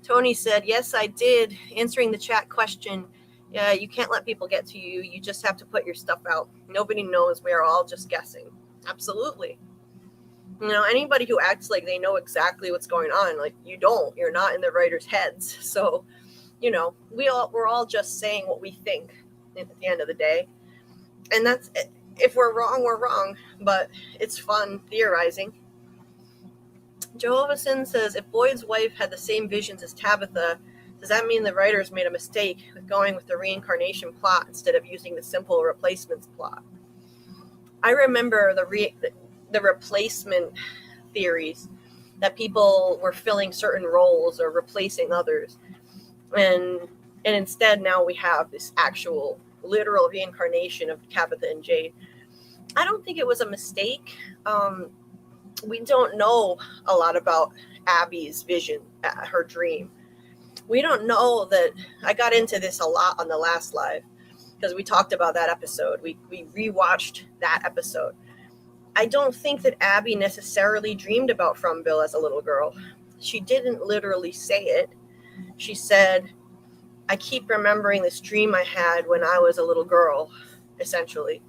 Tony said, yes, I did. Answering the chat question. Yeah, you can't let people get to you. You just have to put your stuff out. Nobody knows. We're all just guessing. Absolutely. Anybody who acts like they know exactly what's going on, like you don't. You're not in the writers' heads. So, we're all just saying what we think at the end of the day. And that's, if we're wrong, we're wrong. But it's fun theorizing. Jehovah's Sin says, if Boyd's wife had the same visions as Tabitha, does that mean the writers made a mistake with going with the reincarnation plot instead of using the simple replacements plot? I remember the replacement theories that people were filling certain roles or replacing others. And instead now we have this actual literal reincarnation of Tabitha and Jade. I don't think it was a mistake. We don't know a lot about Abby's vision, her dream. We don't know that. I got into this a lot on the last live because we talked about that episode. We rewatched that episode. I don't think that Abby necessarily dreamed about Fromville as a little girl. She didn't literally say it. She said, I keep remembering this dream I had when I was a little girl, essentially.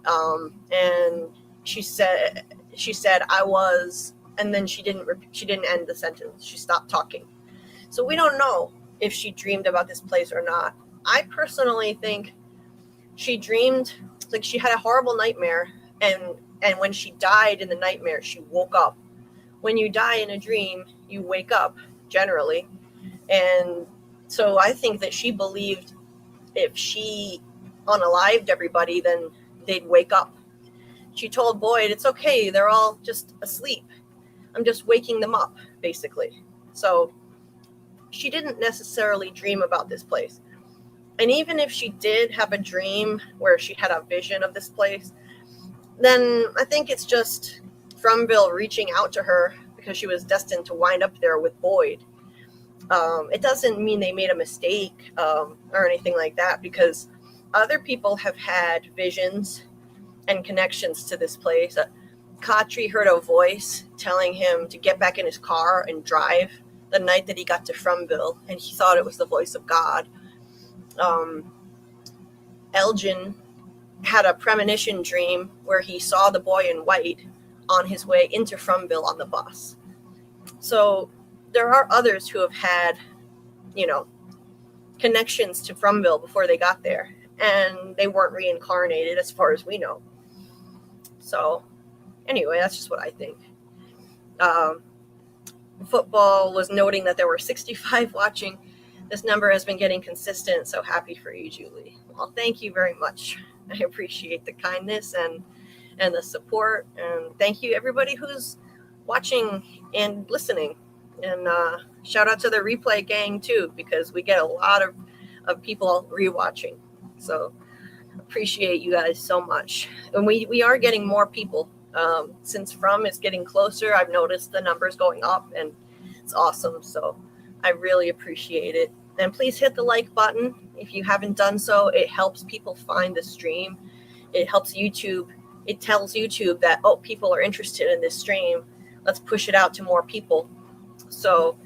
And she said I was, and then she didn't end the sentence. She stopped talking. So we don't know if she dreamed about this place or not. I personally think she dreamed, like she had a horrible nightmare, and when she died in the nightmare, she woke up. When you die in a dream, you wake up, generally. And so I think that she believed if she unalived everybody, then they'd wake up. She told Boyd, it's okay, they're all just asleep. I'm just waking them up, basically. So she didn't necessarily dream about this place. And even if she did have a dream where she had a vision of this place, then I think it's just Fromville reaching out to her because she was destined to wind up there with Boyd. It doesn't mean they made a mistake or anything like that, because other people have had visions and connections to this place. Katri heard a voice telling him to get back in his car and drive the night that he got to Fromville, and he thought it was the voice of God. Elgin had a premonition dream where he saw the boy in white on his way into Fromville on the bus. So there are others who have had, connections to Fromville before they got there, and they weren't reincarnated as far as we know. So anyway, that's just what I think. Football was noting that there were 65 watching. This number has been getting consistent, so happy for you, Julie. Well, thank you very much. I appreciate the kindness and the support, and thank you everybody who's watching and listening. And shout out to the replay gang too, because we get a lot of people rewatching. So appreciate you guys so much. And we are getting more people. Since From is getting closer, I've noticed the numbers going up, and it's awesome. So I really appreciate it. And please hit the like button if you haven't done so. It helps people find the stream. It helps YouTube. It tells YouTube that, oh, people are interested in this stream. Let's push it out to more people. So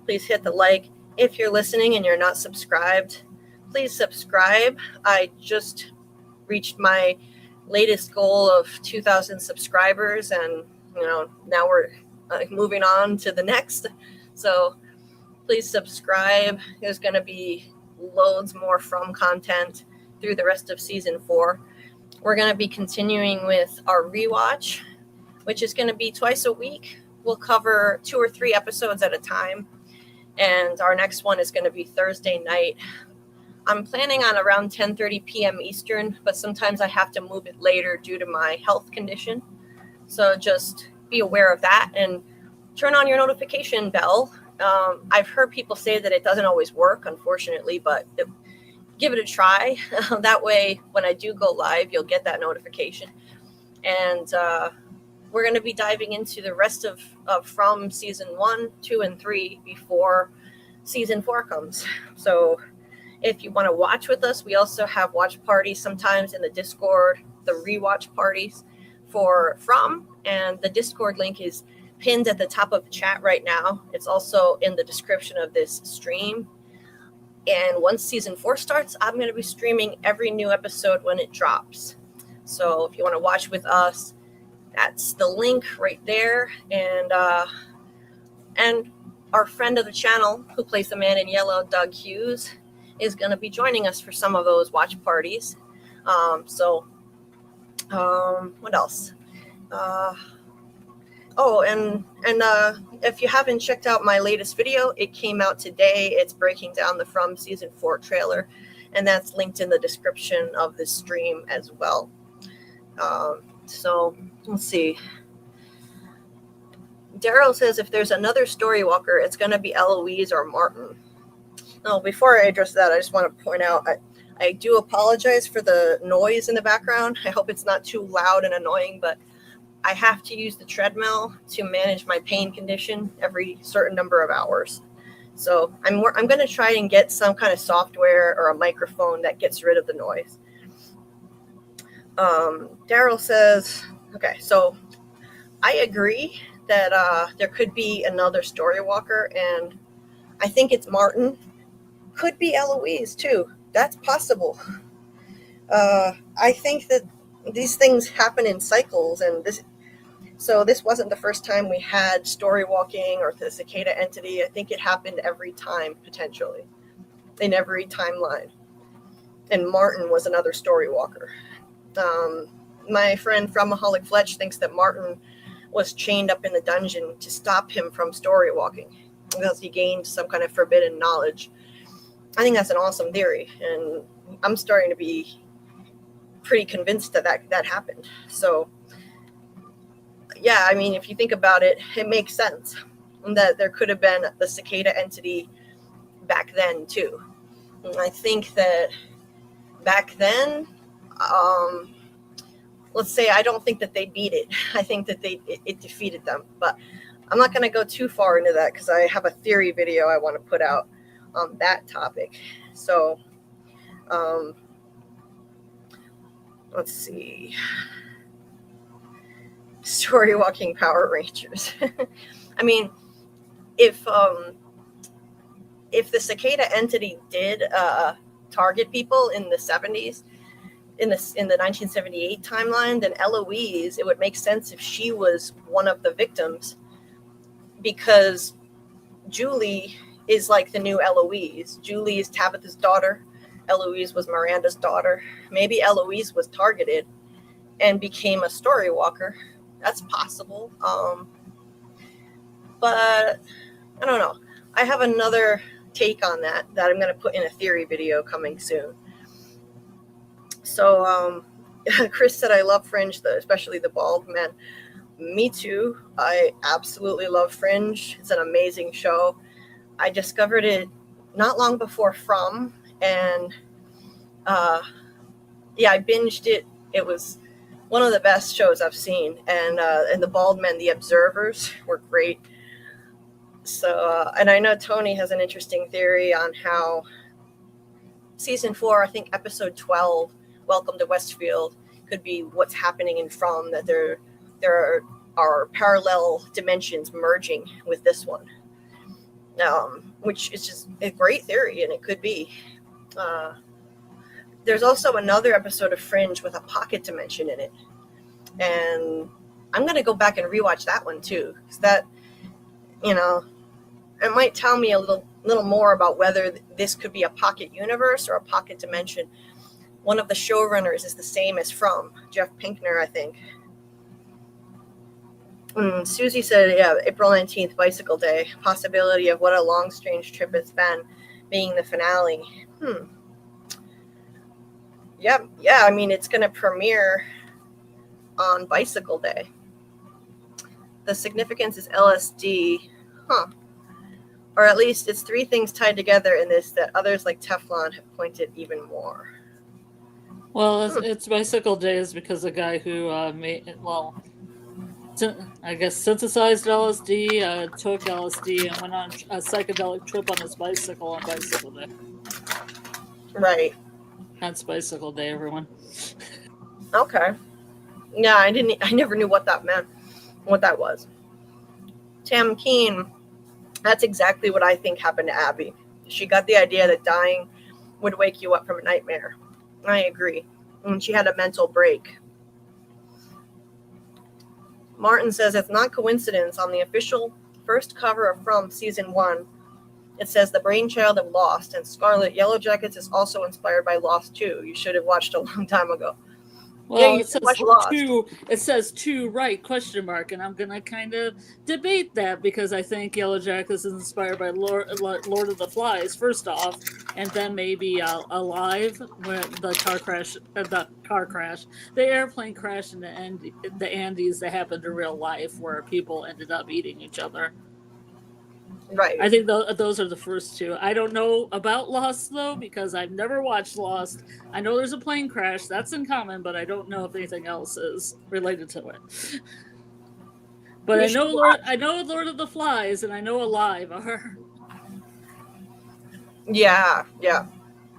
please hit the like. If you're listening and you're not subscribed, please subscribe. I just reached my latest goal of 2,000 subscribers, and now we're moving on to the next. So please subscribe. There's going to be loads more From content through the rest of season 4. We're going to be continuing with our rewatch, which is going to be twice a week. We'll cover 2 or 3 episodes at a time, and our next one is going to be Thursday night. I'm planning on around 10:30 p.m. Eastern, but sometimes I have to move it later due to my health condition. So just be aware of that and turn on your notification bell I've heard people say that it doesn't always work, unfortunately, but give it a try. That way, when I do go live, you'll get that notification. And we're going to be diving into the rest of from season 1, 2, and 3 before season 4 comes. So if you want to watch with us, we also have watch parties sometimes in the Discord, the rewatch parties for From, and the Discord link is pinned at the top of the chat right now. It's also in the description of this stream. And once season 4 starts, I'm going to be streaming every new episode when it drops. So if you want to watch with us, that's the link right there. And our friend of the channel who plays the man in yellow, Doug Hughes, is going to be joining us for some of those watch parties. What else? And if you haven't checked out my latest video, it came out today. It's breaking down the From season 4 trailer, and that's linked in the description of this stream as well. So let's see. Daryl says if there's another Storywalker, it's going to be Eloise or Martin. No, before I address that, I just want to point out I do apologize for the noise in the background. I hope it's not too loud and annoying, but I have to use the treadmill to manage my pain condition every certain number of hours. So I'm going to try and get some kind of software or a microphone that gets rid of the noise. Daryl says, okay, so I agree that there could be another Storywalker, and I think it's Martin. Could be Eloise too. That's possible. I think that these things happen in cycles, and this wasn't the first time we had Storywalking or the cicada entity. I think it happened every time, potentially, in every timeline. And Martin was another Storywalker. My friend Fromaholic Fletch thinks that Martin was chained up in the dungeon to stop him from Storywalking because he gained some kind of forbidden knowledge. I think that's an awesome theory, and I'm starting to be pretty convinced that happened. So, yeah, I mean, if you think about it, it makes sense that there could have been the cicada entity back then, too. And I think that back then, let's say I don't think that they beat it. I think that it defeated them. But I'm not going to go too far into that because I have a theory video I want to put out on that topic. So, let's see. Storywalking Power Rangers. I mean, if the cicada entity did target people in the 70s, in the 1978 timeline, then Eloise, it would make sense if she was one of the victims, because Julie is like the new Eloise. Julie is Tabitha's daughter. Eloise was Miranda's daughter. Maybe Eloise was targeted and became a Storywalker. That's possible. But I don't know. I have another take on that I'm going to put in a theory video coming soon. So Chris said, I love Fringe, especially the bald man. Me too. I absolutely love Fringe. It's an amazing show. I discovered it not long before From, and I binged it. It was one of the best shows I've seen, and the bald men, the observers, were great. So, and I know Tony has an interesting theory on how season 4, I think episode 12, Welcome to Westfield, could be what's happening in From, that there are parallel dimensions merging with this one, which is just a great theory, and it could be. There's also another episode of Fringe with a pocket dimension in it, and I'm going to go back and rewatch that one too, because that, it might tell me a little more about whether this could be a pocket universe or a pocket dimension. One of the showrunners is the same as From, Jeff Pinkner, I think. Susie said, yeah, April 19th, Bicycle Day. Possibility of what a long, strange trip it's been, being the finale. Yeah, I mean, it's going to premiere on Bicycle Day. The significance is LSD. Or at least it's 3 things tied together in this that others like Teflon have pointed even more. Well, it's bicycle days because the guy who I guess synthesized LSD, took LSD, and went on a psychedelic trip on his bicycle on Bicycle Day. Right. That's Bicycle Day, everyone. Okay. Yeah, I never knew what that meant, what that was. Tam Keen, that's exactly what I think happened to Abby. She got the idea that dying would wake you up from a nightmare. I agree. And she had a mental break. Martin says it's not coincidence on the official first cover of From Season 1. It says the brainchild of Lost, and Scarlet Yellow Jackets is also inspired by Lost too. You should have watched a long time ago. Well, Yeah, you it should watch Lost. it says two right question mark, and I'm gonna kind of debate that because I think Yellow Jackets is inspired by Lord of the Flies first off, and then maybe Alive, when the airplane crash in the Andes that happened in real life where people ended up eating each other. Right. I think those are the first 2. I don't know about Lost, though, because I've never watched Lost. I know there's a plane crash. That's in common, but I don't know if anything else is related to it. But I know Lord of the Flies, and I know Alive are. Yeah.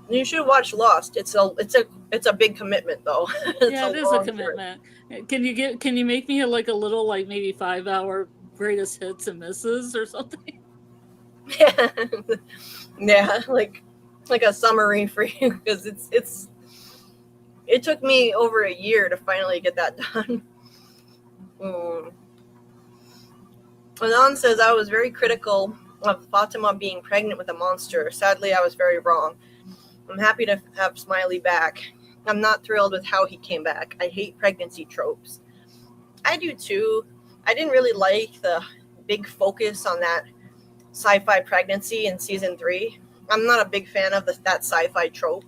You should watch Lost. It's a big commitment, though. Yeah, it is a commitment. Can you make me a little maybe 5-hour greatest hits and misses or something? Yeah, like a summary for you, because it took me over a year to finally get that done. Anon says I was very critical of Fatima being pregnant with a monster. Sadly, I was very wrong. I'm happy to have Smiley back. I'm not thrilled with how he came back. I hate pregnancy tropes. I do too. I didn't really like the big focus on that sci-fi pregnancy in season 3. I'm not a big fan of that sci-fi trope,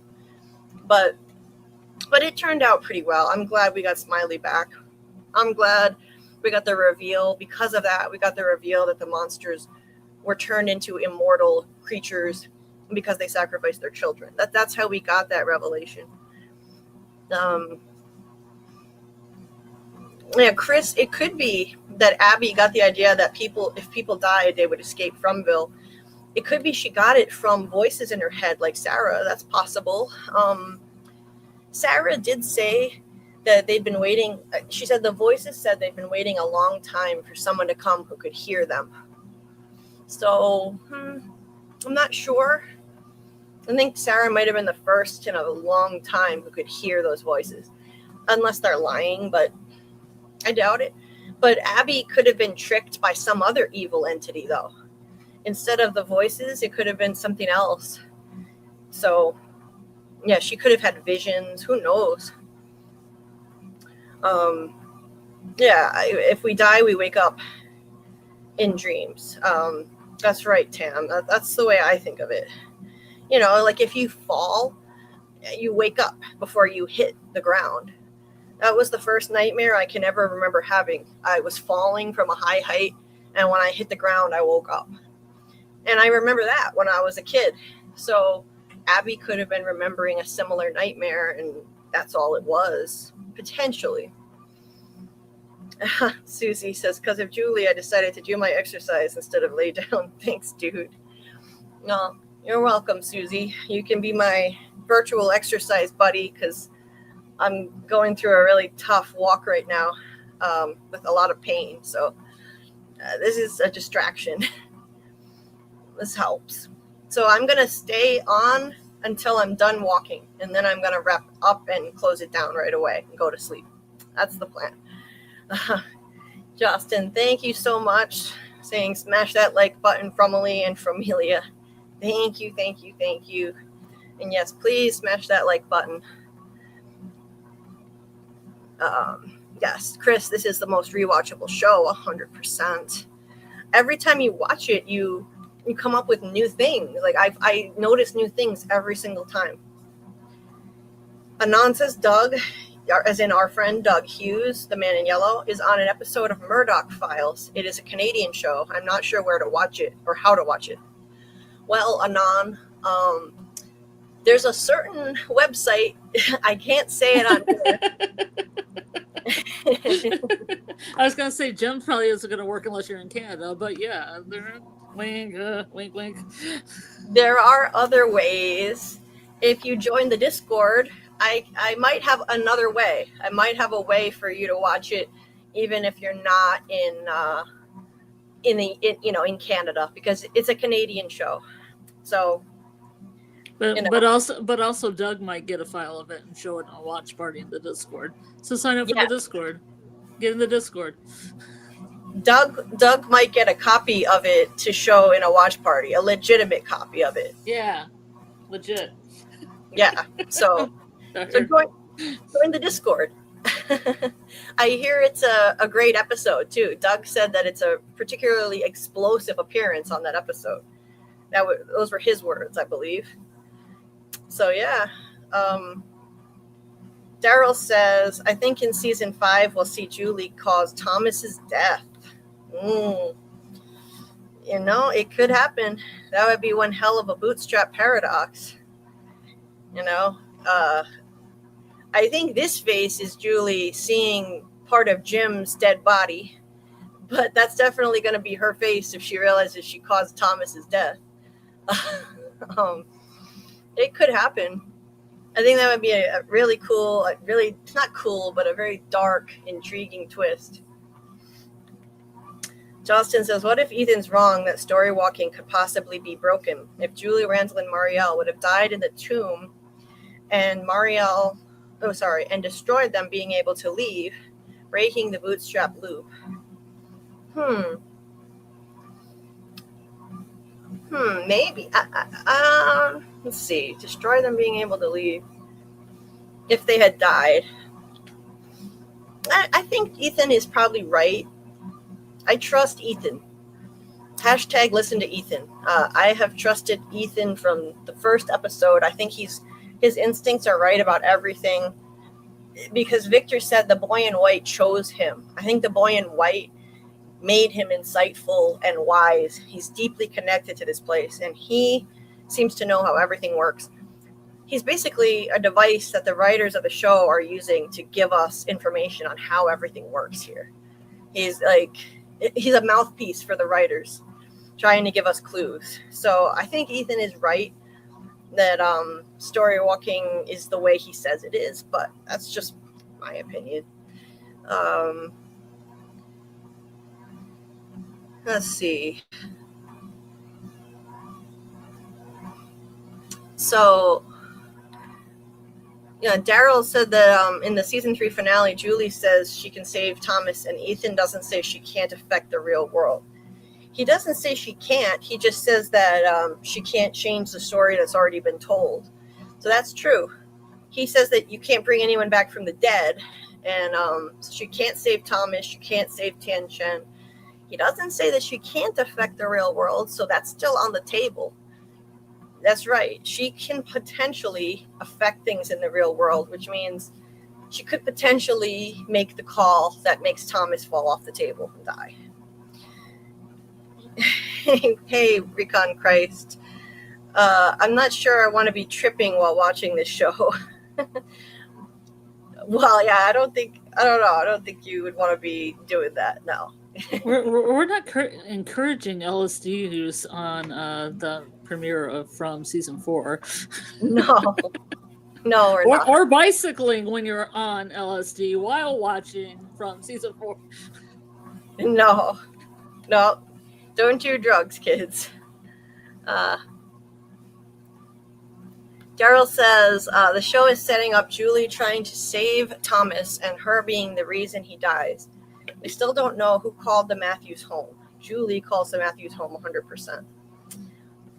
but it turned out pretty well. I'm glad we got Smiley back. I'm glad we got the reveal. Because of that, we got the reveal that the monsters were turned into immortal creatures because they sacrificed their children. That's how we got that revelation. Yeah, Chris, it could be that Abby got the idea that if people died, they would escape Fromville. It could be she got it from voices in her head, like Sarah. That's possible. Sarah did say that they'd been waiting. She said the voices said they'd been waiting a long time for someone to come who could hear them. So, I'm not sure. I think Sarah might have been the first in a long time who could hear those voices. Unless they're lying, but I doubt it. But Abby could have been tricked by some other evil entity, though. Instead of the voices, it could have been something else. So, yeah, she could have had visions. Who knows? If we die, we wake up in dreams. That's right, Tam. That's the way I think of it. You know, like if you fall, you wake up before you hit the ground. That was the first nightmare I can ever remember having. I was falling from a high height, and when I hit the ground, I woke up. And I remember that when I was a kid. So Abby could have been remembering a similar nightmare, and that's all it was, potentially. Susie says, because of Julie, I decided to do my exercise instead of lay down. Thanks, dude. No, you're welcome, Susie. You can be my virtual exercise buddy, because I'm going through a really tough walk right now with a lot of pain. So this is a distraction. This helps. So I'm going to stay on until I'm done walking, and then I'm going to wrap up and close it down right away and go to sleep. That's the plan. Justin, thank you so much. Saying smash that like button from Ali and from Amelia. Thank you. And yes, please smash that like button. Yes, Chris, this is the most rewatchable show, 100%. Every time you watch it, you come up with new things. Like I notice new things every single time. Anon says Doug, as in our friend Doug Hughes, the man in yellow, is on an episode of Murdoch Files. It is a Canadian show. I'm not sure where to watch it or how to watch it. Well, Anon, there's a certain website, I can't say it on here. I was gonna say Gem probably isn't gonna work unless you're in Canada, but yeah, wink, wink, wink. There are other ways. If you join the Discord, I might have another way. I might have a way for you to watch it, even if you're not in Canada, because it's a Canadian show. So, But also Doug might get a file of it and show it on a watch party in the Discord. So sign up for the Discord. Get in the Discord. Doug might get a copy of it to show in a watch party, a legitimate copy of it. Yeah, legit. Yeah. So join the Discord. I hear it's a great episode too. Doug said that it's a particularly explosive appearance on that episode. Those were his words, I believe. So yeah. Daryl says, I think in season 5 we'll see Julie cause Thomas's death. It could happen. That would be one hell of a bootstrap paradox. I think this face is Julie seeing part of Jim's dead body, but that's definitely going to be her face if she realizes she caused Thomas's death. It could happen. I think that would be a really cool, it's not cool, but a very dark, intriguing twist. Justin says, what if Ethan's wrong that story walking could possibly be broken? If Julie, Randall, and Marielle would have died in the tomb and and destroyed them being able to leave, breaking the bootstrap loop. Maybe. Let's see. Destroy them being able to leave. If they had died. I think Ethan is probably right. I trust Ethan. # listen to Ethan. I have trusted Ethan from the first episode. I think his instincts are right about everything. Because Victor said the boy in white chose him. I think the boy in white made him insightful and wise. He's deeply connected to this place, and he seems to know how everything works. He's basically a device that the writers of the show are using to give us information on how everything works here. He's a mouthpiece for the writers, trying to give us clues. So I think Ethan is right that story walking is the way he says it is, but that's just my opinion. Let's see. So, Daryl said that in the season 3 finale, Julie says she can save Thomas, and Ethan doesn't say she can't affect the real world. He doesn't say she can't. He just says that she can't change the story that's already been told. So that's true. He says that you can't bring anyone back from the dead, and she can't save Thomas. She can't save Tian Shen. He doesn't say that she can't affect the real world, so that's still on the table. That's right. She can potentially affect things in the real world, which means she could potentially make the call that makes Thomas fall off the table and die. Hey, Recon Christ. I'm not sure I want to be tripping while watching this show. Well, yeah, I don't know. I don't think you would want to be doing that. No. We're not encouraging LSD use on the premiere from season 4. No, we're not. Or bicycling when you're on LSD while watching from season 4. No, don't do drugs, kids. Daryl says the show is setting up Julie trying to save Thomas and her being the reason he dies. We still don't know who called the Matthews home. Julie calls the Matthews home 100%.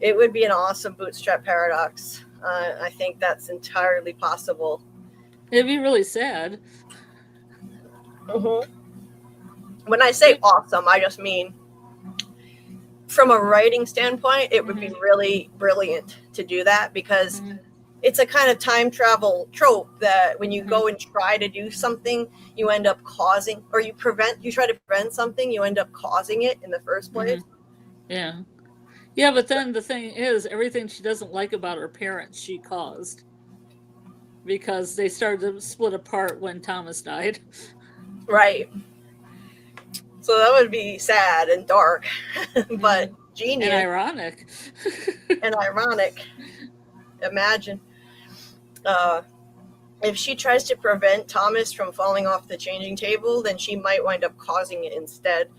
It would be an awesome bootstrap paradox. I think that's entirely possible. It'd be really sad. Mm-hmm. When I say awesome, I just mean from a writing standpoint, it would be really brilliant to do that, because it's a kind of time travel trope that when you go and try to do something, you end up causing, or you try to prevent something, you end up causing it in the first place. Yeah. Yeah, but then the thing is, everything she doesn't like about her parents, she caused. Because they started to split apart when Thomas died. Right. So that would be sad and dark, but genius. And ironic. And ironic. Imagine. If she tries to prevent Thomas from falling off the changing table, then she might wind up causing it instead.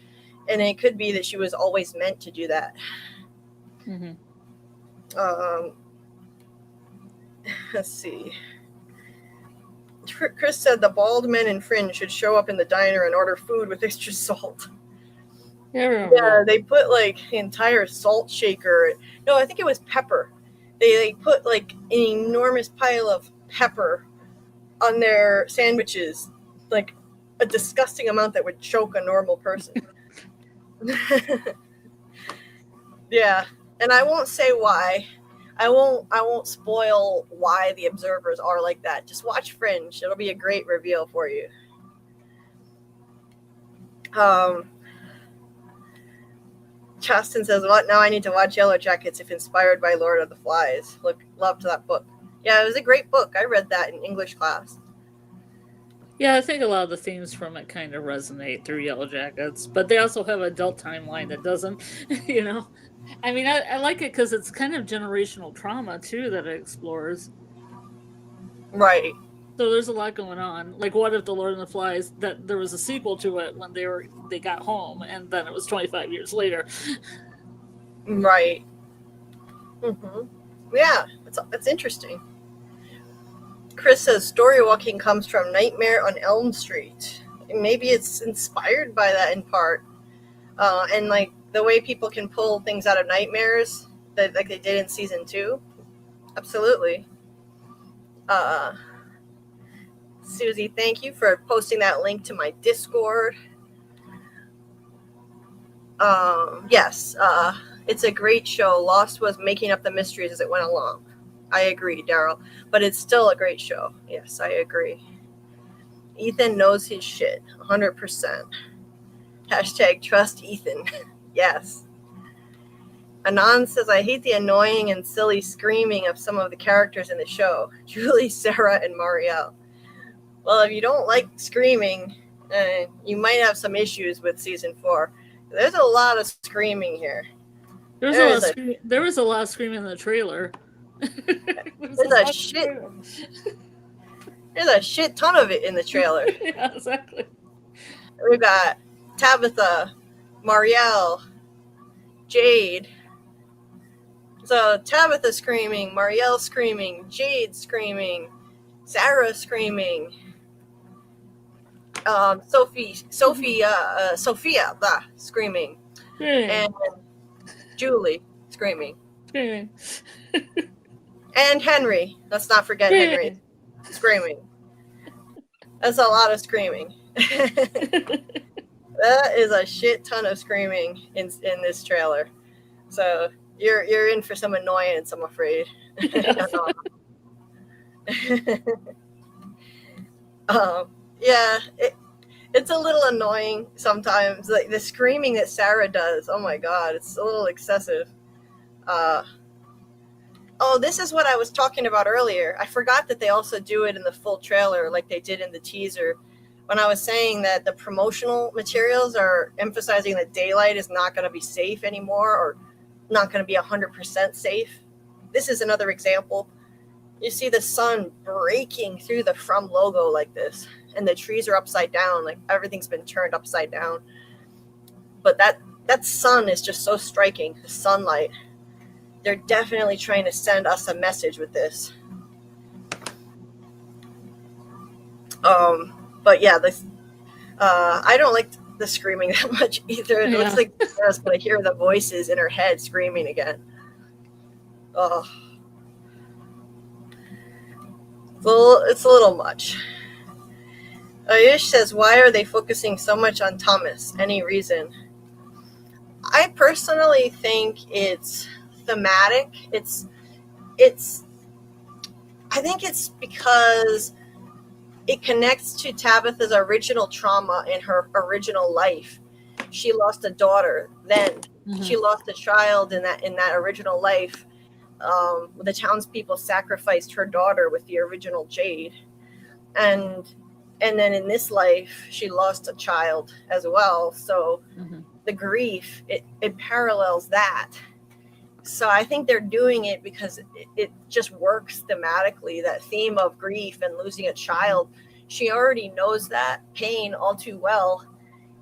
And it could be that she was always meant to do that. Let's see. Chris said the bald men in Fringe should show up in the diner and order food with extra salt. Yeah, they put like the entire salt shaker. No, I think it was pepper. They put like an enormous pile of pepper on their sandwiches, like a disgusting amount that would choke a normal person. Yeah, and I won't say why. I won't spoil why the observers are like that. Just watch Fringe. It'll be a great reveal for you. Chaston says, "What? Now I need to watch Yellow Jackets if inspired by Lord of the Flies." Loved that book. Yeah, it was a great book. I read that in English class. Yeah, I think a lot of the themes from it kind of resonate through Yellow Jackets, but they also have an adult timeline that doesn't, you know. I mean, I like it because it's kind of generational trauma, too, that it explores. Right. So there's a lot going on. Like, what if the Lord of the Flies, that there was a sequel to it when they got home, and then it was 25 years later. Right. Yeah, that's interesting. Chris says storywalking comes from Nightmare on Elm Street. Maybe it's inspired by that in part. And like the way people can pull things out of nightmares, that like they did in season 2. Absolutely. Susie, thank you for posting that link to my Discord. Yes, it's a great show. Lost was making up the mysteries as it went along. I agree, Daryl. But it's still a great show. Yes, I agree. Ethan knows his shit. 100%. Hashtag trust Ethan. Yes. Anon says, I hate the annoying and silly screaming of some of the characters in the show. Julie, Sarah, and Marielle. Well, if you don't like screaming, you might have some issues with season 4. There's a lot of screaming here. There was a lot of screaming in the trailer. There's a shit ton of it in the trailer. Yeah, exactly. We've got Tabitha, Marielle, Jade. So Tabitha screaming, Marielle screaming, Jade screaming, Sarah screaming, Sophia screaming, and Julie screaming. And Henry. Let's not forget Henry screaming. That's a lot of screaming. That is a shit ton of screaming in this trailer. So you're in for some annoyance, I'm afraid. Yeah, it's a little annoying sometimes. Like the screaming that Sarah does. Oh my god, it's a little excessive. Oh, this is what I was talking about earlier. I forgot that they also do it in the full trailer like they did in the teaser. When I was saying that the promotional materials are emphasizing that daylight is not going to be safe anymore or not going to be 100% safe. This is another example. You see the sun breaking through the From logo like this, and the trees are upside down, like everything's been turned upside down. But that sun is just so striking, the sunlight. They're definitely trying to send us a message with this. But yeah, I don't like the screaming that much either. It looks like Sarah's going to hear the voices in her head screaming again. Oh, it's a little much. Ayush says, why are they focusing so much on Thomas? Any reason? I personally think it's thematic. I think it's because it connects to Tabitha's original trauma in her original life. She lost a daughter then, she lost a child in that original life. The townspeople sacrificed her daughter with the original Jade, and then in this life she lost a child as well. So the grief, it parallels that. So I think they're doing it because it just works thematically, that theme of grief and losing a child. She already knows that pain all too well,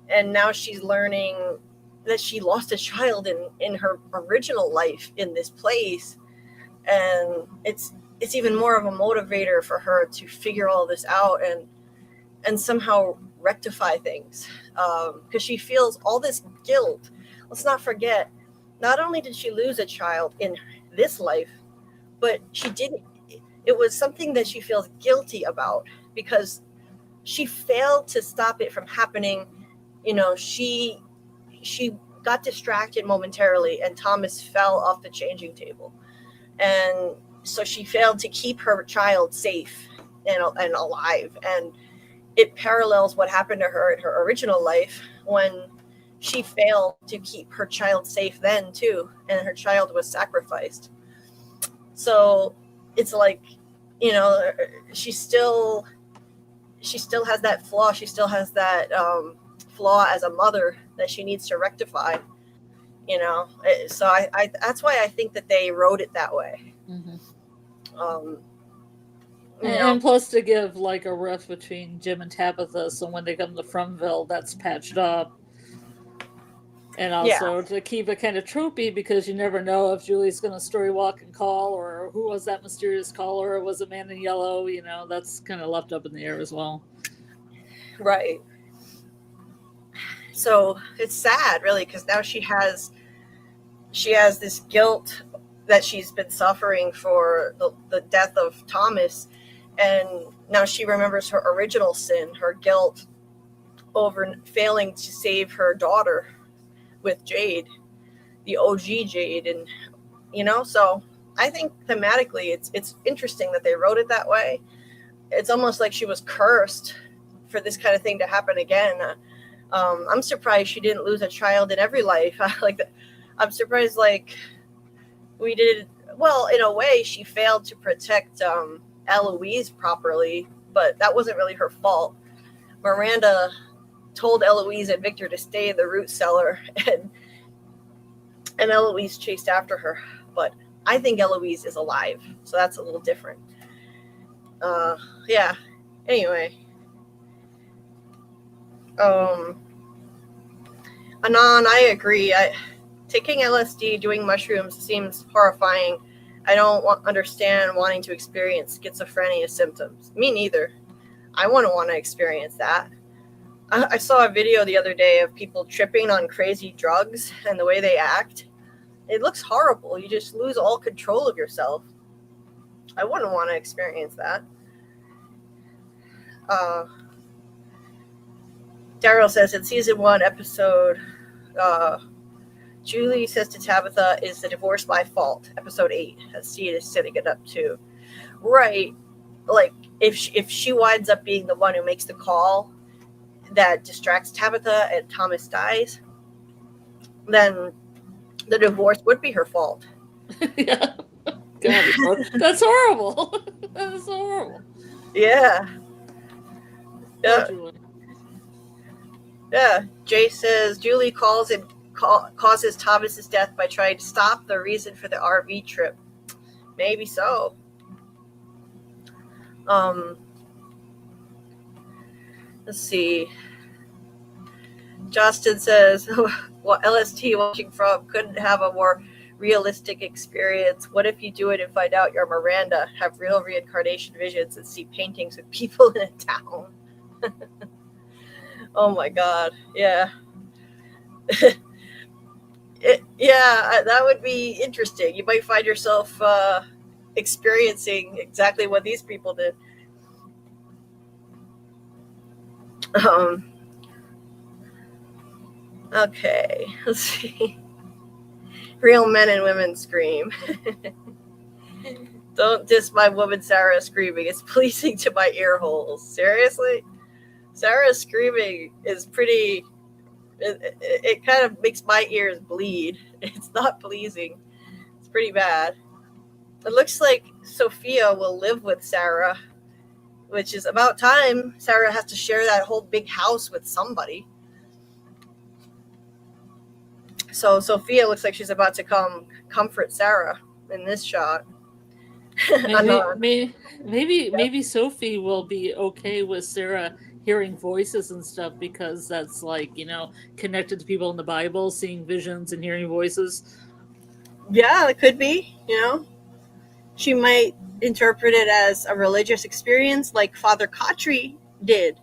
and now she's learning that she lost a child in her original life in this place, and it's even more of a motivator for her to figure all this out and somehow rectify things, because she feels all this guilt. Let's not forget, not only did she lose a child in this life, but it was something that she feels guilty about because she failed to stop it from happening. You know, she got distracted momentarily and Thomas fell off the changing table. And so she failed to keep her child safe and alive. And it parallels what happened to her in her original life when she failed to keep her child safe then too, and her child was sacrificed. So it's like, you know, she still has that flaw. She still has that flaw as a mother that she needs to rectify, you know. So I that's why I think that they wrote it that way. And plus to give like a rift between Jim and Tabitha, so when they come to Fromville, that's patched up. And also to keep it kind of tropey, because you never know if Julie's going to story walk and call, or who was that mysterious caller, or was it Man in Yellow, you know, that's kind of left up in the air as well. Right. So it's sad, really, because now she has this guilt that she's been suffering for the death of Thomas, and now she remembers her original sin, her guilt over failing to save her daughter with Jade, the OG Jade. And you know, so I think thematically it's interesting that they wrote it that way. It's almost like she was cursed for this kind of thing to happen again. I'm surprised she didn't lose a child in every life. I'm surprised, like, we did well. In a way, she failed to protect Eloise properly, but that wasn't really her fault. Miranda told Eloise and Victor to stay in the root cellar, and Eloise chased after her. But I think Eloise is alive, so that's a little different. Yeah. Anyway. Anon, I agree. Taking LSD, doing mushrooms seems horrifying. I don't understand wanting to experience schizophrenia symptoms. Me neither. I wouldn't want to experience that. I saw a video the other day of people tripping on crazy drugs and the way they act. It looks horrible. You just lose all control of yourself. I wouldn't want to experience that. Daryl says in season 1, episode, Julie says to Tabitha, is the divorce my fault? Episode 8, as Sid is setting it up too. Right. Like, if she winds up being the one who makes the call that distracts Tabitha and Thomas dies, then the divorce would be her fault. Yeah. God, that's horrible. That is horrible. Yeah. Yeah. Yeah. Jay says Julie causes Thomas's death by trying to stop the reason for the RV trip. Maybe so. Let's see. Justin says, well, LST watching from couldn't have a more realistic experience. What if you do it and find out you're Miranda, have real reincarnation visions, and see paintings of people in a town? Oh my God. Yeah. Yeah, that would be interesting. You might find yourself experiencing exactly what these people did. Okay, let's see. Real men and women scream. Don't diss my woman Sarah screaming. It's pleasing to my ear holes. Seriously? Sarah's screaming is pretty It kind of makes my ears bleed. It's not pleasing. It's pretty bad. It looks like Sophia will live with Sarah, which is about time. Sarah has to share that whole big house with somebody. So Sophia looks like she's about to come comfort Sarah in this shot. Maybe Sophie will be okay with Sarah hearing voices and stuff, because that's like, connected to people in the Bible, seeing visions and hearing voices. Yeah, it could be, She might interpret it as a religious experience like Father Kotri did.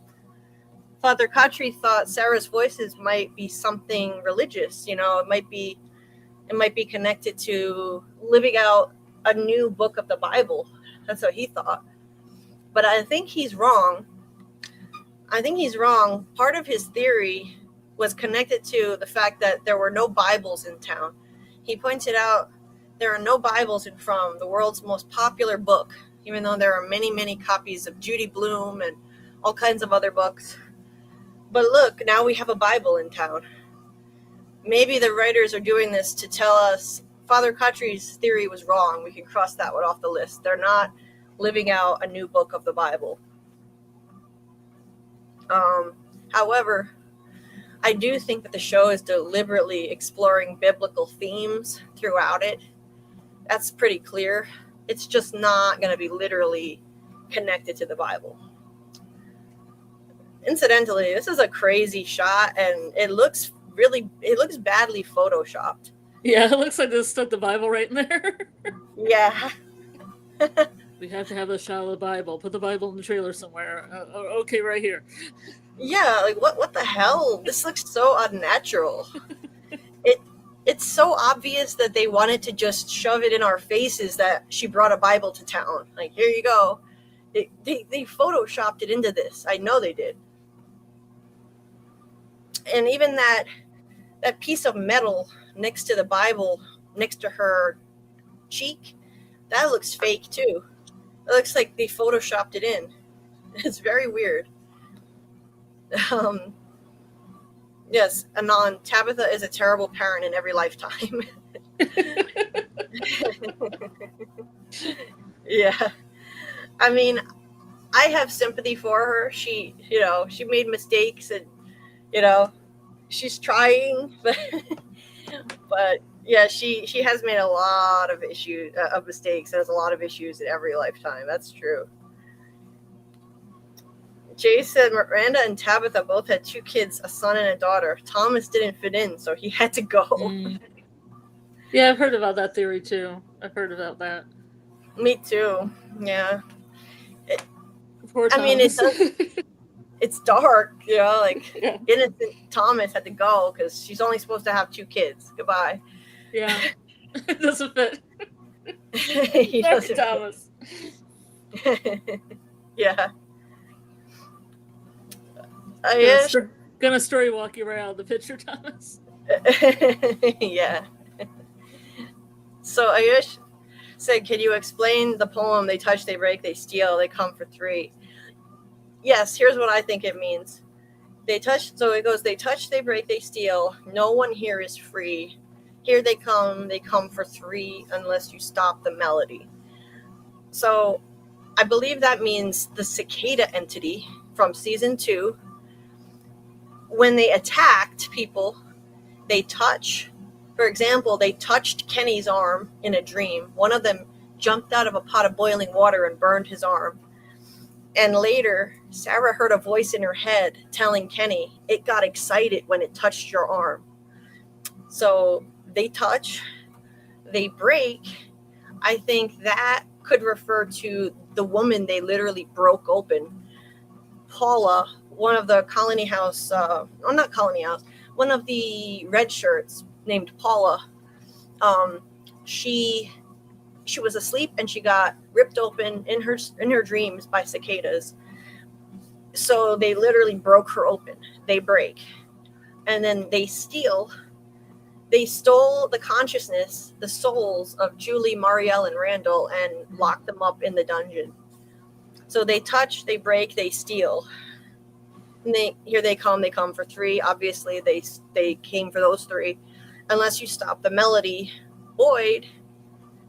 Father Kotri thought Sarah's voices might be something religious, it might be connected to living out a new book of the Bible. That's what he thought. But I think he's wrong. Part of his theory was connected to the fact that there were no Bibles in town. He pointed out there are no Bibles from the world's most popular book, even though there are many, many copies of Judy Blume and all kinds of other books. But look, now we have a Bible in town. Maybe the writers are doing this to tell us Father Kotri's theory was wrong. We can cross that one off the list. They're not living out a new book of the Bible. However, I do think that the show is deliberately exploring biblical themes throughout it. That's pretty clear. It's just not going to be literally connected to the Bible. Incidentally, this is a crazy shot, and it looks badly photoshopped. Yeah, it looks like they stuck the Bible right in there. Yeah. We have to have a shot of the Bible. Put the Bible in the trailer somewhere. Okay, right here. Yeah, like what the hell? This looks so unnatural. It's so obvious that they wanted to just shove it in our faces that she brought a Bible to town. Like, here you go. They photoshopped it into this. I know they did. And even that piece of metal next to the Bible, next to her cheek, that looks fake too. It looks like they photoshopped it in. It's very weird. Yes, Anon, Tabitha is a terrible parent in every lifetime. Yeah. I mean, I have sympathy for her. She made mistakes, and, she's trying, but yeah, she has made a lot of mistakes. There's a lot of issues in every lifetime. That's true. Jay said Miranda and Tabitha both had 2 kids, a son and a daughter. Thomas didn't fit in, so he had to go. Yeah, I've heard about that theory too. I've heard about that. Me too. Yeah. Poor Thomas. I mean, it's dark, like Yeah. innocent Thomas had to go because she's only supposed to have 2 kids. Goodbye. Yeah. It doesn't fit. He Poor doesn't Thomas. Yeah. Gonna story walk you right out of the picture, Thomas. Yeah. So Ayush said, can you explain the poem, they touch, they break, they steal, they come for 3? Yes, here's what I think it means. They touch, so it goes, they touch, they break, they steal. No one here is free. Here they come for 3 unless you stop the melody. So I believe that means the cicada entity from season 2. When they attacked people, they touch. For example, they touched Kenny's arm in a dream. One of them jumped out of a pot of boiling water and burned his arm. And later, Sarah heard a voice in her head telling Kenny, it got excited when it touched your arm. So they touch, they break. I think that could refer to the woman they literally broke open. Paula, one of the colony house, not colony house, one of the red shirts named Paula, she was asleep and she got ripped open in her dreams by cicadas. So they literally broke her open. They break. And then they steal. They stole the consciousness, the souls of Julie, Marielle, and Randall and locked them up in the dungeon. So they touch, they break, they steal. And they come for 3. Obviously, they came for those 3. Unless you stop the melody. Boyd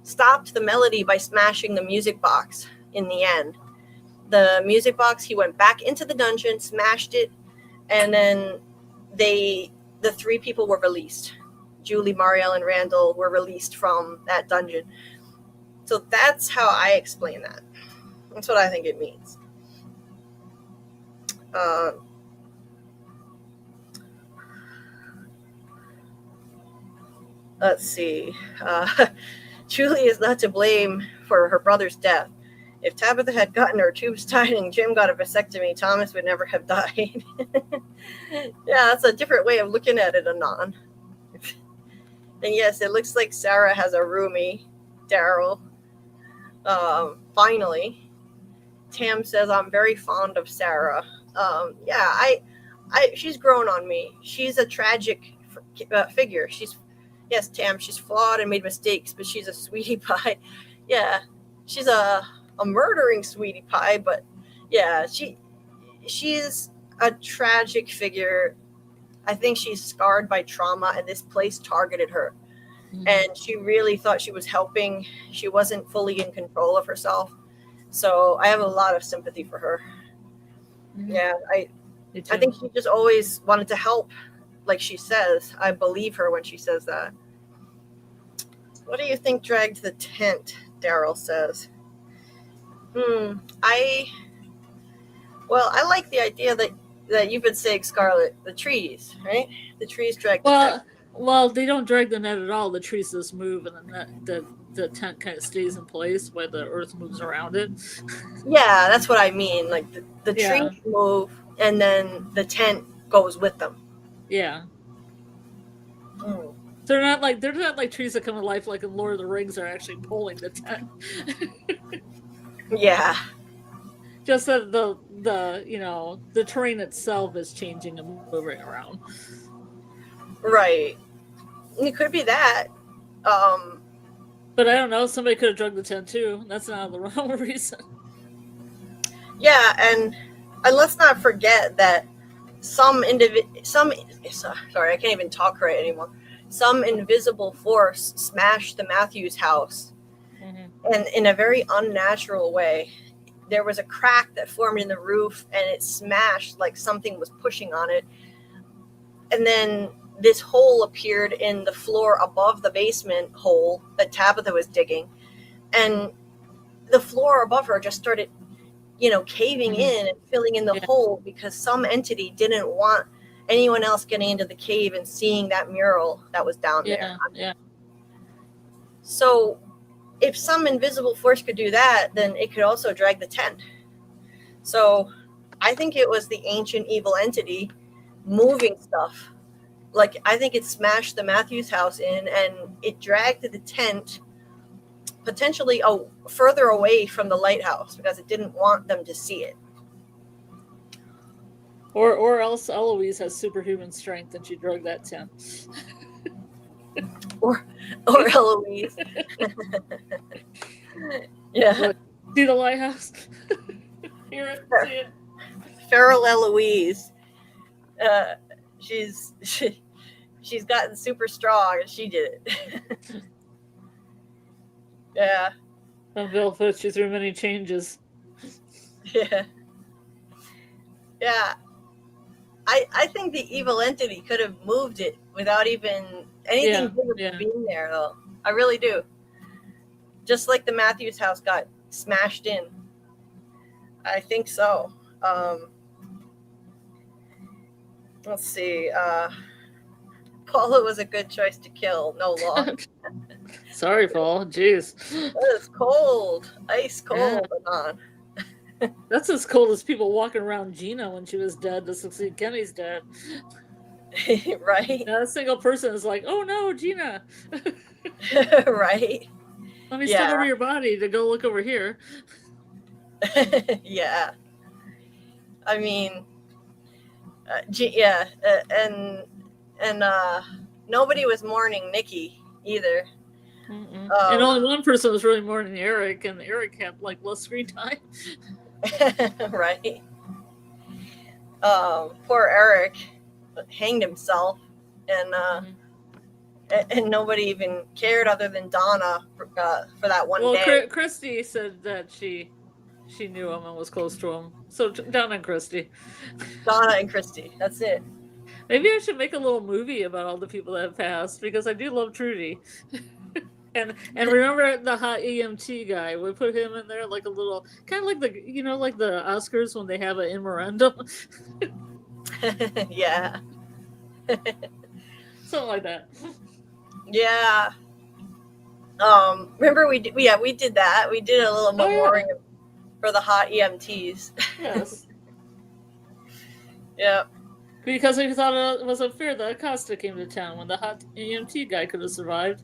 stopped the melody by smashing the music box in the end. The music box, he went back into the dungeon, smashed it, and then the 3 people were released. Julie, Marielle, and Randall were released from that dungeon. So that's how I explain that. That's what I think it means. Let's see. Julie is not to blame for her brother's death. If Tabitha had gotten her tubes tied and Jim got a vasectomy, Thomas would never have died. Yeah, that's a different way of looking at it, Anon. And yes, it looks like Sarah has a roomie, Daryl. Finally. Tam says, I'm very fond of Sarah. Yeah, she's grown on me. She's a tragic figure. Yes, Tam, she's flawed and made mistakes, but she's a sweetie pie. Yeah, she's a murdering sweetie pie, but yeah, she's a tragic figure. I think she's scarred by trauma, and this place targeted her. Mm-hmm. And she really thought she was helping. She wasn't fully in control of herself. So I have a lot of sympathy for her. Mm-hmm. Yeah, I think she just always wanted to help, like she says. I believe her when she says that. What do you think dragged the tent? Daryl says. I like the idea that you've been saying, Scarlet, the trees, right? The trees drag the tent. Well, they don't drag the net at all. The trees just move, and the tent kind of stays in place while the earth moves around it. Yeah, that's what I mean. Like the trees move, and then the tent goes with them. Yeah. They're not like trees that come to life like in Lord of the Rings are actually pulling the tent. Yeah. Just that the terrain itself is changing and moving around. Right. It could be that. But I don't know. Somebody could have drugged the tent too. That's not the wrong reason. Yeah, and let's not forget that sorry, I can't even talk right anymore. Some invisible force smashed the Matthews house, and in a very unnatural way. There was a crack that formed in the roof, and it smashed like something was pushing on it. And then this hole appeared in the floor above the basement hole that Tabitha was digging. And the floor above her just started, caving in and filling in the hole because some entity didn't want anyone else getting into the cave and seeing that mural that was down there. Yeah. So if some invisible force could do that, then it could also drag the tent. So I think it was the ancient evil entity moving stuff. Like, I think it smashed the Matthews house in, and it dragged the tent potentially further away from the lighthouse because it didn't want them to see it. Or else Eloise has superhuman strength and she drug that tent. or Eloise. Yeah. Look, see the lighthouse? Hear it? See it? Feral Eloise. She's gotten super strong, and she did it. Yeah. And Bill puts you through many changes. Yeah. Yeah. I think the evil entity could have moved it without even anything being there, though. I really do. Just like the Matthews house got smashed in. I think so. Let's see. Paula was a good choice to kill. No law. Sorry, Paul. Jeez. That is cold. Ice cold. Yeah. That's as cold as people walking around Gina when she was dead to succeed Kenny's dead. Right? Not a single person is like, oh no, Gina. Right? Let me step over your body to go look over here. Yeah. I mean, and nobody was mourning Nikki either. And only one person was really mourning Eric, and Eric had like less screen time. Right. poor Eric hanged himself, and and nobody even cared other than Donna for that one Well, day. Christy said that she knew him and was close to him. So Donna and Christy. Donna and Christy. That's it. Maybe I should make a little movie about all the people that have passed, because I do love Trudy. and remember the hot EMT guy? We put him in there like a little, kind of like like the Oscars when they have an in memoriam. Yeah. Something like that. Yeah. Remember we did that. We did a little memoriam for the hot EMTs. Yes. Yeah. Because we thought it was unfair that Acosta came to town when the hot EMT guy could have survived.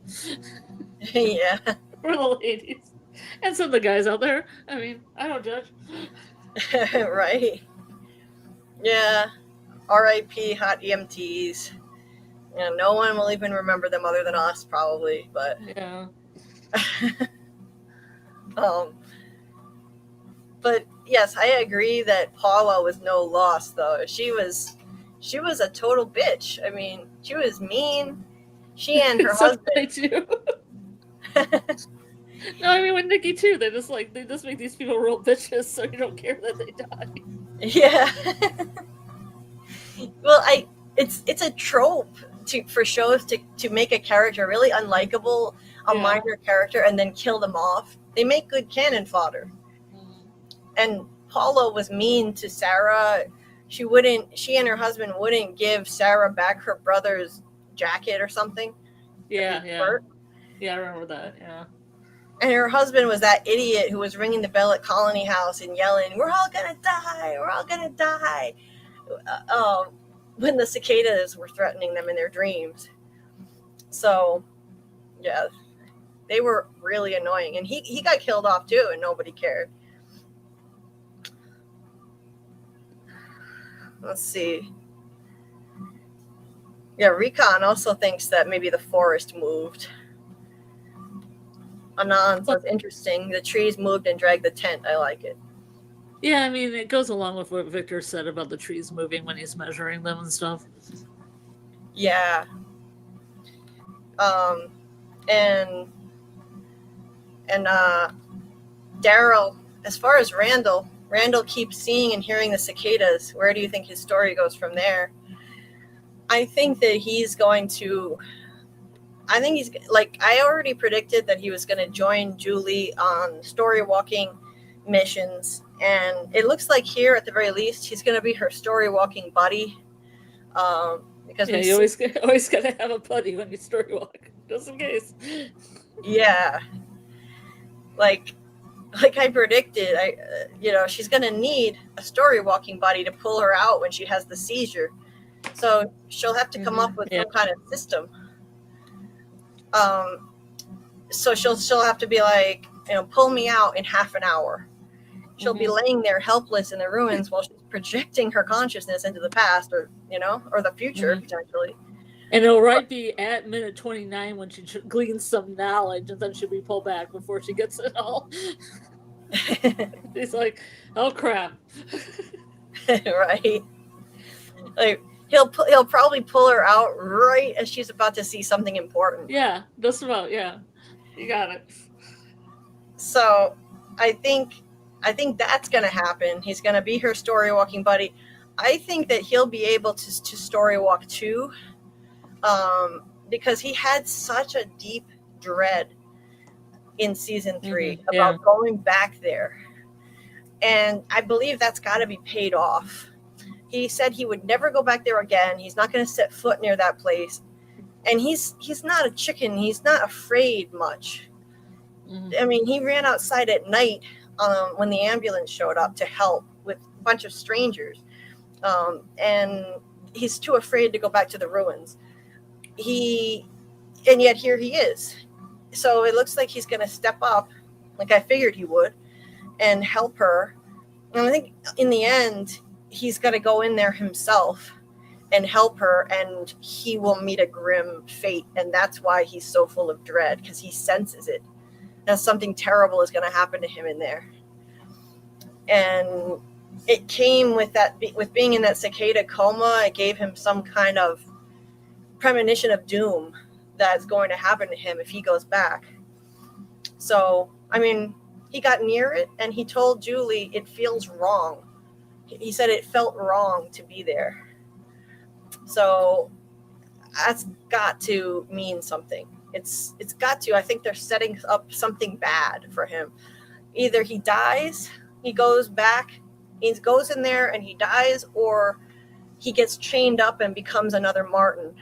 Yeah. For the ladies. And some of the guys out there. I mean, I don't judge. Right. Yeah. R.I.P. hot EMTs. Yeah, no one will even remember them other than us, probably. But yeah. But yes, I agree that Paula was no loss, though. She was a total bitch. I mean, she was mean. She and her husband too. No, I mean with Nikki too. They just make these people real bitches, so you don't care that they die. Yeah. Well, it's a trope for shows to make a character really unlikable, a minor character, and then kill them off. They make good cannon fodder. And Paula was mean to Sarah. She and her husband wouldn't give Sarah back her brother's jacket or something. Yeah. Yeah, I remember that. Yeah. And her husband was that idiot who was ringing the bell at Colony House and yelling, "We're all gonna die! We're all gonna die!" When the cicadas were threatening them in their dreams. So, yeah, they were really annoying. And he got killed off too, and nobody cared. Let's see. Yeah, Recon also thinks that maybe the forest moved. Anon says, interesting. The trees moved and dragged the tent. I like it. Yeah, I mean, it goes along with what Victor said about the trees moving when he's measuring them and stuff. Yeah. And Daryl, as far as Randall keeps seeing and hearing the cicadas. Where do you think his story goes from there? I think that he's like, I already predicted that he was going to join Julie on story walking missions. And it looks like here, at the very least, he's going to be her story walking buddy. Because you always got to have a buddy when you story walk, just in case. Yeah. Like I predicted, she's going to need a story walking buddy to pull her out when she has the seizure. So she'll have to come up with some kind of system. So she'll have to be like, pull me out in half an hour. She'll be laying there helpless in the ruins while she's projecting her consciousness into the past or the future, potentially. And it'll be at minute 29 when she gleans some knowledge, and then she'll be pulled back before she gets it all. He's like, oh crap. Right. Like, he'll probably pull her out right as she's about to see something important. Yeah, just about, yeah. You got it. So I think that's going to happen. He's going to be her story walking buddy. I think that he'll be able to story walk too, because he had such a deep dread in season 3 about going back there. And I believe that's got to be paid off. He said he would never go back there again. He's not going to set foot near that place. And he's not a chicken. He's not afraid much. I mean, he ran outside at night when the ambulance showed up to help with a bunch of strangers. And he's too afraid to go back to the ruins. And yet here he is. So it looks like he's going to step up, like I figured he would, and help her. And I think in the end, he's got to go in there himself and help her, and he will meet a grim fate. And that's why he's so full of dread, because he senses it. That something terrible is going to happen to him in there. And it came with with being in that cicada coma. It gave him some kind of premonition of doom that's going to happen to him if he goes back. So, I mean, he got near it and he told Julie it feels wrong. He said it felt wrong to be there. So that's got to mean something. It's got to. I think they're setting up something bad for him. Either he dies, he goes back, he goes in there and he dies, or he gets chained up and becomes another Martin.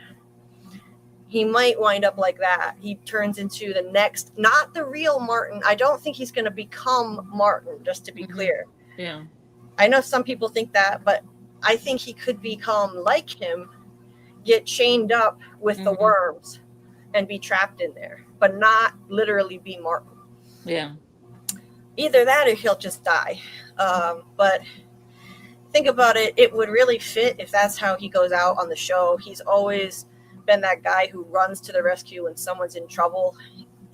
He might wind up like that. He turns into the next, not the real Martin. I don't think he's going to become Martin, just to be clear. Yeah. I know some people think that, but I think he could become like him, get chained up with the worms and be trapped in there, but not literally be Martin. Yeah. Either that or he'll just die. But think about it. It would really fit if that's how he goes out on the show. He's always been that guy who runs to the rescue when someone's in trouble.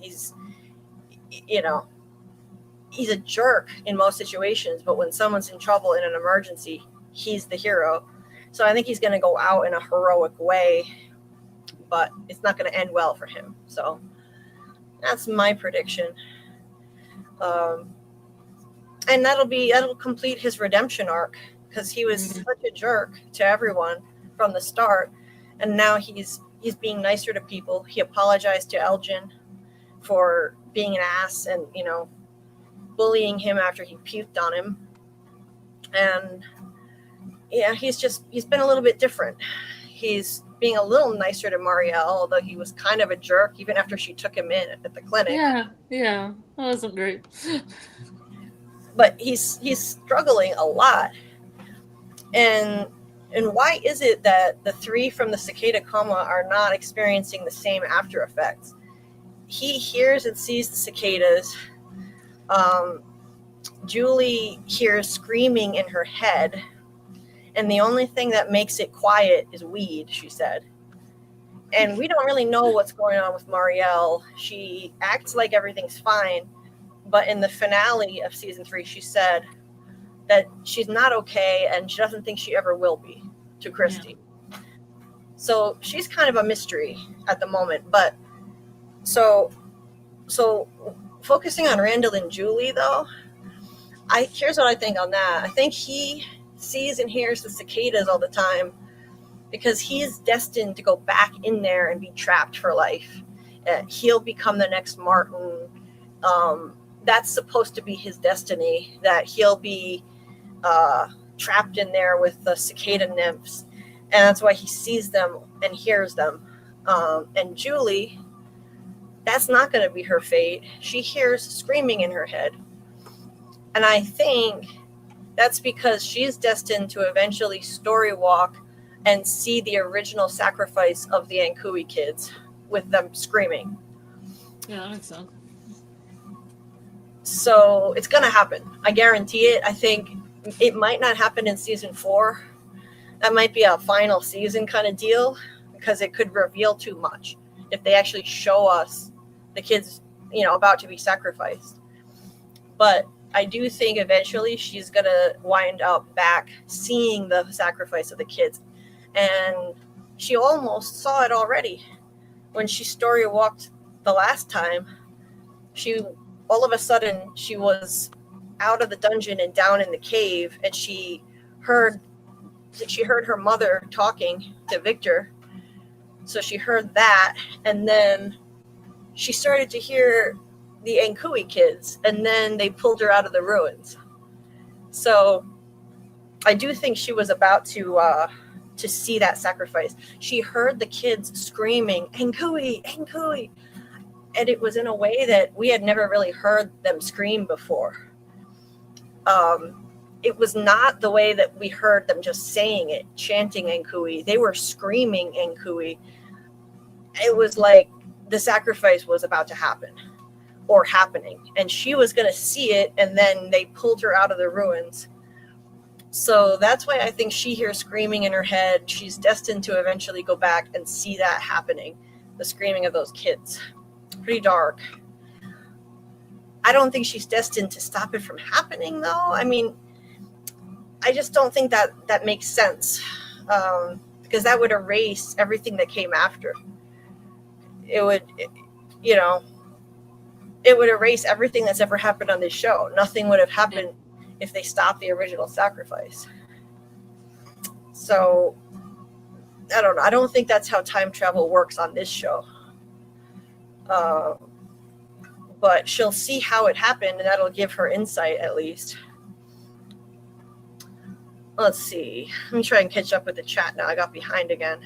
He's a jerk in most situations, but when someone's in trouble in an emergency, he's the hero. So I think he's going to go out in a heroic way, but it's not going to end well for him. So that's my prediction. And that'll complete his redemption arc, because he was such a jerk to everyone from the start. And now he's being nicer to people. He apologized to Elgin for being an ass and, bullying him after he puked on him. And yeah, he's been a little bit different. He's being a little nicer to Marielle, although he was kind of a jerk even after she took him in at the clinic. Yeah, that wasn't great. But he's struggling a lot. And why is it that the three from the cicada coma are not experiencing the same after effects? He hears and sees the cicadas. Julie hears screaming in her head, and the only thing that makes it quiet is weed, she said. And we don't really know what's going on with Marielle. She acts like everything's fine, but in the finale of season 3, she said that she's not okay and she doesn't think she ever will be to Christy. Yeah. So she's kind of a mystery at the moment. But so focusing on Randall and Julie, though, here's what I think on that. I think he sees and hears the cicadas all the time because he is destined to go back in there and be trapped for life. He'll become the next Martin. That's supposed to be his destiny, that he'll be trapped in there with the cicada nymphs. And that's why he sees them and hears them. And Julie, that's not going to be her fate. She hears screaming in her head. And I think that's because she's destined to eventually story walk and see the original sacrifice of the Ankui kids with them screaming. Yeah, that makes sense. So it's going to happen. I guarantee it. I think it might not happen in season 4. That might be a final season kind of deal because it could reveal too much if they actually show us the kids, about to be sacrificed. But I do think eventually she's going to wind up back seeing the sacrifice of the kids. And she almost saw it already. When she story walked the last time, all of a sudden she was out of the dungeon and down in the cave, and she heard her mother talking to Victor. So she heard that, and then she started to hear the Ankui kids, and then they pulled her out of the ruins. So I do think she was about to see that sacrifice. She heard the kids screaming, Ankui, Ankui. And it was in a way that we had never really heard them scream before. It was not the way that we heard them just saying it, chanting Ankui. They were screaming Ankui. It was like the sacrifice was about to happen or happening. And she was going to see it, and then they pulled her out of the ruins. So that's why I think she hears screaming in her head. She's destined to eventually go back and see that happening, the screaming of those kids. Pretty dark. I don't think she's destined to stop it from happening, though. I mean, I just don't think that makes sense, because that would erase everything that came after. It would, you know, it would erase everything that's ever happened on this show. Nothing would have happened if they stopped the original sacrifice. So I don't know. I don't think that's how time travel works on this show. But she'll see how it happened, and that'll give her insight at least. Let's see. Let me try and catch up with the chat now. I got behind again.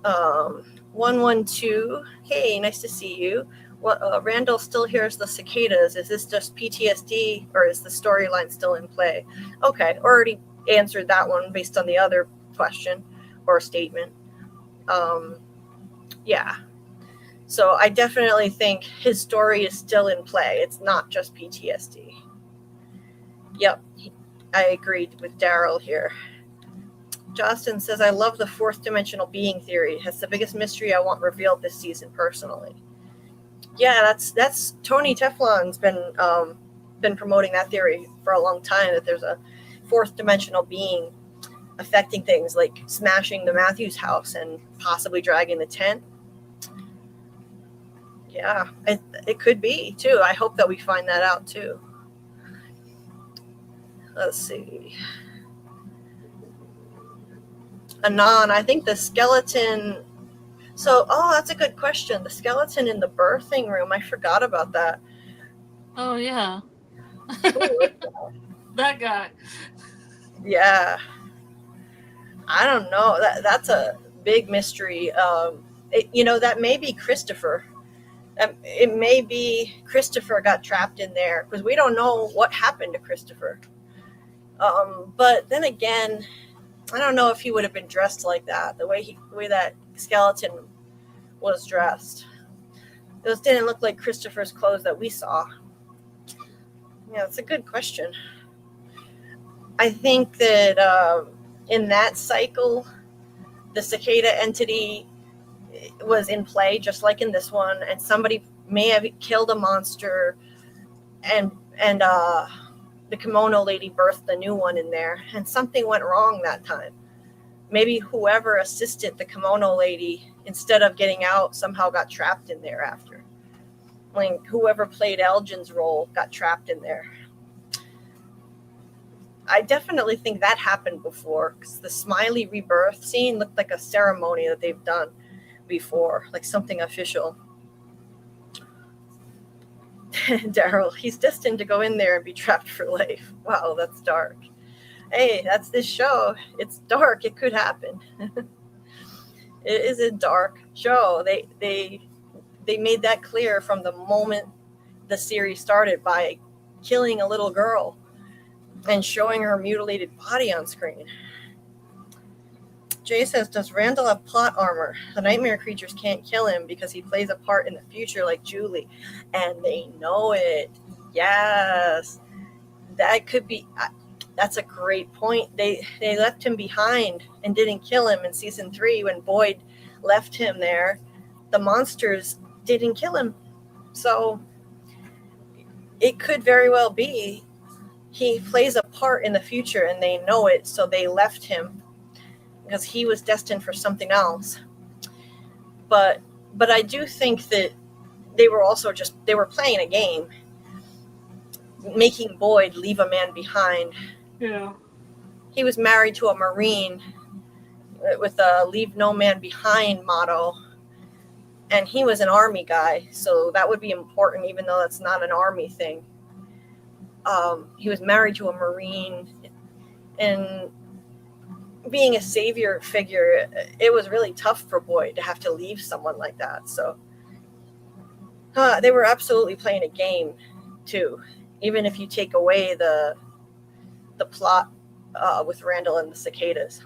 112. Hey, nice to see you. What, Randall still hears the cicadas. Is this just PTSD, or is the storyline still in play? Okay, already answered that one based on the other question or statement. Yeah. So I definitely think his story is still in play. It's not just PTSD. Yep, I agreed with Daryl here. Justin says, I love the fourth dimensional being theory. It's the biggest mystery I want revealed this season personally. Yeah, that's Tony Teflon's been promoting that theory for a long time, that there's a fourth dimensional being affecting things, like smashing the Matthews house and possibly dragging the tent. Yeah, it could be too. I hope that we find that out too. Let's see. Anon, I think the skeleton. So, that's a good question. The skeleton in the birthing room. I forgot about that. Oh yeah. That guy. Yeah. I don't know. That's a big mystery. That may be Christopher. It may be Christopher got trapped in there, because we don't know what happened to Christopher. But then again, I don't know if he would have been dressed like that, the way that skeleton was dressed. Those didn't look like Christopher's clothes that we saw. Yeah, it's a good question. I think that in that cycle, the cicada entity was in play, just like in this one, and somebody may have killed a monster, and the kimono lady birthed the new one in there, and something went wrong that time. Maybe whoever assisted the kimono lady, instead of getting out, somehow got trapped in there after. Like whoever played Elgin's role got trapped in there. I definitely think that happened before, because the Smiley rebirth scene looked like a ceremony that they've done before, like something official. Daryl, he's destined to go in there and be trapped for life. Wow, that's dark. Hey, that's this show. It's dark. It could happen. It is a dark show. They made that clear from the moment the series started by killing a little girl and showing her mutilated body on screen. Jay says, does Randall have plot armor? The nightmare creatures can't kill him because he plays a part in the future like Julie. And they know it. Yes. That could be... That's a great point. They left him behind and didn't kill him in season 3 when Boyd left him there. The monsters didn't kill him. So it could very well be he plays a part in the future and they know it, so they left him because he was destined for something else. But I do think that they were also they were playing a game, making Boyd leave a man behind. Yeah. He was married to a Marine with a leave no man behind motto. And he was an Army guy, so that would be important, even though that's not an Army thing. He was married to a Marine, and being a savior figure, it was really tough for Boyd to have to leave someone like that. So they were absolutely playing a game, too, even if you take away the plot with Randall and the cicadas.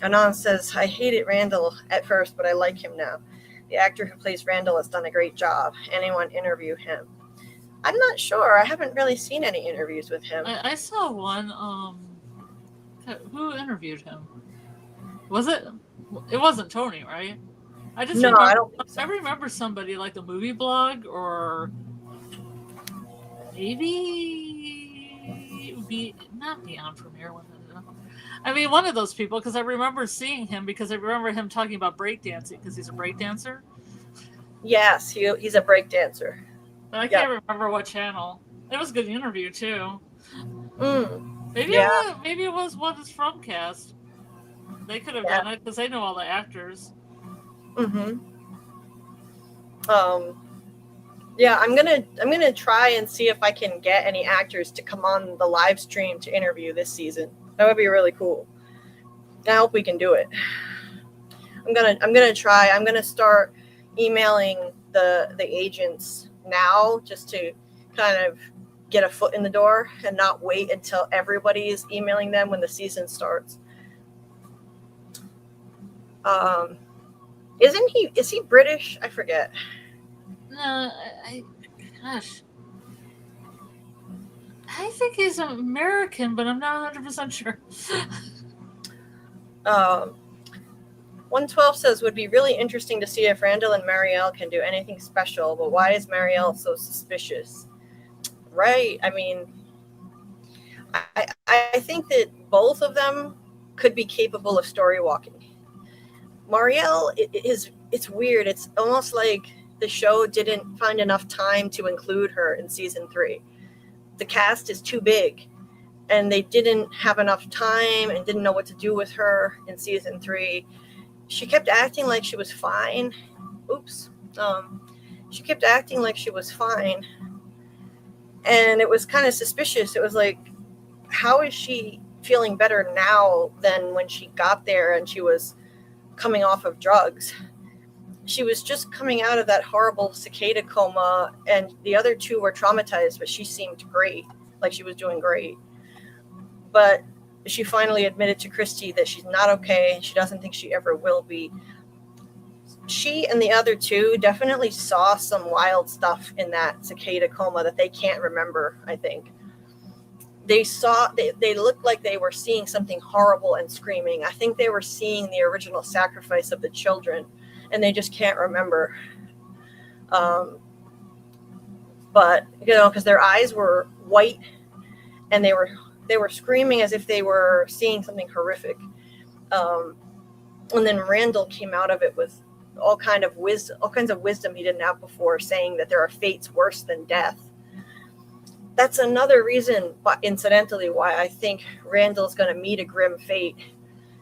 Anon says, I hated Randall at first, but I like him now. The actor who plays Randall has done a great job. Anyone interview him? I'm not sure. I haven't really seen any interviews with him. I saw one. Who interviewed him? Was it? It wasn't Tony, right? I don't think so. I remember somebody like the movie blog or maybe not Beyond Premiere. I mean, one of those people, because I remember seeing him, because I remember him talking about breakdancing, because he's a breakdancer. Yes, he's a breakdancer. But I can't remember what channel. It was a good interview too. Maybe it was What Is From cast. They could have done it because they know all the actors. Yeah, I'm gonna try and see if I can get any actors to come on the live stream to interview this season. That would be really cool. I hope we can do it. I'm gonna try. I'm gonna start emailing the agents now just to kind of get a foot in the door and not wait until everybody is emailing them when the season starts. Is he British? I forget. No, I think he's American, but I'm not 100% sure. 112 says, would be really interesting to see if Randall and Marielle can do anything special, but why is Marielle so suspicious? Right. I mean, I think that both of them could be capable of story walking. Marielle it's weird. It's almost like the show didn't find enough time to include her in season 3. The cast is too big, and they didn't have enough time and didn't know what to do with her in season 3. She kept acting like she was fine. She kept acting like she was fine. And it was kind of suspicious. It was like, how is she feeling better now than when she got there and she was coming off of drugs? She was just coming out of that horrible cicada coma, and the other two were traumatized, but she seemed great, like she was doing great. But she finally admitted to Christy that she's not okay, and she doesn't think she ever will be. She and the other two definitely saw some wild stuff in that cicada coma that they can't remember, I think. They looked like they were seeing something horrible and screaming. I think they were seeing the original sacrifice of the children, and they just can't remember. But, because their eyes were white, and they were screaming as if they were seeing something horrific. And then Randall came out of it with all kinds of wisdom he didn't have before, saying that there are fates worse than death. That's another reason, incidentally, why I think Randall's going to meet a grim fate,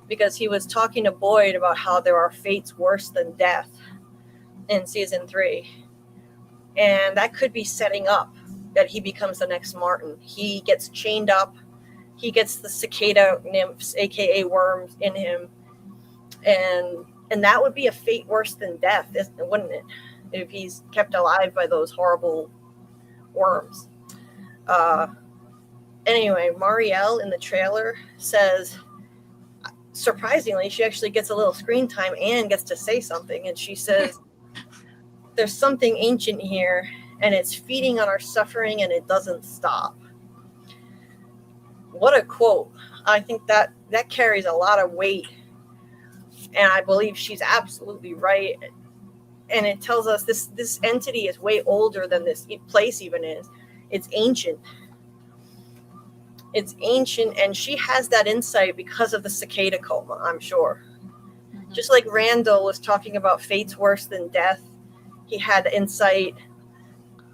because he was talking to Boyd about how there are fates worse than death in season 3. And that could be setting up that he becomes the next Martin. He gets chained up. He gets the cicada nymphs, aka worms, in him. And that would be a fate worse than death, wouldn't it? If he's kept alive by those horrible worms. Anyway, Marielle in the trailer says, surprisingly, she actually gets a little screen time and gets to say something. And she says, there's something ancient here, and it's feeding on our suffering, and it doesn't stop. What a quote. I think that carries a lot of weight. And I believe she's absolutely right. And it tells us this entity is way older than this place even is. It's ancient. It's ancient, and she has that insight because of the cicada coma, I'm sure. Mm-hmm. Just like Randall was talking about fates worse than death, he had insight.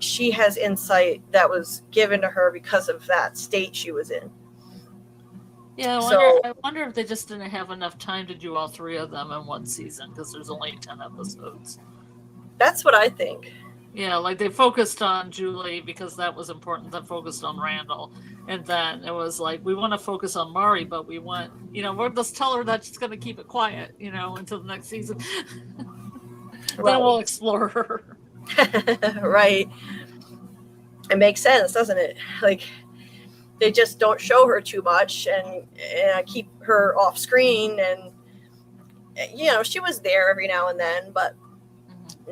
She has insight that was given to her because of that state she was in. Yeah, I wonder if they just didn't have enough time to do all 3 of them in one season, because there's only 10 episodes. That's what I think. Yeah, like they focused on Julie because that was important. They focused on Randall. And then it was like, we want to focus on Mari, but we want, let's tell her that she's going to keep it quiet, until the next season. Right. Then we'll explore her. Right. It makes sense, doesn't it? Like, they just don't show her too much and keep her off screen. And, she was there every now and then, but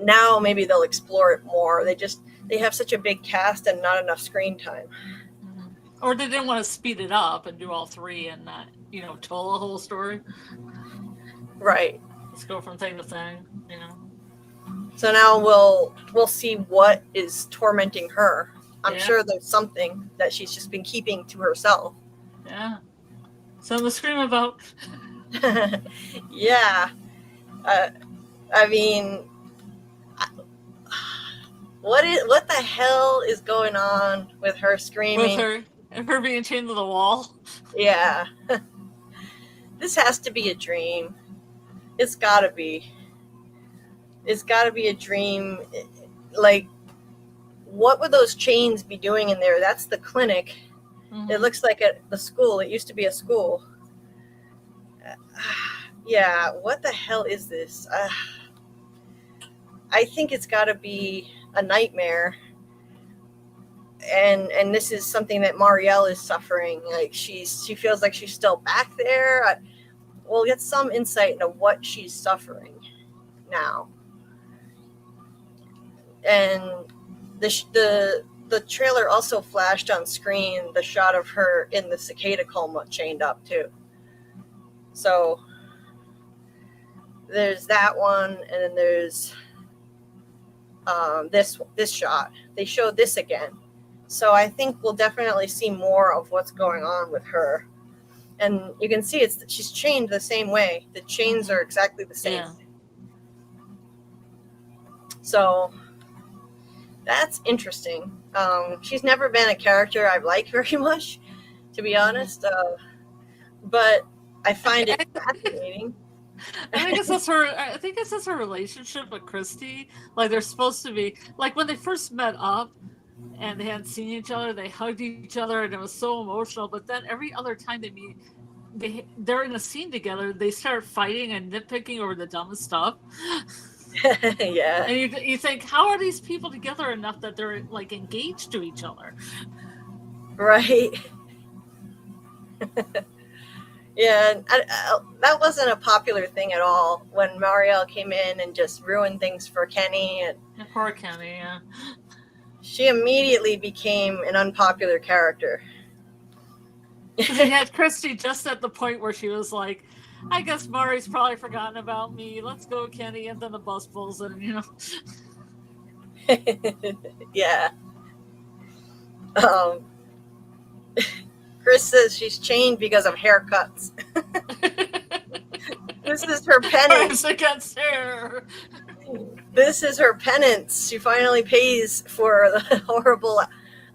now maybe they'll explore it more. They have such a big cast and not enough screen time. Or they didn't want to speed it up and do all 3 and not, tell a whole story. Right. Let's go from thing to thing, So now we'll see what is tormenting her. I'm Yeah. sure there's something that she's just been keeping to herself. Yeah. Something to scream about. Yeah. I mean, what the hell is going on with her screaming? With her and her being chained to the wall. Yeah. This has to be a dream. It's gotta be. It's gotta be a dream. Like, what would those chains be doing in there? That's the clinic. Mhm. It looks like the school. It used to be a school. Yeah, what the hell is this? I think it's got to be a nightmare, and this is something that Marielle is suffering. Like she feels like she's still back there. We'll get some insight into what she's suffering now, and the trailer also flashed on screen the shot of her in the cicada coma chained up too. So there's that one, and then there's this shot. They showed this again, so I think we'll definitely see more of what's going on with her. And you can see she's chained the same way. The chains are exactly the same. Yeah. So that's interesting. She's never been a character I've liked very much, to be honest. But I find it fascinating. I think it's just her relationship with Christy. Like they're supposed to be like when they first met up and they hadn't seen each other, they hugged each other and it was so emotional. But then every other time they meet, they're in a scene together, they start fighting and nitpicking over the dumbest stuff. Yeah. And you think, how are these people together enough that they're like engaged to each other? Right. Yeah, and that wasn't a popular thing at all when Marielle came in and just ruined things for Kenny. And poor Kenny, yeah. She immediately became an unpopular character. They had Christy just at the point where she was like, I guess Mari's probably forgotten about me. Let's go, Kenny. And then the bus pulls in, you know. Yeah. Chris says she's chained because of haircuts. This is her penance. Against hair. This is her penance. She finally pays for the horrible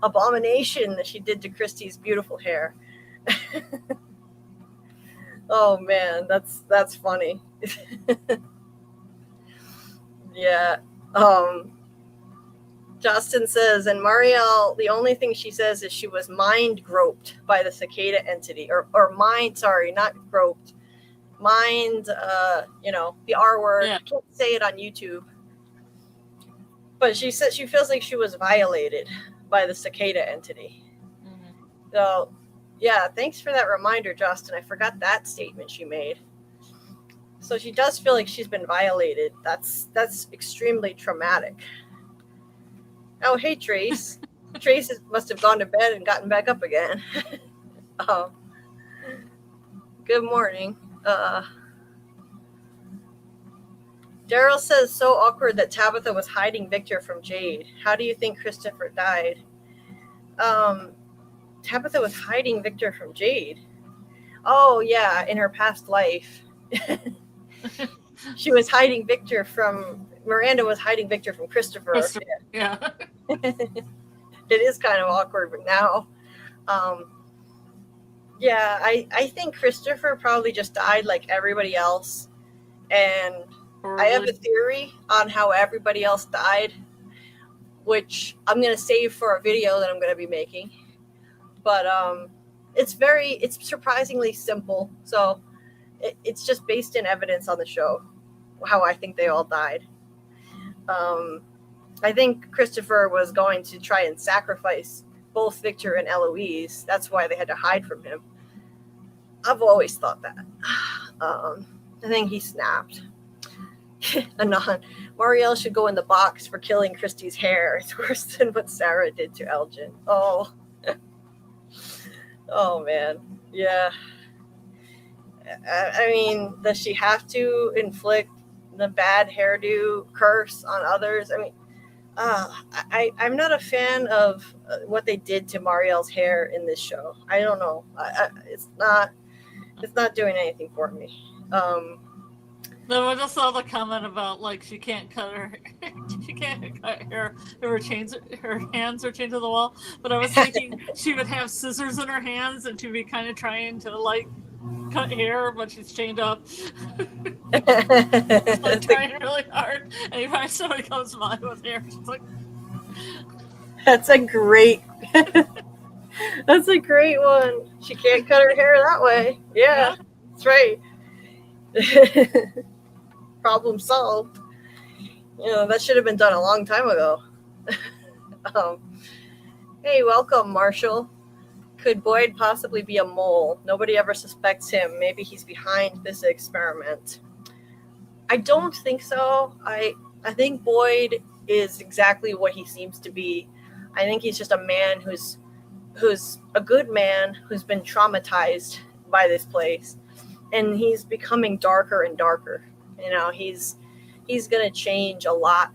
abomination that she did to Christy's beautiful hair. Oh man, that's funny. Yeah. Justin says, and Marielle, the only thing she says is she was mind groped by the cicada entity, or mind, sorry, not groped. Mind, the R word. Yeah. I can't say it on YouTube. But she said she feels like she was violated by the cicada entity. Mm-hmm. So, yeah, thanks for that reminder, Justin. I forgot that statement she made. So she does feel like she's been violated. That's extremely traumatic. Oh, hey, Trace. Trace must have gone to bed and gotten back up again. Good morning. Daryl says, so awkward that Tabitha was hiding Victor from Jade. How do you think Christopher died? Tabitha was hiding Victor from Jade. Oh, yeah, in her past life. She was hiding Victor from... Miranda was hiding Victor from Christopher. Yeah. It is kind of awkward, but now... yeah, I think Christopher probably just died like everybody else. And I have a theory on how everybody else died, which I'm going to save for a video that I'm going to be making. But it's surprisingly simple. So it's just based in evidence on the show, how I think they all died. I think Christopher was going to try and sacrifice both Victor and Eloise. That's why they had to hide from him. I've always thought that. I think he snapped. Anon, Marielle should go in the box for killing Christy's hair. It's worse than what Sarah did to Elgin. Oh. Oh, man. Yeah. I mean, does she have to inflict the bad hairdo curse on others? I mean, I'm not a fan of what they did to Marielle's hair in this show. I don't know. It's not doing anything for me. No, I just saw the comment about like she can't cut her her hands are chained to the wall. But I was thinking she would have scissors in her hands and she'd be kind of trying to like cut hair, but she's chained up. Like trying really hard, and if somebody comes by with hair, she's like, That's a great one. She can't cut her hair that way. Yeah. That's right. Problem solved. That should have been done a long time ago. Hey, welcome, Marshall. Could Boyd possibly be a mole? Nobody ever suspects him. Maybe he's behind this experiment. I don't think so. I think Boyd is exactly what he seems to be. I think he's just a man who's a good man who's been traumatized by this place, and he's becoming darker and darker. He's gonna change a lot.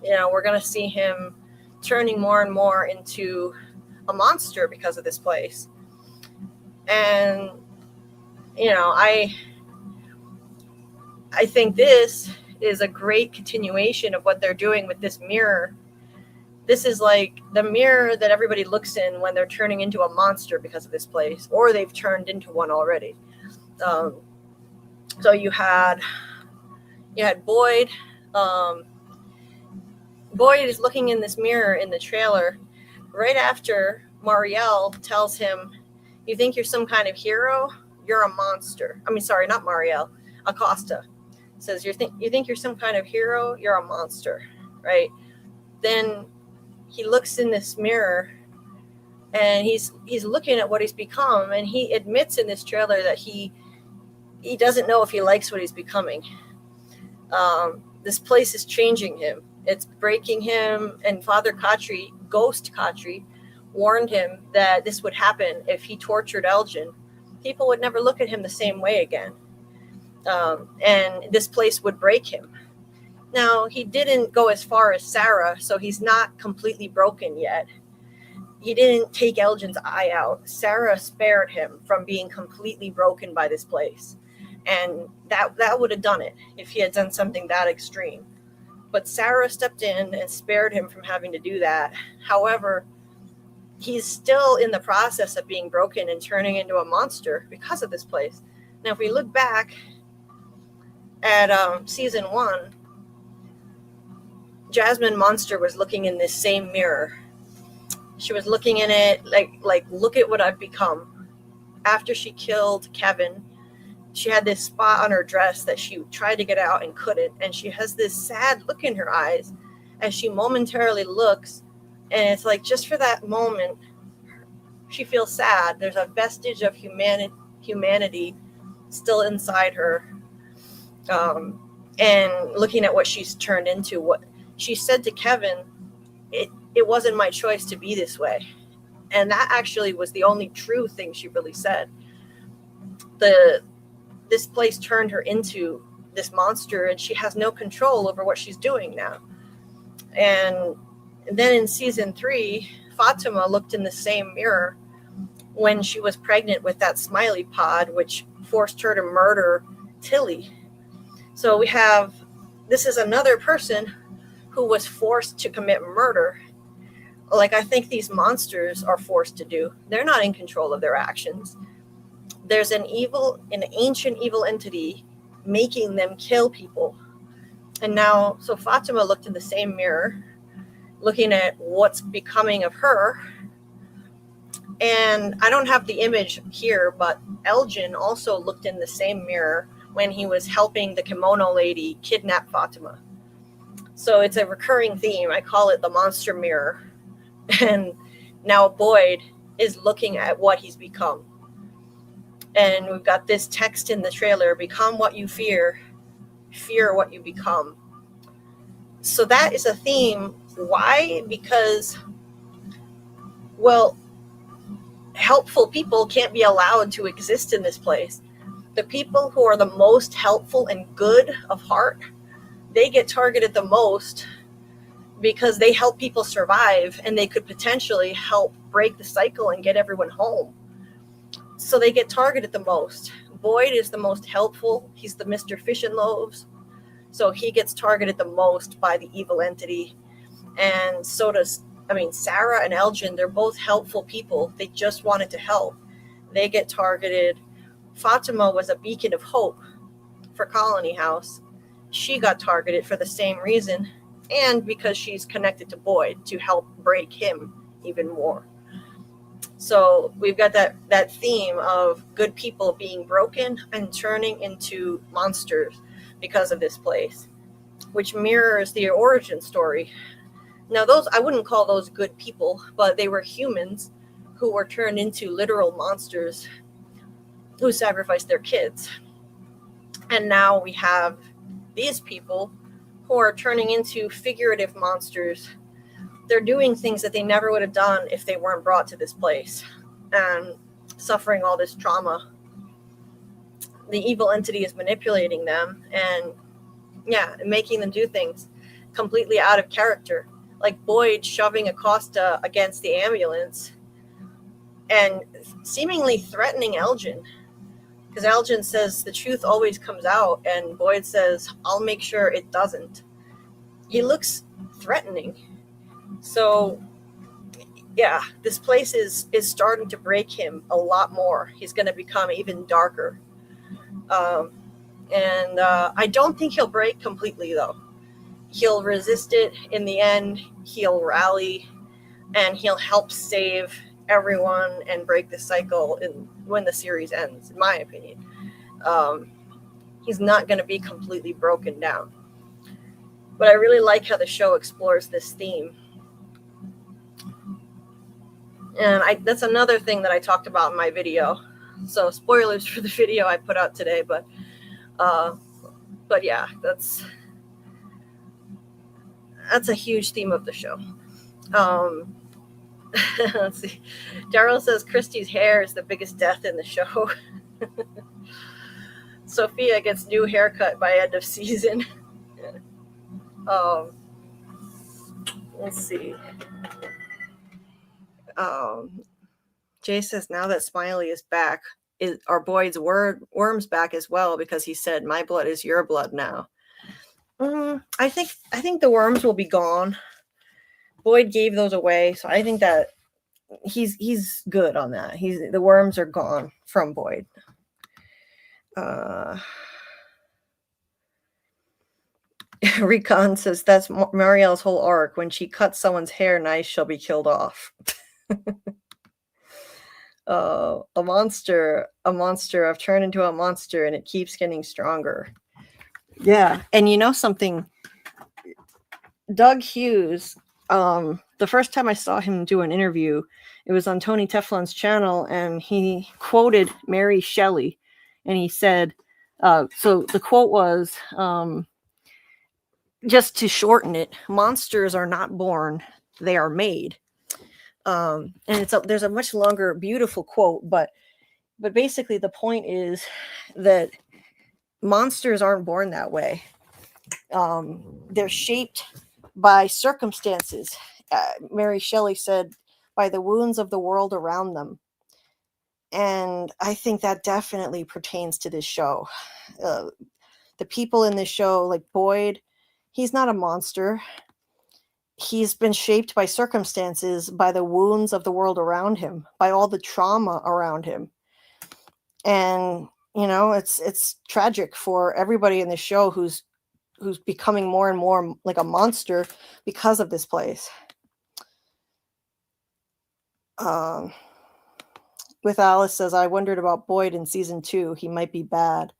We're gonna see him turning more and more into a monster because of this place. And I think this is a great continuation of what they're doing with this mirror. This is like the mirror that everybody looks in when they're turning into a monster because of this place, or they've turned into one already. So you had Boyd. Boyd is looking in this mirror in the trailer right after Marielle tells him, "You think you're some kind of hero? You're a monster." I mean, sorry, not Marielle. Acosta says, "You think you're some kind of hero? You're a monster," right? Then he looks in this mirror, and he's looking at what he's become, and he admits in this trailer that he doesn't know if he likes what he's becoming. This place is changing him. It's breaking him, and Father Khatri, Ghost Khatri, warned him that this would happen if he tortured Elgin. People would never look at him the same way again. And this place would break him. Now, he didn't go as far as Sarah, so he's not completely broken yet. He didn't take Elgin's eye out. Sarah spared him from being completely broken by this place. And that would have done it if he had done something that extreme. But Sarah stepped in and spared him from having to do that. However, he's still in the process of being broken and turning into a monster because of this place. Now, if we look back at season 1, Jasmine Monster was looking in this same mirror. She was looking in it like look at what I've become. After she killed Kevin, she had this spot on her dress that she tried to get out and couldn't. And she has this sad look in her eyes as she momentarily looks. And it's like just for that moment, she feels sad. There's a vestige of humanity still inside her. And looking at what she's turned into, what she said to Kevin, it wasn't my choice to be this way. And that actually was the only true thing she really said. This place turned her into this monster, and she has no control over what she's doing now. And then in season 3, Fatima looked in the same mirror when she was pregnant with that smiley pod, which forced her to murder Tilly. So this is another person who was forced to commit murder. Like I think these monsters are forced to do. They're not in control of their actions. There's an ancient evil entity making them kill people. And now, so Fatima looked in the same mirror, looking at what's becoming of her. And I don't have the image here, but Elgin also looked in the same mirror when he was helping the kimono lady kidnap Fatima. So it's a recurring theme. I call it the monster mirror. And now Boyd is looking at what he's become. And we've got this text in the trailer: become what you fear what you become. So that is a theme. Why? Because, well, helpful people can't be allowed to exist in this place. The people who are the most helpful and good of heart, they get targeted the most because they help people survive, and they could potentially help break the cycle and get everyone home. So they get targeted the most. Boyd is the most helpful. He's the Mr. Fish and Loaves. So he gets targeted the most by the evil entity. And so does, Sarah and Elgin, they're both helpful people. They just wanted to help. They get targeted. Fatima was a beacon of hope for Colony House. She got targeted for the same reason, and because she's connected to Boyd to help break him even more. So we've got that theme of good people being broken and turning into monsters because of this place, which mirrors the origin story. Now, I wouldn't call those good people, but they were humans who were turned into literal monsters who sacrificed their kids. And now we have these people who are turning into figurative monsters. They're doing things that they never would have done if they weren't brought to this place and suffering all this trauma. The evil entity is manipulating them and making them do things completely out of character. Like Boyd shoving Acosta against the ambulance and seemingly threatening Elgin. Because Elgin says the truth always comes out, and Boyd says, I'll make sure it doesn't. He looks threatening. So, this place is starting to break him a lot more. He's going to become even darker. And I don't think he'll break completely, though. He'll resist it. In the end, he'll rally, and he'll help save everyone and break the cycle when the series ends, in my opinion. He's not going to be completely broken down. But I really like how the show explores this theme. And that's another thing that I talked about in my video. So spoilers for the video I put out today, but yeah, that's a huge theme of the show. Let's see. Daryl says Christy's hair is the biggest death in the show. Sophia gets new haircut by end of season. Let's see. Jay says now that Smiley is back, our Boyd's worm's back as well, because he said my blood is your blood now. I think the worms will be gone. Boyd gave those away, so I think that he's good on that. The worms are gone from Boyd. Recon says that's Marielle's whole arc. When she cuts someone's hair nice, she'll be killed off. A monster. I've turned into a monster, and it keeps getting stronger. Yeah, and you know something? Doug Hughes, the first time I saw him do an interview, it was on Tony Teflon's channel, and he quoted Mary Shelley, and he said, so the quote was, just to shorten it, monsters are not born, they are made. And there's a much longer, beautiful quote, but basically the point is that monsters aren't born that way. They're shaped by circumstances. Mary Shelley said, by the wounds of the world around them. And I think that definitely pertains to this show. The people in this show, like Boyd, he's not a monster. He's been shaped by circumstances, by the wounds of the world around him, by all the trauma around him. And, you know, it's tragic for everybody in the show who's becoming more and more like a monster because of this place. With Alice says, I wondered about Boyd in season 2. He might be bad.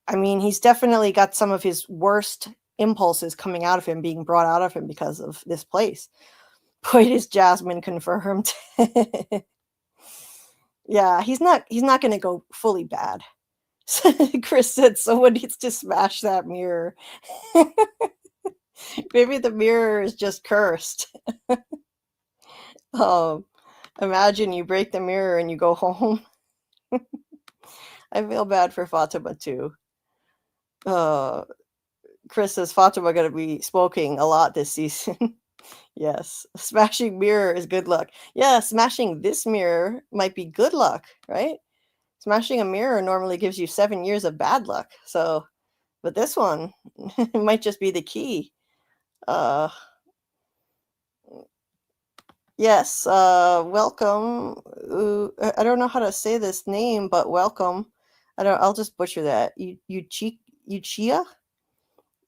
I mean, he's definitely got some of his worst impulses coming out of him, being brought out of him because of this place. Boyd is Jasmine confirmed. Yeah, he's not going to go fully bad. Chris said someone needs to smash that mirror. Maybe the mirror is just cursed. Imagine you break the mirror and you go home. I feel bad for Fatima too. Chris says Fatima going to be smoking a lot this season. Yes. Smashing mirror is good luck. Yeah, smashing this mirror might be good luck, right? Smashing a mirror normally gives you 7 years of bad luck. So, but this one might just be the key. Yes, welcome. I don't know how to say this name, but welcome. I'll just butcher that. Yuchia?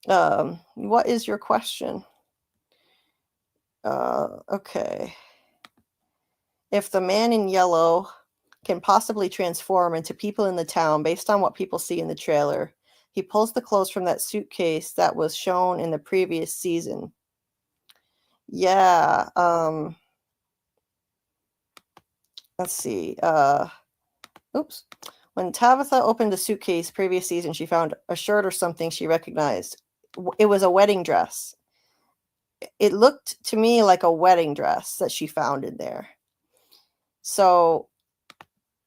What is your question? Okay. If the man in yellow can possibly transform into people in the town based on what people see in the trailer, he pulls the clothes from that suitcase that was shown in the previous season. Yeah, let's see. Oops. When Tabitha opened the suitcase previous season, she found a shirt or something she recognized. It was a wedding dress. It looked to me like a wedding dress that she found in there. So,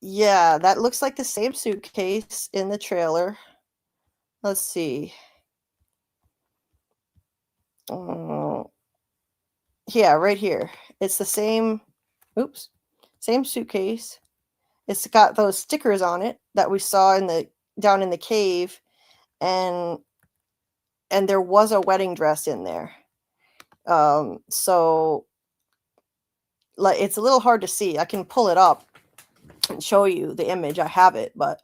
yeah, that looks like the same suitcase in the trailer. Let's see. Yeah, right here. It's the same. Oops. Same suitcase. It's got those stickers on it that we saw down in the cave, and there was a wedding dress in there. So like it's a little hard to see. I can pull it up and show you the image. I have it, but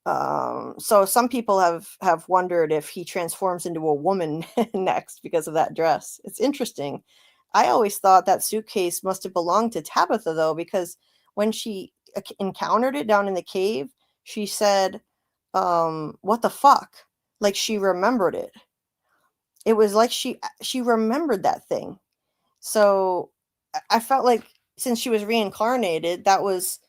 so some people have wondered if he transforms into a woman next because of that dress. It's interesting. I always thought that suitcase must have belonged to Tabitha, though, because when she encountered it down in the cave, she said, what the fuck? Like she remembered it. It was like she remembered that thing. So I felt like since she was reincarnated, that was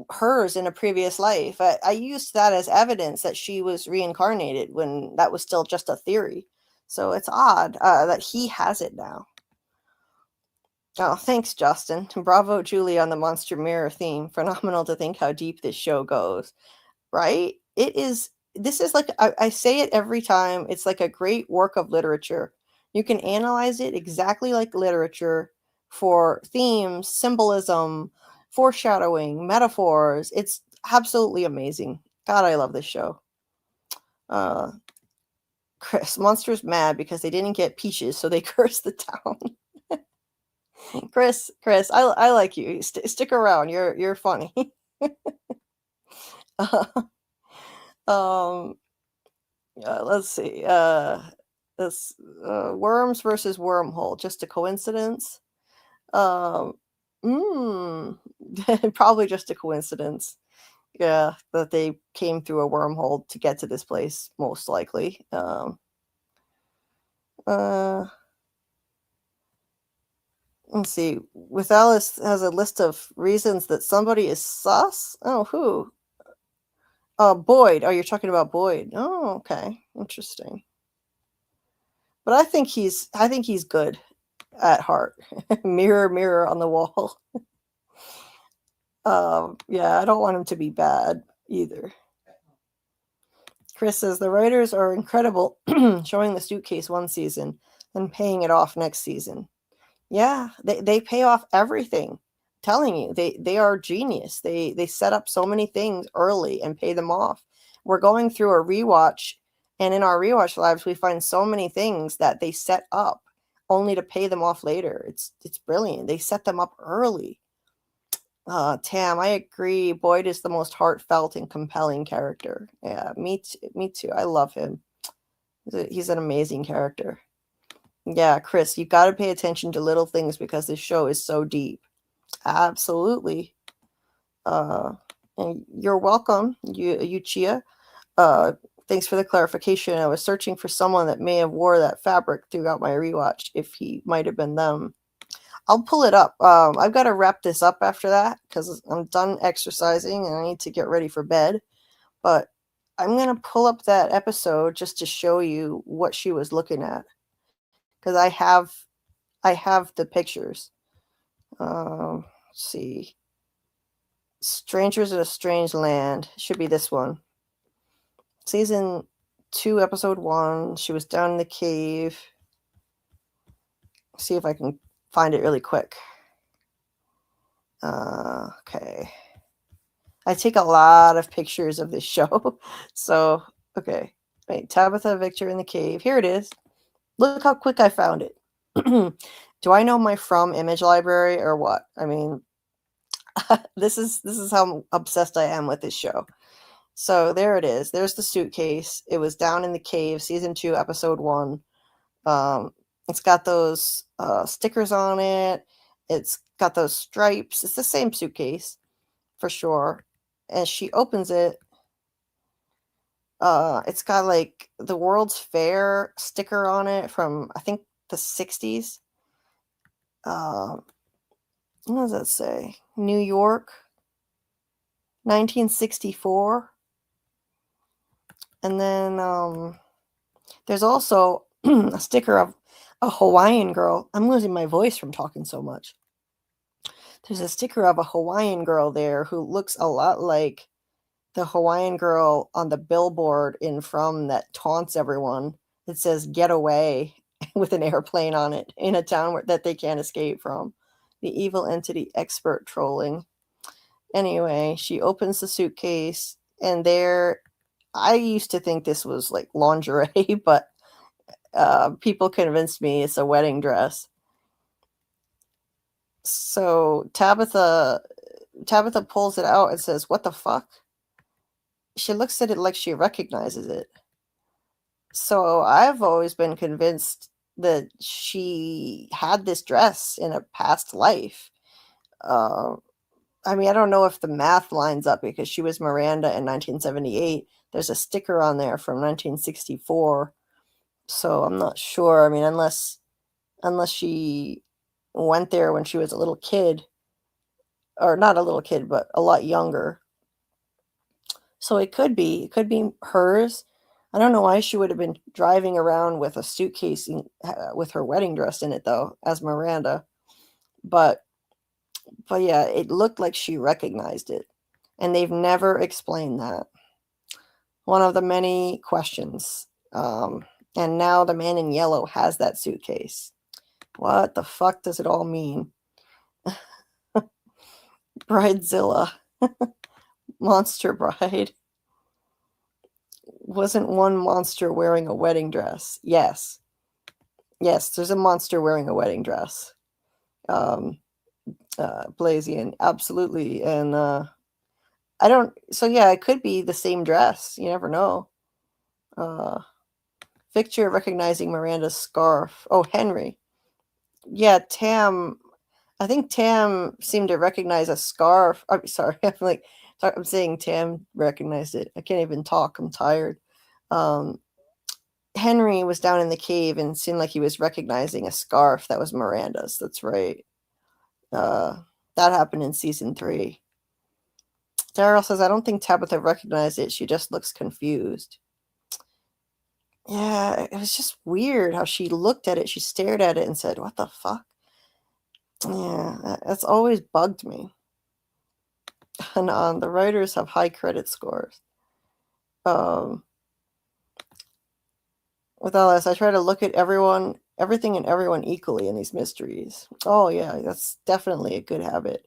hers in a previous life. I used that as evidence that she was reincarnated when that was still just a theory. So it's odd that he has it now. Oh, thanks, Justin. Bravo, Julie, on the Monster Mirror theme. Phenomenal to think how deep this show goes. Right? It is. This is like, I say it every time. It's like a great work of literature. You can analyze it exactly like literature for themes, symbolism, foreshadowing, metaphors. It's absolutely amazing. God, I love this show. Chris, Monster's mad because they didn't get peaches, so they cursed the town. Chris, I like you. Stick around. You're funny. Let's see. This worms versus wormhole. Just a coincidence? Probably just a coincidence. Yeah, that they came through a wormhole to get to this place, most likely. Let's see. With Alice has a list of reasons that somebody is sus. Oh, who? Boyd. Oh, you're talking about Boyd. Oh, okay. Interesting. But I think he's good at heart. Mirror, mirror on the wall. Yeah, I don't want him to be bad either. Chris says the writers are incredible, showing the suitcase one season and paying it off next season. Yeah, they pay off everything. I'm telling you, they are genius. They set up so many things early and pay them off. We're going through a rewatch, and in our rewatch lives, we find so many things that they set up only to pay them off later. It's brilliant. They set them up early. Tam, I agree. Boyd is the most heartfelt and compelling character. Yeah, me too. I love him. He's an amazing character. Yeah, Chris, you got to pay attention to little things because this show is so deep. Absolutely. And you're welcome, Yuchia. Thanks for the clarification. I was searching for someone that may have wore that fabric throughout my rewatch, if he might have been them. I'll pull it up. I've got to wrap this up after that because I'm done exercising and I need to get ready for bed. But I'm going to pull up that episode just to show you what she was looking at. Because I have the pictures. Let's see. Strangers in a Strange Land. Should be this one. Season 2, episode 1. She was down in the cave. See if I can find it really quick. Okay. I take a lot of pictures of this show. So, okay. Wait, Tabitha Victor in the cave. Here it is. Look how quick I found it. Do I know my From image library or what? I mean, this is how obsessed I am with this show. So there it is. There's the suitcase. It was down in the cave, season 2, episode 1. It's got those stickers on it. It's got those stripes. It's the same suitcase for sure. And she opens it. It's got like the World's Fair sticker on it from, I think, the 60s. What does that say? New York, 1964. And then there's also a sticker of a Hawaiian girl. I'm losing my voice from talking so much. There's a sticker of a Hawaiian girl there who looks a lot like the Hawaiian girl on the billboard in From that taunts everyone. It says "Get away" with an airplane on it in a town that they can't escape from. The evil entity expert trolling. Anyway, she opens the suitcase, and there, I used to think this was like lingerie, but people convinced me it's a wedding dress. So Tabitha pulls it out and says, "What the fuck?" She looks at it like she recognizes it. So I've always been convinced that she had this dress in a past life. I mean, I don't know if the math lines up because she was Miranda in 1978. There's a sticker on there from 1964. So I'm not sure. I mean, unless she went there when she was a little kid, or not a little kid, but a lot younger. So it could be hers. I don't know why she would have been driving around with a suitcase with her wedding dress in it, though, as Miranda. But yeah, it looked like she recognized it, and they've never explained that. One of the many questions. And now the man in yellow has that suitcase. What the fuck does it all mean? Bridezilla. Monster bride. Wasn't one monster wearing a wedding dress? Yes. Yes, there's a monster wearing a wedding dress. Blazian, absolutely. And so yeah, it could be the same dress. You never know. Victor recognizing Miranda's scarf. Oh, Henry. Yeah, Tam. I think Tam seemed to recognize a scarf. I'm sorry. I'm saying Tam recognized it. I can't even talk. I'm tired. Henry was down in the cave and seemed like he was recognizing a scarf that was Miranda's. That's right. That happened in season 3. Daryl says, I don't think Tabitha recognized it. She just looks confused. Yeah, it was just weird how she looked at it. She stared at it and said, what the fuck? Yeah, that's always bugged me. And the writers have high credit scores. With all this, I try to look at everything and everyone equally in these mysteries. Oh yeah, that's definitely a good habit.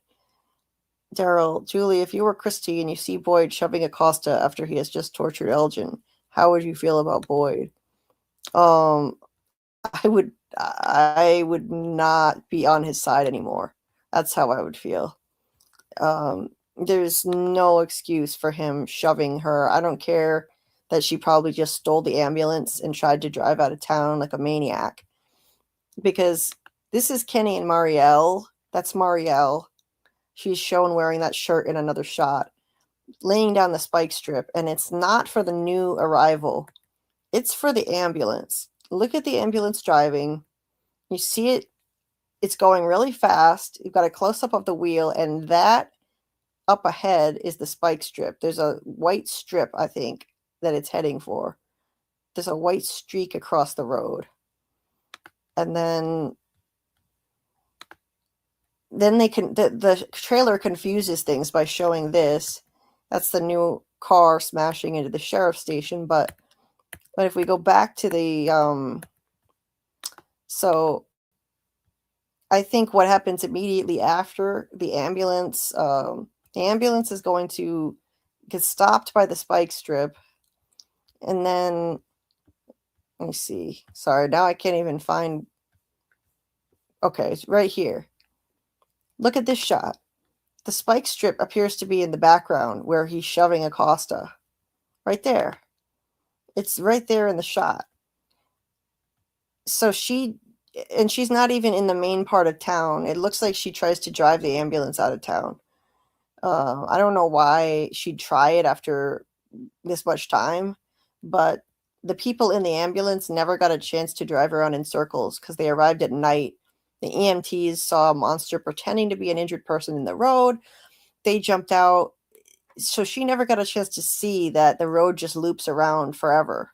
Daryl, Julie, if you were Christy and you see Boyd shoving Acosta after he has just tortured Elgin, how would you feel about Boyd? I would not be on his side anymore. That's how I would feel. There's no excuse for him shoving her. I don't care that she probably just stole the ambulance and tried to drive out of town like a maniac. Because this is Kenny and Marielle. That's Marielle. She's shown wearing that shirt in another shot, laying down the spike strip, and it's not for the new arrival. It's for the ambulance. Look at the ambulance driving. You see it. It's going really fast. You've got a close-up of the wheel, and that up ahead is the spike strip. There's a white strip, I think, that it's heading for. There's a white streak across the road. And then the trailer confuses things by showing this. That's the new car smashing into the sheriff's station, but But if we go back to the so I think what happens immediately after the ambulance is going to get stopped by the spike strip, and then let me see. Sorry, now I can't even find. Okay, it's right here. Look at this shot. The spike strip appears to be in the background where he's shoving Acosta. Right there. It's right there in the shot. So she's not even in the main part of town. It looks like she tries to drive the ambulance out of town. I don't know why she'd try it after this much time, but the people in the ambulance never got a chance to drive around in circles because they arrived at night. The EMTs saw a monster pretending to be an injured person in the road. They jumped out. So she never got a chance to see that the road just loops around forever.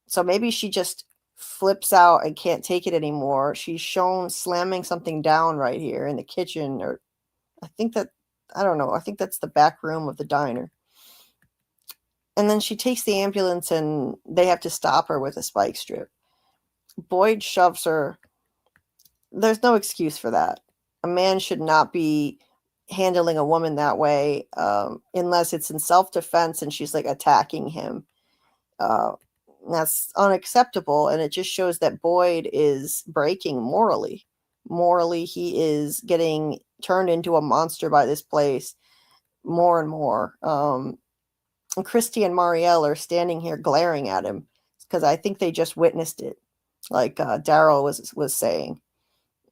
So maybe she just flips out and can't take it anymore. She's shown slamming something down right here in the kitchen, or I don't know. I think that's the back room of the diner. And then she takes the ambulance and they have to stop her with a spike strip. Boyd shoves her. There's no excuse for that. A man should not be handling a woman that way unless it's in self-defense and she's like attacking him. That's unacceptable, and it just shows that Boyd is breaking morally. Morally, he is getting turned into a monster by this place more and more. And Christy and Marielle are standing here glaring at him because I think they just witnessed it, like Daryl was saying.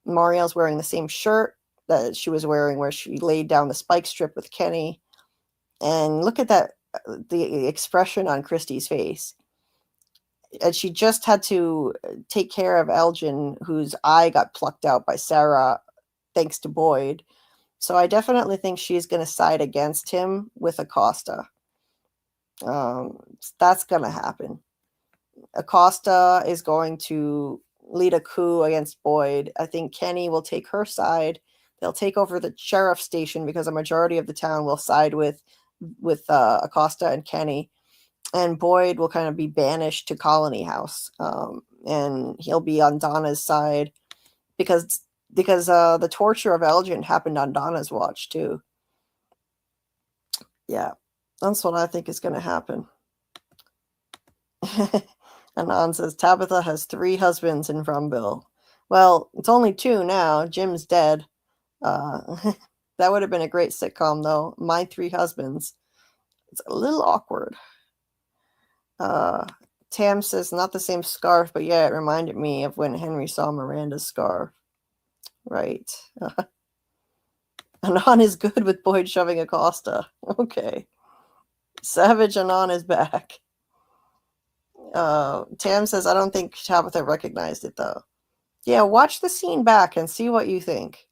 Marielle's wearing the same shirt that she was wearing where she laid down the spike strip with Kenny. And look at that, the expression on Christy's face. And she just had to take care of Elgin, whose eye got plucked out by Sarah, thanks to Boyd. So I definitely think she's going to side against him with Acosta. That's going to happen. Acosta is going to lead a coup against Boyd. I think Kenny will take her side. They'll take over the sheriff's station because a majority of the town will side with Acosta and Kenny. And Boyd will kind of be banished to Colony House, and he'll be on Donna's side because the torture of Elgin happened on Donna's watch too. Yeah, that's what I think is going to happen. Anon says Tabitha has 3 husbands in Frumville. Well, it's only 2 now. Jim's dead. That would have been a great sitcom though. My 3 husbands. It's a little awkward. Tam says, not the same scarf, but yeah, it reminded me of when Henry saw Miranda's scarf. Right. Anon is good with Boyd shoving Acosta. Okay. Savage Anon is back. Tam says, I don't think Tabitha recognized it, though. Yeah, watch the scene back and see what you think.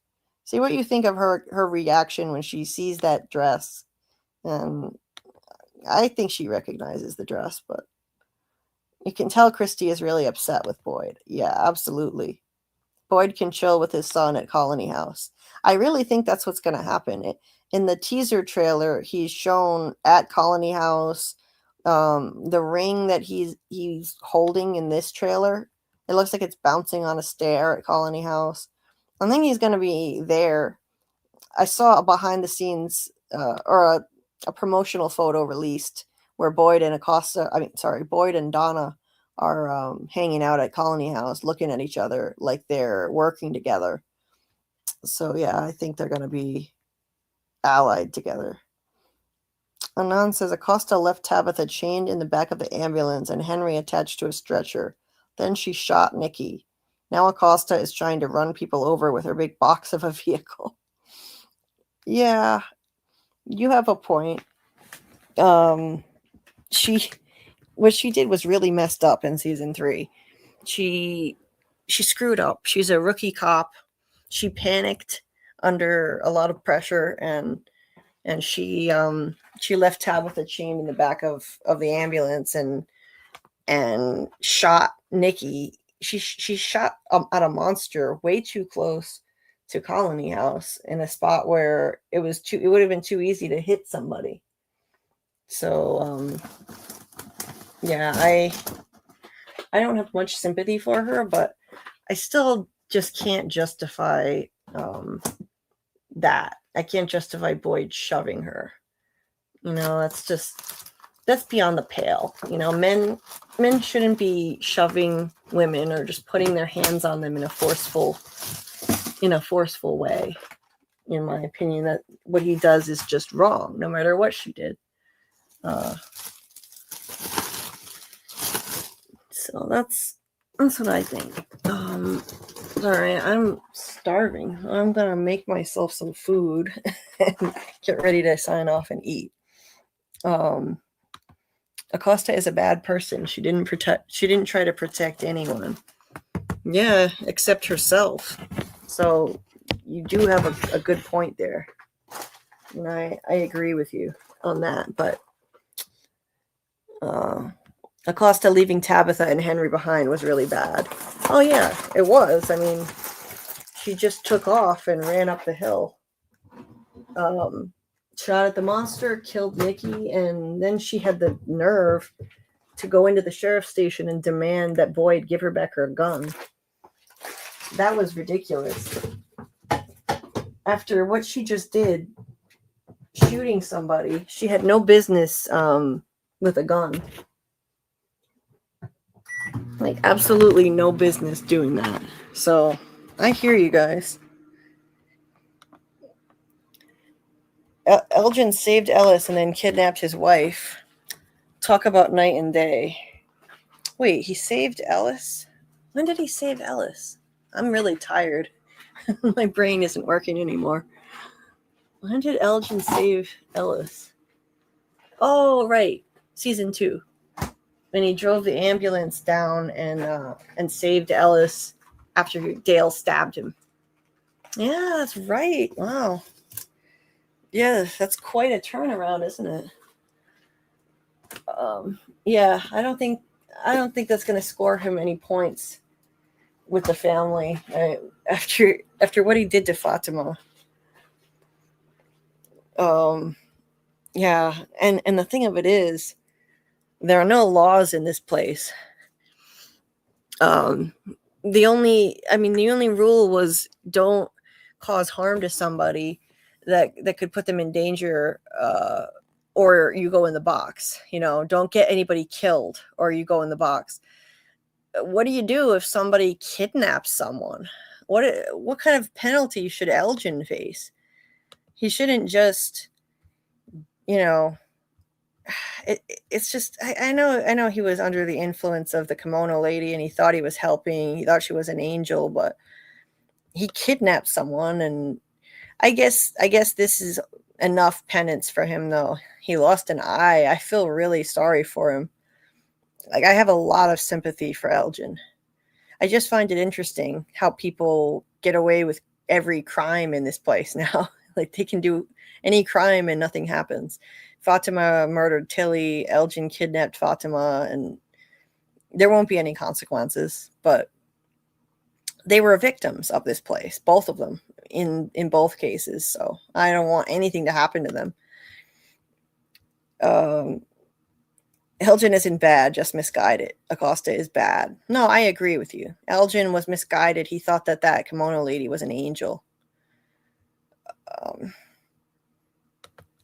See what you think of her reaction when she sees that dress. And I think she recognizes the dress, but you can tell Christy is really upset with Boyd. Yeah, absolutely. Boyd can chill with his son at Colony House. I really think that's what's going to happen. In the teaser trailer, he's shown at Colony House. The ring that he's holding in this trailer, it looks like it's bouncing on a stair at Colony House. I think he's going to be there. I saw a behind the scenes or a promotional photo released where Boyd and Donna are hanging out at Colony House, looking at each other like they're working together. So yeah, I think they're going to be allied together. Anon says Acosta left Tabitha chained in the back of the ambulance and Henry attached to a stretcher. Then she shot Nikki. Now Acosta is trying to run people over with her big box of a vehicle. Yeah, you have a point. What she did was really messed up in season 3. She screwed up. She's a rookie cop. She panicked under a lot of pressure and she left Tabitha chained in the back of the ambulance and shot Nikki. She shot at a monster way too close to Colony House in a spot where it would have been too easy to hit somebody. So yeah, I don't have much sympathy for her, but I still just can't justify that. I can't justify Boyd shoving her. That's beyond the pale. Men shouldn't be shoving women or just putting their hands on them in a forceful way. In my opinion, that what he does is just wrong, no matter what she did. So that's what I think. Sorry, I'm starving. I'm gonna make myself some food and get ready to sign off and eat. Acosta is a bad person. She didn't try to protect anyone. Yeah, except herself. So you do have a good point there. And I agree with you on that. But Acosta leaving Tabitha and Henry behind was really bad. Oh yeah, it was. I mean, she just took off and ran up the hill. Shot at the monster, killed Nikki, and then she had the nerve to go into the sheriff's station and demand that Boyd give her back her gun. That was ridiculous. After what she just did, shooting somebody, she had no business with a gun. Like, absolutely no business doing that. So, I hear you guys. Elgin saved Ellis and then kidnapped his wife. Talk about night and day. Wait, he saved Ellis? When did he save Ellis? I'm really tired. My brain isn't working anymore. When did Elgin save Ellis? Oh, right. Season 2. When he drove the ambulance down and saved Ellis after Dale stabbed him. Yeah, that's right. Wow. Yeah, that's quite a turnaround, isn't it? Yeah, I don't think that's going to score him any points with the family after what he did to Fatima. Yeah, and the thing of it is, there are no laws in this place. The only rule was don't cause harm to somebody that could put them in danger, or you go in the box. Don't get anybody killed or you go in the box. What do you do if somebody kidnaps someone? What kind of penalty should Elgin face? He shouldn't just, it's just, I know he was under the influence of the kimono lady and he thought he was helping. He thought she was an angel, but he kidnapped someone, and I guess this is enough penance for him, though. He lost an eye. I feel really sorry for him. Like, I have a lot of sympathy for Elgin. I just find it interesting how people get away with every crime in this place now. Like, they can do any crime and nothing happens. Fatima murdered Tilly, Elgin kidnapped Fatima, and there won't be any consequences, but they were victims of this place, both of them, in both cases. So I don't want anything to happen to them. Elgin isn't bad, just misguided. Acosta is bad. No, I agree with you. Elgin was misguided. He thought that kimono lady was an angel.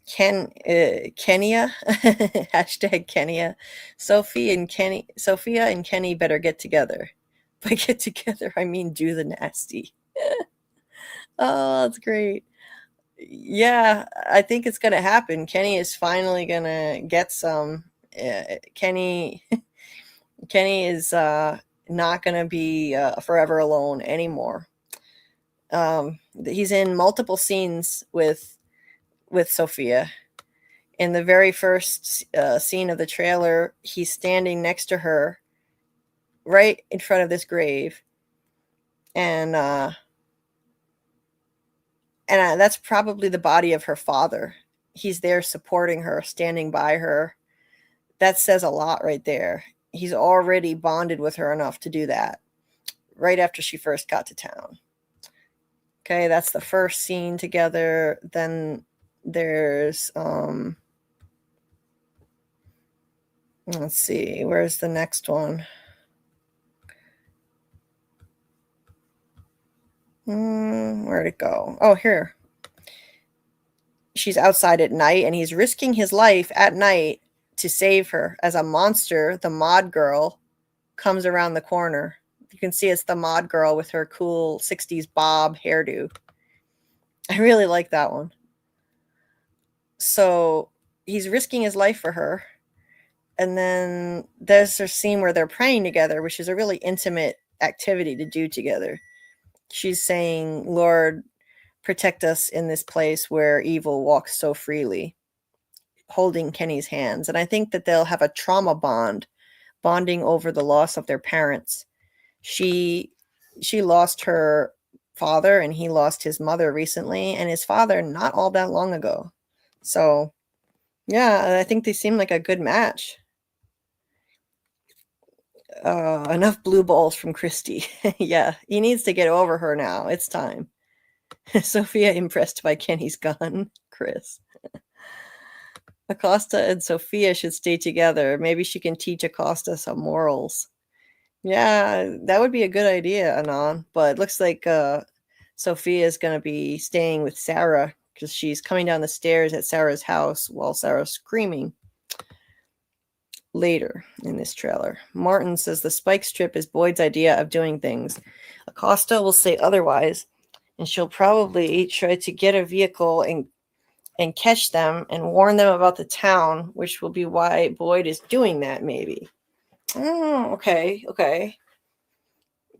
Kenya, hashtag Kenya. Sophia and Kenny better get together. By get together, I mean do the nasty. Oh, that's great. Yeah, I think it's gonna happen. Kenny is finally gonna get some. Kenny is not gonna be forever alone anymore. He's in multiple scenes with Sophia. In the very first scene of the trailer, he's standing next to her, right in front of this grave, and that's probably the body of her father. He's there supporting her, standing by her. That says a lot right there. He's already bonded with her enough to do that right after she first got to town. Okay, that's the first scene together. Then there's let's see, where's the next one? Where'd it go? Oh, here. She's outside at night, and he's risking his life at night to save her as a monster. The mod girl comes around the corner. You can see it's the mod girl with her cool 60s bob hairdo. I really like that one. So he's risking his life for her. And then there's a scene where they're praying together, which is a really intimate activity to do together. She's saying, Lord, protect us in this place where evil walks so freely, holding Kenny's hands. And I think that they'll have a trauma bonding over the loss of their parents. She lost her father, and he lost his mother recently, and his father not all that long ago. So yeah, I think they seem like a good match. Enough blue balls from Christy. Yeah, he needs to get over her now. It's time. Sophia impressed by Kenny's gun. Chris. Acosta and Sophia should stay together. Maybe she can teach Acosta some morals. Yeah, that would be a good idea, Anon. But it looks like Sophia is going to be staying with Sarah because she's coming down the stairs at Sarah's house while Sarah's screaming. Later in this trailer, Martin says the spike strip is Boyd's idea of doing things. Acosta will say otherwise, and she'll probably try to get a vehicle and catch them and warn them about the town, which will be why Boyd is doing that, maybe. Oh, okay.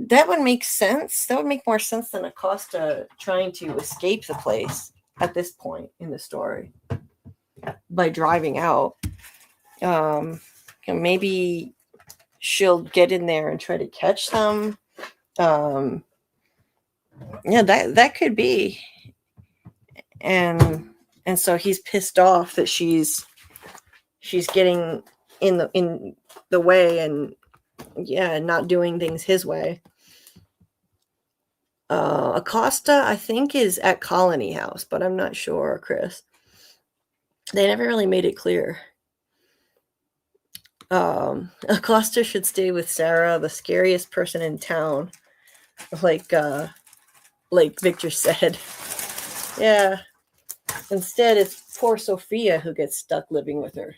That would make sense. That would make more sense than Acosta trying to escape the place at this point in the story by driving out. Maybe she'll get in there and try to catch them. Yeah, that could be. And so he's pissed off that she's getting in the way and not doing things his way. Acosta, I think, is at Colony House, but I'm not sure, Chris. They never really made it clear. Acosta should stay with Sarah, the scariest person in town, like Victor said. Yeah. Instead, it's poor Sophia who gets stuck living with her.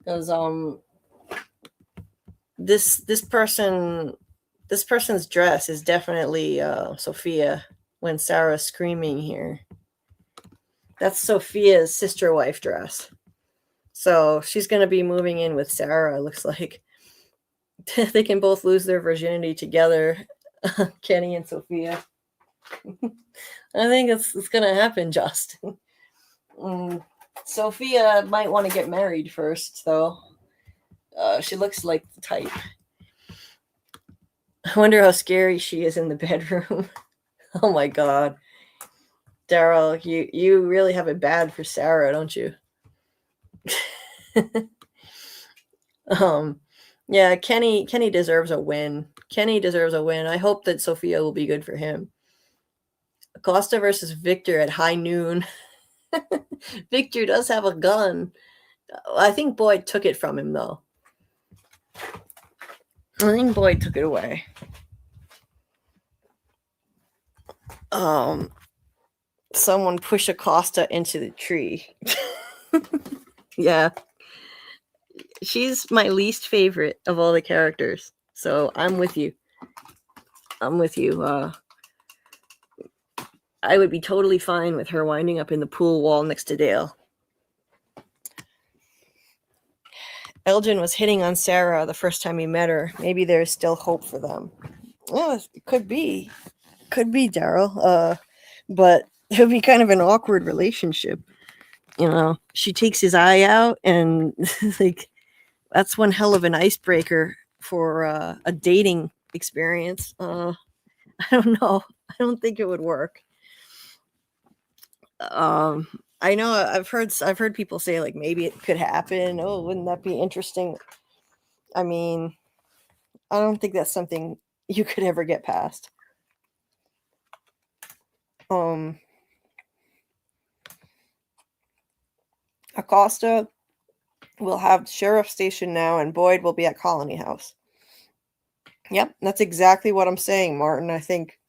Because this person's dress is definitely Sophia when Sarah's screaming here. That's Sophia's sister wife dress. So she's going to be moving in with Sarah, looks like. They can both lose their virginity together, Kenny and Sophia. I think it's going to happen, Justin. Sophia might want to get married first, though. She looks like the type. I wonder how scary she is in the bedroom. Oh my God. Daryl, you really have it bad for Sarah, don't you? Yeah, Kenny deserves a win. Kenny deserves a win. I hope that Sophia will be good for him. Acosta versus Victor at high noon. Victor does have a gun. I think Boyd took it from him, though. I think Boyd took it away. Someone push Acosta into the tree. Yeah. She's my least favorite of all the characters. So I'm with you. I would be totally fine with her winding up in the pool wall next to Dale. Elgin was hitting on Sarah the first time he met her. Maybe there's still hope for them. Well, it could be. Could be, Daryl. But it would be kind of an awkward relationship. You know, she takes his eye out, and like that's one hell of an icebreaker for a dating experience. I don't know. I don't think it would work. I know I've heard people say like maybe it could happen. Oh, wouldn't that be interesting? I mean, I don't think that's something you could ever get past. Acosta will have sheriff station now, and Boyd will be at Colony House. Yep, that's exactly what I'm saying, Martin. I think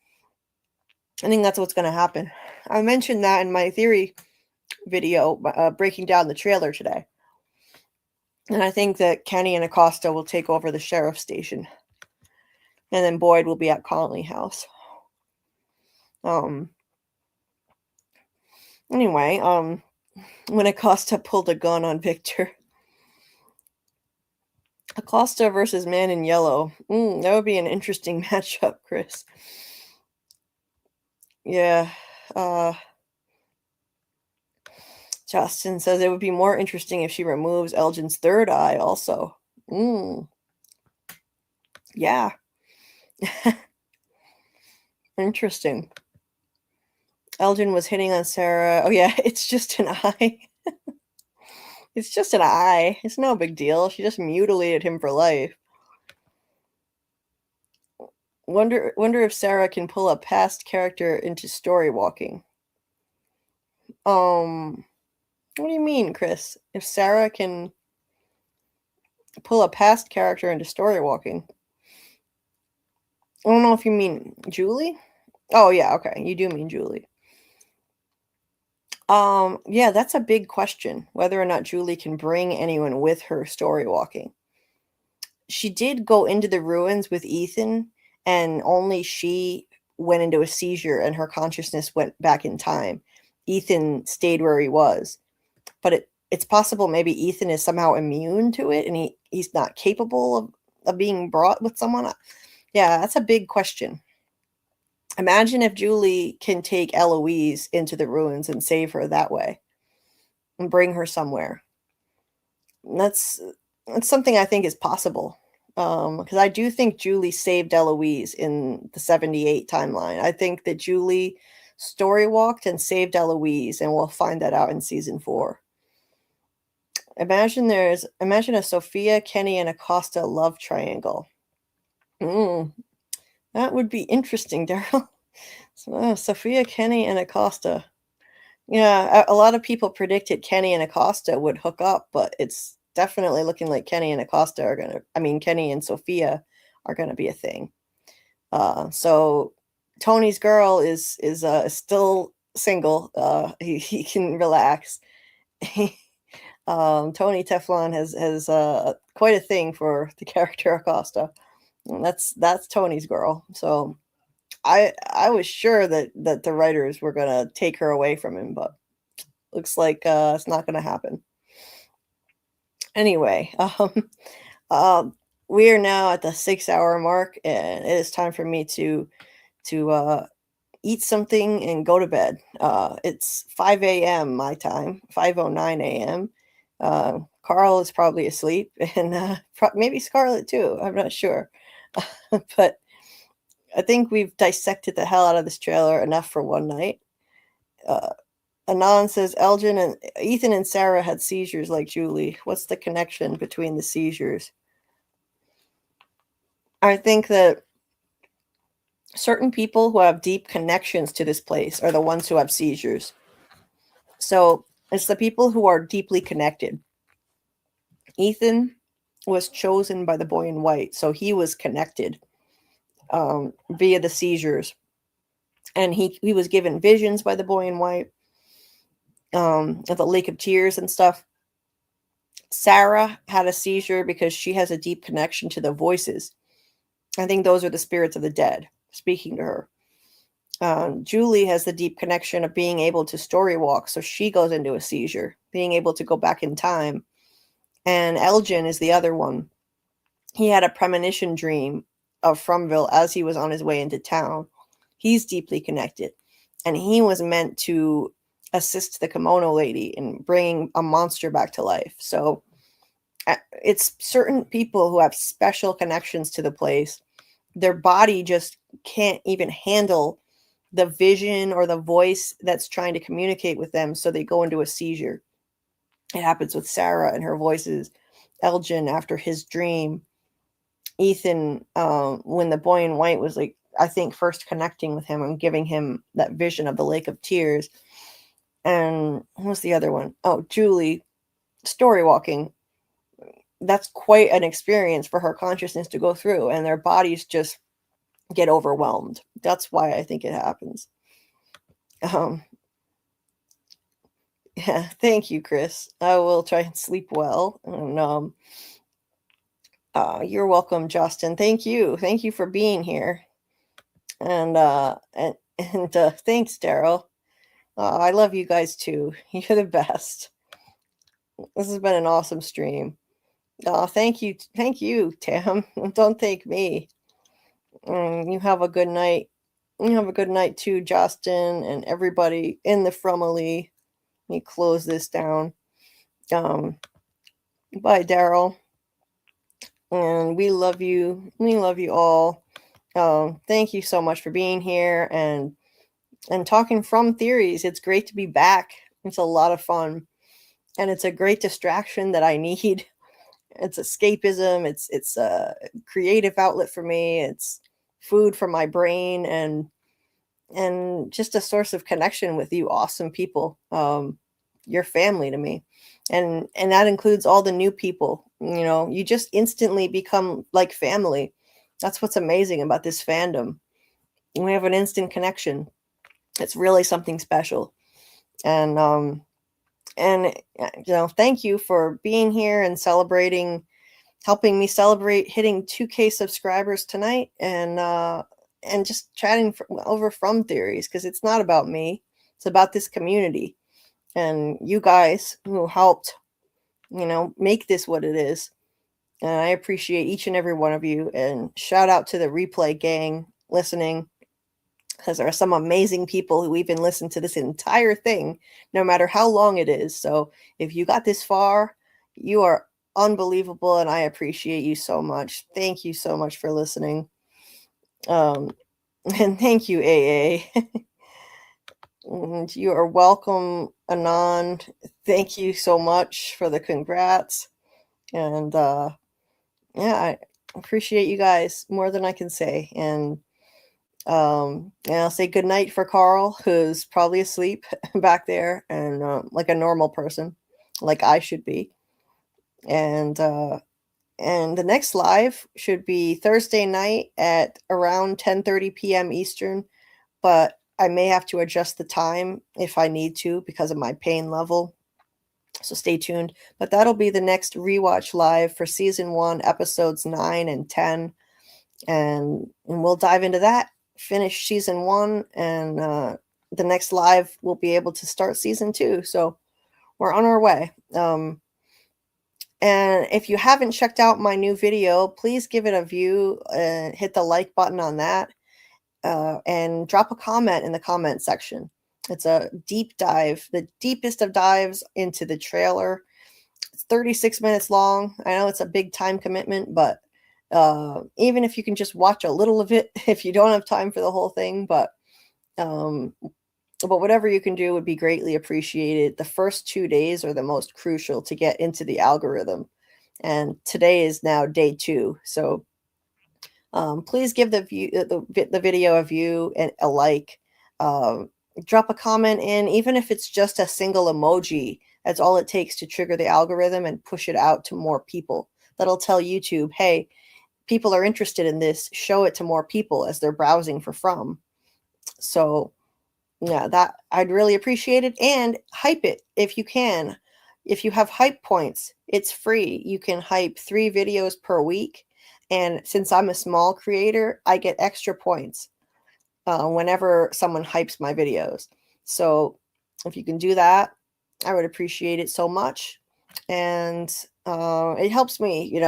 I think that's what's going to happen. I mentioned that in my theory video, breaking down the trailer today. And I think that Kenny and Acosta will take over the sheriff's station. And then Boyd will be at Conley House. Anyway, when Acosta pulled a gun on Victor. Acosta versus Man in Yellow. That would be an interesting matchup, Chris. Yeah. Justin says it would be more interesting if she removes Elgin's third eye also. Yeah. Interesting. Elgin was hitting on Sarah. Oh, yeah, it's just an eye. It's just an eye. It's no big deal. She just mutilated him for life. Wonder if Sarah can pull a past character into story walking. What do you mean, Chris? If Sarah can pull a past character into story walking? I don't know if you mean Julie. Oh yeah, okay. You do mean Julie. Yeah, that's a big question, whether or not Julie can bring anyone with her story walking. She did go into the ruins with Ethan, and only she went into a seizure and her consciousness went back in time. Ethan stayed where he was. But it's possible maybe Ethan is somehow immune to it and he's not capable of being brought with someone. Yeah, that's a big question. Imagine if Julie can take Eloise into the ruins and save her that way and bring her somewhere. That's something I think is possible. Because I do think Julie saved Eloise in the 78 timeline. I think that Julie story walked and saved Eloise, and we'll find that out in season 4. Imagine a Sophia, Kenny, and Acosta love triangle. That would be interesting, Daryl. So, Sophia, Kenny, and Acosta. Yeah, a lot of people predicted Kenny and Acosta would hook up, but it's definitely looking like Kenny and Kenny and Sophia are gonna be a thing. So Tony's girl is still single. He can relax. Tony Teflon has quite a thing for the character Acosta. And that's Tony's girl. So I was sure that the writers were gonna take her away from him, but looks like it's not gonna happen. Anyway, we are now at the 6-hour mark, and it is time for me to eat something and go to bed. It's 5 a.m. my time, 5:09 a.m. Karl is probably asleep, and maybe Scarlet too. I'm not sure. But I think we've dissected the hell out of this trailer enough for one night. Anon says Ethan and Sarah had seizures like Julie. What's the connection between the seizures? I think that certain people who have deep connections to this place are the ones who have seizures. So it's the people who are deeply connected. Ethan was chosen by the boy in white, so he was connected via the seizures. And he was given visions by the boy in white, at the Lake of Tears and stuff. Sarah had a seizure because she has a deep connection to the voices. I think those are the spirits of the dead speaking to her. Julie has the deep connection of being able to story walk, so she goes into a seizure, being able to go back in time. And Elgin is the other one. He had a premonition dream of Fromville as he was on his way into town. He's deeply connected, and he was meant to assist the kimono lady in bringing a monster back to life. So it's certain people who have special connections to the place. Their body just can't even handle the vision or the voice that's trying to communicate with them, so they go into a seizure. It happens with Sarah and her voices, Elgin after his dream, Ethan when the boy in white was, like, I think, first connecting with him and giving him that vision of the Lake of Tears. And what was the other one? Oh, Julie, story walking. That's quite an experience for her consciousness to go through, and their bodies just get overwhelmed. That's why I think it happens. Um, yeah, thank you, Chris. I will try and sleep well. And you're welcome, Justin. Thank you. Thank you for being here. And thanks, Daryl. I love you guys too. You're the best. This has been an awesome stream. Thank you, Tam. Don't thank me. You have a good night. You have a good night too, Justin, and everybody in the Frumily. Let me close this down. Bye, Daryl. And we love you. We love you all. Thank you so much for being here and talking from theories. It's great to be back. It's a lot of fun, and it's a great distraction that I need. It's escapism. It's a creative outlet for me. It's food for my brain, and just a source of connection with you awesome people. You're family to me, and that includes all the new people. You know, you just instantly become like family. That's what's amazing about this fandom. We have an instant connection. It's really something special. And thank you for being here and helping me celebrate hitting 2K subscribers tonight, and just chatting over from theories, because it's not about me. It's about this community and you guys who helped, make this what it is. And I appreciate each and every one of you. And shout out to the replay gang listening, because there are some amazing people who even listen to this entire thing, no matter how long it is. So if you got this far, you are unbelievable, and I appreciate you so much. Thank you so much for listening. And thank you, AA. And you are welcome, Anand. Thank you so much for the congrats. And I appreciate you guys more than I can say. And I'll say good night for Karl, who's probably asleep back there, and like a normal person, like I should be. And the next live should be Thursday night at around 10:30 p.m. Eastern, but I may have to adjust the time if I need to because of my pain level. So stay tuned. But that'll be the next Rewatch live for season 1, episodes 9 and 10. And we'll dive into that, finish season 1, and the next live we'll be able to start season 2. So we're on our way. And if you haven't checked out my new video, please give it a view and hit the like button on that, and drop a comment in the comment section. It's a deep dive, the deepest of dives into the trailer. It's 36 minutes long. I know it's a big time commitment, but even if you can just watch a little of it, if you don't have time for the whole thing, but whatever you can do would be greatly appreciated. The first 2 days are the most crucial to get into the algorithm, and today is now day 2. So please give the video a view and a like. Drop a comment in, even if it's just a single emoji. That's all it takes to trigger the algorithm and push it out to more people. That'll tell YouTube, hey, people are interested in this. Show it to more people as they're browsing for From. So yeah, that I'd really appreciate it. And hype it if you can. If you have hype points, it's free. You can hype 3 videos per week. And since I'm a small creator, I get extra points whenever someone hypes my videos. So if you can do that, I would appreciate it so much. And it helps me,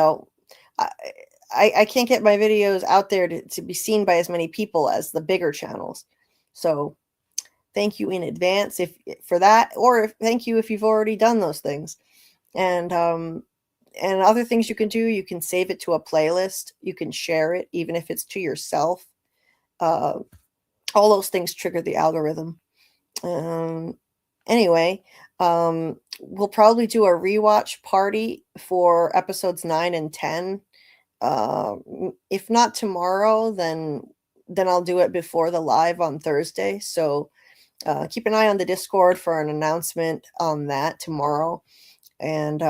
I can't get my videos out there to be seen by as many people as the bigger channels. So thank you in advance for that, or thank you if you've already done those things. And other things you can do, you can save it to a playlist. You can share it, even if it's to yourself. All those things trigger the algorithm. Anyway, we'll probably do a rewatch party for episodes 9 and 10. If not tomorrow, then I'll do it before the live on Thursday. So keep an eye on the Discord for an announcement on that tomorrow. And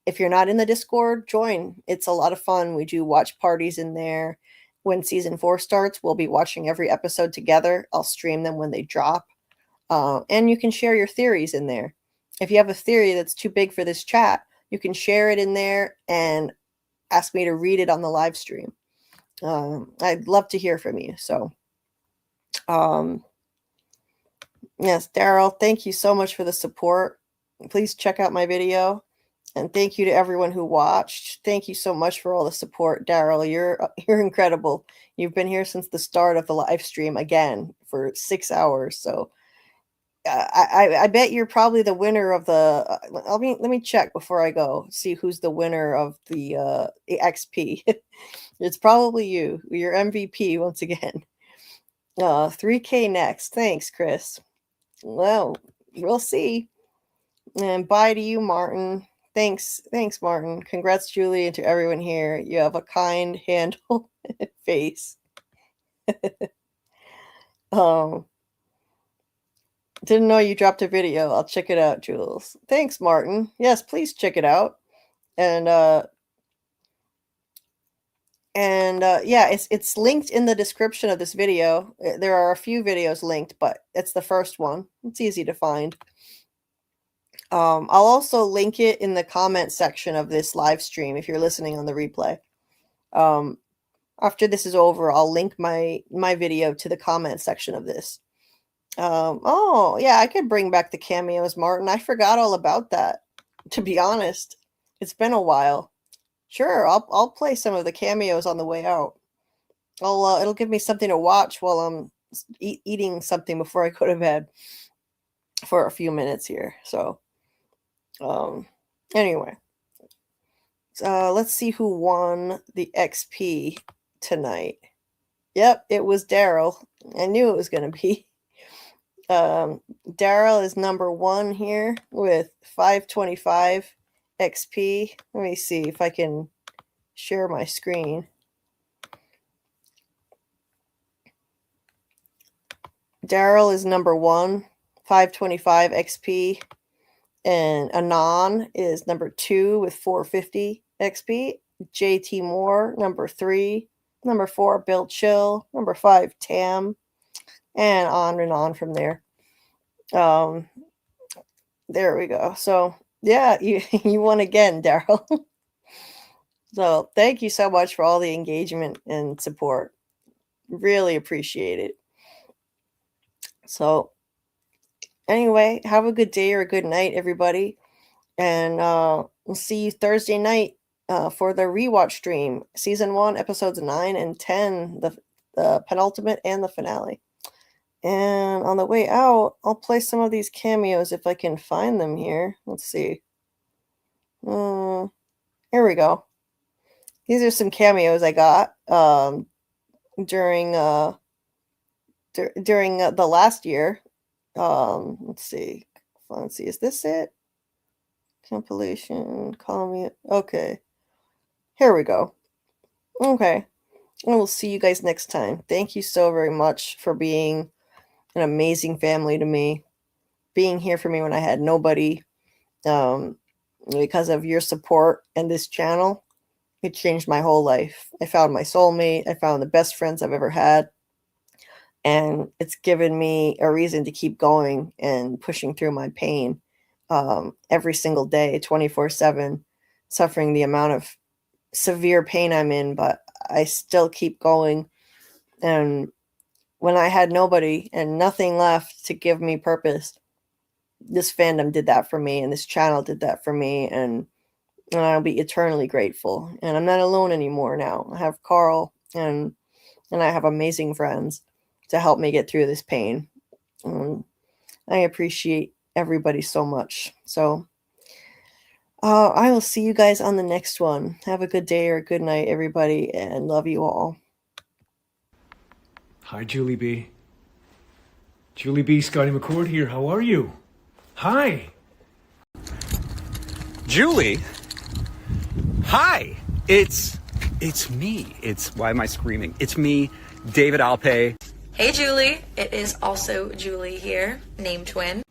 if you're not in the Discord, join. It's a lot of fun. We do watch parties in there. When season 4 starts, we'll be watching every episode together. I'll stream them when they drop. And you can share your theories in there. If you have a theory that's too big for this chat, you can share it in there and ask me to read it on the live stream. I'd love to hear from you. So, yes, Daryl, thank you so much for the support. Please check out my video. And thank you to everyone who watched. Thank you so much for all the support, Daryl. You're incredible. You've been here since the start of the live stream again for 6 hours. So I bet you're probably the winner of the. Let me check before I go. See who's the winner of the XP. It's probably you. You're MVP once again. 3K next. Thanks, Chris. Well, we'll see. And bye to you, Martin. Thanks, Martin. Congrats, Julie, and to everyone here. You have a kind handle face. Didn't know you dropped a video. I'll check it out, Jules. Thanks, Martin. Yes, please check it out. And yeah, it's linked in the description of this video. There are a few videos linked, but it's the first one. It's easy to find. I'll also link it in the comment section of this live stream if you're listening on the replay. After this is over, I'll link my video to the comment section of this. Oh, yeah, I could bring back the cameos, Martin. I forgot all about that, to be honest. It's been a while. Sure, I'll play some of the cameos on the way out. It'll give me something to watch while I'm eating something before I go to bed for a few minutes here. So, anyway, let's see who won the XP tonight. Yep, it was Daryl. I knew it was going to be. Daryl is number 1 here with 525 XP. Let me see if I can share my screen. Daryl is number 1, 525 XP. And Anon is number 2 with 450 XP. JT Moore, number 3. Number 4, Bill Chill. Number 5, Tam. And on from there. There we go. So, yeah, you won again, Daryl. So, thank you so much for all the engagement and support. Really appreciate it. So, anyway, have a good day or a good night, everybody. And we'll see you Thursday night for the Rewatch stream. Season 1, episodes 9 and 10, the penultimate and the finale. And on the way out, I'll play some of these cameos if I can find them here. Let's see. Here we go. These are some cameos I got during the last year. Let's see. Is this it? Compilation. Call me. Okay. Here we go. Okay. And we'll see you guys next time. Thank you so very much for being an amazing family to me. Being here for me when I had nobody. Because of your support and this channel, it changed my whole life. I found my soulmate. I found the best friends I've ever had. And it's given me a reason to keep going and pushing through my pain every single day, 24/7, suffering the amount of severe pain I'm in, but I still keep going. And when I had nobody and nothing left to give me purpose, this fandom did that for me, and this channel did that for me, and I'll be eternally grateful. And I'm not alone anymore now. I have Karl, and I have amazing friends to help me get through this pain. I appreciate everybody so much. So I will see you guys on the next one. Have a good day or a good night, everybody, and love you all. Hi, Julie B. Julie B. Scotty McCord here. How are you? Hi. Julie? Hi. It's me. Why am I screaming? It's me, David Alpay. Hey Julie, it is also Julie here, name twin.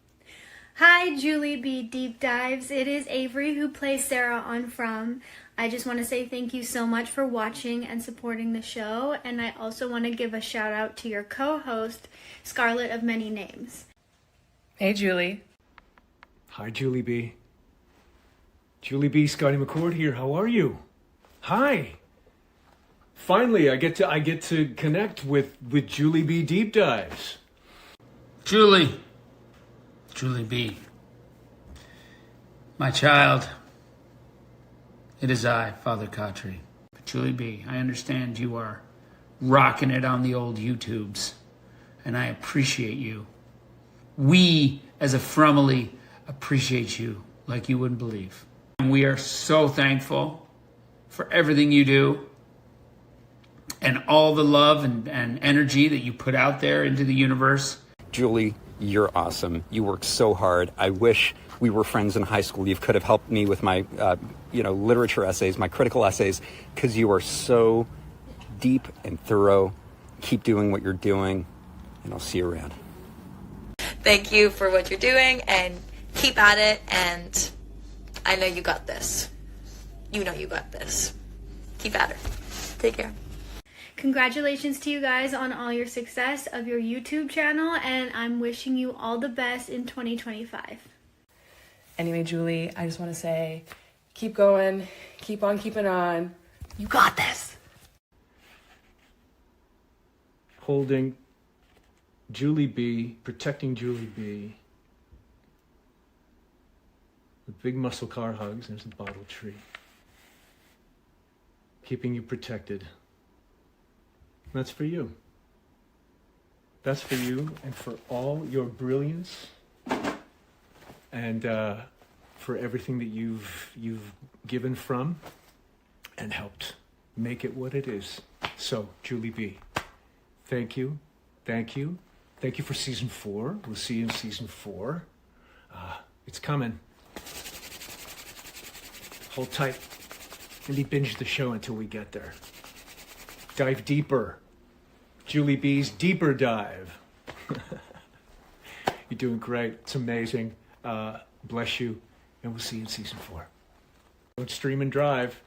Hi, JulieBDeepDives. It is Avery who plays Sarah on From. I just want to say thank you so much for watching and supporting the show, and I also want to give a shout out to your co-host, Scarlet of Many Names. Hey, Julie. Hi, Julie B. Julie B. Scotty McCord here. How are you? Hi. Finally, I get to connect with Julie B. Deep Dives. Julie B. My child. It is I, Father Khatri. But Julie B., I understand you are rocking it on the old YouTubes, and I appreciate you. We, as a family, appreciate you like you wouldn't believe. And we are so thankful for everything you do and all the love and energy that you put out there into the universe. Julie, you're awesome. You work so hard. I wish we were friends in high school. You could have helped me with my, literature essays, my critical essays, because you are so deep and thorough. Keep doing what you're doing, and I'll see you around. Thank you for what you're doing, and keep at it, and I know you got this. You know you got this. Keep at it. Take care. Congratulations to you guys on all your success of your YouTube channel, and I'm wishing you all the best in 2025. Anyway, Julie, I just want to say, keep going, keep on keeping on. You got this. Holding Julie B, protecting Julie B. With big muscle car hugs, there's a bottle tree. Keeping you protected. That's for you. That's for you and for all your brilliance and for everything that you've given from and helped make it what it is. So, Julie B, thank you. Thank you. Thank you for season 4. We'll see you in season 4. It's coming. Hold tight. Maybe binge the show until we get there. Dive deeper. Julie B's Deeper Dive. You're doing great. It's amazing. Bless you. And we'll see you in season 4. Don't stream and drive.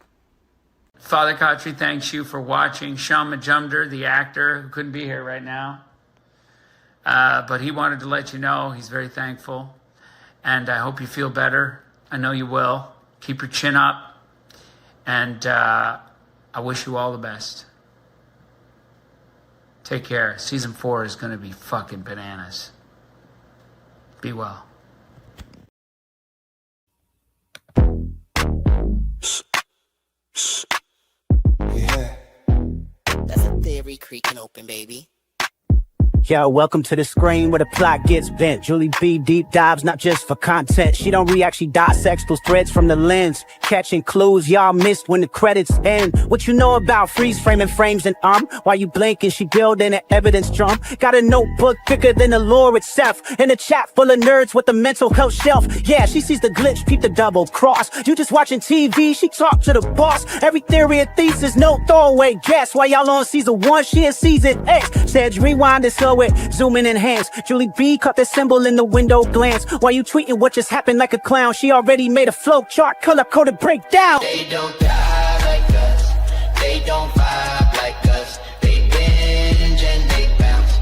Father Khatri thanks you for watching. Sean Majumder, the actor, who couldn't be here right now, but he wanted to let you know he's very thankful. And I hope you feel better. I know you will. Keep your chin up. And I wish you all the best. Take care. Season 4 is going to be fucking bananas. Be well. Yeah. That's a theory creaking open, baby. Yo, welcome to the screen where the plot gets bent. Julie B. Deep Dives, not just for content. She don't react, she dissects those threads from the lens. Catching clues y'all missed when the credits end. What you know about freeze framing frames and while you blinking, she building an evidence drum. Got a notebook thicker than the lore itself. In a chat full of nerds with a mental health shelf. Yeah, she sees the glitch, peep the double cross. You just watching TV, she talk to the boss. Every theory and thesis, no throwaway guess. While y'all on season 1, she in season X. Said rewind this slow it, zoom in enhance. Julie B caught the symbol in the window glance. While you tweeting what just happened like a clown, she already made a flow chart, color coded breakdown. They don't die like us. They don't vibe like us. They binge and they bounce.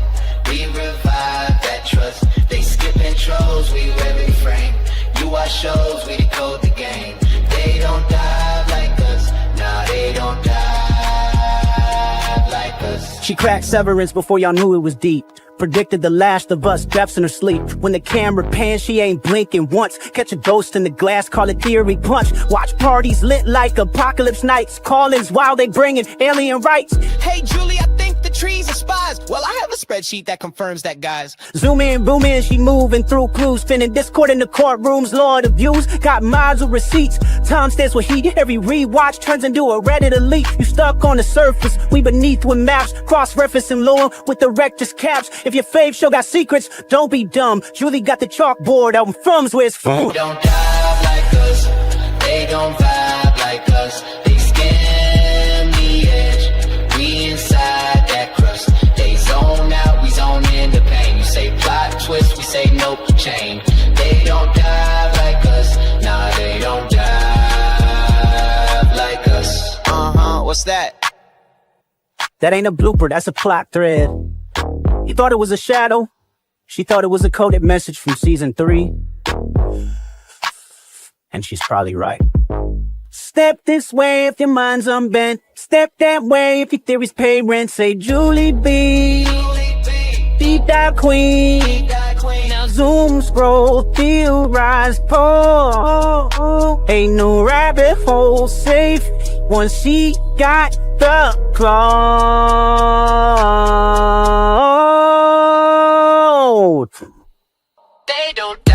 We revive that trust. They skip intros, we wear frame. You watch shows, we decode the game. They don't die like us. Nah, they don't die like us. She cracked Severance before y'all knew it was deep. Predicted the Last of Us deaths in her sleep. When the camera pans, she ain't blinking once. Catch a ghost in the glass, call it theory punch. Watch parties lit like apocalypse nights. Call-ins while they bringing alien rights. Hey, Julie, I think the trees are spies. Well, I have a spreadsheet that confirms that, guys. Zoom in, boom in, she moving through clues. Spinning Discord in the courtrooms, Lord of views. Got mods with receipts. Time stands with heat. Every rewatch turns into a Reddit elite. You stuck on the surface, we beneath with maps. Cross-referencing lore with the rector's caps. If your fave show got secrets, don't be dumb. Julie got the chalkboard out in Frum's where it's from. They don't dive like us. They don't vibe like us. They skim the edge. We inside that crust. They zone out, we zone in the pain. You say plot twist, we say nope, chain. They don't dive like us. Nah, they don't dive like us. What's that? That ain't a blooper, that's a plot thread. You thought it was a shadow? She thought it was a coded message from season 3. And she's probably right. Step this way if your mind's unbent. Step that way if your theories pay rent. Say Julie B, deep dive queen. Now zoom, scroll, theorize, pull. Ain't no rabbit hole safe once she got the clout. They don't